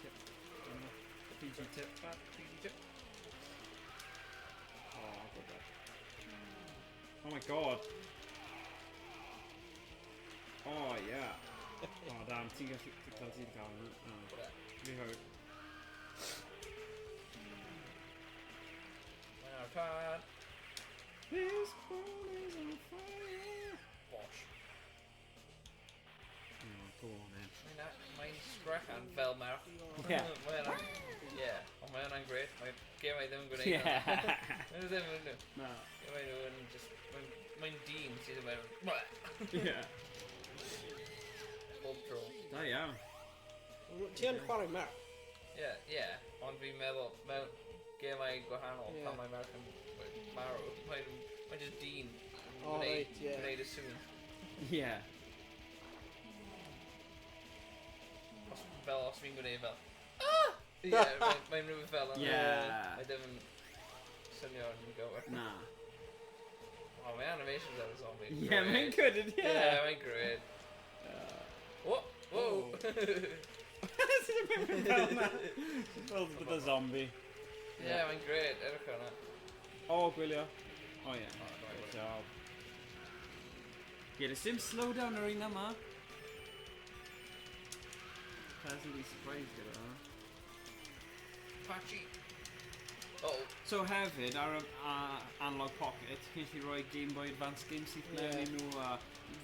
tip. A PG tip. Oh, I'll go back. Oh my god. Oh, yeah. Oh, damn. Ti'n cael hwnna. Oh. Fi hwyd. Card. This world is on fire. Bosh. Oh, go on, man. Mae'n sgrechan fel mae'r... Yeah. Ond mae hwnna'n gret. Mae gemau ddim yn gwneud Yeah. Mae ddim yn gwneud. No. Gemau nhw yn just... Mae'n dyn sydd yn mynd... Yeah. Bob tro. Da iawn. Ti yn chwarae mae'r? Yeah. Ond fi'n meddwl, mewn gemau gwahanol, pan mae merch yn marw, mae'n just dyn yn gwneud y sŵn. Yeah. Os fi'n gwneud fel... Yeah, mae'n rhywbeth fel yna. Yeah. Mae ddim yn swnio yn gywir. Na. Oh, my animations of a zombie. Yeah, mae'n good, isn't it? Yeah, mae'n great. Whoa! Whoa! Sydd yn mynd fel na? Fel bydd y zombie. Yeah, mae'n great. Edrych hwnna. O, gwylio. O, ie. Good job. Ie, does dim slowdown ar un yma. Pleasantly surprised gyda hwnna. Patchy. Oh. So hefyd, ar y Analog Pocket, chi'n chi roi Game Boy Advance games sydd mewn nhw a...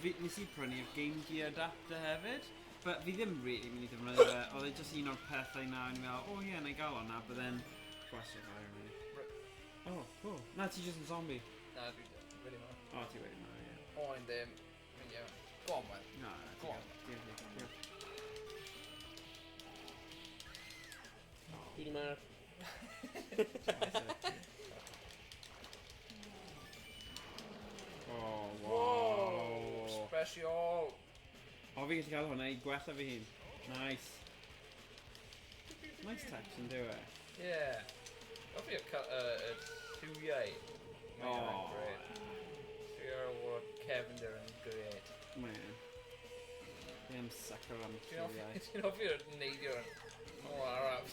Nes i prynu'r Game Gear adapter hefyd, but fi ddim really mynd i ddefnyddio fe. Oedd e jyst un o'r pethau na, yn fel, oh yeah, na i gael hwnna, but then... Gwasio fe, really. Oh, cool. Na, ti jyst yn zombie? Na, dwi wedi ma. O, ti wedi ma, ie. O, yn ddim. Mynd iawn. Go on, man. Na, go on. Diolch. Dwi di mae'r... Oh, wow. Whoa! Special! O, fi gallu cael hwnna i gwella fi hun. Nice. Nice touch yn dyw e. Yeah. Don't be a two-yay. Oh. Great. You're what Kevin there and great. Man. I'm sucker am Do you know TVI. if you're neither oh, alright.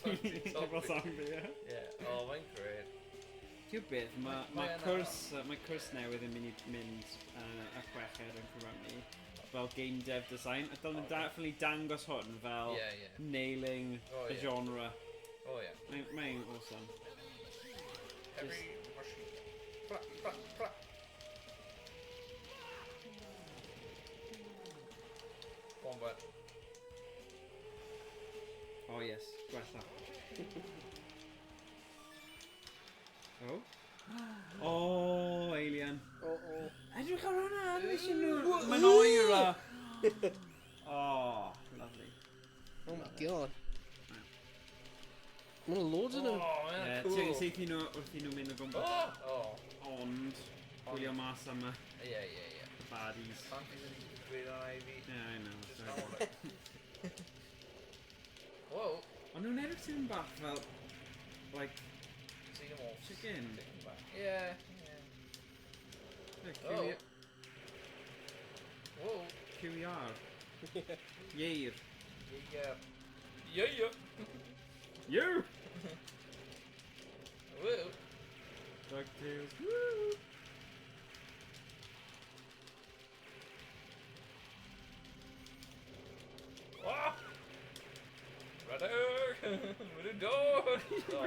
Typo zombie, ie? Yeah. Oh, mae'n great. Ti'n beth, mae cwrs newydd yn mynd y chweched yn cyfrannu fel game dev design. A dylwn definitely dangos hwn fel nailing y genre. Oh, yeah. Mae'n awesome. Every machine. Plak, plak, plak. Go on, bud. Oh yes, gwella. Oh? Oh, alien. Edrych ar hwnna, mission nhw. Mae'n oer a... Oh, lovely. Oh my god. Mae'n loads yn nhw. Oh, man, cool. Ti'n syth i nhw wrth i nhw mynd o gwmpas. Ond, gwylio mas am y baddies. Yeah, I know. Whoa. Ond nhw'n edrych sy'n bach fel, like, Chicken. chicken. Yeah. Yeah, Whoa. QER. Yeir. Yeah. Yeah. You! Whoa. DuckTales. Woo! Ah! Brother! With a dog! Oh.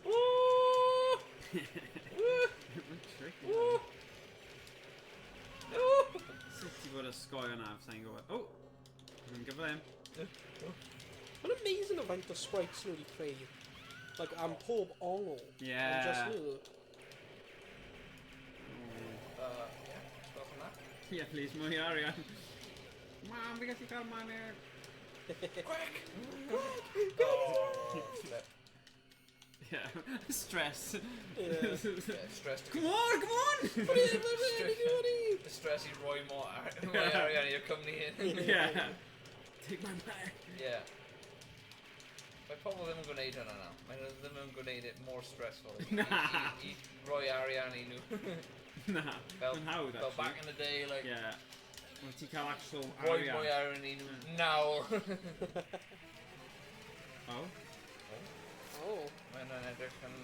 Woo! Woo! Tricky. Woo! No! Sut ti fod y sgoi yna, sa'n gwybod. Oh! Dwi'n gyfer them. Mae'n amazing o faint o sprites nhw wedi creu. Like, am pob ongl. Yeah. Am just nhw. Yeah, stop on that. Yeah, please, mwy arian. Mam, fi gallu cael mae'r... Quick! Oh, flip. Yeah, stress. Yeah, stress. Come on! The stressy Roy Moore area you're coming in. Yeah. Take my back. Yeah. Mae pobl ddim yn gwneud hynna nawr. Mae nhw ddim yn gwneud it more stressful. Nah. I roi arian i nhw. Nah, yn hawdd, actually. Fel back in the day, like... Yeah. Wel, ti cael actual Roi arian. mwy arian i nhw nawr. Oh? Oh. Mae'n edrych yn...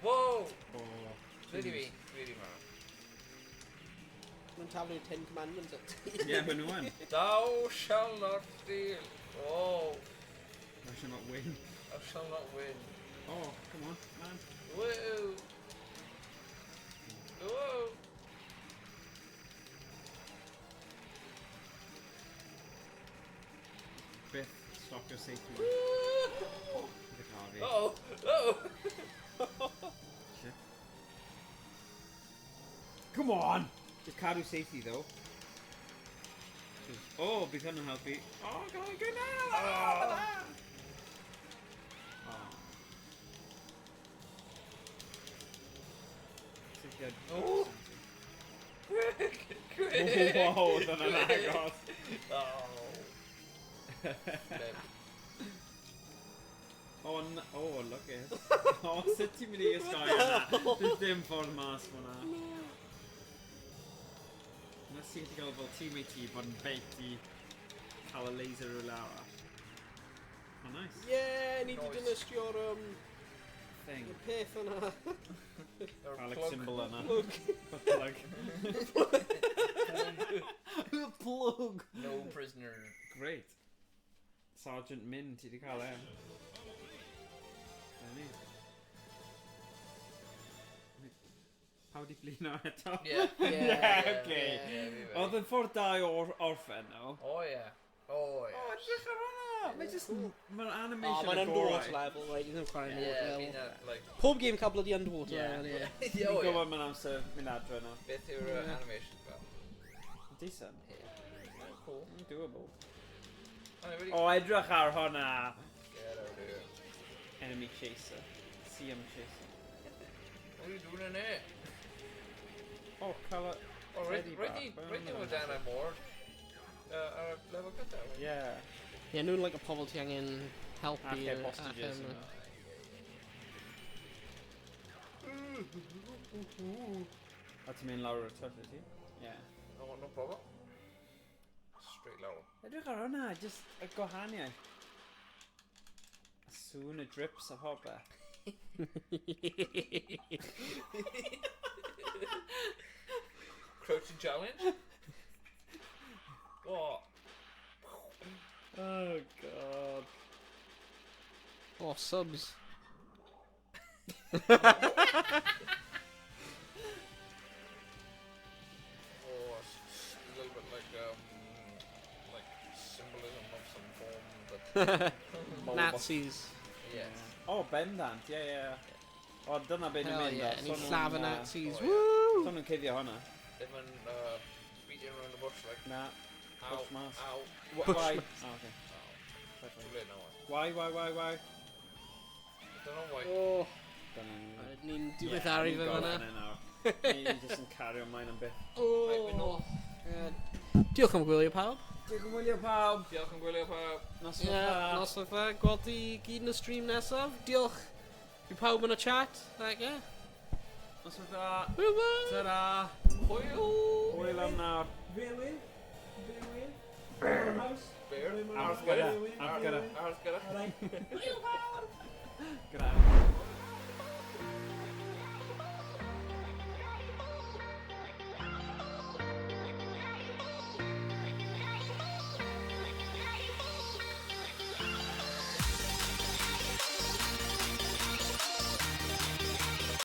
Whoa! Oh. Really ma. Mae'n taflu'r 10 Commandments at ti. Yeah, but no one. Thou shall not steal. Oh. I shall not win. Thou shall not win. Oh, come on, man. Whoa! Whoa! Beth, stopio safety. The car fi. Oh! Shit. Come on! Just cadw safety though. Oh, bydd hwn yn helpu. Oh, go on, go now! Oh. Oh! Quick! Wow, dyna'n agos. Oh! Oh, Hon... Oh, look it. O, sut ti'n mynd i ysgoi yna? Dwi'n ddim ffordd mas fyna. Nes i wedi gael fel teammate i bod yn beit i cael y laser rhywle arall. Oh, nice. Yeah, ni di dynystio'r Thing. y peth yna. Alex symbol yna. Plug. Plug. Plug. No prisoner. Great. Sergeant Min, ti di cael e. Ni. Pawb di blino eto? Yeah. Okay. Oedd yn ffordd da o orffen, no? Oh, yeah. Oh, yeah. O, edrych ar hwnna! Mae just... Mae'r Oh, animation mae'n yn gorau. underwater level, right? You're crying Yeah, level. fi'n like... Pob game cael bloody underwater Yeah. level, yeah. Yeah, Dwi'n oh, yeah. gwybod mae'n amser mynd adre yna. Beth yw'r animation fel? Decent. Yeah. Cool. Doable. Really... O, edrych ar hwnna! Get out of here. Enemy chaser. CM chaser. What are you doing in there? O, cael y... Oh, right Teddy now bar. we're down at more. Our level cut down. Yeah. Yeah, nhw'n like y pobl ti angen helpu. Alle hostages yna. A ti'n mynd lawr y torri ti? Yeah. No problem. Straight low. Edrych ar hwnna, just y gwahaniaeth. A sŵn y drips a hoba. Crouching challenge? What? Oh god. Oh, subs. Oh, a little bit like symbolism of some form, but Nazis. yes. Oh, bendant, yeah. O, dyna beth ni'n Hell mynd yeah, ni llaf y Nazis. oh, yeah. Woo! Son nhw'n cuddio hwnna. They've been beating around the bush like, Na. ow, Push mas. ow, Why? Oh, okay. too late now. Why? I don't know why. Oh, Dyna ni. ni'n diweddaru fe fyna. Ni'n just yn cario ymlaen am beth. Right, we know. Diolch am gwylio pawb. Diolch yn wylio pawb. Diolch yn gwylio pawb. Nos Ie, nos fatha, gweld ti gyd yn y stream nesaf. Diolch. Fi pawb yn y chat. Like, yeah. Nos fatha. Woo-woo. Ta-ra. Hwyl. Hwyl am nawr. Bear. Ars gyda. Ars gyda. Gyda.